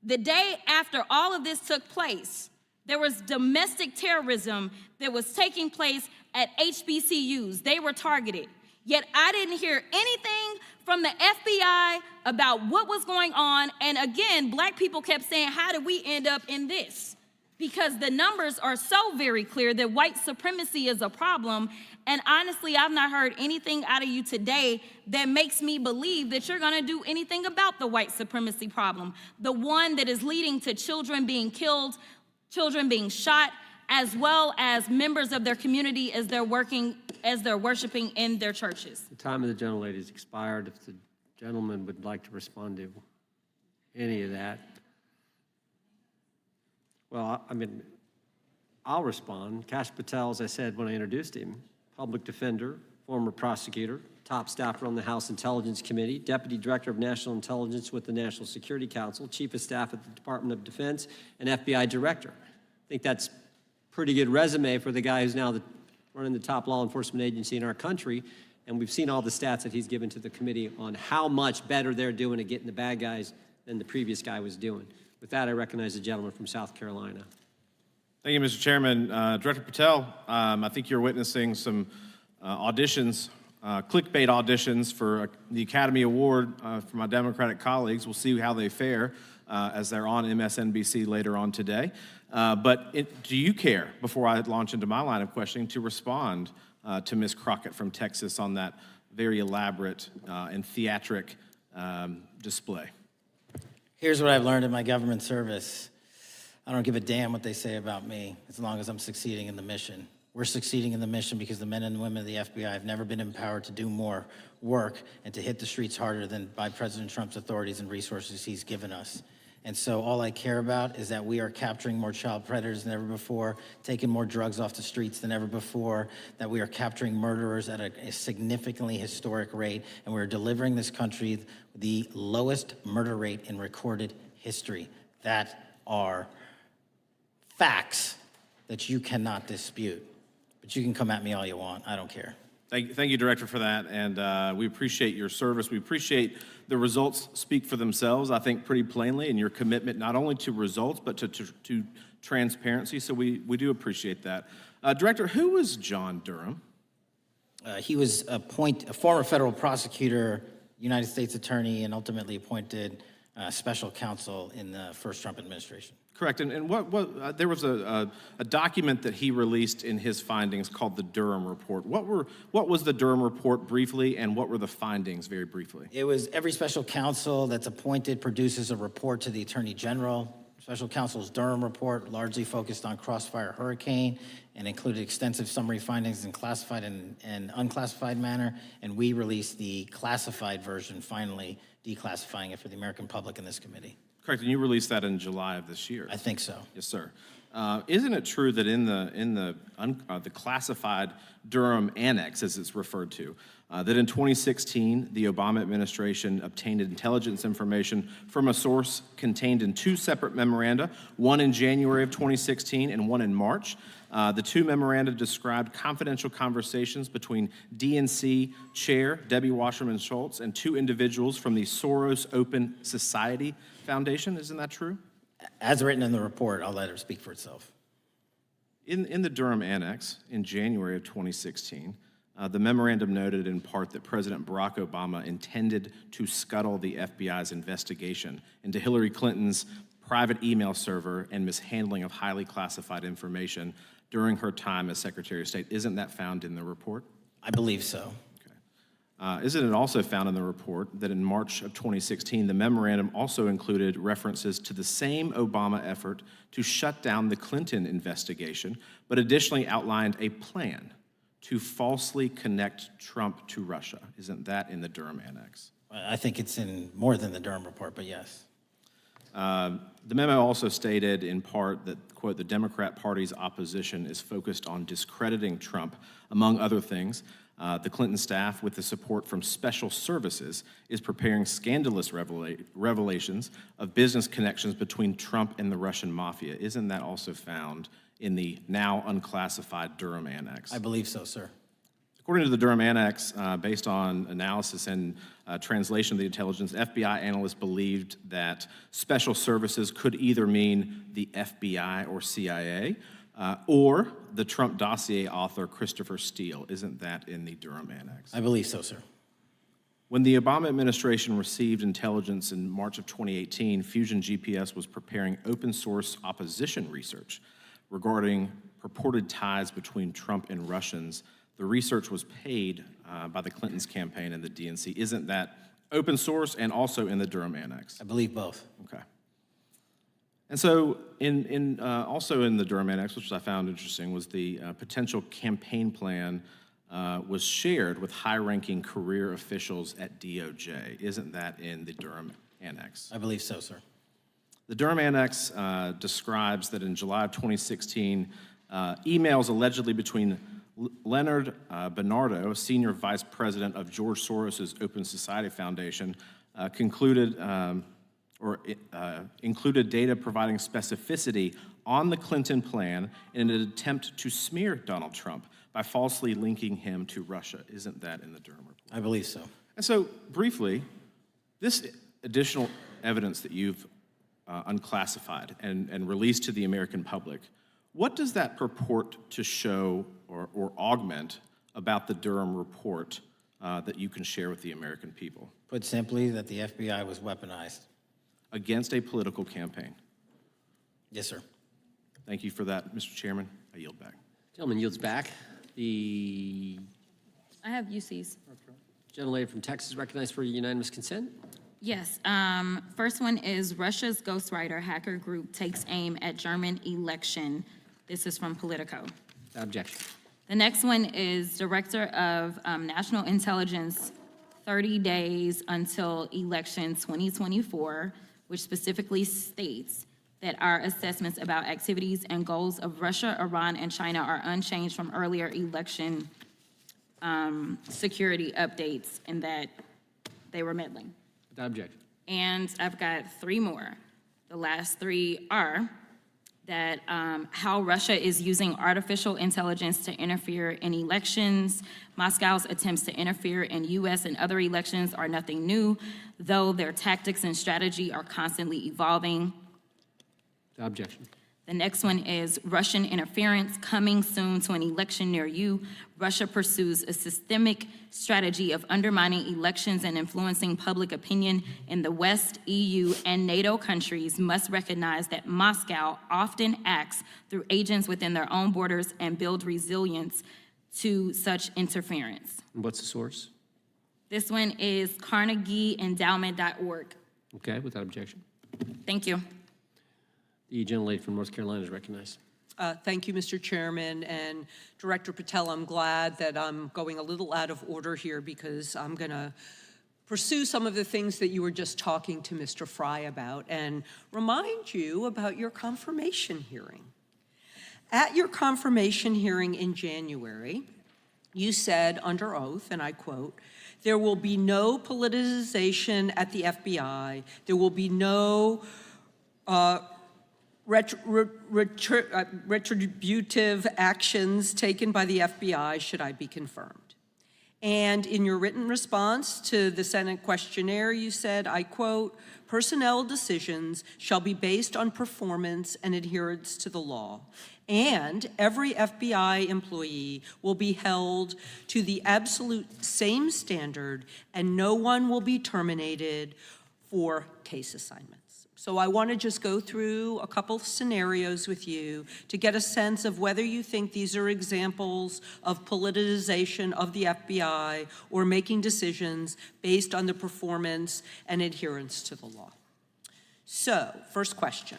The day after all of this took place, there was domestic terrorism that was taking place at HBCUs. They were targeted. Yet I didn't hear anything from the FBI about what was going on. And again, black people kept saying, how did we end up in this? Because the numbers are so very clear that white supremacy is a problem. And honestly, I've not heard anything out of you today that makes me believe that you're going to do anything about the white supremacy problem, the one that is leading to children being killed, children being shot, as well as members of their community as they're worshiping in their churches. The time of the gentlelady has expired. If the gentleman would like to respond to any of that. Well, I mean, I'll respond. Kash Patel, as I said when I introduced him, public defender, former prosecutor, top staffer on the House Intelligence Committee, Deputy Director of National Intelligence with the National Security Council, Chief of Staff at the Department of Defense, and FBI Director. I think that's a pretty good resume for the guy who's now running the top law enforcement agency in our country, and we've seen all the stats that he's given to the committee on how much better they're doing at getting the bad guys than the previous guy was doing. With that, I recognize the gentleman from South Carolina. Thank you, Mr. Chairman. Director Patel, I think you're witnessing some auditions clickbait auditions for the Academy Award for my Democratic colleagues. We'll see how they fare as they're on MSNBC later on today. Do you care, before I launch into my line of questioning, to respond to Ms. Crockett from Texas on that very elaborate and theatric display? Here's what I've learned in my government service. I don't give a damn what they say about me as long as I'm succeeding in the mission. We're succeeding in the mission because the men and women of the FBI have never been empowered to do more work and to hit the streets harder than by President Trump's authorities and resources he's given us. And so all I care about is that we are capturing more child predators than ever before, taking more drugs off the streets than ever before, that we are capturing murderers at a significantly historic rate, and we're delivering this country the lowest murder rate in recorded history. That are facts that you cannot dispute. But you can come at me all you want. I don't care. Thank you, Director, for that, and we appreciate your service. We appreciate the results speak for themselves, I think, pretty plainly, and your commitment not only to results, but to transparency, so we do appreciate that. Director, who was John Durham? He was a former federal prosecutor, United States attorney, and ultimately appointed special counsel in the first Trump administration. Correct, and there was a document that he released in his findings called the Durham Report. What was the Durham Report briefly, and what were the findings very briefly? It was every special counsel that's appointed produces a report to the Attorney General. Special counsel's Durham Report largely focused on Crossfire Hurricane and included extensive summary findings in classified and unclassified manner, and we released the classified version, finally declassifying it for the American public in this committee. Correct, and you released that in July of this year. I think so. Yes, sir. Isn't it true that in the classified Durham Annex, as it's referred to, that in 2016 the Obama administration obtained intelligence information from a source contained in two separate memoranda, one in January of 2016 and one in March? The two memoranda described confidential conversations between DNC Chair Debbie Wasserman Schultz and two individuals from the Soros Open Society Foundation. Isn't that true? As written in the report, I'll let her speak for itself. In the Durham Annex in January of 2016, the memorandum noted in part that President Barack Obama intended to scuttle the FBI's investigation into Hillary Clinton's private email server and mishandling of highly classified information during her time as Secretary of State. Isn't that found in the report? I believe so. Isn't it also found in the report that in March of 2016, the memorandum also included references to the same Obama effort to shut down the Clinton investigation, but additionally outlined a plan to falsely connect Trump to Russia? Isn't that in the Durham Annex? I think it's in more than the Durham Report, but yes. The memo also stated in part that, quote, the Democrat Party's opposition is focused on discrediting Trump, among other things. The Clinton staff, with the support from special services, is preparing scandalous revelations of business connections between Trump and the Russian mafia. Isn't that also found in the now unclassified Durham Annex? I believe so, sir. According to the Durham Annex, based on analysis and translation of the intelligence, FBI analysts believed that special services could either mean the FBI or CIA, or the Trump dossier author Christopher Steele. Isn't that in the Durham Annex? I believe so, sir. When the Obama administration received intelligence in March of 2018, Fusion GPS was preparing open source opposition research regarding purported ties between Trump and Russians. The research was paid by the Clintons' campaign and the DNC. Isn't that open source and also in the Durham Annex? I believe both. Okay. And so also in the Durham Annex, which I found interesting, was the potential campaign plan was shared with high-ranking career officials at DOJ. Isn't that in the Durham Annex? I believe so, sir. The Durham Annex describes that in July of 2016, emails allegedly between Leonard Bernardo, senior vice president of George Soros's Open Society Foundation, included data providing specificity on the Clinton plan in an attempt to smear Donald Trump by falsely linking him to Russia. Isn't that in the Durham Report? I believe so. And so, briefly, this additional evidence that you've unclassified and released to the American public, what does that purport to show or augment about the Durham Report that you can share with the American people? Put simply, that the FBI was weaponized. Against a political campaign. Yes, sir. Thank you for that, Mr. Chairman. I yield back. Gentleman yields back. The I have UCs. gentlelady from Texas recognized for unanimous consent. Yes. First one is Russia's ghostwriter hacker group takes aim at German election. This is from Politico. Without objection. The next one is Director of National Intelligence, 30 days until election 2024, which specifically states that our assessments about activities and goals of Russia, Iran, and China are unchanged from earlier election security updates, and that they were meddling. Without objection. And I've got three more. The last three are that how Russia is using artificial intelligence to interfere in elections. Moscow's attempts to interfere in U.S. and other elections are nothing new, though their tactics and strategy are constantly evolving. Without objection. The next one is Russian interference coming soon to an election near you. Russia pursues a systemic strategy of undermining elections and influencing public opinion in the West. EU and NATO countries must recognize that Moscow often acts through agents within their own borders and build resilience to such interference. And what's the source? This one is CarnegieEndowment.org. Okay, without objection. Thank you. The gentlelady from North Carolina is recognized. Thank you, Mr. Chairman, and Director Patel, I'm glad that I'm going a little out of order here because I'm going to pursue some of the things that you were just talking to Mr. Fry about and remind you about your confirmation hearing. At your confirmation hearing in January, you said under oath, and I quote, "There will be no politicization at the FBI. There will be no retributive actions taken by the FBI should I be confirmed." And in your written response to the Senate questionnaire, you said, I quote, "Personnel decisions shall be based on performance and adherence to the law. And every FBI employee will be held to the absolute same standard, and no one will be terminated for case assignments." So I want to just go through a couple scenarios with you to get a sense of whether you think these are examples of politicization of the FBI or making decisions based on the performance and adherence to the law. So, first question.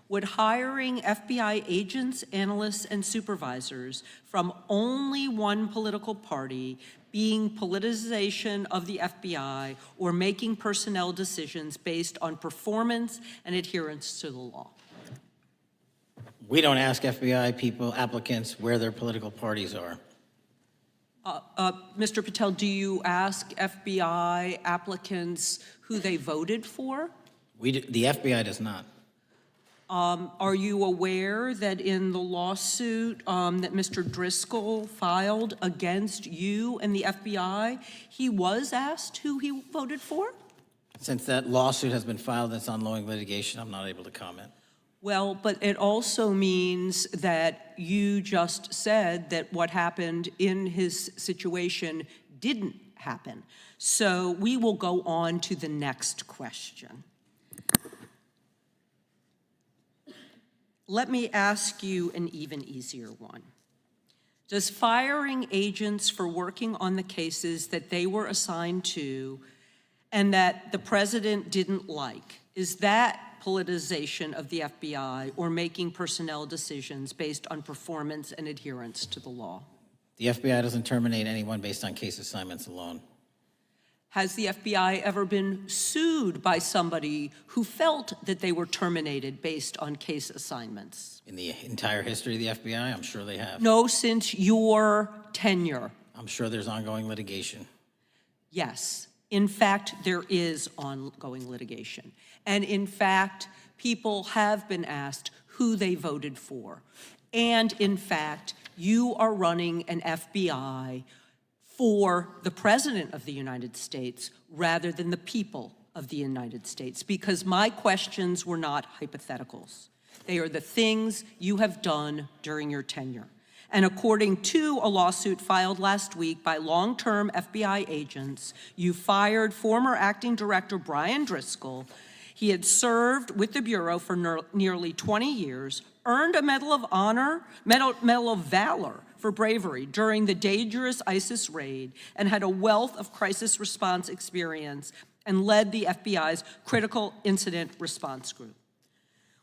Would hiring FBI agents, analysts, and supervisors from only one political party being politicization of the FBI or making personnel decisions based on performance and adherence to the law? We don't ask FBI people, applicants, where their political parties are. Mr. Patel, do you ask FBI applicants who they voted for? The FBI does not. Are you aware that in the lawsuit that Mr. Driscoll filed against you and the FBI, he was asked who he voted for? Since that lawsuit has been filed, that's ongoing litigation, I'm not able to comment. Well, but it also means that you just said that what happened in his situation didn't happen. So we will go on to the next question. Let me ask you an even easier one. Does firing agents for working on the cases that they were assigned to and that the president didn't like, is that politicization of the FBI or making personnel decisions based on performance and adherence to the law? The FBI doesn't terminate anyone based on case assignments alone. Has the FBI ever been sued by somebody who felt that they were terminated based on case assignments? In the entire history of the FBI, I'm sure they have. No, since your tenure. I'm sure there's ongoing litigation. Yes. In fact, there is ongoing litigation. And in fact, people have been asked who they voted for. And in fact, you are running an FBI for the President of the United States rather than the people of the United States, because my questions were not hypotheticals. They are the things you have done during your tenure. And according to a lawsuit filed last week by long-term FBI agents, you fired former acting director Brian Driscoll. He had served with the Bureau for nearly 20 years, earned a Medal of Honor, Medal of Valor for bravery during the dangerous ISIS raid, and had a wealth of crisis response experience and led the FBI's Critical Incident Response Group.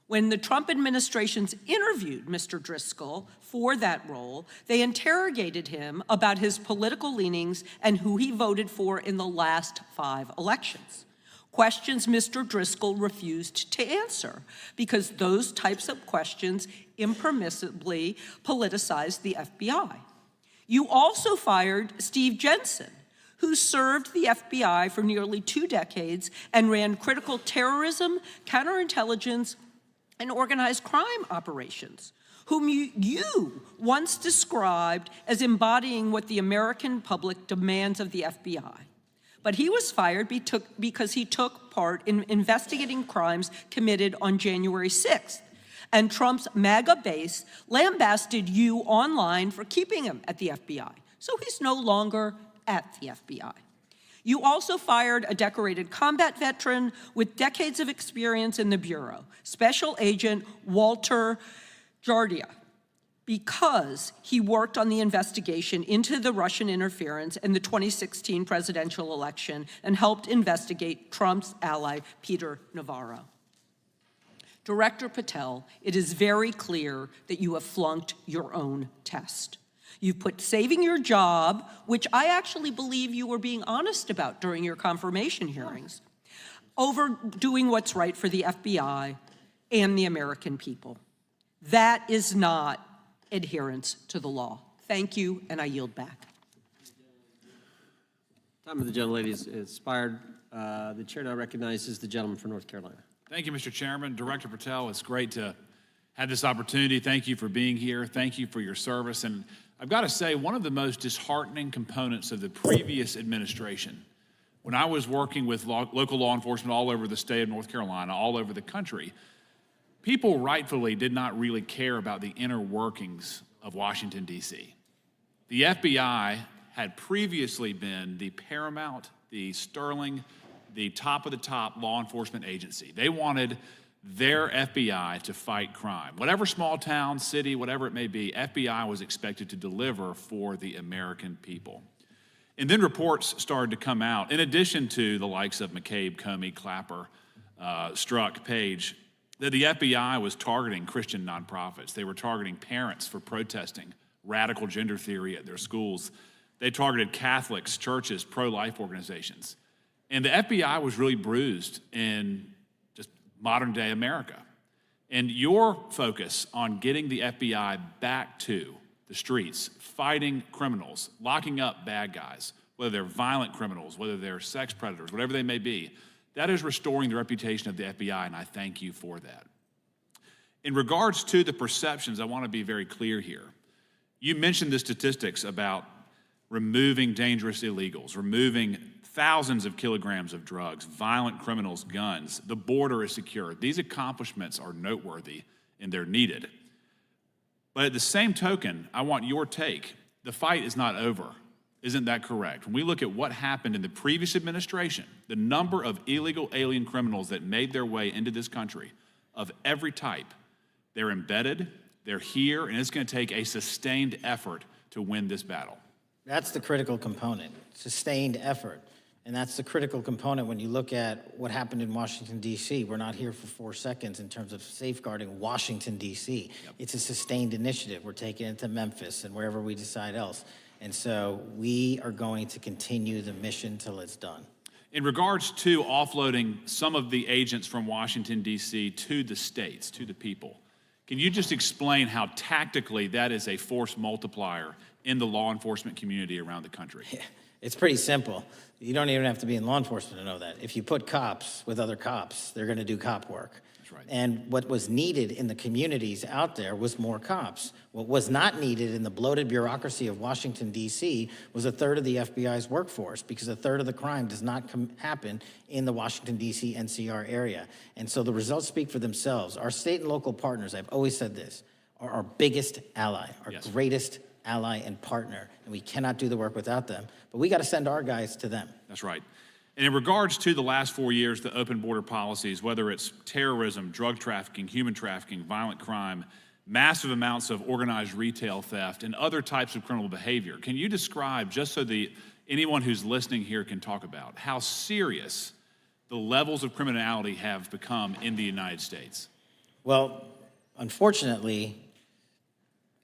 When the Trump administrations interviewed Mr. Driscoll for that role, they interrogated him about his political leanings and who he voted for in the last 5 elections. Questions Mr. Driscoll refused to answer because those types of questions impermissibly politicized the FBI. You also fired Steve Jensen, who served the FBI for nearly 2 decades and ran critical terrorism, counterintelligence, and organized crime operations, whom you once described as embodying what the American public demands of the FBI. But he was fired because he took part in investigating crimes committed on January 6th. And Trump's MAGA base lambasted you online for keeping him at the FBI. So he's no longer at the FBI. You also fired a decorated combat veteran with decades of experience in the Bureau, Special Agent Walter Jardia, because he worked on the investigation into the Russian interference in the 2016 presidential election and helped investigate Trump's ally, Peter Navarro. Director Patel, it is very clear that you have flunked your own test. You've put saving your job, which I actually believe you were being honest about during your confirmation hearings, over doing what's right for the FBI and the American people. That is not adherence to the law. Thank you, and I yield back. Time of the gentlelady is expired. The chair now recognizes the gentleman from North Carolina. Thank you, Mr. Chairman. Director Patel, it's great to have this opportunity. Thank you for being here. Thank you for your service. And I've got to say, one of the most disheartening components of the previous administration, when I was working with local law enforcement all over the state of North Carolina, all over the country, people rightfully did not really care about the inner workings of Washington, D.C. The FBI had previously been the paramount, the sterling, the top of the top law enforcement agency. They wanted their FBI to fight crime. Whatever small town, city, whatever it may be, FBI was expected to deliver for the American people. And then reports started to come out, in addition to the likes of McCabe, Comey, Clapper, Strzok, Page, that the FBI was targeting Christian nonprofits. They were targeting parents for protesting radical gender theory at their schools. They targeted Catholics, churches, pro-life organizations. And the FBI was really bruised in just modern day America. And your focus on getting the FBI back to the streets, fighting criminals, locking up bad guys, whether they're violent criminals, whether they're sex predators, whatever they may be, that is restoring the reputation of the FBI, and I thank you for that. In regards to the perceptions, I want to be very clear here. You mentioned the statistics about removing dangerous illegals, removing thousands of kilograms of drugs, violent criminals, guns. The border is secure. These accomplishments are noteworthy and they're needed. But at the same token, I want your take. The fight is not over. Isn't that correct? When we look at what happened in the previous administration, the number of illegal alien criminals that made their way into this country of every type, they're embedded, they're here, and it's going to take a sustained effort to win this battle. That's the critical component, sustained effort. And that's the critical component when you look at what happened in Washington, D.C. We're not here for 4 seconds in terms of safeguarding Washington, D.C. Yep. It's a sustained initiative. We're taking it to Memphis and wherever we decide else. And so we are going to continue the mission till it's done. In regards to offloading some of the agents from Washington, D.C. to the states, to the people, can you just explain how tactically that is a force multiplier in the law enforcement community around the country? Yeah, it's pretty simple. You don't even have to be in law enforcement to know that. If you put cops with other cops, they're going to do cop work. That's right. And what was needed in the communities out there was more cops. What was not needed in the bloated bureaucracy of Washington, D.C. was a third of the FBI's workforce, because a third of the crime does not happen in the Washington, D.C. NCR area. And so the results speak for themselves. Our state and local partners, I've always said this, are our biggest ally, our greatest ally and partner, and we cannot do the work without them. But we got to send our guys to them. That's right. And in regards to the last 4 years, the open border policies, whether it's terrorism, drug trafficking, human trafficking, violent crime, massive amounts of organized retail theft, and other types of criminal behavior, can you describe, just so anyone who's listening here can talk about, how serious the levels of criminality have become in the United States? Well, unfortunately,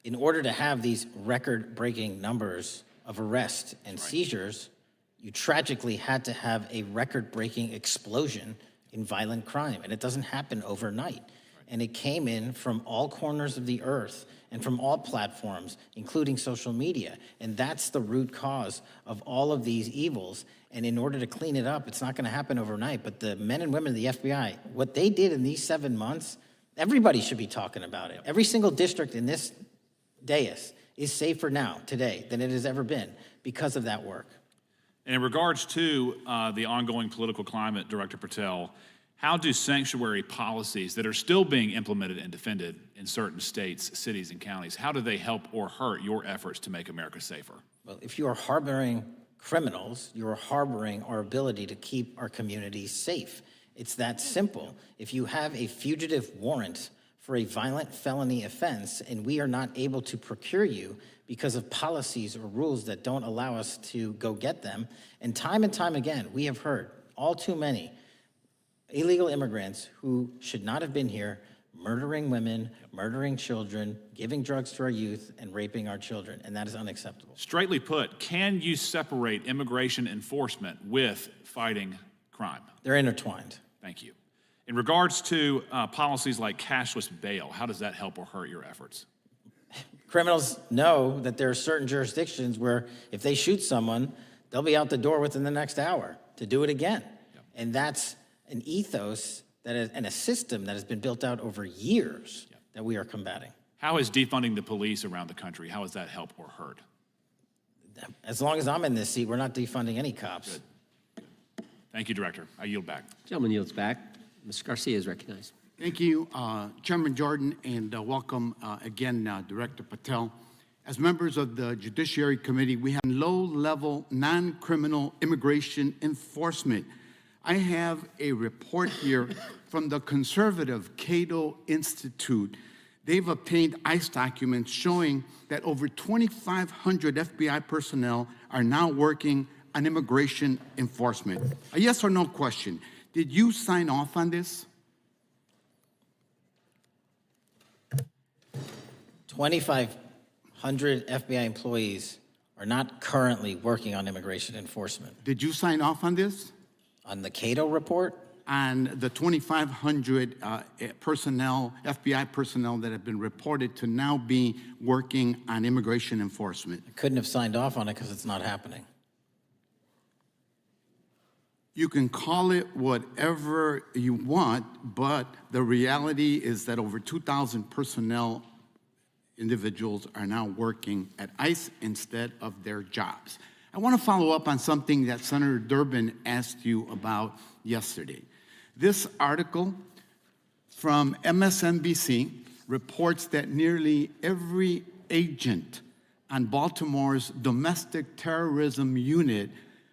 in order to have these record-breaking numbers of arrests and seizures, you tragically had to have a record-breaking explosion in violent crime, and it doesn't happen overnight. And it came in from all corners of the earth and from all platforms, including social media. And that's the root cause of all of these evils. And in order to clean it up, it's not going to happen overnight. But the men and women of the FBI, what they did in these 7 months, everybody should be talking about it. Every single district in this dais is safer now, today, than it has ever been because of that work. And in regards to the ongoing political climate, Director Patel, how do sanctuary policies that are still being implemented and defended in certain states, cities, and counties, how do they help or hurt your efforts to make America safer? Well, if you are harboring criminals, you are harboring our ability to keep our communities safe. It's that simple. If you have a fugitive warrant for a violent felony offense and we are not able to procure you because of policies or rules that don't allow us to go get them, and time again, we have heard all too many illegal immigrants who should not have been here murdering women, murdering children, giving drugs to our youth, and raping our children, and that is unacceptable. Straightly put, can you separate immigration enforcement with fighting crime? They're intertwined. Thank you. In regards to policies like cashless bail, how does that help or hurt your efforts? Criminals know that there are certain jurisdictions where if they shoot someone, they'll be out the door within the next hour to do it again. Yep. And that's an ethos and a system that has been built out over years that we are combating. How is defunding the police around the country, how does that help or hurt? As long as I'm in this seat, we're not defunding any cops. Good. Thank you, Director. I yield back. Gentleman yields back. Mr. Garcia is recognized. Thank you, Chairman Jordan, and welcome again, Director Patel. As members of the Judiciary Committee, we have low-level, non-criminal immigration enforcement. I have a report here from the conservative Cato Institute. They've obtained ICE documents showing that over 2,500 FBI personnel are now working on immigration enforcement. A yes or no question. Did you sign off on this? 2,500 FBI employees are not currently working on immigration enforcement. Did you sign off on this? On the Cato report? On the 2,500 personnel, FBI personnel that have been reported to now be working on immigration enforcement. I couldn't have signed off on it because it's not happening. You can call it whatever you want, but the reality is that over 2,000 personnel individuals are now working at ICE instead of their jobs. I want to follow up on something that Senator Durbin asked you about yesterday. This article from MSNBC reports that nearly every agent on Baltimore's domestic terrorism unit,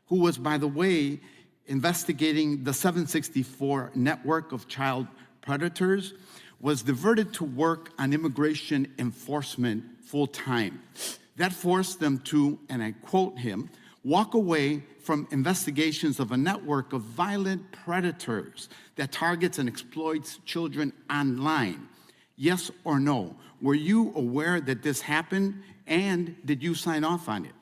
who was, by the way, investigating the 764 network of child predators, was diverted to work on immigration enforcement full-time. That forced them to, and I quote him, walk away from investigations of a network of violent predators that targets and exploits children online. Yes or no? Were you aware that this happened, and did you sign off on it?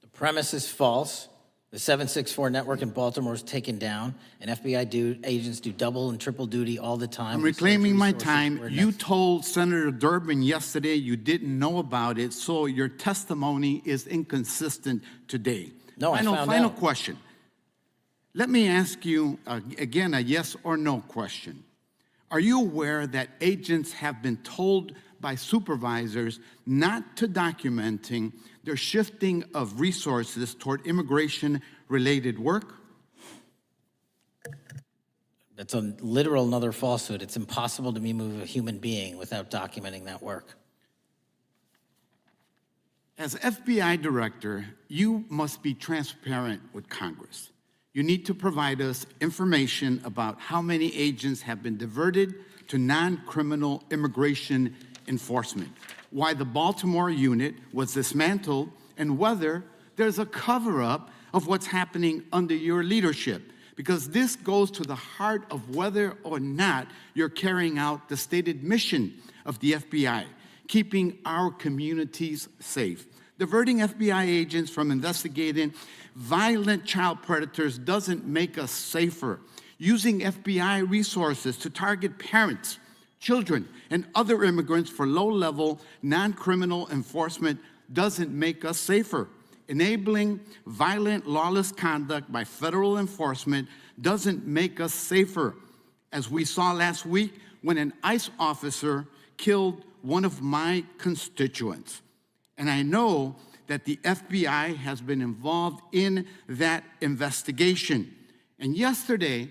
The premise is false. The 764 network in Baltimore is taken down, and FBI agents do double and triple duty all the time. I'm reclaiming my time. You told Senator Durbin yesterday you didn't know about it, so your testimony is inconsistent today. No, I found Final out. question. Let me ask you, again, a yes or no question. Are you aware that agents have been told by supervisors not to documenting their shifting of resources toward immigration-related work? That's a literal another falsehood. It's impossible to remove a human being without documenting that work. As FBI director, you must be transparent with Congress. You need to provide us information about how many agents have been diverted to non-criminal immigration enforcement, why the Baltimore unit was dismantled, and whether there's a cover-up of what's happening under your leadership, because this goes to the heart of whether or not you're carrying out the stated mission of the FBI, keeping our communities safe. Diverting FBI agents from investigating violent child predators doesn't make us safer. Using FBI resources to target parents, children, and other immigrants for low-level, non-criminal enforcement doesn't make us safer. Enabling violent, lawless conduct by federal enforcement doesn't make us safer, as we saw last week when an ICE officer killed one of my constituents. And I know that the FBI has been involved in that investigation. And yesterday,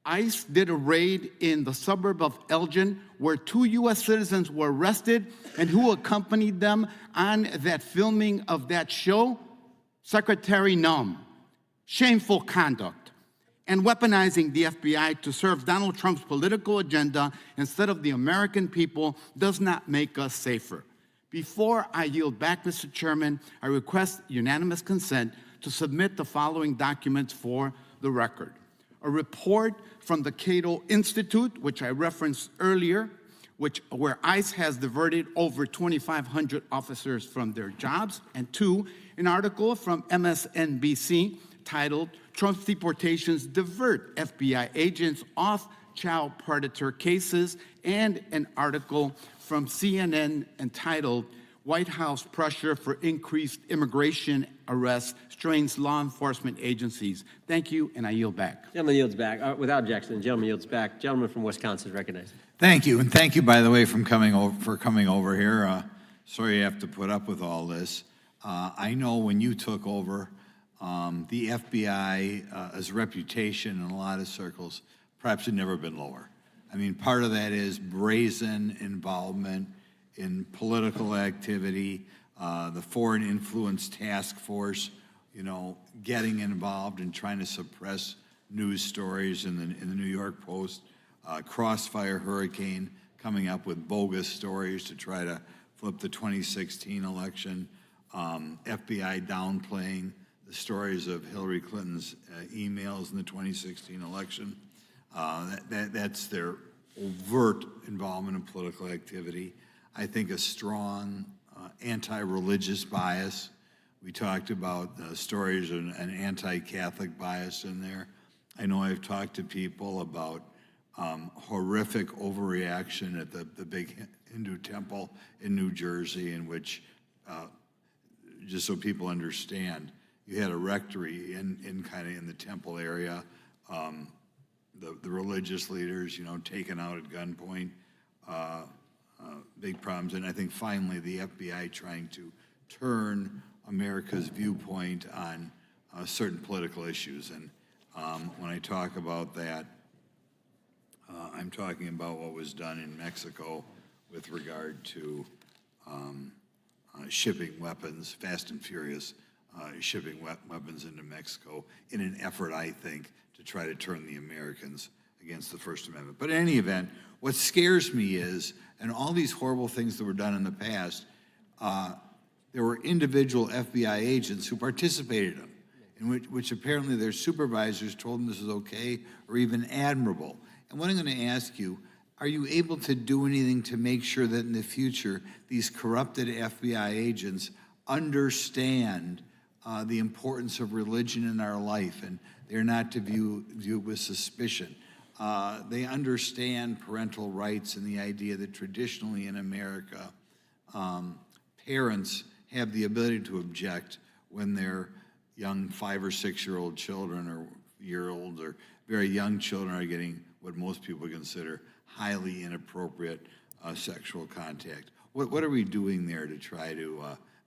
ICE did a raid in the suburb of Elgin where 2 U.S. citizens were arrested, and who accompanied them on that filming of that show? Secretary Nunn. Shameful conduct. And weaponizing the FBI to serve Donald Trump's political agenda instead of the American people does not make us safer. Before I yield back, Mr. Chairman, I request unanimous consent to submit the following documents for the record. A report from the Cato Institute, which I referenced earlier, where ICE has diverted over 2,500 officers from their jobs, and 2, an article from MSNBC titled, Trump's Deportations Divert FBI Agents Off Child Predator Cases, and an article from CNN entitled, White House Pressure for Increased Immigration Arrests Strains Law Enforcement Agencies. Thank you, and I yield back. Gentleman yields back. Without objection, the gentleman yields back. Gentleman from Wisconsin is recognized. Thank you, and thank you, by the way, for coming over here. Sorry you have to put up with all this. I know when you took over, the FBI's reputation in a lot of circles perhaps had never been lower. I mean, part of that is brazen involvement in political activity, the Foreign Influence Task Force, getting involved and trying to suppress news stories in the New York Post, Crossfire Hurricane coming up with bogus stories to try to flip the 2016 election, FBI downplaying the stories of Hillary Clinton's emails in the 2016 election. That's their overt involvement in political activity. I think a strong anti-religious bias. We talked about stories of an anti-Catholic bias in there. I know I've talked to people about horrific overreaction at the big Hindu temple in New Jersey, in which, just so people understand, you had a rectory in the temple area. The religious leaders, taken out at gunpoint, big problems. And I think finally the FBI trying to turn America's viewpoint on certain political issues. And when I talk about that, I'm talking about what was done in Mexico with regard to shipping weapons, fast and furious, shipping weapons into Mexico in an effort, I think, to try to turn the Americans against the First Amendment. But in any event, what scares me is, and all these horrible things that were done in the past, there were individual FBI agents who participated in them, in which apparently their supervisors told them this is okay or even admirable. And what I'm going to ask you, are you able to do anything to make sure that in the future these corrupted FBI agents understand the importance of religion in our life, and they're not to view it with suspicion? They understand parental rights and the idea that traditionally in America, parents have the ability to object when their young 5 or 6 year old children or year-old or very young children are getting what most people consider highly inappropriate sexual contact. What are we doing there to try to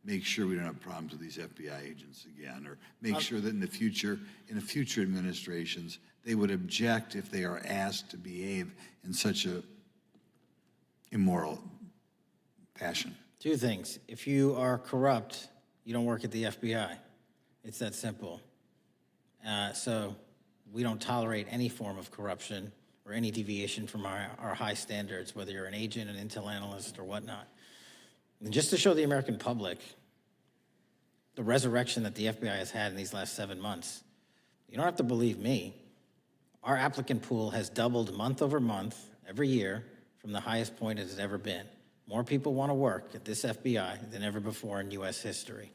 make sure we don't have problems with these FBI agents again, or make sure that in the future administrations, they would object if they are asked to behave in such a immoral fashion? 2 things. If you are corrupt you don't work at the FBI. It's that simple. So we don't tolerate any form of corruption or any deviation from our high standards, whether you're an agent, an intel analyst, or whatnot. And just to show the American public the resurrection that the FBI has had in these last 7 months, you don't have to believe me. Our applicant pool has doubled month over month every year from the highest point it has ever been. More people want to work at this FBI than ever before in U.S. history.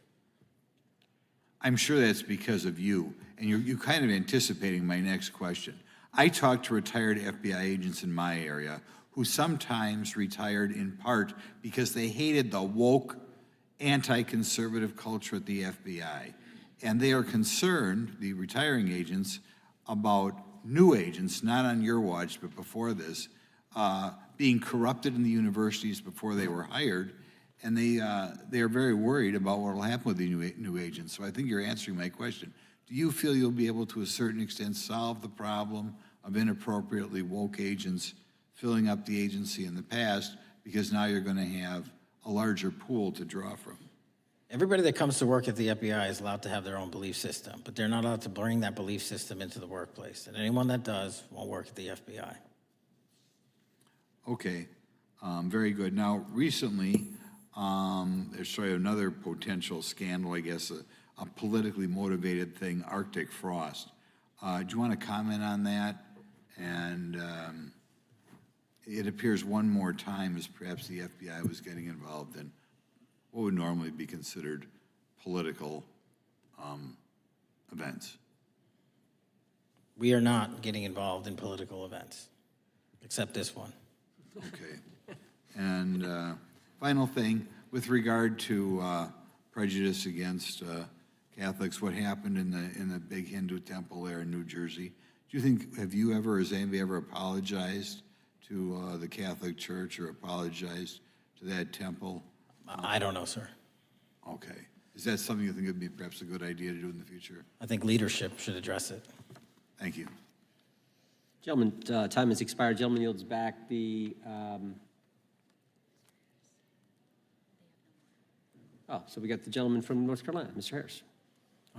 I'm sure that's because of you, and you're kind of anticipating my next question. I talk to retired FBI agents in my area who sometimes retired in part because they hated the woke, anti-conservative culture at the FBI. And they are concerned, the retiring agents, about new agents, not on your watch, but before this, being corrupted in the universities before they were hired. And they are very worried about what will happen with the new agents. So I think you're answering my question. Do you feel you'll be able to a certain extent solve the problem of inappropriately woke agents filling up the agency in the past, because now you're going to have a larger pool to draw from? Everybody that comes to work at the FBI is allowed to have their own belief system, but they're not allowed to bring that belief system into the workplace. And anyone that does won't work at the FBI. Okay, very good. Now, recently, there's sort of another potential scandal, I guess, a politically motivated thing, Arctic frost. Do you want to comment on that? And it appears one more time as perhaps the FBI was getting involved in what would normally be considered political events. We are not getting involved in political events, except this one. Okay. And final thing, with regard to prejudice against Catholics, what happened in the big Hindu temple there in New Jersey? Do you think, have you ever, or has anybody ever apologized to the Catholic Church or apologized to that temple? I don't know, sir. Okay. Is that something you think would be perhaps a good idea to do in the future? I think leadership should address it. Thank you. Gentlemen, time has expired. Gentleman yields back the. So we got the gentleman from North Carolina, Mr. Harris.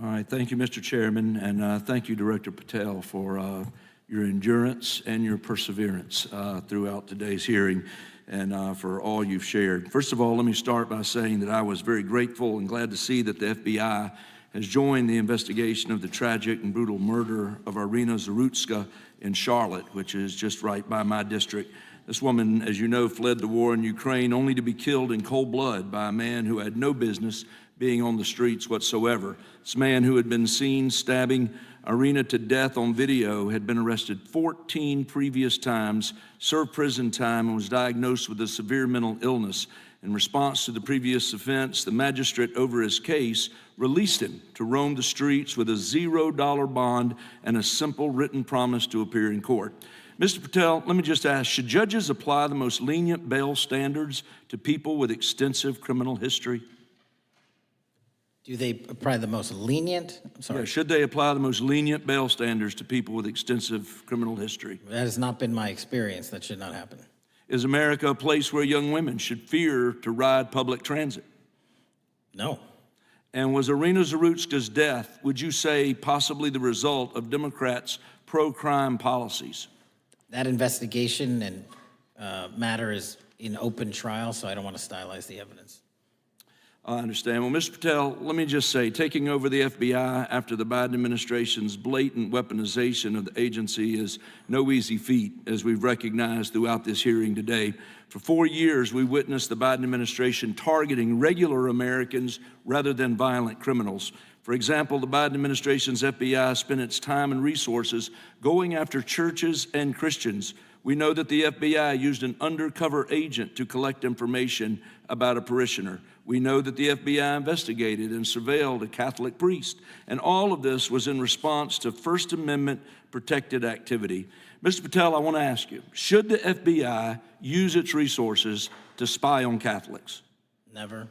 All right, thank you, Mr. Chairman, and thank you, Director Patel, for your endurance and your perseverance throughout today's hearing, and for all you've shared. First of all, let me start by saying that I was very grateful and glad to see that the FBI has joined the investigation of the tragic and brutal murder of Irina Zarutska in Charlotte, which is just right by my district. This woman, as you know, fled the war in Ukraine only to be killed in cold blood by a man who had no business being on the streets whatsoever. This man, who had been seen stabbing Irina to death on video, had been arrested 14 previous times, served prison time, and was diagnosed with a severe mental illness. In response to the previous offense, the magistrate over his case released him to roam the streets with a $0 bond and a simple written promise to appear in court. Mr. Patel, let me just ask, should judges apply the most lenient bail standards to people with extensive criminal history? Do they apply the most lenient? I'm sorry. Yeah, should they apply the most lenient bail standards to people with extensive criminal history? That has not been my experience. That should not happen. Is America a place where young women should fear to ride public transit? No. And was Irina Zarutska's death, would you say, possibly the result of Democrats' pro-crime policies? That investigation and matter is in open trial, so I don't want to stylize the evidence. I understand. Well, Mr. Patel, let me just say, taking over the FBI after the Biden administration's blatant weaponization of the agency is no easy feat, as we've recognized throughout this hearing today. For 4 years, we witnessed the Biden administration targeting regular Americans rather than violent criminals. For example, the Biden administration's FBI spent its time and resources going after churches and Christians. We know that the FBI used an undercover agent to collect information about a parishioner. We know that the FBI investigated and surveilled a Catholic priest. And all of this was in response to First Amendment protected activity. Mr. Patel, I want to ask you, should the FBI use its resources to spy on Catholics? Never.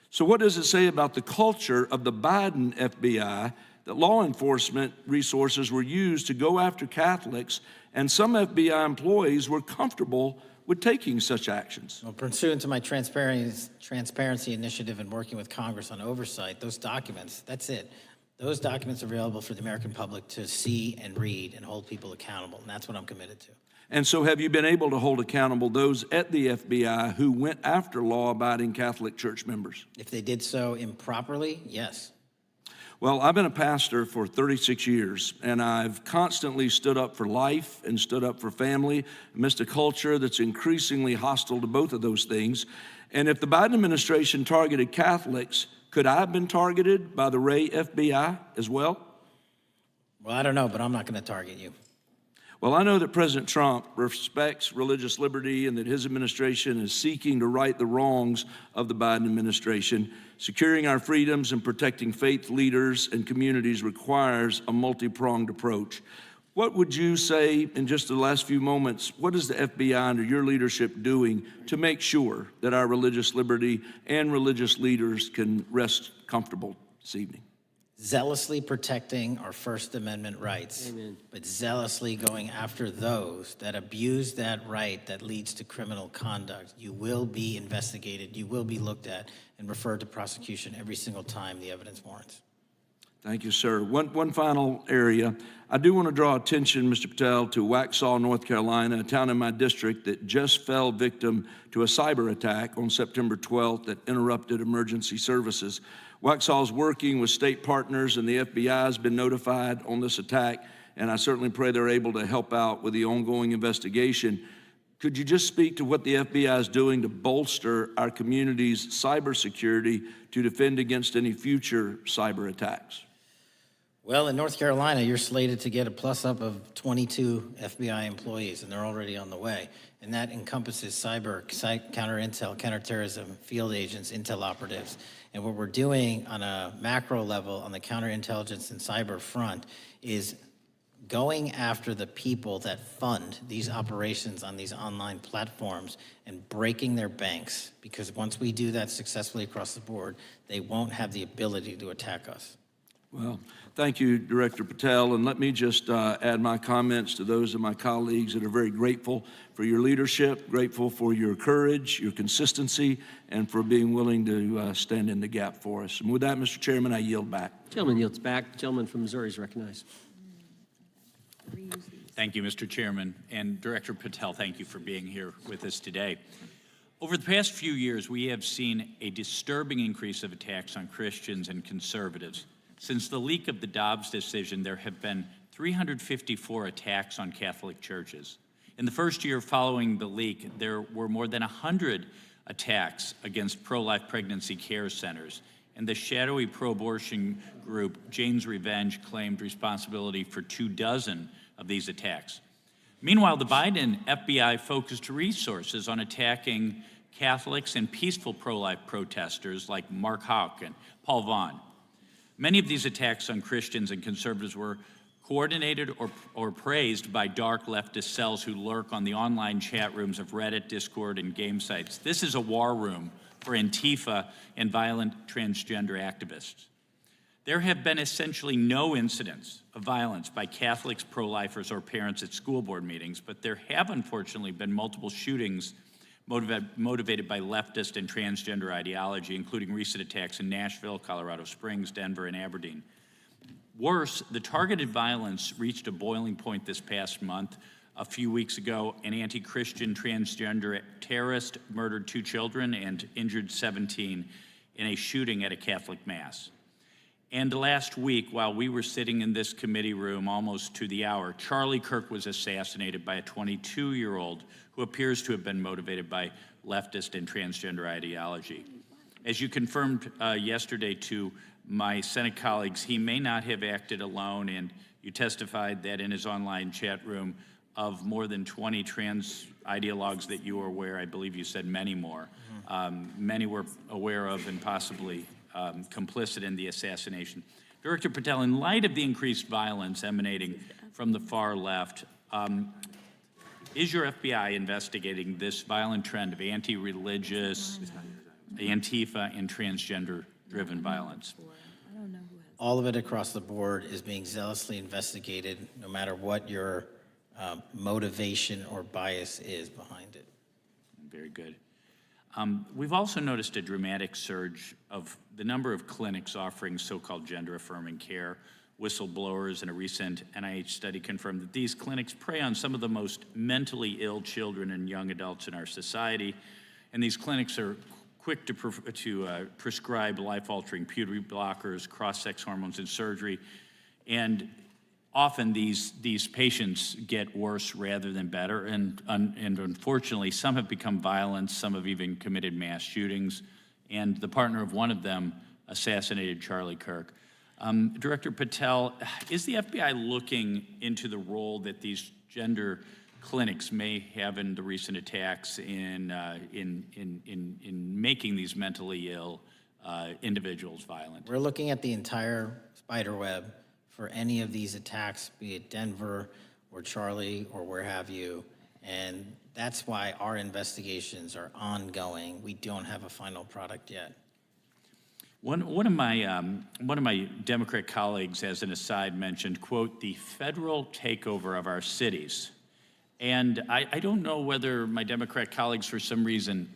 So what does it say about the culture of the Biden FBI that law enforcement resources were used to go after Catholics, and some FBI employees were comfortable with taking such actions? Well, pursuant to my transparency initiative and working with Congress on oversight, those documents, that's it. Those documents are available for the American public to see and read and hold people accountable, and that's what I'm committed to. And so have you been able to hold accountable those at the FBI who went after law-abiding Catholic Church members? If they did so improperly, yes. Well, I've been a pastor for 36 years, and I've constantly stood up for life and stood up for family amidst a culture that's increasingly hostile to both of those things. And if the Biden administration targeted Catholics, could I have been targeted by the Ray FBI as well? Well, I don't know, but I'm not going to target you. Well, I know that President Trump respects religious liberty and that his administration is seeking to right the wrongs of the Biden administration. Securing our freedoms and protecting faith leaders and communities requires a multi-pronged approach. What would you say in just the last few moments, what is the FBI under your leadership doing to make sure that our religious liberty and religious leaders can rest comfortable this evening? Zealously protecting our First Amendment rights, Amen. but zealously going after those that abuse that right that leads to criminal conduct. You will be investigated, you will be looked at, and referred to prosecution every single time the evidence warrants. Thank you, sir. One final area. I do want to draw attention, Mr. Patel, to Waxhaw, North Carolina, a town in my district that just fell victim to a cyber attack on September 12th that interrupted emergency services. Waxhaw is working with state partners, and the FBI has been notified on this attack, and I certainly pray they're able to help out with the ongoing investigation. Could you just speak to what the FBI is doing to bolster our community's cybersecurity to defend against any future cyber attacks? Well, in North Carolina, you're slated to get a plus-up of 22 FBI employees, and they're already on the way. And that encompasses cyber, counter-intel, counterterrorism, field agents, intel operatives. And what we're doing on a macro level on the counterintelligence and cyber front is going after the people that fund these operations on these online platforms and breaking their banks. Because once we do that successfully across the board, they won't have the ability to attack us. Well, thank you, Director Patel, and let me just add my comments to those of my colleagues that are very grateful for your leadership, grateful for your courage, your consistency, and for being willing to stand in the gap for us. And with that, Mr. Chairman, I yield back. Gentleman yields back. The gentleman from Missouri is recognized. Thank you, Mr. Chairman. And Director Patel, thank you for being here with us today. Over the past few years, we have seen a disturbing increase of attacks on Christians and conservatives. Since the leak of the Dobbs decision, there have been 354 attacks on Catholic churches. In the first year following the leak, there were more than 100 attacks against pro-life pregnancy care centers, and the shadowy pro-abortion group Jane's Revenge claimed responsibility for 24 of these attacks. Meanwhile, the Biden FBI focused resources on attacking Catholics and peaceful pro-life protesters like Mark Houck and Paul Vaughn. Many of these attacks on Christians and conservatives were coordinated or praised by dark leftist cells who lurk on the online chat rooms of Reddit, Discord, and game sites. This is a war room for Antifa and violent transgender activists. There have been essentially no incidents of violence by Catholics, pro-lifers, or parents at school board meetings, but there have unfortunately been multiple shootings motivated by leftist and transgender ideology, including recent attacks in Nashville, Colorado Springs, Denver, and Aberdeen. Worse, the targeted violence reached a boiling point this past month. A few weeks ago, an anti-Christian transgender terrorist murdered 2 children and injured 17 in a shooting at a Catholic mass. And last week, while we were sitting in this committee room almost to the hour, Charlie Kirk was assassinated by a 22-year-old who appears to have been motivated by leftist and transgender ideology. As you confirmed yesterday to my Senate colleagues, he may not have acted alone, and you testified that in his online chat room of more than 20 trans ideologues that you were aware, I believe you said many more, many were aware of and possibly complicit in the assassination. Director Patel, in light of the increased violence emanating from the far left, is your FBI investigating this violent trend of anti-religious, Antifa, and transgender-driven violence? All of it across the board is being zealously investigated, no matter what your motivation or bias is behind it. good. We've also noticed a dramatic surge of the number of clinics offering so-called gender-affirming care. Whistleblowers in a recent NIH study confirmed that these clinics prey on some of the most mentally ill children and young adults in our society, and these clinics are quick to prescribe life-altering puberty blockers, cross-sex hormones, and surgery, and often these patients get worse rather than better, and unfortunately, some have become violent, some have even committed mass shootings, and the partner of one of them assassinated Charlie Kirk. Director Patel, is the FBI looking into the role that these gender clinics may have in the recent attacks in making these mentally ill individuals violent? We're looking at the entire spider web for any of these attacks, be it Denver or Charlie or where have you, and that's why our investigations are ongoing. We don't have a final product yet. One of my Democrat colleagues, as an aside, mentioned, quote, the federal takeover of our cities. And I don't know whether my Democrat colleagues, for some reason,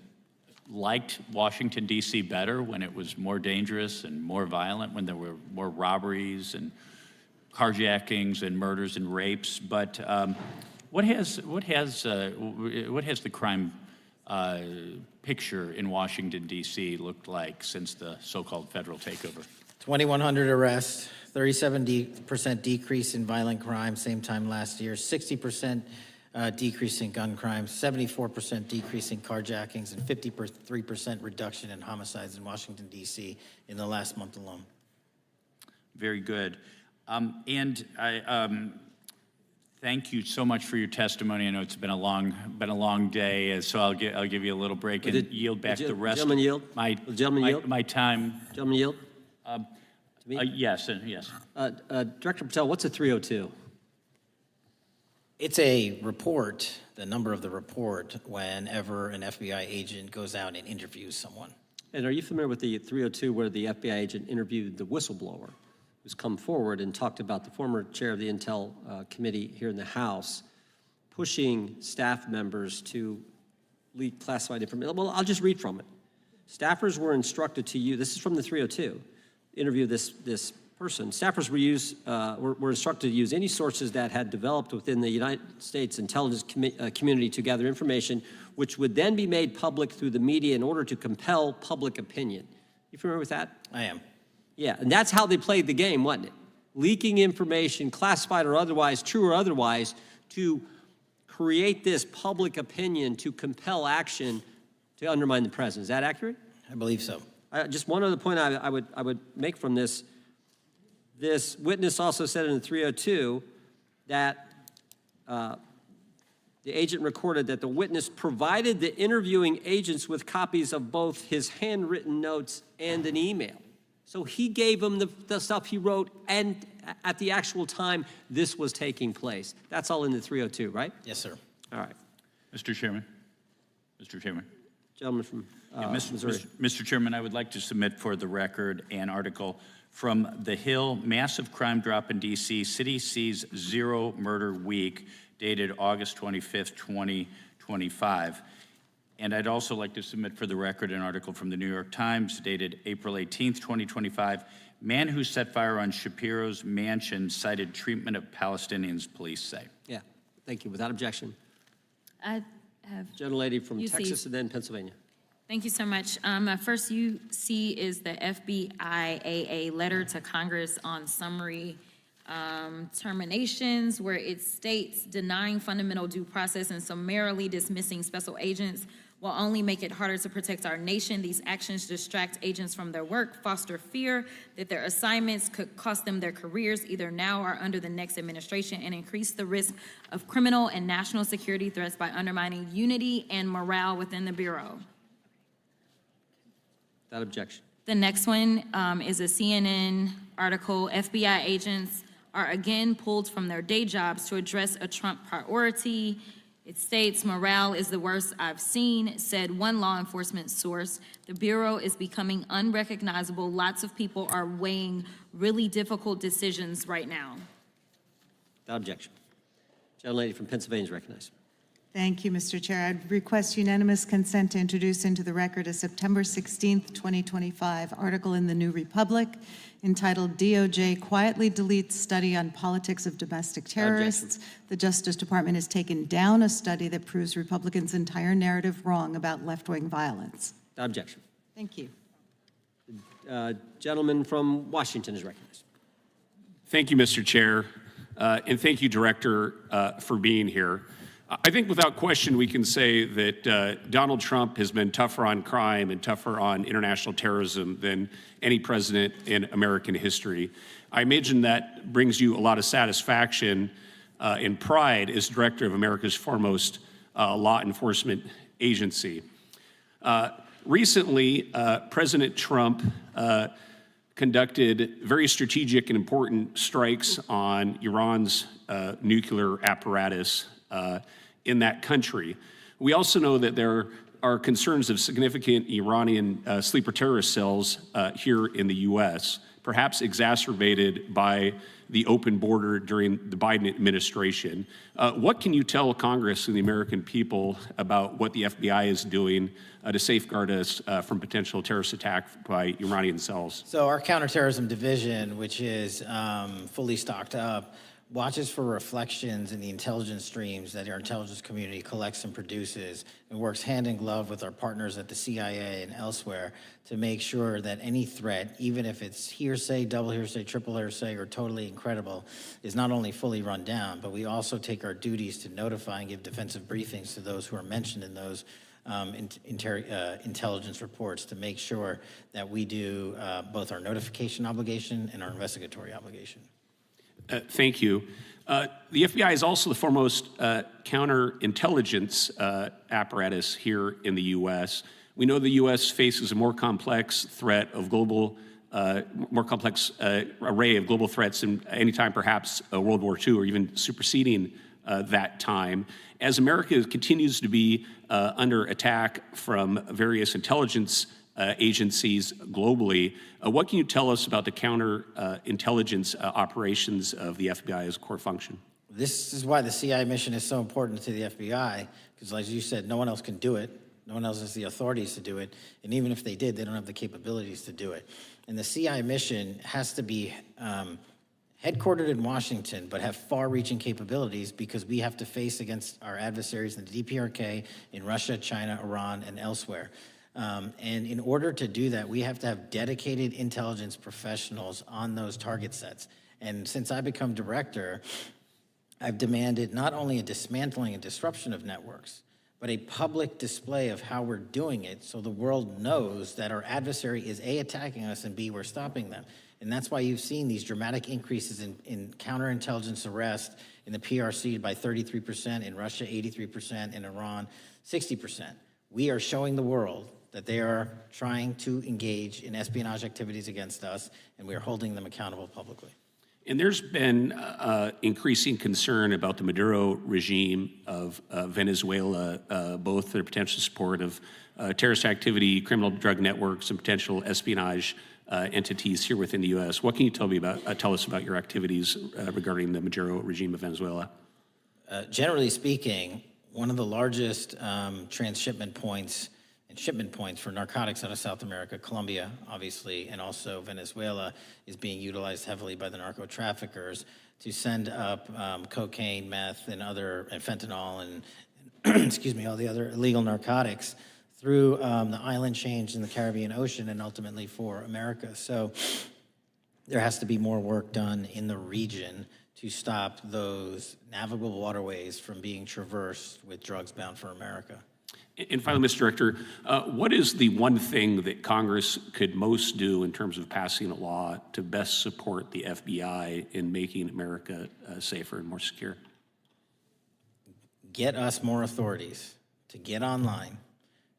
liked Washington, D.C. better when it was more dangerous and more violent, when there were more robberies and carjackings and murders and rapes. But what has the crime picture in Washington, D.C. looked like since the so-called federal takeover? 2,100 arrests, 37% decrease in violent crime, same time last year, 60% decrease in gun crimes, 74% decrease in carjackings, and 53% reduction in homicides in Washington, D.C. in the last month alone. Very good. And I thank you so much for your testimony. I know it's been a long day, so I'll give you a little break and yield back the rest. Gentleman yield? My time. Gentleman yield? Yes, yes. Director Patel, what's a 302? It's a report, the number of the report, whenever an FBI agent goes out and interviews someone. And are you familiar with the 302 where the FBI agent interviewed the whistleblower who's come forward and talked about the former chair of the Intel Committee here in the House pushing staff members to leak classified information? Well, I'll just read from it. Staffers were instructed to use, this is from the 302, interview this person. Staffers were instructed to use any sources that had developed within the United States intelligence community to gather information, which would then be made public through the media in order to compel public opinion. You familiar with that? I am. Yeah, and that's how they played the game, wasn't it? Leaking information, classified or otherwise, true or otherwise, to create this public opinion to compel action to undermine the president. Is that accurate? I believe so. Just one other point I would make from this. This witness also said in the 302 that the agent recorded that the witness provided the interviewing agents with copies of both his handwritten notes and an email. So he gave them the stuff he wrote, and at the actual time this was taking place. That's all in the 302, right? Yes, sir. All right. Mr. Chairman. Mr. Chairman. Gentleman from Missouri. Mr. Chairman, I would like to submit for the record an article from The Hill, Massive Crime Drop in D.C., City Sees Zero Murder Week, dated August 25th, 2025. And I'd also like to submit for the record an article from the New York Times, dated April 18th, 2025. Man who set fire on Shapiro's mansion cited treatment of Palestinians, police say. Yeah, thank you. Without objection. I have Gentlelady from UC. Texas and then Pennsylvania. Thank you so much. First UC is the FBIAA letter to Congress on summary terminations, where it states denying fundamental due process and summarily dismissing special agents will only make it harder to protect our nation. These actions distract agents from their work, foster fear that their assignments could cost them their careers either now or under the next administration, and increase the risk of criminal and national security threats by undermining unity and morale within the Bureau. Without objection. The next one is a CNN article. FBI agents are again pulled from their day jobs to address a Trump priority. It states, morale is the worst I've seen, said one law enforcement source. The Bureau is becoming unrecognizable. Lots of people are weighing really difficult decisions right now. Without objection. Gentlelady from Pennsylvania is recognized. Thank you, Mr. Chair. I'd request unanimous consent to introduce into the record a September 16th, 2025 article in the New Republic entitled DOJ Quietly Deletes Study on Politics of Domestic Terrorists. The Justice Department has taken down a study that proves Republicans' entire narrative wrong about left-wing violence. Objection. Thank you. Gentleman from Washington is recognized. Thank you, Mr. Chair, and thank you, Director, for being here. I think without question we can say that Donald Trump has been tougher on crime and tougher on international terrorism than any president in American history. I imagine that brings you a lot of satisfaction and pride as director of America's foremost law enforcement agency. Recently, President Trump conducted very strategic and important strikes on Iran's nuclear apparatus in that country. We also know that there are concerns of significant Iranian sleeper terrorist cells here in the U.S., perhaps exacerbated by the open border during the Biden administration. What can you tell Congress and the American people about what the FBI is doing to safeguard us from potential terrorist attack by Iranian cells? So our counterterrorism division, which is fully stocked up, watches for reflections in the intelligence streams that our intelligence community collects and produces, and works hand in glove with our partners at the CIA and elsewhere to make sure that any threat, even if it's hearsay, double hearsay, triple hearsay, or totally incredible, is not only fully run down, but we also take our duties to notify and give defensive briefings to those who are mentioned in those intelligence reports to make sure that we do both our notification obligation and our investigatory obligation. Thank you. The FBI is also the foremost counterintelligence apparatus here in the U.S. We know the U.S. faces a more complex threat of global, more complex array of global threats than any time perhaps World War II or even superseding that time. As America continues to be under attack from various intelligence agencies globally, what can you tell us about the counterintelligence operations of the FBI as a core function? This is why the CIA mission is so important to the FBI, because as you said, no one else can do it. No one else has the authorities to do it. And even if they did, they don't have the capabilities to do it. And the CIA mission has to be headquartered in Washington, but have far-reaching capabilities because we have to face against our adversaries in the DPRK, in Russia, China, Iran, and elsewhere. And in order to do that, we have to have dedicated intelligence professionals on those target sets. And since I become director, I've demanded not only a dismantling and disruption of networks, but a public display of how we're doing it so the world knows that our adversary is A, attacking us, and B, we're stopping them. And that's why you've seen these dramatic increases in counterintelligence arrest in the PRC by 33%, in Russia 83%, in Iran 60%. We are showing the world that they are trying to engage in espionage activities against us, and we are holding them accountable publicly. And there's been increasing concern about the Maduro regime of Venezuela, both their potential support of terrorist activity, criminal drug networks, and potential espionage entities here within the U.S. What can you tell us about your activities regarding the Maduro regime of Venezuela? Generally speaking, one of the largest transshipment points and shipment points for narcotics out of South America, Colombia, obviously, and also Venezuela, is being utilized heavily by the narco traffickers to send up cocaine, meth, and fentanyl, and excuse me, all the other illegal narcotics through the island chains in the Caribbean Ocean and ultimately for America. So there has to be more work done in the region to stop those navigable waterways from being traversed with drugs bound for America. And finally, Mr. Director, what is the one thing that Congress could most do in terms of passing a law to best support the FBI in making America safer and more secure? Get us more authorities to get online,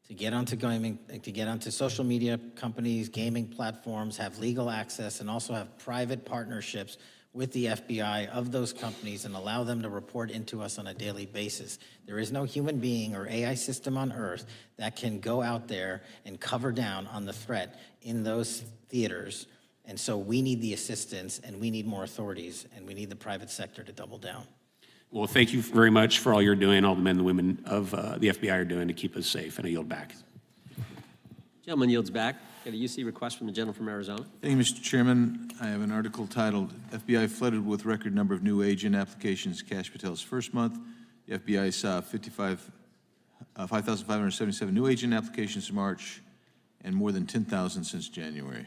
to get onto gaming, to get onto social media companies, gaming platforms, have legal access, and also have private partnerships with the FBI of those companies and allow them to report into us on a daily basis. There is no human being or AI system on earth that can go out there and cover down on the threat in those theaters. And so we need the assistance, and we need more authorities, and we need the private sector to double down. Well, thank you very much for all you're doing, all the men and women of the FBI are doing to keep us safe, and I yield back. Gentleman yields back. Got a UC request from the gentleman from Arizona. Thank you, Mr. Chairman. I have an article titled, FBI Flooded with Record Number of New Agent Applications Cash Patel's First Month. The FBI saw 5,577 new agent applications in March and more than 10,000 since January.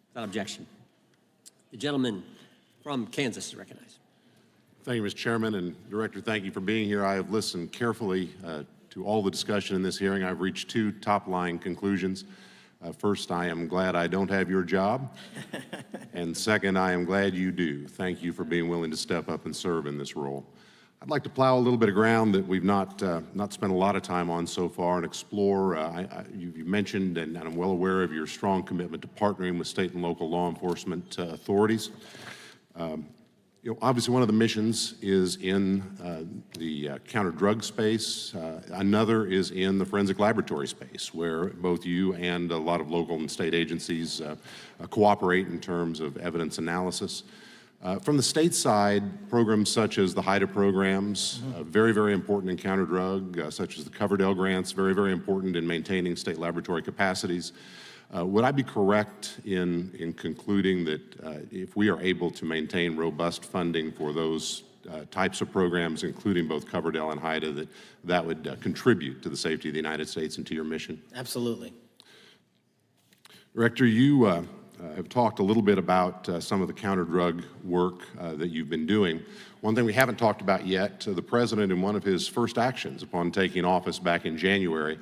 Without objection. The gentleman from Kansas is recognized. Thank you, Mr. Chairman, and Director, thank you for being here. I have listened carefully to all the discussion in this hearing. I've reached two top-line conclusions. First, I am glad I don't have your job. And second, I am glad you do. Thank you for being willing to step up and serve in this role. I'd like to plow a little bit of ground that we've not spent a lot of time on so far and explore. You mentioned, and I'm well aware of your strong commitment to partnering with state and local law enforcement authorities. Obviously, one of the missions is in the counter-drug space. Another is in the forensic laboratory space, where both you and a lot of local and state agencies cooperate in terms of evidence analysis. From the state side, programs such as the HIDA programs, very, very important in counter-drug, such as the Coverdell grants, very, very important in maintaining state laboratory capacities. Would I be correct in concluding that if we are able to maintain robust funding for those types of programs, including both Coverdell and HIDA, that would contribute to the safety of the United States and to your mission? Absolutely. Director, you have talked a little bit about some of the counter-drug work that you've been doing. One thing we haven't talked about yet, the President, in one of his first actions upon taking office back in January,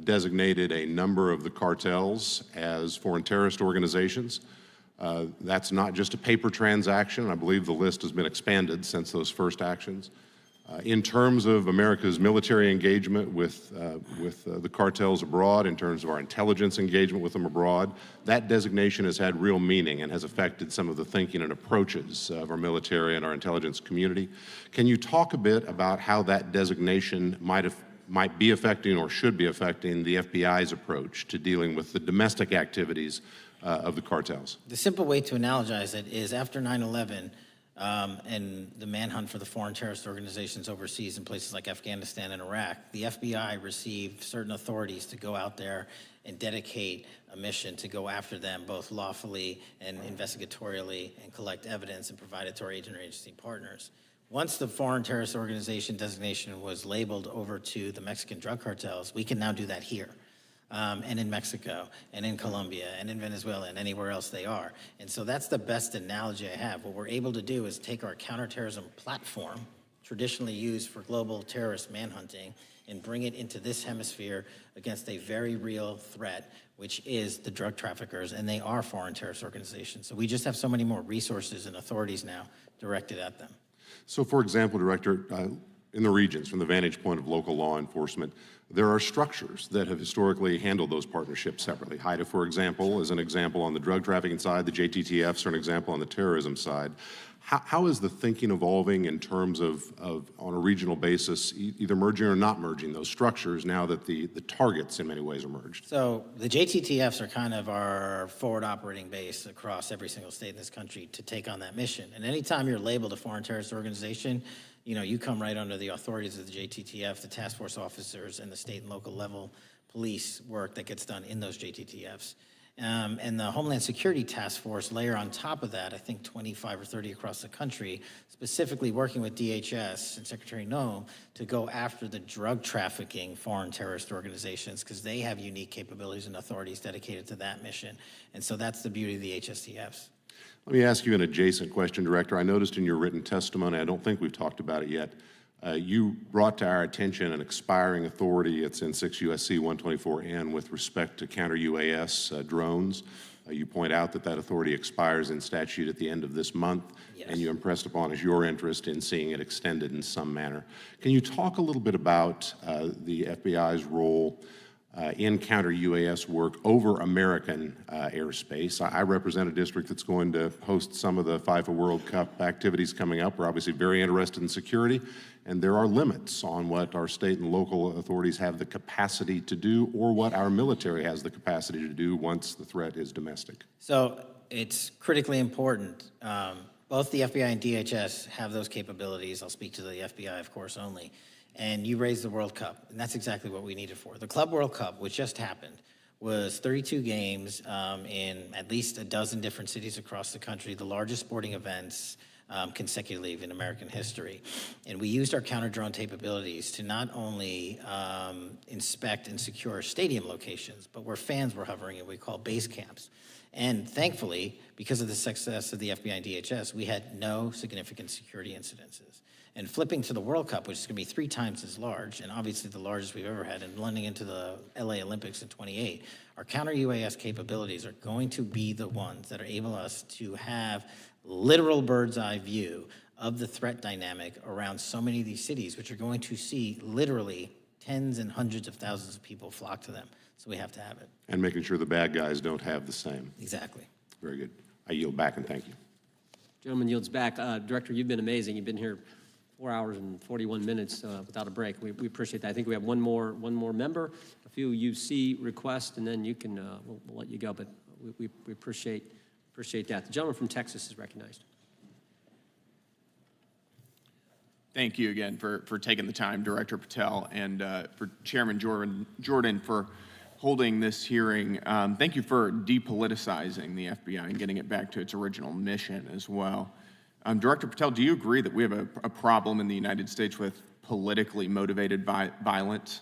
designated a number of the cartels as foreign terrorist organizations. That's not just a paper transaction. I believe the list has been expanded since those first actions. In terms of America's military engagement with the cartels abroad, in terms of our intelligence engagement with them abroad, that designation has had real meaning and has affected some of the thinking and approaches of our military and our intelligence community. Can you talk a bit about how that designation might be affecting or should be affecting the FBI's approach to dealing with the domestic activities of the cartels? The simple way to analogize it is after 9/11 and the manhunt for the foreign terrorist organizations overseas in places like Afghanistan and Iraq, the FBI received certain authorities to go out there and dedicate a mission to go after them both lawfully and investigatorially and collect evidence and provide it to our agent or agency partners. Once the foreign terrorist organization designation was labeled over to the Mexican drug cartels, we can now do that here. And in Mexico, and in Colombia, and in Venezuela, and anywhere else they are. And so that's the best analogy I have. What we're able to do is take our counterterrorism platform, traditionally used for global terrorist manhunting, and bring it into this hemisphere against a very real threat, which is the drug traffickers, and they are foreign terrorist organizations. So we just have so many more resources and authorities now directed at them. So, for example, Director, in the regions, from the vantage point of local law enforcement, there are structures that have historically handled those partnerships separately. HIDA, for example, is an example on the drug trafficking side. The JTTFs are an example on the terrorism side. How is the thinking evolving in terms of on a regional basis, either merging or not merging those structures now that the targets in many ways are merged? So the JTTFs are kind of our forward operating base across every single state in this country to take on that mission. And anytime you're labeled a foreign terrorist organization, you come right under the authorities of the JTTF, the task force officers, and the state and local level police work that gets done in those JTTFs. And the Homeland Security Task Force layer on top of that, I think 25 or 30 across the country, specifically working with DHS and Secretary Noem to go after the drug trafficking foreign terrorist organizations because they have unique capabilities and authorities dedicated to that mission. And so that's the beauty of the HSTFs. Let me ask you an adjacent question, Director. I noticed in your written testimony, I don't think we've talked about it yet, you brought to our attention an expiring authority. It's in 6 U.S.C. 124N with respect to counter-UAS drones. You point out that authority expires in statute at the end of this month, and you impressed upon us your interest in seeing it extended in some manner. Can you talk a little bit about the FBI's role in counter-UAS work over American airspace? I represent a district that's going to host some of the FIFA World Cup activities coming up. We're obviously very interested in security, and there are limits on what our state and local authorities have the capacity to do or what our military has the capacity to do once the threat is domestic. So it's critically important Both the FBI and DHS have those capabilities. I'll speak to the FBI, of course, only. And you raised the World Cup, and that's exactly what we need it for. The Club World Cup, which just happened, was 32 games in at least a dozen different cities across the country, the largest sporting events consecutively in American history. And we used our counter-drone capabilities to not only inspect and secure stadium locations, but where fans were hovering and we call base camps. And thankfully, because of the success of the FBI and DHS, we had no significant security incidences. And flipping to the World Cup, which is going to be 3 times as large, and obviously the largest we've ever had, and blending into the LA Olympics in 28, our counter-UAS capabilities are going to be the ones that are able us to have literal bird's-eye view of the threat dynamic around so many of these cities, which are going to see literally tens and hundreds of thousands of people flock to them. So we have to have it. And making sure the bad guys don't have the same. Exactly. Very good. I yield back and thank you. Gentleman yields back. Director, you've been amazing. You've been here 4 hours and 41 minutes without a break. We appreciate that. I think we have one more member, a few UC requests, and then you can we'll let you go. But we appreciate that. The gentleman from Texas is recognized. Thank you again for taking the time, Director Patel, and for Chairman Jordan for holding this hearing. Thank you for depoliticizing the FBI and getting it back to its original mission as well. Director Patel, do you agree that we have a problem in the United States with politically motivated violence?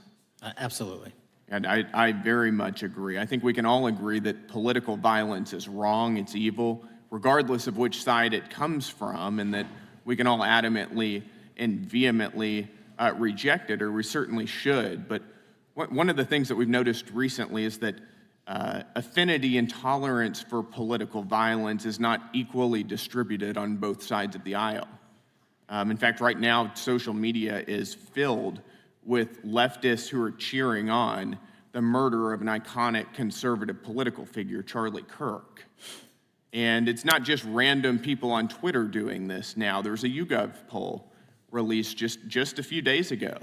Absolutely. And I very much agree. I think we can all agree that political violence is wrong, it's evil, regardless of which side it comes from, and that we can all adamantly and vehemently reject it, or we certainly should. But one of the things that we've noticed recently is that affinity and tolerance for political violence is not equally distributed on both sides of the aisle. In fact, right now, social media is filled with leftists who are cheering on the murder of an iconic conservative political figure, Charlie Kirk. And it's not just random people on Twitter doing this now. There's a YouGov poll released just a few days ago,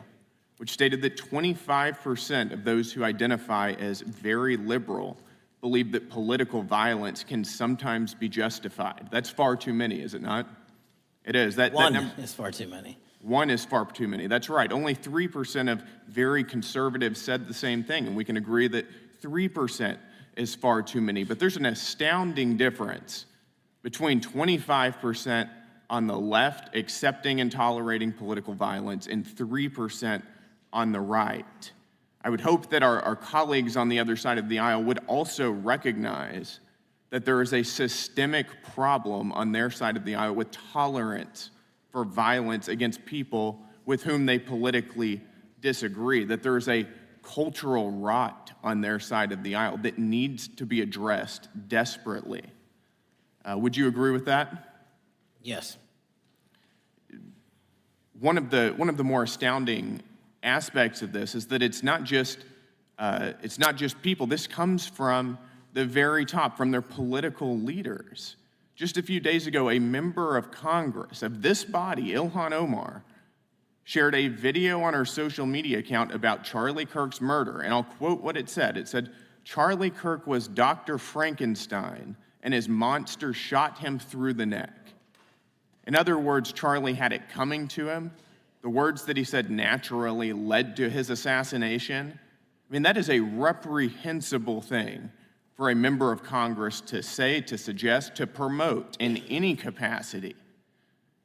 which stated that 25% of those who identify as very liberal believe that political violence can sometimes be justified. That's far too many, is it not? It is. One is far too many. One is far too many. That's right. Only 3% of very conservatives said the same thing, and we can agree that 3% is far too many. But there's an astounding difference between 25% on the left accepting and tolerating political violence and 3% on the right. I would hope that our colleagues on the other side of the aisle would also recognize that there is a systemic problem on their side of the aisle with tolerance for violence against people with whom they politically disagree, that there is a cultural rot on their side of the aisle that needs to be addressed desperately. Would you agree with that? Yes. One of the more astounding aspects of this is that it's not just people. This comes from the very top, from their political leaders. Just a few days ago, a member of Congress of this body, Ilhan Omar, shared a video on her social media account about Charlie Kirk's murder, and I'll quote what it said. It said, "Charlie Kirk was Dr. Frankenstein, and his monster shot him through the neck." In other words, Charlie had it coming to him. The words that he said naturally led to his assassination. I mean, that is a reprehensible thing for a member of Congress to say, to suggest, to promote in any capacity.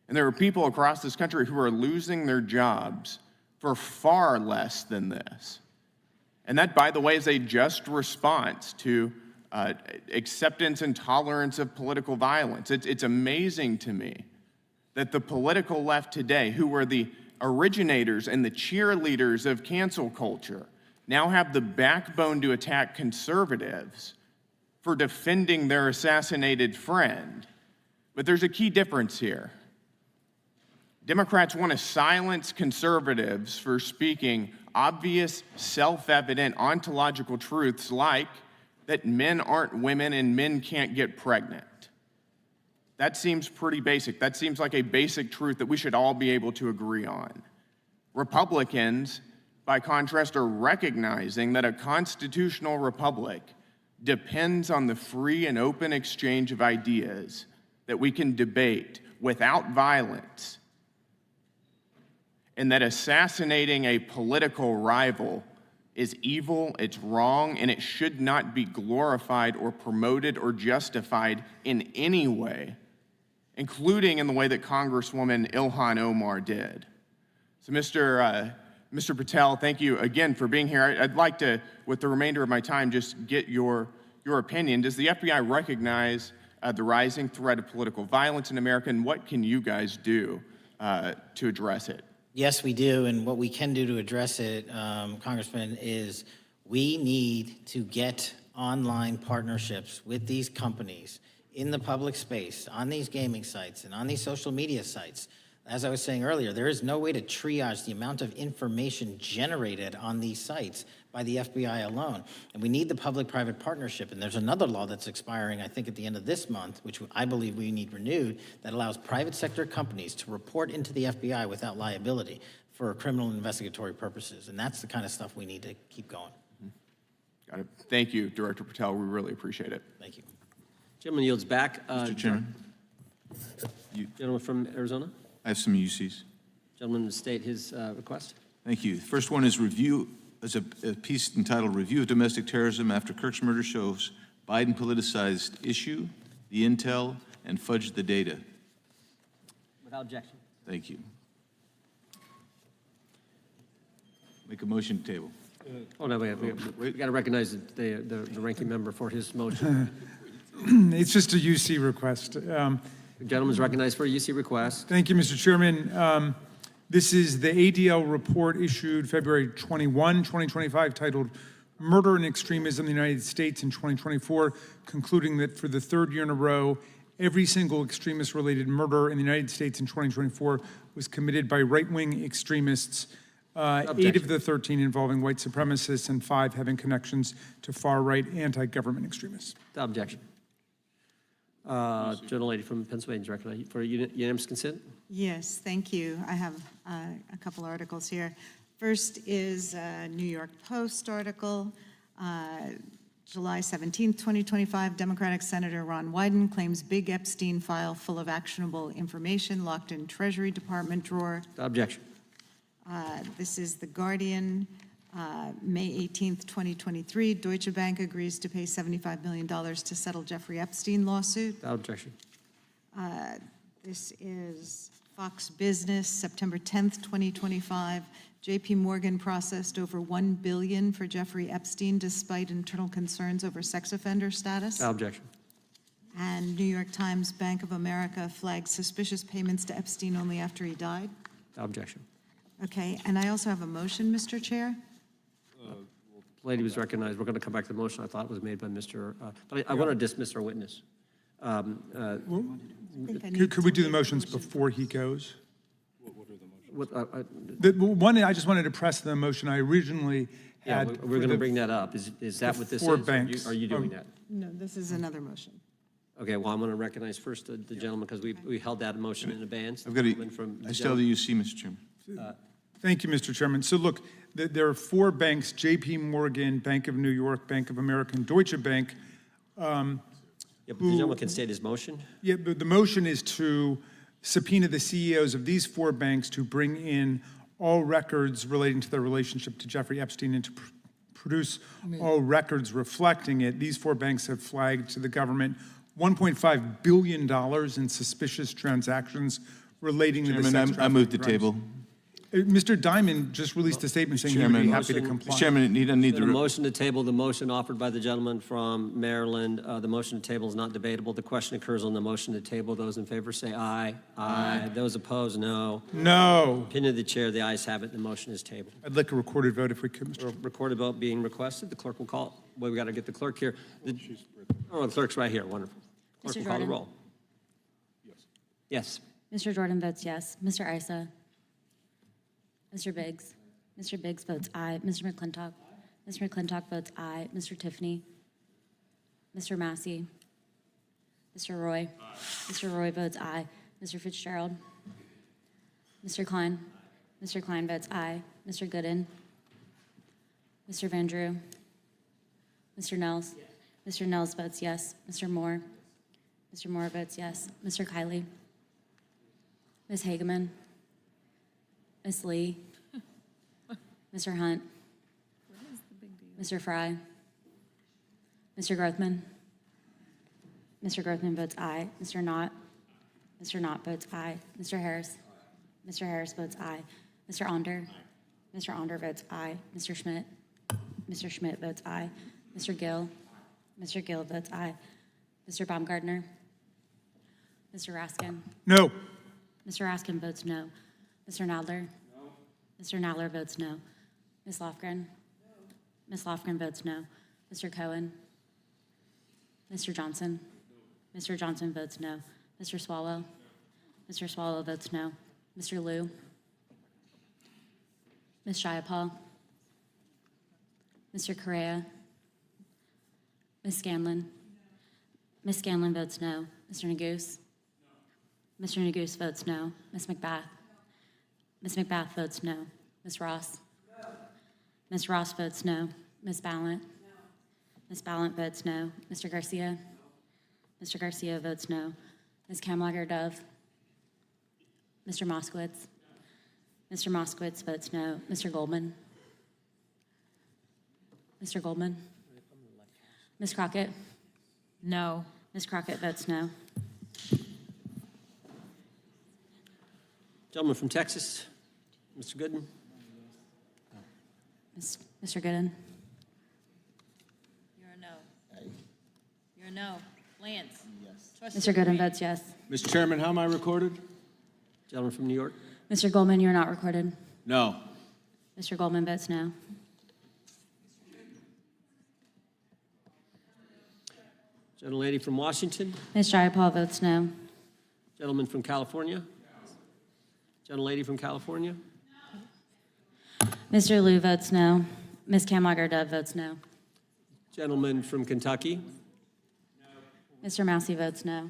And there are people across this country who are losing their jobs for far less than this. And that, by the way, is a just response to acceptance and tolerance of political violence. It's amazing to me that the political left today, who were the originators and the cheerleaders of cancel culture, now have the backbone to attack conservatives for defending their assassinated friend. But there's a key difference here. Democrats want to silence conservatives for speaking obvious, self-evident, ontological truths like that men aren't women and men can't get pregnant. That seems pretty basic. That seems like a basic truth that we should all be able to agree on. Republicans, by contrast, are recognizing that a constitutional republic depends on the free and open exchange of ideas, that we can debate, without violence, and that assassinating a political rival is evil, it's wrong, and it should not be glorified or promoted or justified in any way, including in the way that Congresswoman Ilhan Omar did. So Mr. Patel, thank you again for being here. I'd like to, with the remainder of my time, just get your opinion. Does the FBI recognize the rising threat of political violence in America, and what can you guys do to address it? Yes, we do, and what we can do to address it, Congressman, is we need to get online partnerships with these companies in the public space, on these gaming sites, and on these social media sites. As I was saying earlier, there is no way to triage the amount of information generated on these sites by the FBI alone. And we need the public-private partnership. And there's another law that's expiring, I think, at the end of this month, which I believe we need renewed, that allows private sector companies to report into the FBI without liability for criminal investigatory purposes. And that's the kind of stuff we need to keep going. Got it. Thank you, Director Patel. We really appreciate it. Thank you. Gentleman yields back. Mr. Chairman. Gentleman from Arizona. I have some UCs. Gentleman to state his request. Thank you. The first one is a piece entitled Review of Domestic Terrorism After Kirk's Murder Shows Biden Politicized Issue, the Intel, and Fudged the Data. Without objection. Thank you. Make a motion to table. Oh, no, we got to recognize the ranking member for his motion. It's just a UC request. The gentleman's recognized for a UC request. Thank you, Mr. Chairman. This is the ADL report issued February 21, 2025, titled Murder and Extremism in the United States in 2024, concluding that for the third year in a row, every single extremist-related murder in the United States in 2024 was committed by right-wing extremists, 8 of the 13 involving white supremacists and 5 having connections to far-right anti-government extremists. Without objection. Gentlelady from Pennsylvania is recognized for unanimous consent. Yes, thank you. I have a couple articles here. First is a New York Post article, July 17th, 2025. Democratic Senator Ron Wyden claims big Epstein file full of actionable information locked in Treasury Department drawer. Without objection. This is The Guardian, May 18th, 2023. Deutsche Bank agrees to pay $75 million to settle Jeffrey Epstein lawsuit. Without objection. This is Fox Business, September 10th, 2025. JP Morgan processed over $1 billion for Jeffrey Epstein despite internal concerns over sex offender status. Without objection. And New York Times, Bank of America flagged suspicious payments to Epstein only after he died. Without objection. Okay, and I also have a motion, Mr. Chair. The lady was recognized. We're going to come back to the motion I thought was made by Mr. But I want to dismiss our witness. Could we do the motions before he goes? What, I just wanted to press the motion I originally yeah, had. we're going to bring that up. Is that what this is? Banks. Are you doing that? No, this is another motion. Okay, well, I'm going to recognize first the gentleman because we held that motion in advance. I still have the UC, Mr. Chairman. Thank you, Mr. Chairman. So look, there are 4 banks, JP Morgan, Bank of New York, Bank of America, and Deutsche Bank. Yeah, but the gentleman can state his motion. Yeah, but the motion is to subpoena the CEOs of these 4 banks to bring in all records relating to their relationship to Jeffrey Epstein and to produce all records reflecting it. These 4 banks have flagged to the government $1.5 billion in suspicious transactions relating to the sex trafficking I moved the crimes. table. Mr. Diamond just released a statement saying he would be happy to comply. Chairman, you don't need the motion to table, the motion offered by the gentleman from Maryland. The motion to table is not debatable. The question occurs on the motion to table. Those in favor say aye. Aye. Those opposed, no. No. Opinion of the chair, the ayes have it. The motion is tabled. I'd like a recorded vote if we could, Mr. Recorded vote being requested. The clerk will call. Well, we got to get the clerk here. The clerk's right here. Wonderful. Clerk will call the roll. Yes. Mr. Jordan votes yes. Mr. Isa? Mr. Biggs? Mr. Biggs votes aye. Mr. McClintock? Mr. McClintock votes aye. Mr. Tiffany? Mr. Massey? Mr. Roy? Mr. Roy votes aye. Mr. Fitzgerald? Mr. Klein? Mr. Klein votes aye. Mr. Gooden? Mr. Van Drew? Mr. Nels? Mr. Nels votes yes. Mr. Moore? Mr. Moore votes yes. Mr. Kiley? Ms. Hageman, Ms. Lee, Mr. Hunt, Mr. Fry, Mr. Grothman. Mr. Grothman votes aye. Mr. Knott votes aye. Mr. Harris votes aye. Mr. Onder votes aye. Mr. Schmidt votes aye. Mr. Gill votes aye. Mr. Baumgartner, Mr. Raskin. No. Mr. Raskin votes no. Mr. Nadler. Mr. Nadler votes no. Ms. Lofgren. Ms. Lofgren votes no. Mr. Cohen. Mr. Johnson. Mr. Johnson votes no. Mr. Swallow. Mr. Swallow votes no. Mr. Liu. Ms. Jayapal. Mr. Correa. Ms. Scanlon. Ms. Scanlon votes no. Mr. Neguse. Mr. Neguse votes no. Ms. McBath. Ms. McBath votes no. Ms. Ross. Ms. Ross votes no. Ms. Ballant. Ms. Ballant votes no. Mr. Garcia. Mr. Garcia votes no. Ms. Kamlager-Dove. Mr. Moskowitz. Mr. Moskowitz votes no. Mr. Goldman. Mr. Goldman. Ms. Crockett. No. Ms. Crockett votes no. Gentleman from Texas, Mr. Gooden. Mr. Gooden. You're a no. You're a no. Lance. Yes. Mr. Gooden votes yes. Mr. Chairman, how am I recorded? Gentleman from New York. Mr. Goldman, you're not recorded. No. Mr. Goldman votes no. Gentlelady from Washington. Ms. Jayapal votes no. Gentleman from California. Gentlelady from California. Mr. Liu votes no. Ms. Kamlager-Dove votes no. Gentleman from Kentucky. Mr. Massey votes no.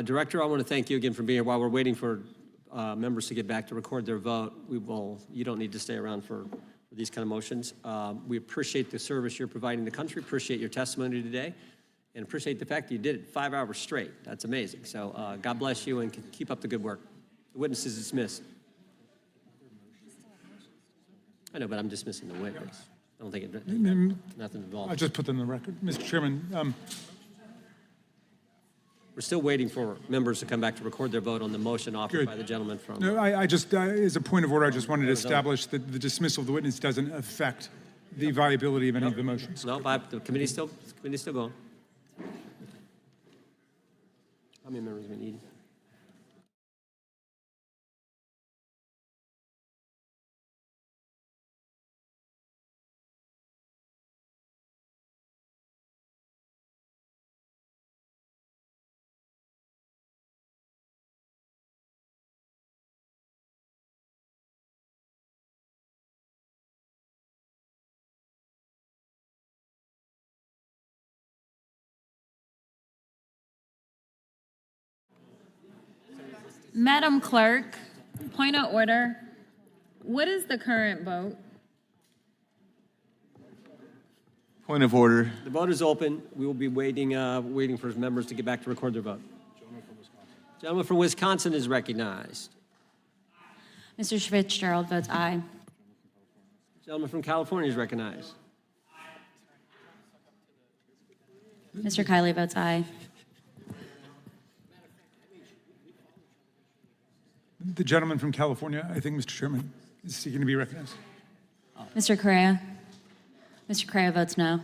Director, I want to thank you again for being here. While we're waiting for members to get back to record their vote, you don't need to stay around for these kind of motions. We appreciate the service you're providing the country, appreciate your testimony today, and appreciate the fact that you did it 5 hours straight. That's amazing. So God bless you and keep up the good work. The witness is dismissed. I know, but I'm dismissing the witness. I don't think nothing involved. I'll just put them in the record. Mr. Chairman, we're still waiting for members to come back to record their vote on the motion offered Good. by the gentleman from... no, I just, as a point of order, I just wanted to establish that the dismissal of the witness doesn't affect the viability of any of the motions. No, the committee's still going. How many members do we need? Madam Clerk, point of order. What is the current vote? Point of order. The vote is open. We will be waiting for members to get back to record their vote. Gentleman from Wisconsin is recognized. Mr. Fitzgerald votes aye. Gentleman from California is recognized. Mr. Kiley votes aye. The gentleman from California, I think, Mr. Chairman, is seeking to be recognized. Mr. Correa. Mr. Correa votes no.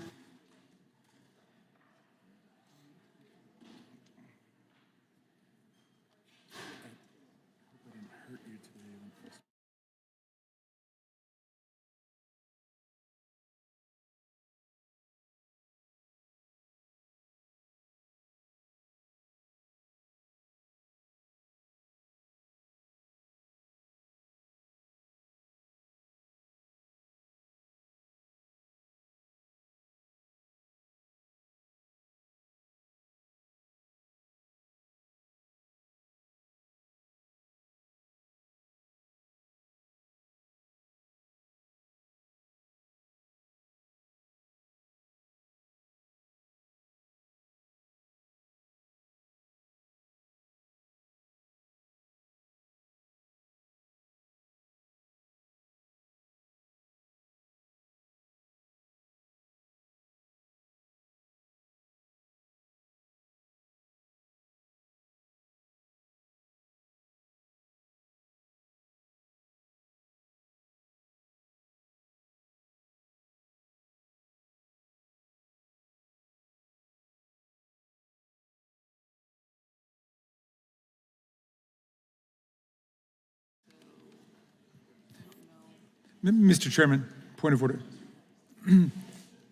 Mr. Chairman, point of order.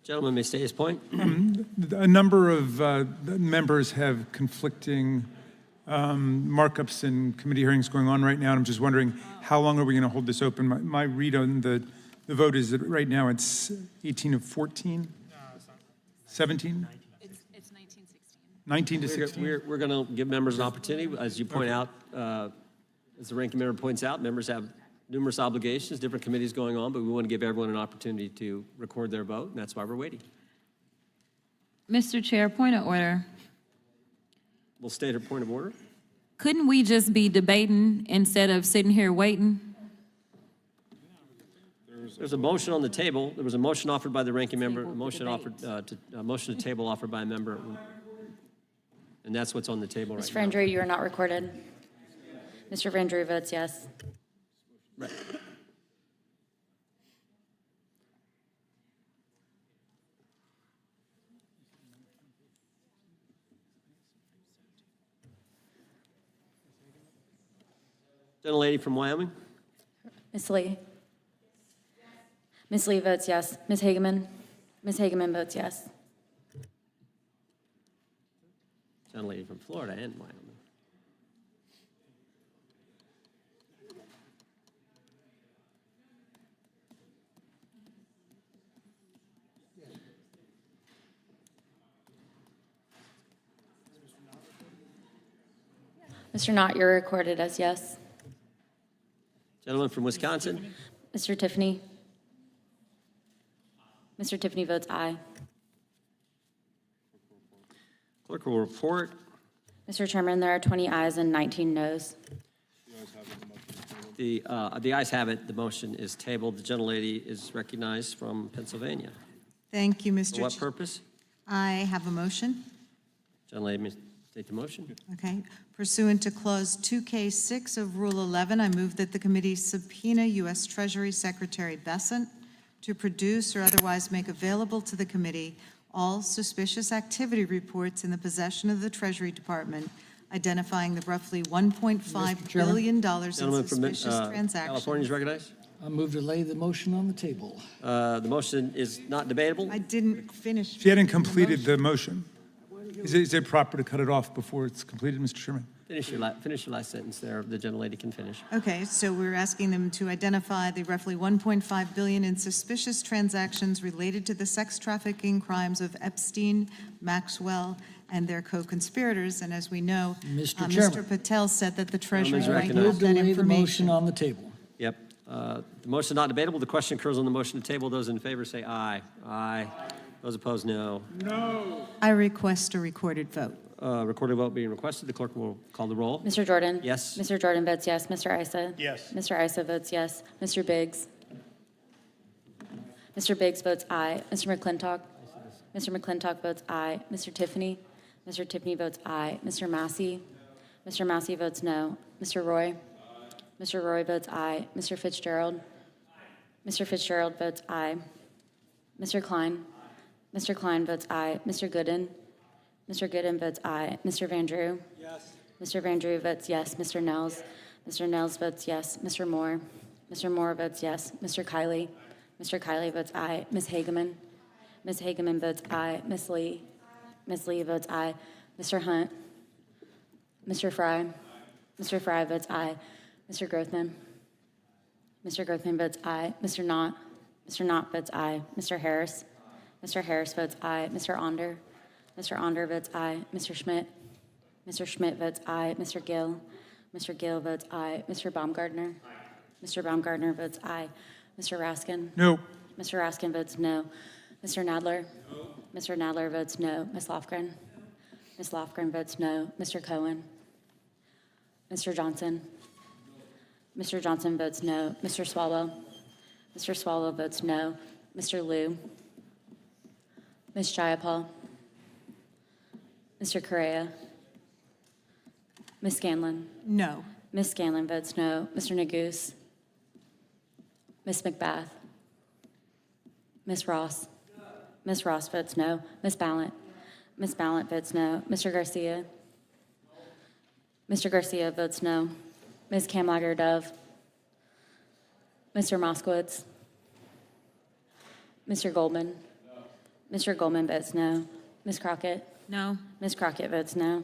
Gentleman may state his point. A number of members have conflicting markups in committee hearings going on right now, and I'm just wondering, how long are we going to hold this open? My read on the vote is that right now it's 18 of 14? 17? It's 1916. 19 to 16? We're going to give members an opportunity. As you point out, as the ranking member points out, members have numerous obligations, different committees going on, but we want to give everyone an opportunity to record their vote, and that's why we're waiting. Mr. Chair, point of order. We'll state her point of order. Couldn't we just be debating instead of sitting here waiting? There's a motion on the table. There was a motion offered by the ranking member, a motion to table offered by a member, and that's what's on the table right Mr. now. Vandrew, you are not recorded. Mr. Vandrew votes yes. Right. Gentlelady from Wyoming. Ms. Lee? Ms. Lee votes yes. Ms. Hageman? Ms. Hageman votes yes. Gentlelady from Florida and Wyoming. Mr. Knott, you're recorded as yes. Gentleman from Wisconsin. Mr. Tiffany? Mr. Tiffany votes aye. Clerk will report. Mr. Chairman, there are 20 ayes and 19 noes. The ayes have it. The motion is tabled. The gentlelady is recognized from Pennsylvania. Thank you, Mr. For what purpose? I have a motion. Gentlelady may state the motion. Okay. Pursuant to Clause 2K6 of Rule 11, I move that the committee subpoena U.S. Treasury Secretary Bessent to produce or otherwise make available to the committee all suspicious activity reports in the possession of the Treasury Department, identifying the roughly $1.5 billion in Gentleman from suspicious transactions. California is recognized. I move to lay the motion on the table. The motion is not debatable. I didn't finish. She hadn't completed the motion. Is it proper to cut it off before it's completed, Mr. Chairman? Finish your last sentence there. The gentlelady can finish. Okay, so we're asking them to identify the roughly $1.5 billion in suspicious transactions related to the sex trafficking crimes of Epstein, Maxwell, and their co-conspirators. And as we know, Mr. Chairman. Mr. Patel said that the Treasury Gentleman's might recognized. have that Lay the motion information. on the table. Yep. The motion is not debatable. The question occurs on the motion to table. Those in favor say aye. Aye. Those opposed, no. I request a recorded vote. Recorded vote being requested. The clerk will call the roll. Mr. Jordan? Yes. Mr. Jordan votes yes. Mr. Issa? Yes. Mr. Issa votes yes. Mr. Biggs? Mr. Biggs votes aye. Mr. McClintock? Mr. McClintock votes aye. Mr. Tiffany? Mr. Tiffany votes aye. Mr. Massey? Mr. Massey votes no. Mr. Roy? Mr. Roy votes aye. Mr. Fitzgerald? Mr. Fitzgerald votes aye. Mr. Klein? Mr. Klein votes aye. Mr. Gooden? Mr. Gooden votes aye. Mr. Vandrew? Yes. Mr. Vandrew votes yes. Mr. Nels? Mr. Nels votes yes. Mr. Moore? Mr. Moore votes yes. Mr. Kiley? Mr. Kiley votes aye. Ms. Hageman? Ms. Hageman votes aye. Ms. Lee? Ms. Lee votes aye. Mr. Hunt? Mr. Fry? Mr. Fry votes aye. Mr. Grothman? Mr. Grothman votes aye. Mr. Knott? Mr. Knott votes aye. Mr. Harris? Mr. Harris votes aye. Mr. Onder? Mr. Onder votes aye. Mr. Schmidt? Mr. Schmidt votes aye. Mr. Gill? Mr. Gill votes aye. Mr. Baumgartner? Mr. Baumgartner votes aye. Mr. Raskin? No. Mr. Raskin votes no. Mr. Nadler? No. Mr. Nadler votes no. Ms. Lofgren? Ms. Lofgren votes no. Mr. Cohen? Mr. Johnson? Mr. Johnson votes no. Mr. Swalwell? Mr. Swalwell votes no. Mr. Liu? Ms. Jayapal? Mr. Correa? Ms. Scanlon? No. Ms. Scanlon votes no. Mr. Neguse? Ms. McBath? Ms. Ross? Ms. Ross votes no. Ms. Ballant? Ms. Ballant votes no. Mr. Garcia? Mr. Garcia votes no. Ms. Kamlager-Dove? Mr. Moskowitz? Mr. Goldman? Mr. Goldman votes no. Ms. Crockett? No. Ms. Crockett votes no.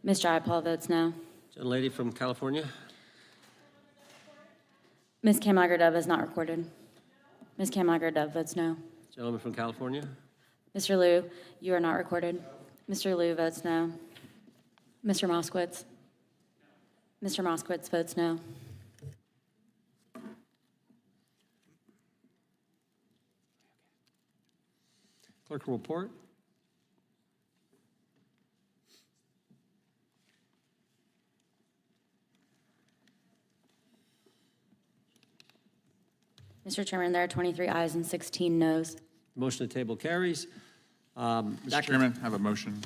Ms. Jayapal votes no. Gentlelady from California. Ms. Kamlager-Dove is not recorded. Ms. Kamlager-Dove votes no. Gentleman from California. Mr. Liu, you are not recorded. Mr. Liu votes no. Mr. Moskowitz? Mr. Moskowitz votes no. Clerk will report. Mr. Chairman, there are 23 ayes and 16 noes. Motion to table carries. Mr. Chairman, I have a motion.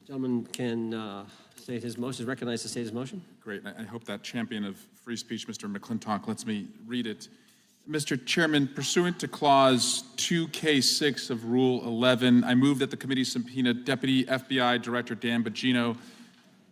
Gentleman can state his motion, is recognized to state his motion. Great. I hope that champion of free speech, Mr. McClintock, lets me read it. Mr. Chairman, pursuant to Clause 2K6 of Rule 11, I move that the committee subpoena Deputy FBI Director Dan Bongino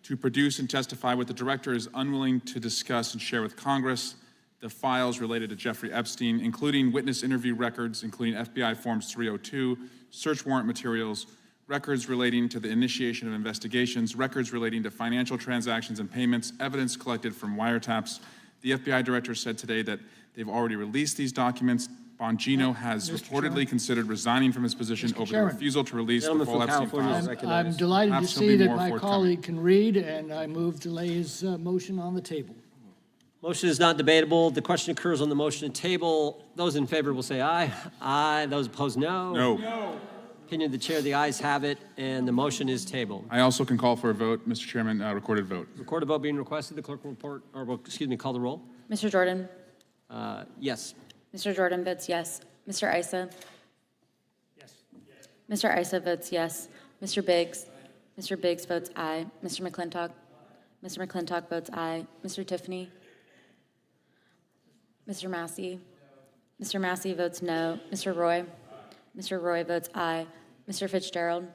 to produce and testify what the director is unwilling to discuss and share with Congress, the files related to Jeffrey Epstein, including witness interview records, including FBI Forms 302, search warrant materials, records relating to the initiation of investigations, records relating to financial transactions and payments, evidence collected from wiretaps. The FBI director said today that they've already released these documents. Bongino has reportedly considered resigning from his position over the refusal to release the full Epstein files. I'm delighted to Perhaps he'll be see that more my forthcoming. colleague can read, and I move to lay his motion on the table. Motion is not debatable. The question occurs on the motion to table. Those in favor will say aye. Aye. Those opposed, no. No. Opinion of the chair, the ayes have it, and the motion is tabled. I also can call for a vote, Mr. Chairman, recorded vote. Recorded vote being requested. The clerk will report, or will, excuse me, call the roll. Mr. Jordan? Yes. Mr. Jordan votes yes. Mr. Issa? Yes. Mr. Issa votes yes. Mr. Biggs? Mr. Biggs votes aye. Mr. McClintock? Mr. McClintock votes aye. Mr. Tiffany? Mr. Massey? Mr. Massey votes no. Mr. Roy? Mr. Roy votes aye. Mr. Fitzgerald?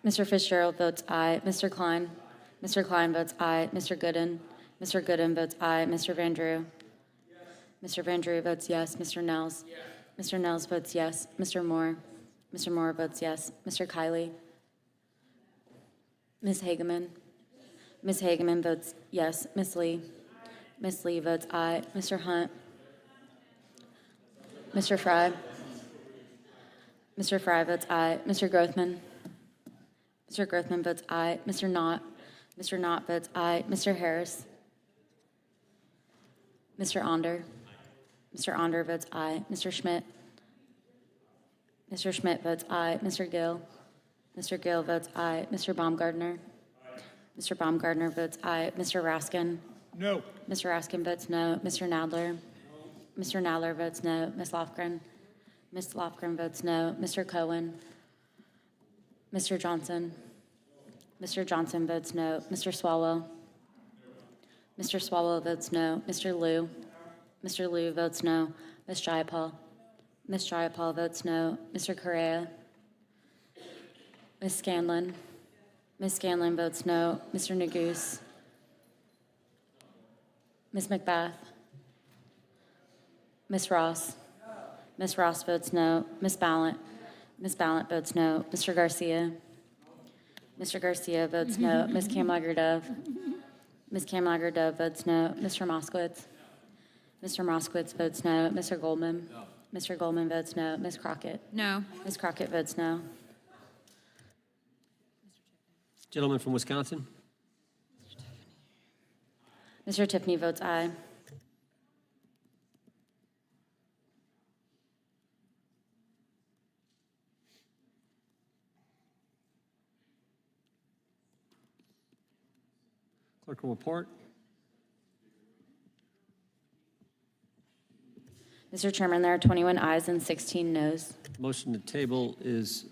Mr. Fitzgerald votes aye. Mr. Klein? Mr. Klein votes aye. Mr. Gooden? Mr. Gooden votes aye. Mr. Van Drew? Mr. Van Drew votes yes. Mr. Nels? Mr. Nels votes yes. Mr. Moore? Mr. Moore votes yes. Mr. Kiley? Ms. Hageman? Ms. Hageman votes yes. Ms. Lee? Ms. Lee votes aye. Mr. Hunt? Mr. Fry? Mr. Fry votes aye. Mr. Grothman? Mr. Grothman votes aye. Mr. Knott? Mr. Knott votes aye. Mr. Harris? Mr. Onder? Mr. Onder votes aye. Mr. Schmidt? Mr. Schmidt votes aye. Mr. Gill? Mr. Gill votes aye. Mr. Baumgartner? Mr. Baumgartner votes aye. Mr. Raskin? No. Mr. Raskin votes no. Mr. Nadler? Mr. Nadler votes no. Ms. Lofgren? Ms. Lofgren votes no. Mr. Cohen? Mr. Johnson? Mr. Johnson votes no. Mr. Swalwell? Mr. Swalwell votes no. Mr. Liu? Mr. Liu votes no. Ms. Jayapal? Ms. Jayapal votes no. Mr. Correa? Ms. Scanlon? Ms. Scanlon votes no. Mr. Neguse? Ms. McBath? Ms. Ross? Ms. Ross votes no. Ms. Ballant? Ms. Ballant votes no. Mr. Garcia? Mr. Garcia votes no. Ms. Kamlager-Dove? Ms. Kamlager-Dove votes no. Mr. Moskowitz? Mr. Moskowitz votes no. Mr. Goldman? Mr. Goldman votes no. Ms. Crockett? No. Ms. Crockett votes no. Gentleman from Wisconsin. Mr. Tiffany votes aye. Clerk will report. Mr. Chairman, there are 21 ayes and 16 noes. Motion to table is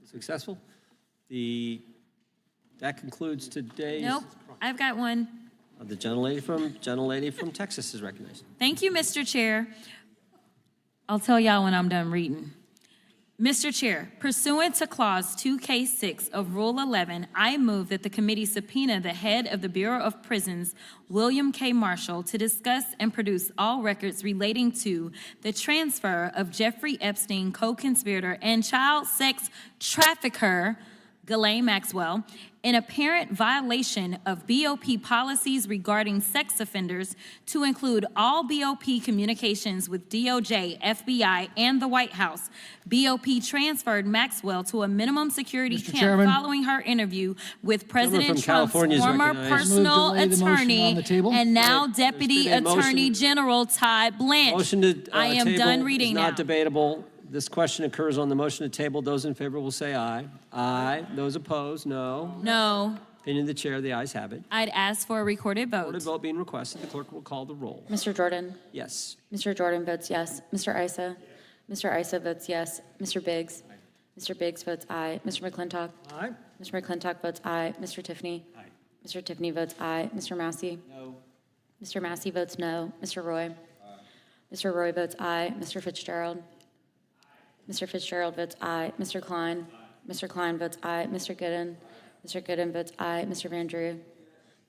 successful. That concludes today's. Nope, I've got one. The gentlelady from Texas is recognized. Thank you, Mr. Chair. I'll tell y'all when I'm done reading. Mr. Chair, pursuant to Clause 2K6 of Rule 11, I move that the committee subpoena the head of the Bureau of Prisons, William K. Marshall, to discuss and produce all records relating to the transfer of Jeffrey Epstein, co-conspirator and child sex trafficker, Ghislaine Maxwell, in apparent violation of BOP policies regarding sex offenders, to include all BOP communications with DOJ, FBI, and the White House. BOP transferred Maxwell to a minimum security Mr. camp Chairman. following her interview with Gentleman President from Trump's California is former recognized. personal Move to lay the motion on attorney the table. and now Deputy been a motion- Attorney General Todd Blanche. Motion to I am table done is reading not now. debatable. This question occurs on the motion to table. Those in favor will say aye. Aye. Those opposed, no. No, Opinion of the chair, the ayes have it. I'd ask for a recorded Recorded vote. vote being requested. The clerk will call the roll. Mr. Jordan? Yes. Mr. Jordan votes yes. Mr. Isa? Mr. Isa votes yes. Mr. Biggs? Mr. Biggs votes aye. Mr. McClintock? Aye. Mr. McClintock votes aye. Mr. Tiffany? Aye. Mr. Tiffany votes aye. Mr. Massey? No. Mr. Massey votes no. Mr. Roy? Mr. Roy votes aye. Mr. Fitzgerald? Mr. Fitzgerald votes aye. Mr. Klein? Mr. Klein votes aye. Mr. Gooden? Mr. Gooden votes aye. Mr. Van Drew?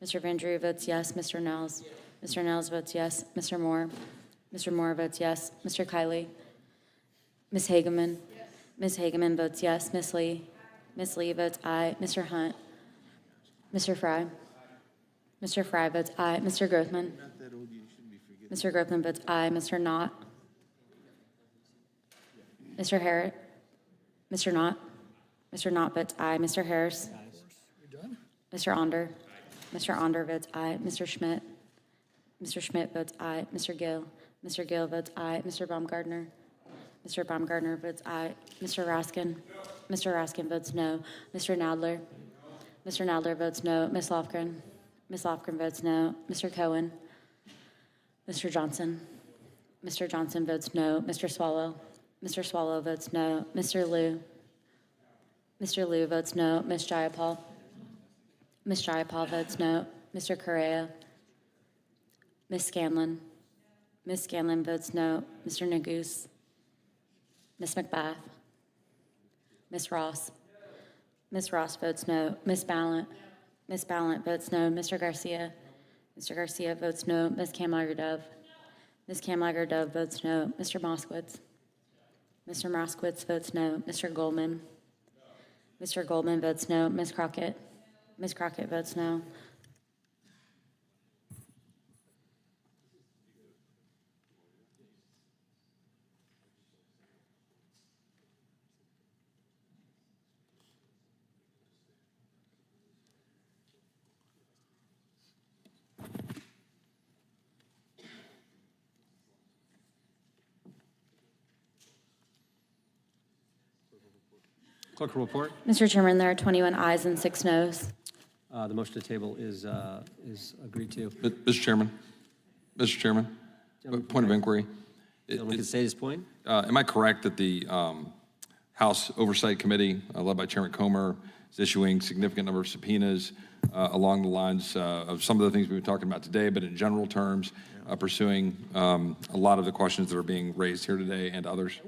Mr. Van Drew votes yes. Mr. Nels? Mr. Nels votes yes. Mr. Moore? Mr. Moore votes yes. Mr. Kiley? Ms. Hageman? Ms. Hageman votes yes. Ms. Lee? Ms. Lee votes aye. Mr. Hunt? Mr. Fry? Mr. Fry votes aye. Mr. Grothman? Mr. Grothman votes aye. Mr. Knott? Mr. Harris? Mr. Knott? Mr. Knott votes aye. Mr. Harris? Mr. Onder? Mr. Onder votes aye. Mr. Schmidt? Mr. Schmidt votes aye. Mr. Gill? Mr. Gill votes aye. Mr. Baumgartner? Mr. Baumgartner votes aye. Mr. Raskin? Mr. Raskin votes no. Mr. Nadler? Mr. Nadler votes no. Ms. Lofgren? Ms. Lofgren votes no. Mr. Cohen? Mr. Johnson? Mr. Johnson votes no. Mr. Swallow? Mr. Swallow votes no. Mr. Liu? Mr. Liu votes no. Ms. Jayapal? Ms. Jayapal votes no. Mr. Correa? Ms. Scanlon? Ms. Scanlon votes no. Mr. Nagoose? Ms. McBath? Ms. Ross? Ms. Ross votes no. Ms. Ballant? Ms. Ballant votes no. Mr. Garcia? Mr. Garcia votes no. Ms. Kamlager-Dove? Ms. Kamlager-Dove votes no. Mr. Moskowitz? Mr. Moskowitz votes no. Mr. Goldman? Mr. Goldman votes no. Ms. Crockett? Ms. Crockett votes no. Clerk will report. Mr. Chairman, there are 21 ayes and 6 noes. The motion to table is agreed to. Mr. Chairman, point of inquiry. Gentleman can state his point. Am I correct that the House Oversight Committee, led by Chairman Comer, is issuing significant number of subpoenas along the lines of some of the things we've been talking about today, but in general terms, pursuing a lot of the questions that are being raised here today and others?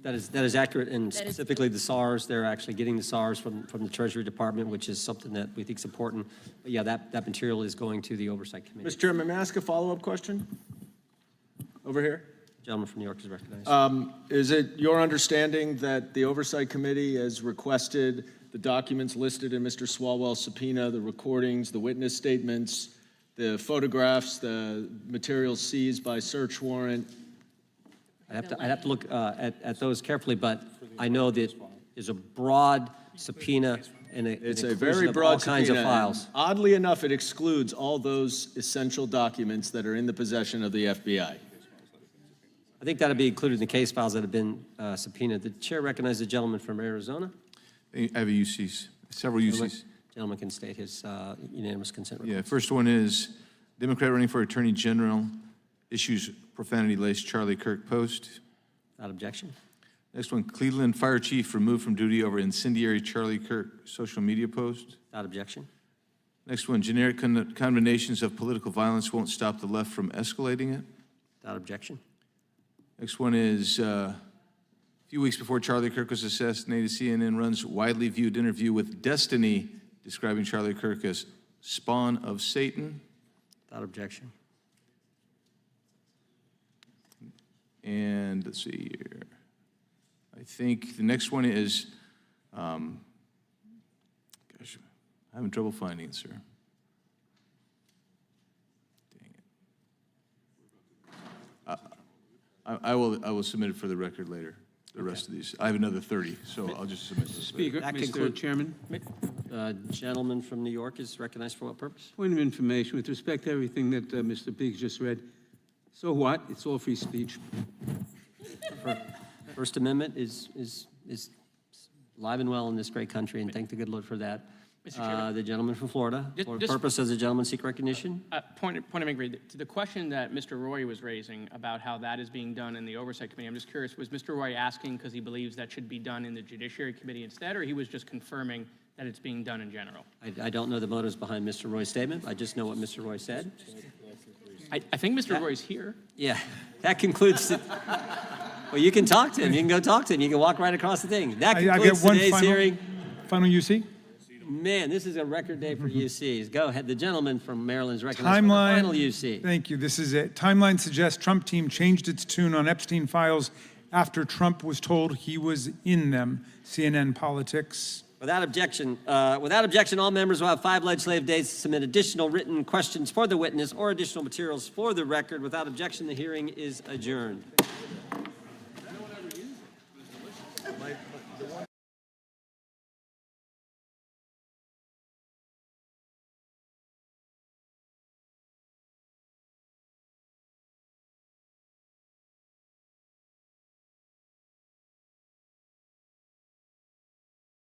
That is accurate, and specifically the SARs, they're actually getting the SARs from the Treasury Department, which is something that we think is important. But yeah, that material is going to the Oversight Committee. Mr. Chairman, may I ask a follow-up question? Over here. Gentleman from New York is recognized. Is it your understanding that the Oversight Committee has requested the documents listed in Mr. Swalwell's subpoena, the recordings, the witness statements, the photographs, the materials seized by search warrant? I'd have to look at those carefully, but I know that there's a broad subpoena and It's a inclusion very of broad all kinds of subpoena, files. and oddly enough, it excludes all those essential documents that are in the possession of the FBI. I think that'll be included in the case files that have been subpoenaed. The chair recognizes the gentleman from Arizona. I have a UCs, several UCs. Gentleman can state his unanimous consent request. Yeah, first one is Democrat running for Attorney General issues profanity-laced Charlie Kirk post. Without objection. Next one, Cleveland Fire Chief removed from duty over incendiary Charlie Kirk social media post. Without objection. Next one, generic condemnations of political violence won't stop the left from escalating it. Without objection. Next one is A few weeks before Charlie Kirk was assassinated, CNN runs widely viewed interview with Destiny describing Charlie Kirk as spawn of Satan. Without objection. And let's see here. I think the next one is, gosh, I'm having trouble finding it, sir. Dang it. I will submit it for the record later, the rest of these. I have another 30, so I'll just submit those. Speaker, That Mr. concludes- Chairman, Gentleman from New York is recognized for what purpose? point of information with respect to everything that Mr. Biggs just read. So what? It's all free speech. First Amendment is alive and well in this great country, and thank the good Lord for that. Mr. Chairman. The gentleman from Florida, Just- for what just- purpose does the gentleman seek recognition? Point of inquiry, to the question that Mr. Roy was raising about how that is being done in the Oversight Committee, I'm just curious, was Mr. Roy asking because he believes that should be done in the Judiciary Committee instead, or he was just confirming that it's being done in general? I don't know the motives behind Mr. Roy's statement. I just know what Mr. Roy said. I think Mr. Roy's here. Yeah, that concludes the, well, you can talk to him. You can go talk to him. You can walk right across the thing. That I get concludes one today's final, hearing. final UC. Man, this is a record day for UCs. Go ahead. The gentleman from Maryland is recognized for the Timeline. final UC. Thank you. This is it. Timeline suggests Trump team changed its tune on Epstein files after Trump was told he was in them. CNN Politics. Without objection, all members will have 5 legislative days to submit additional written questions for the witness or additional materials for the record. Without objection, the hearing is adjourned.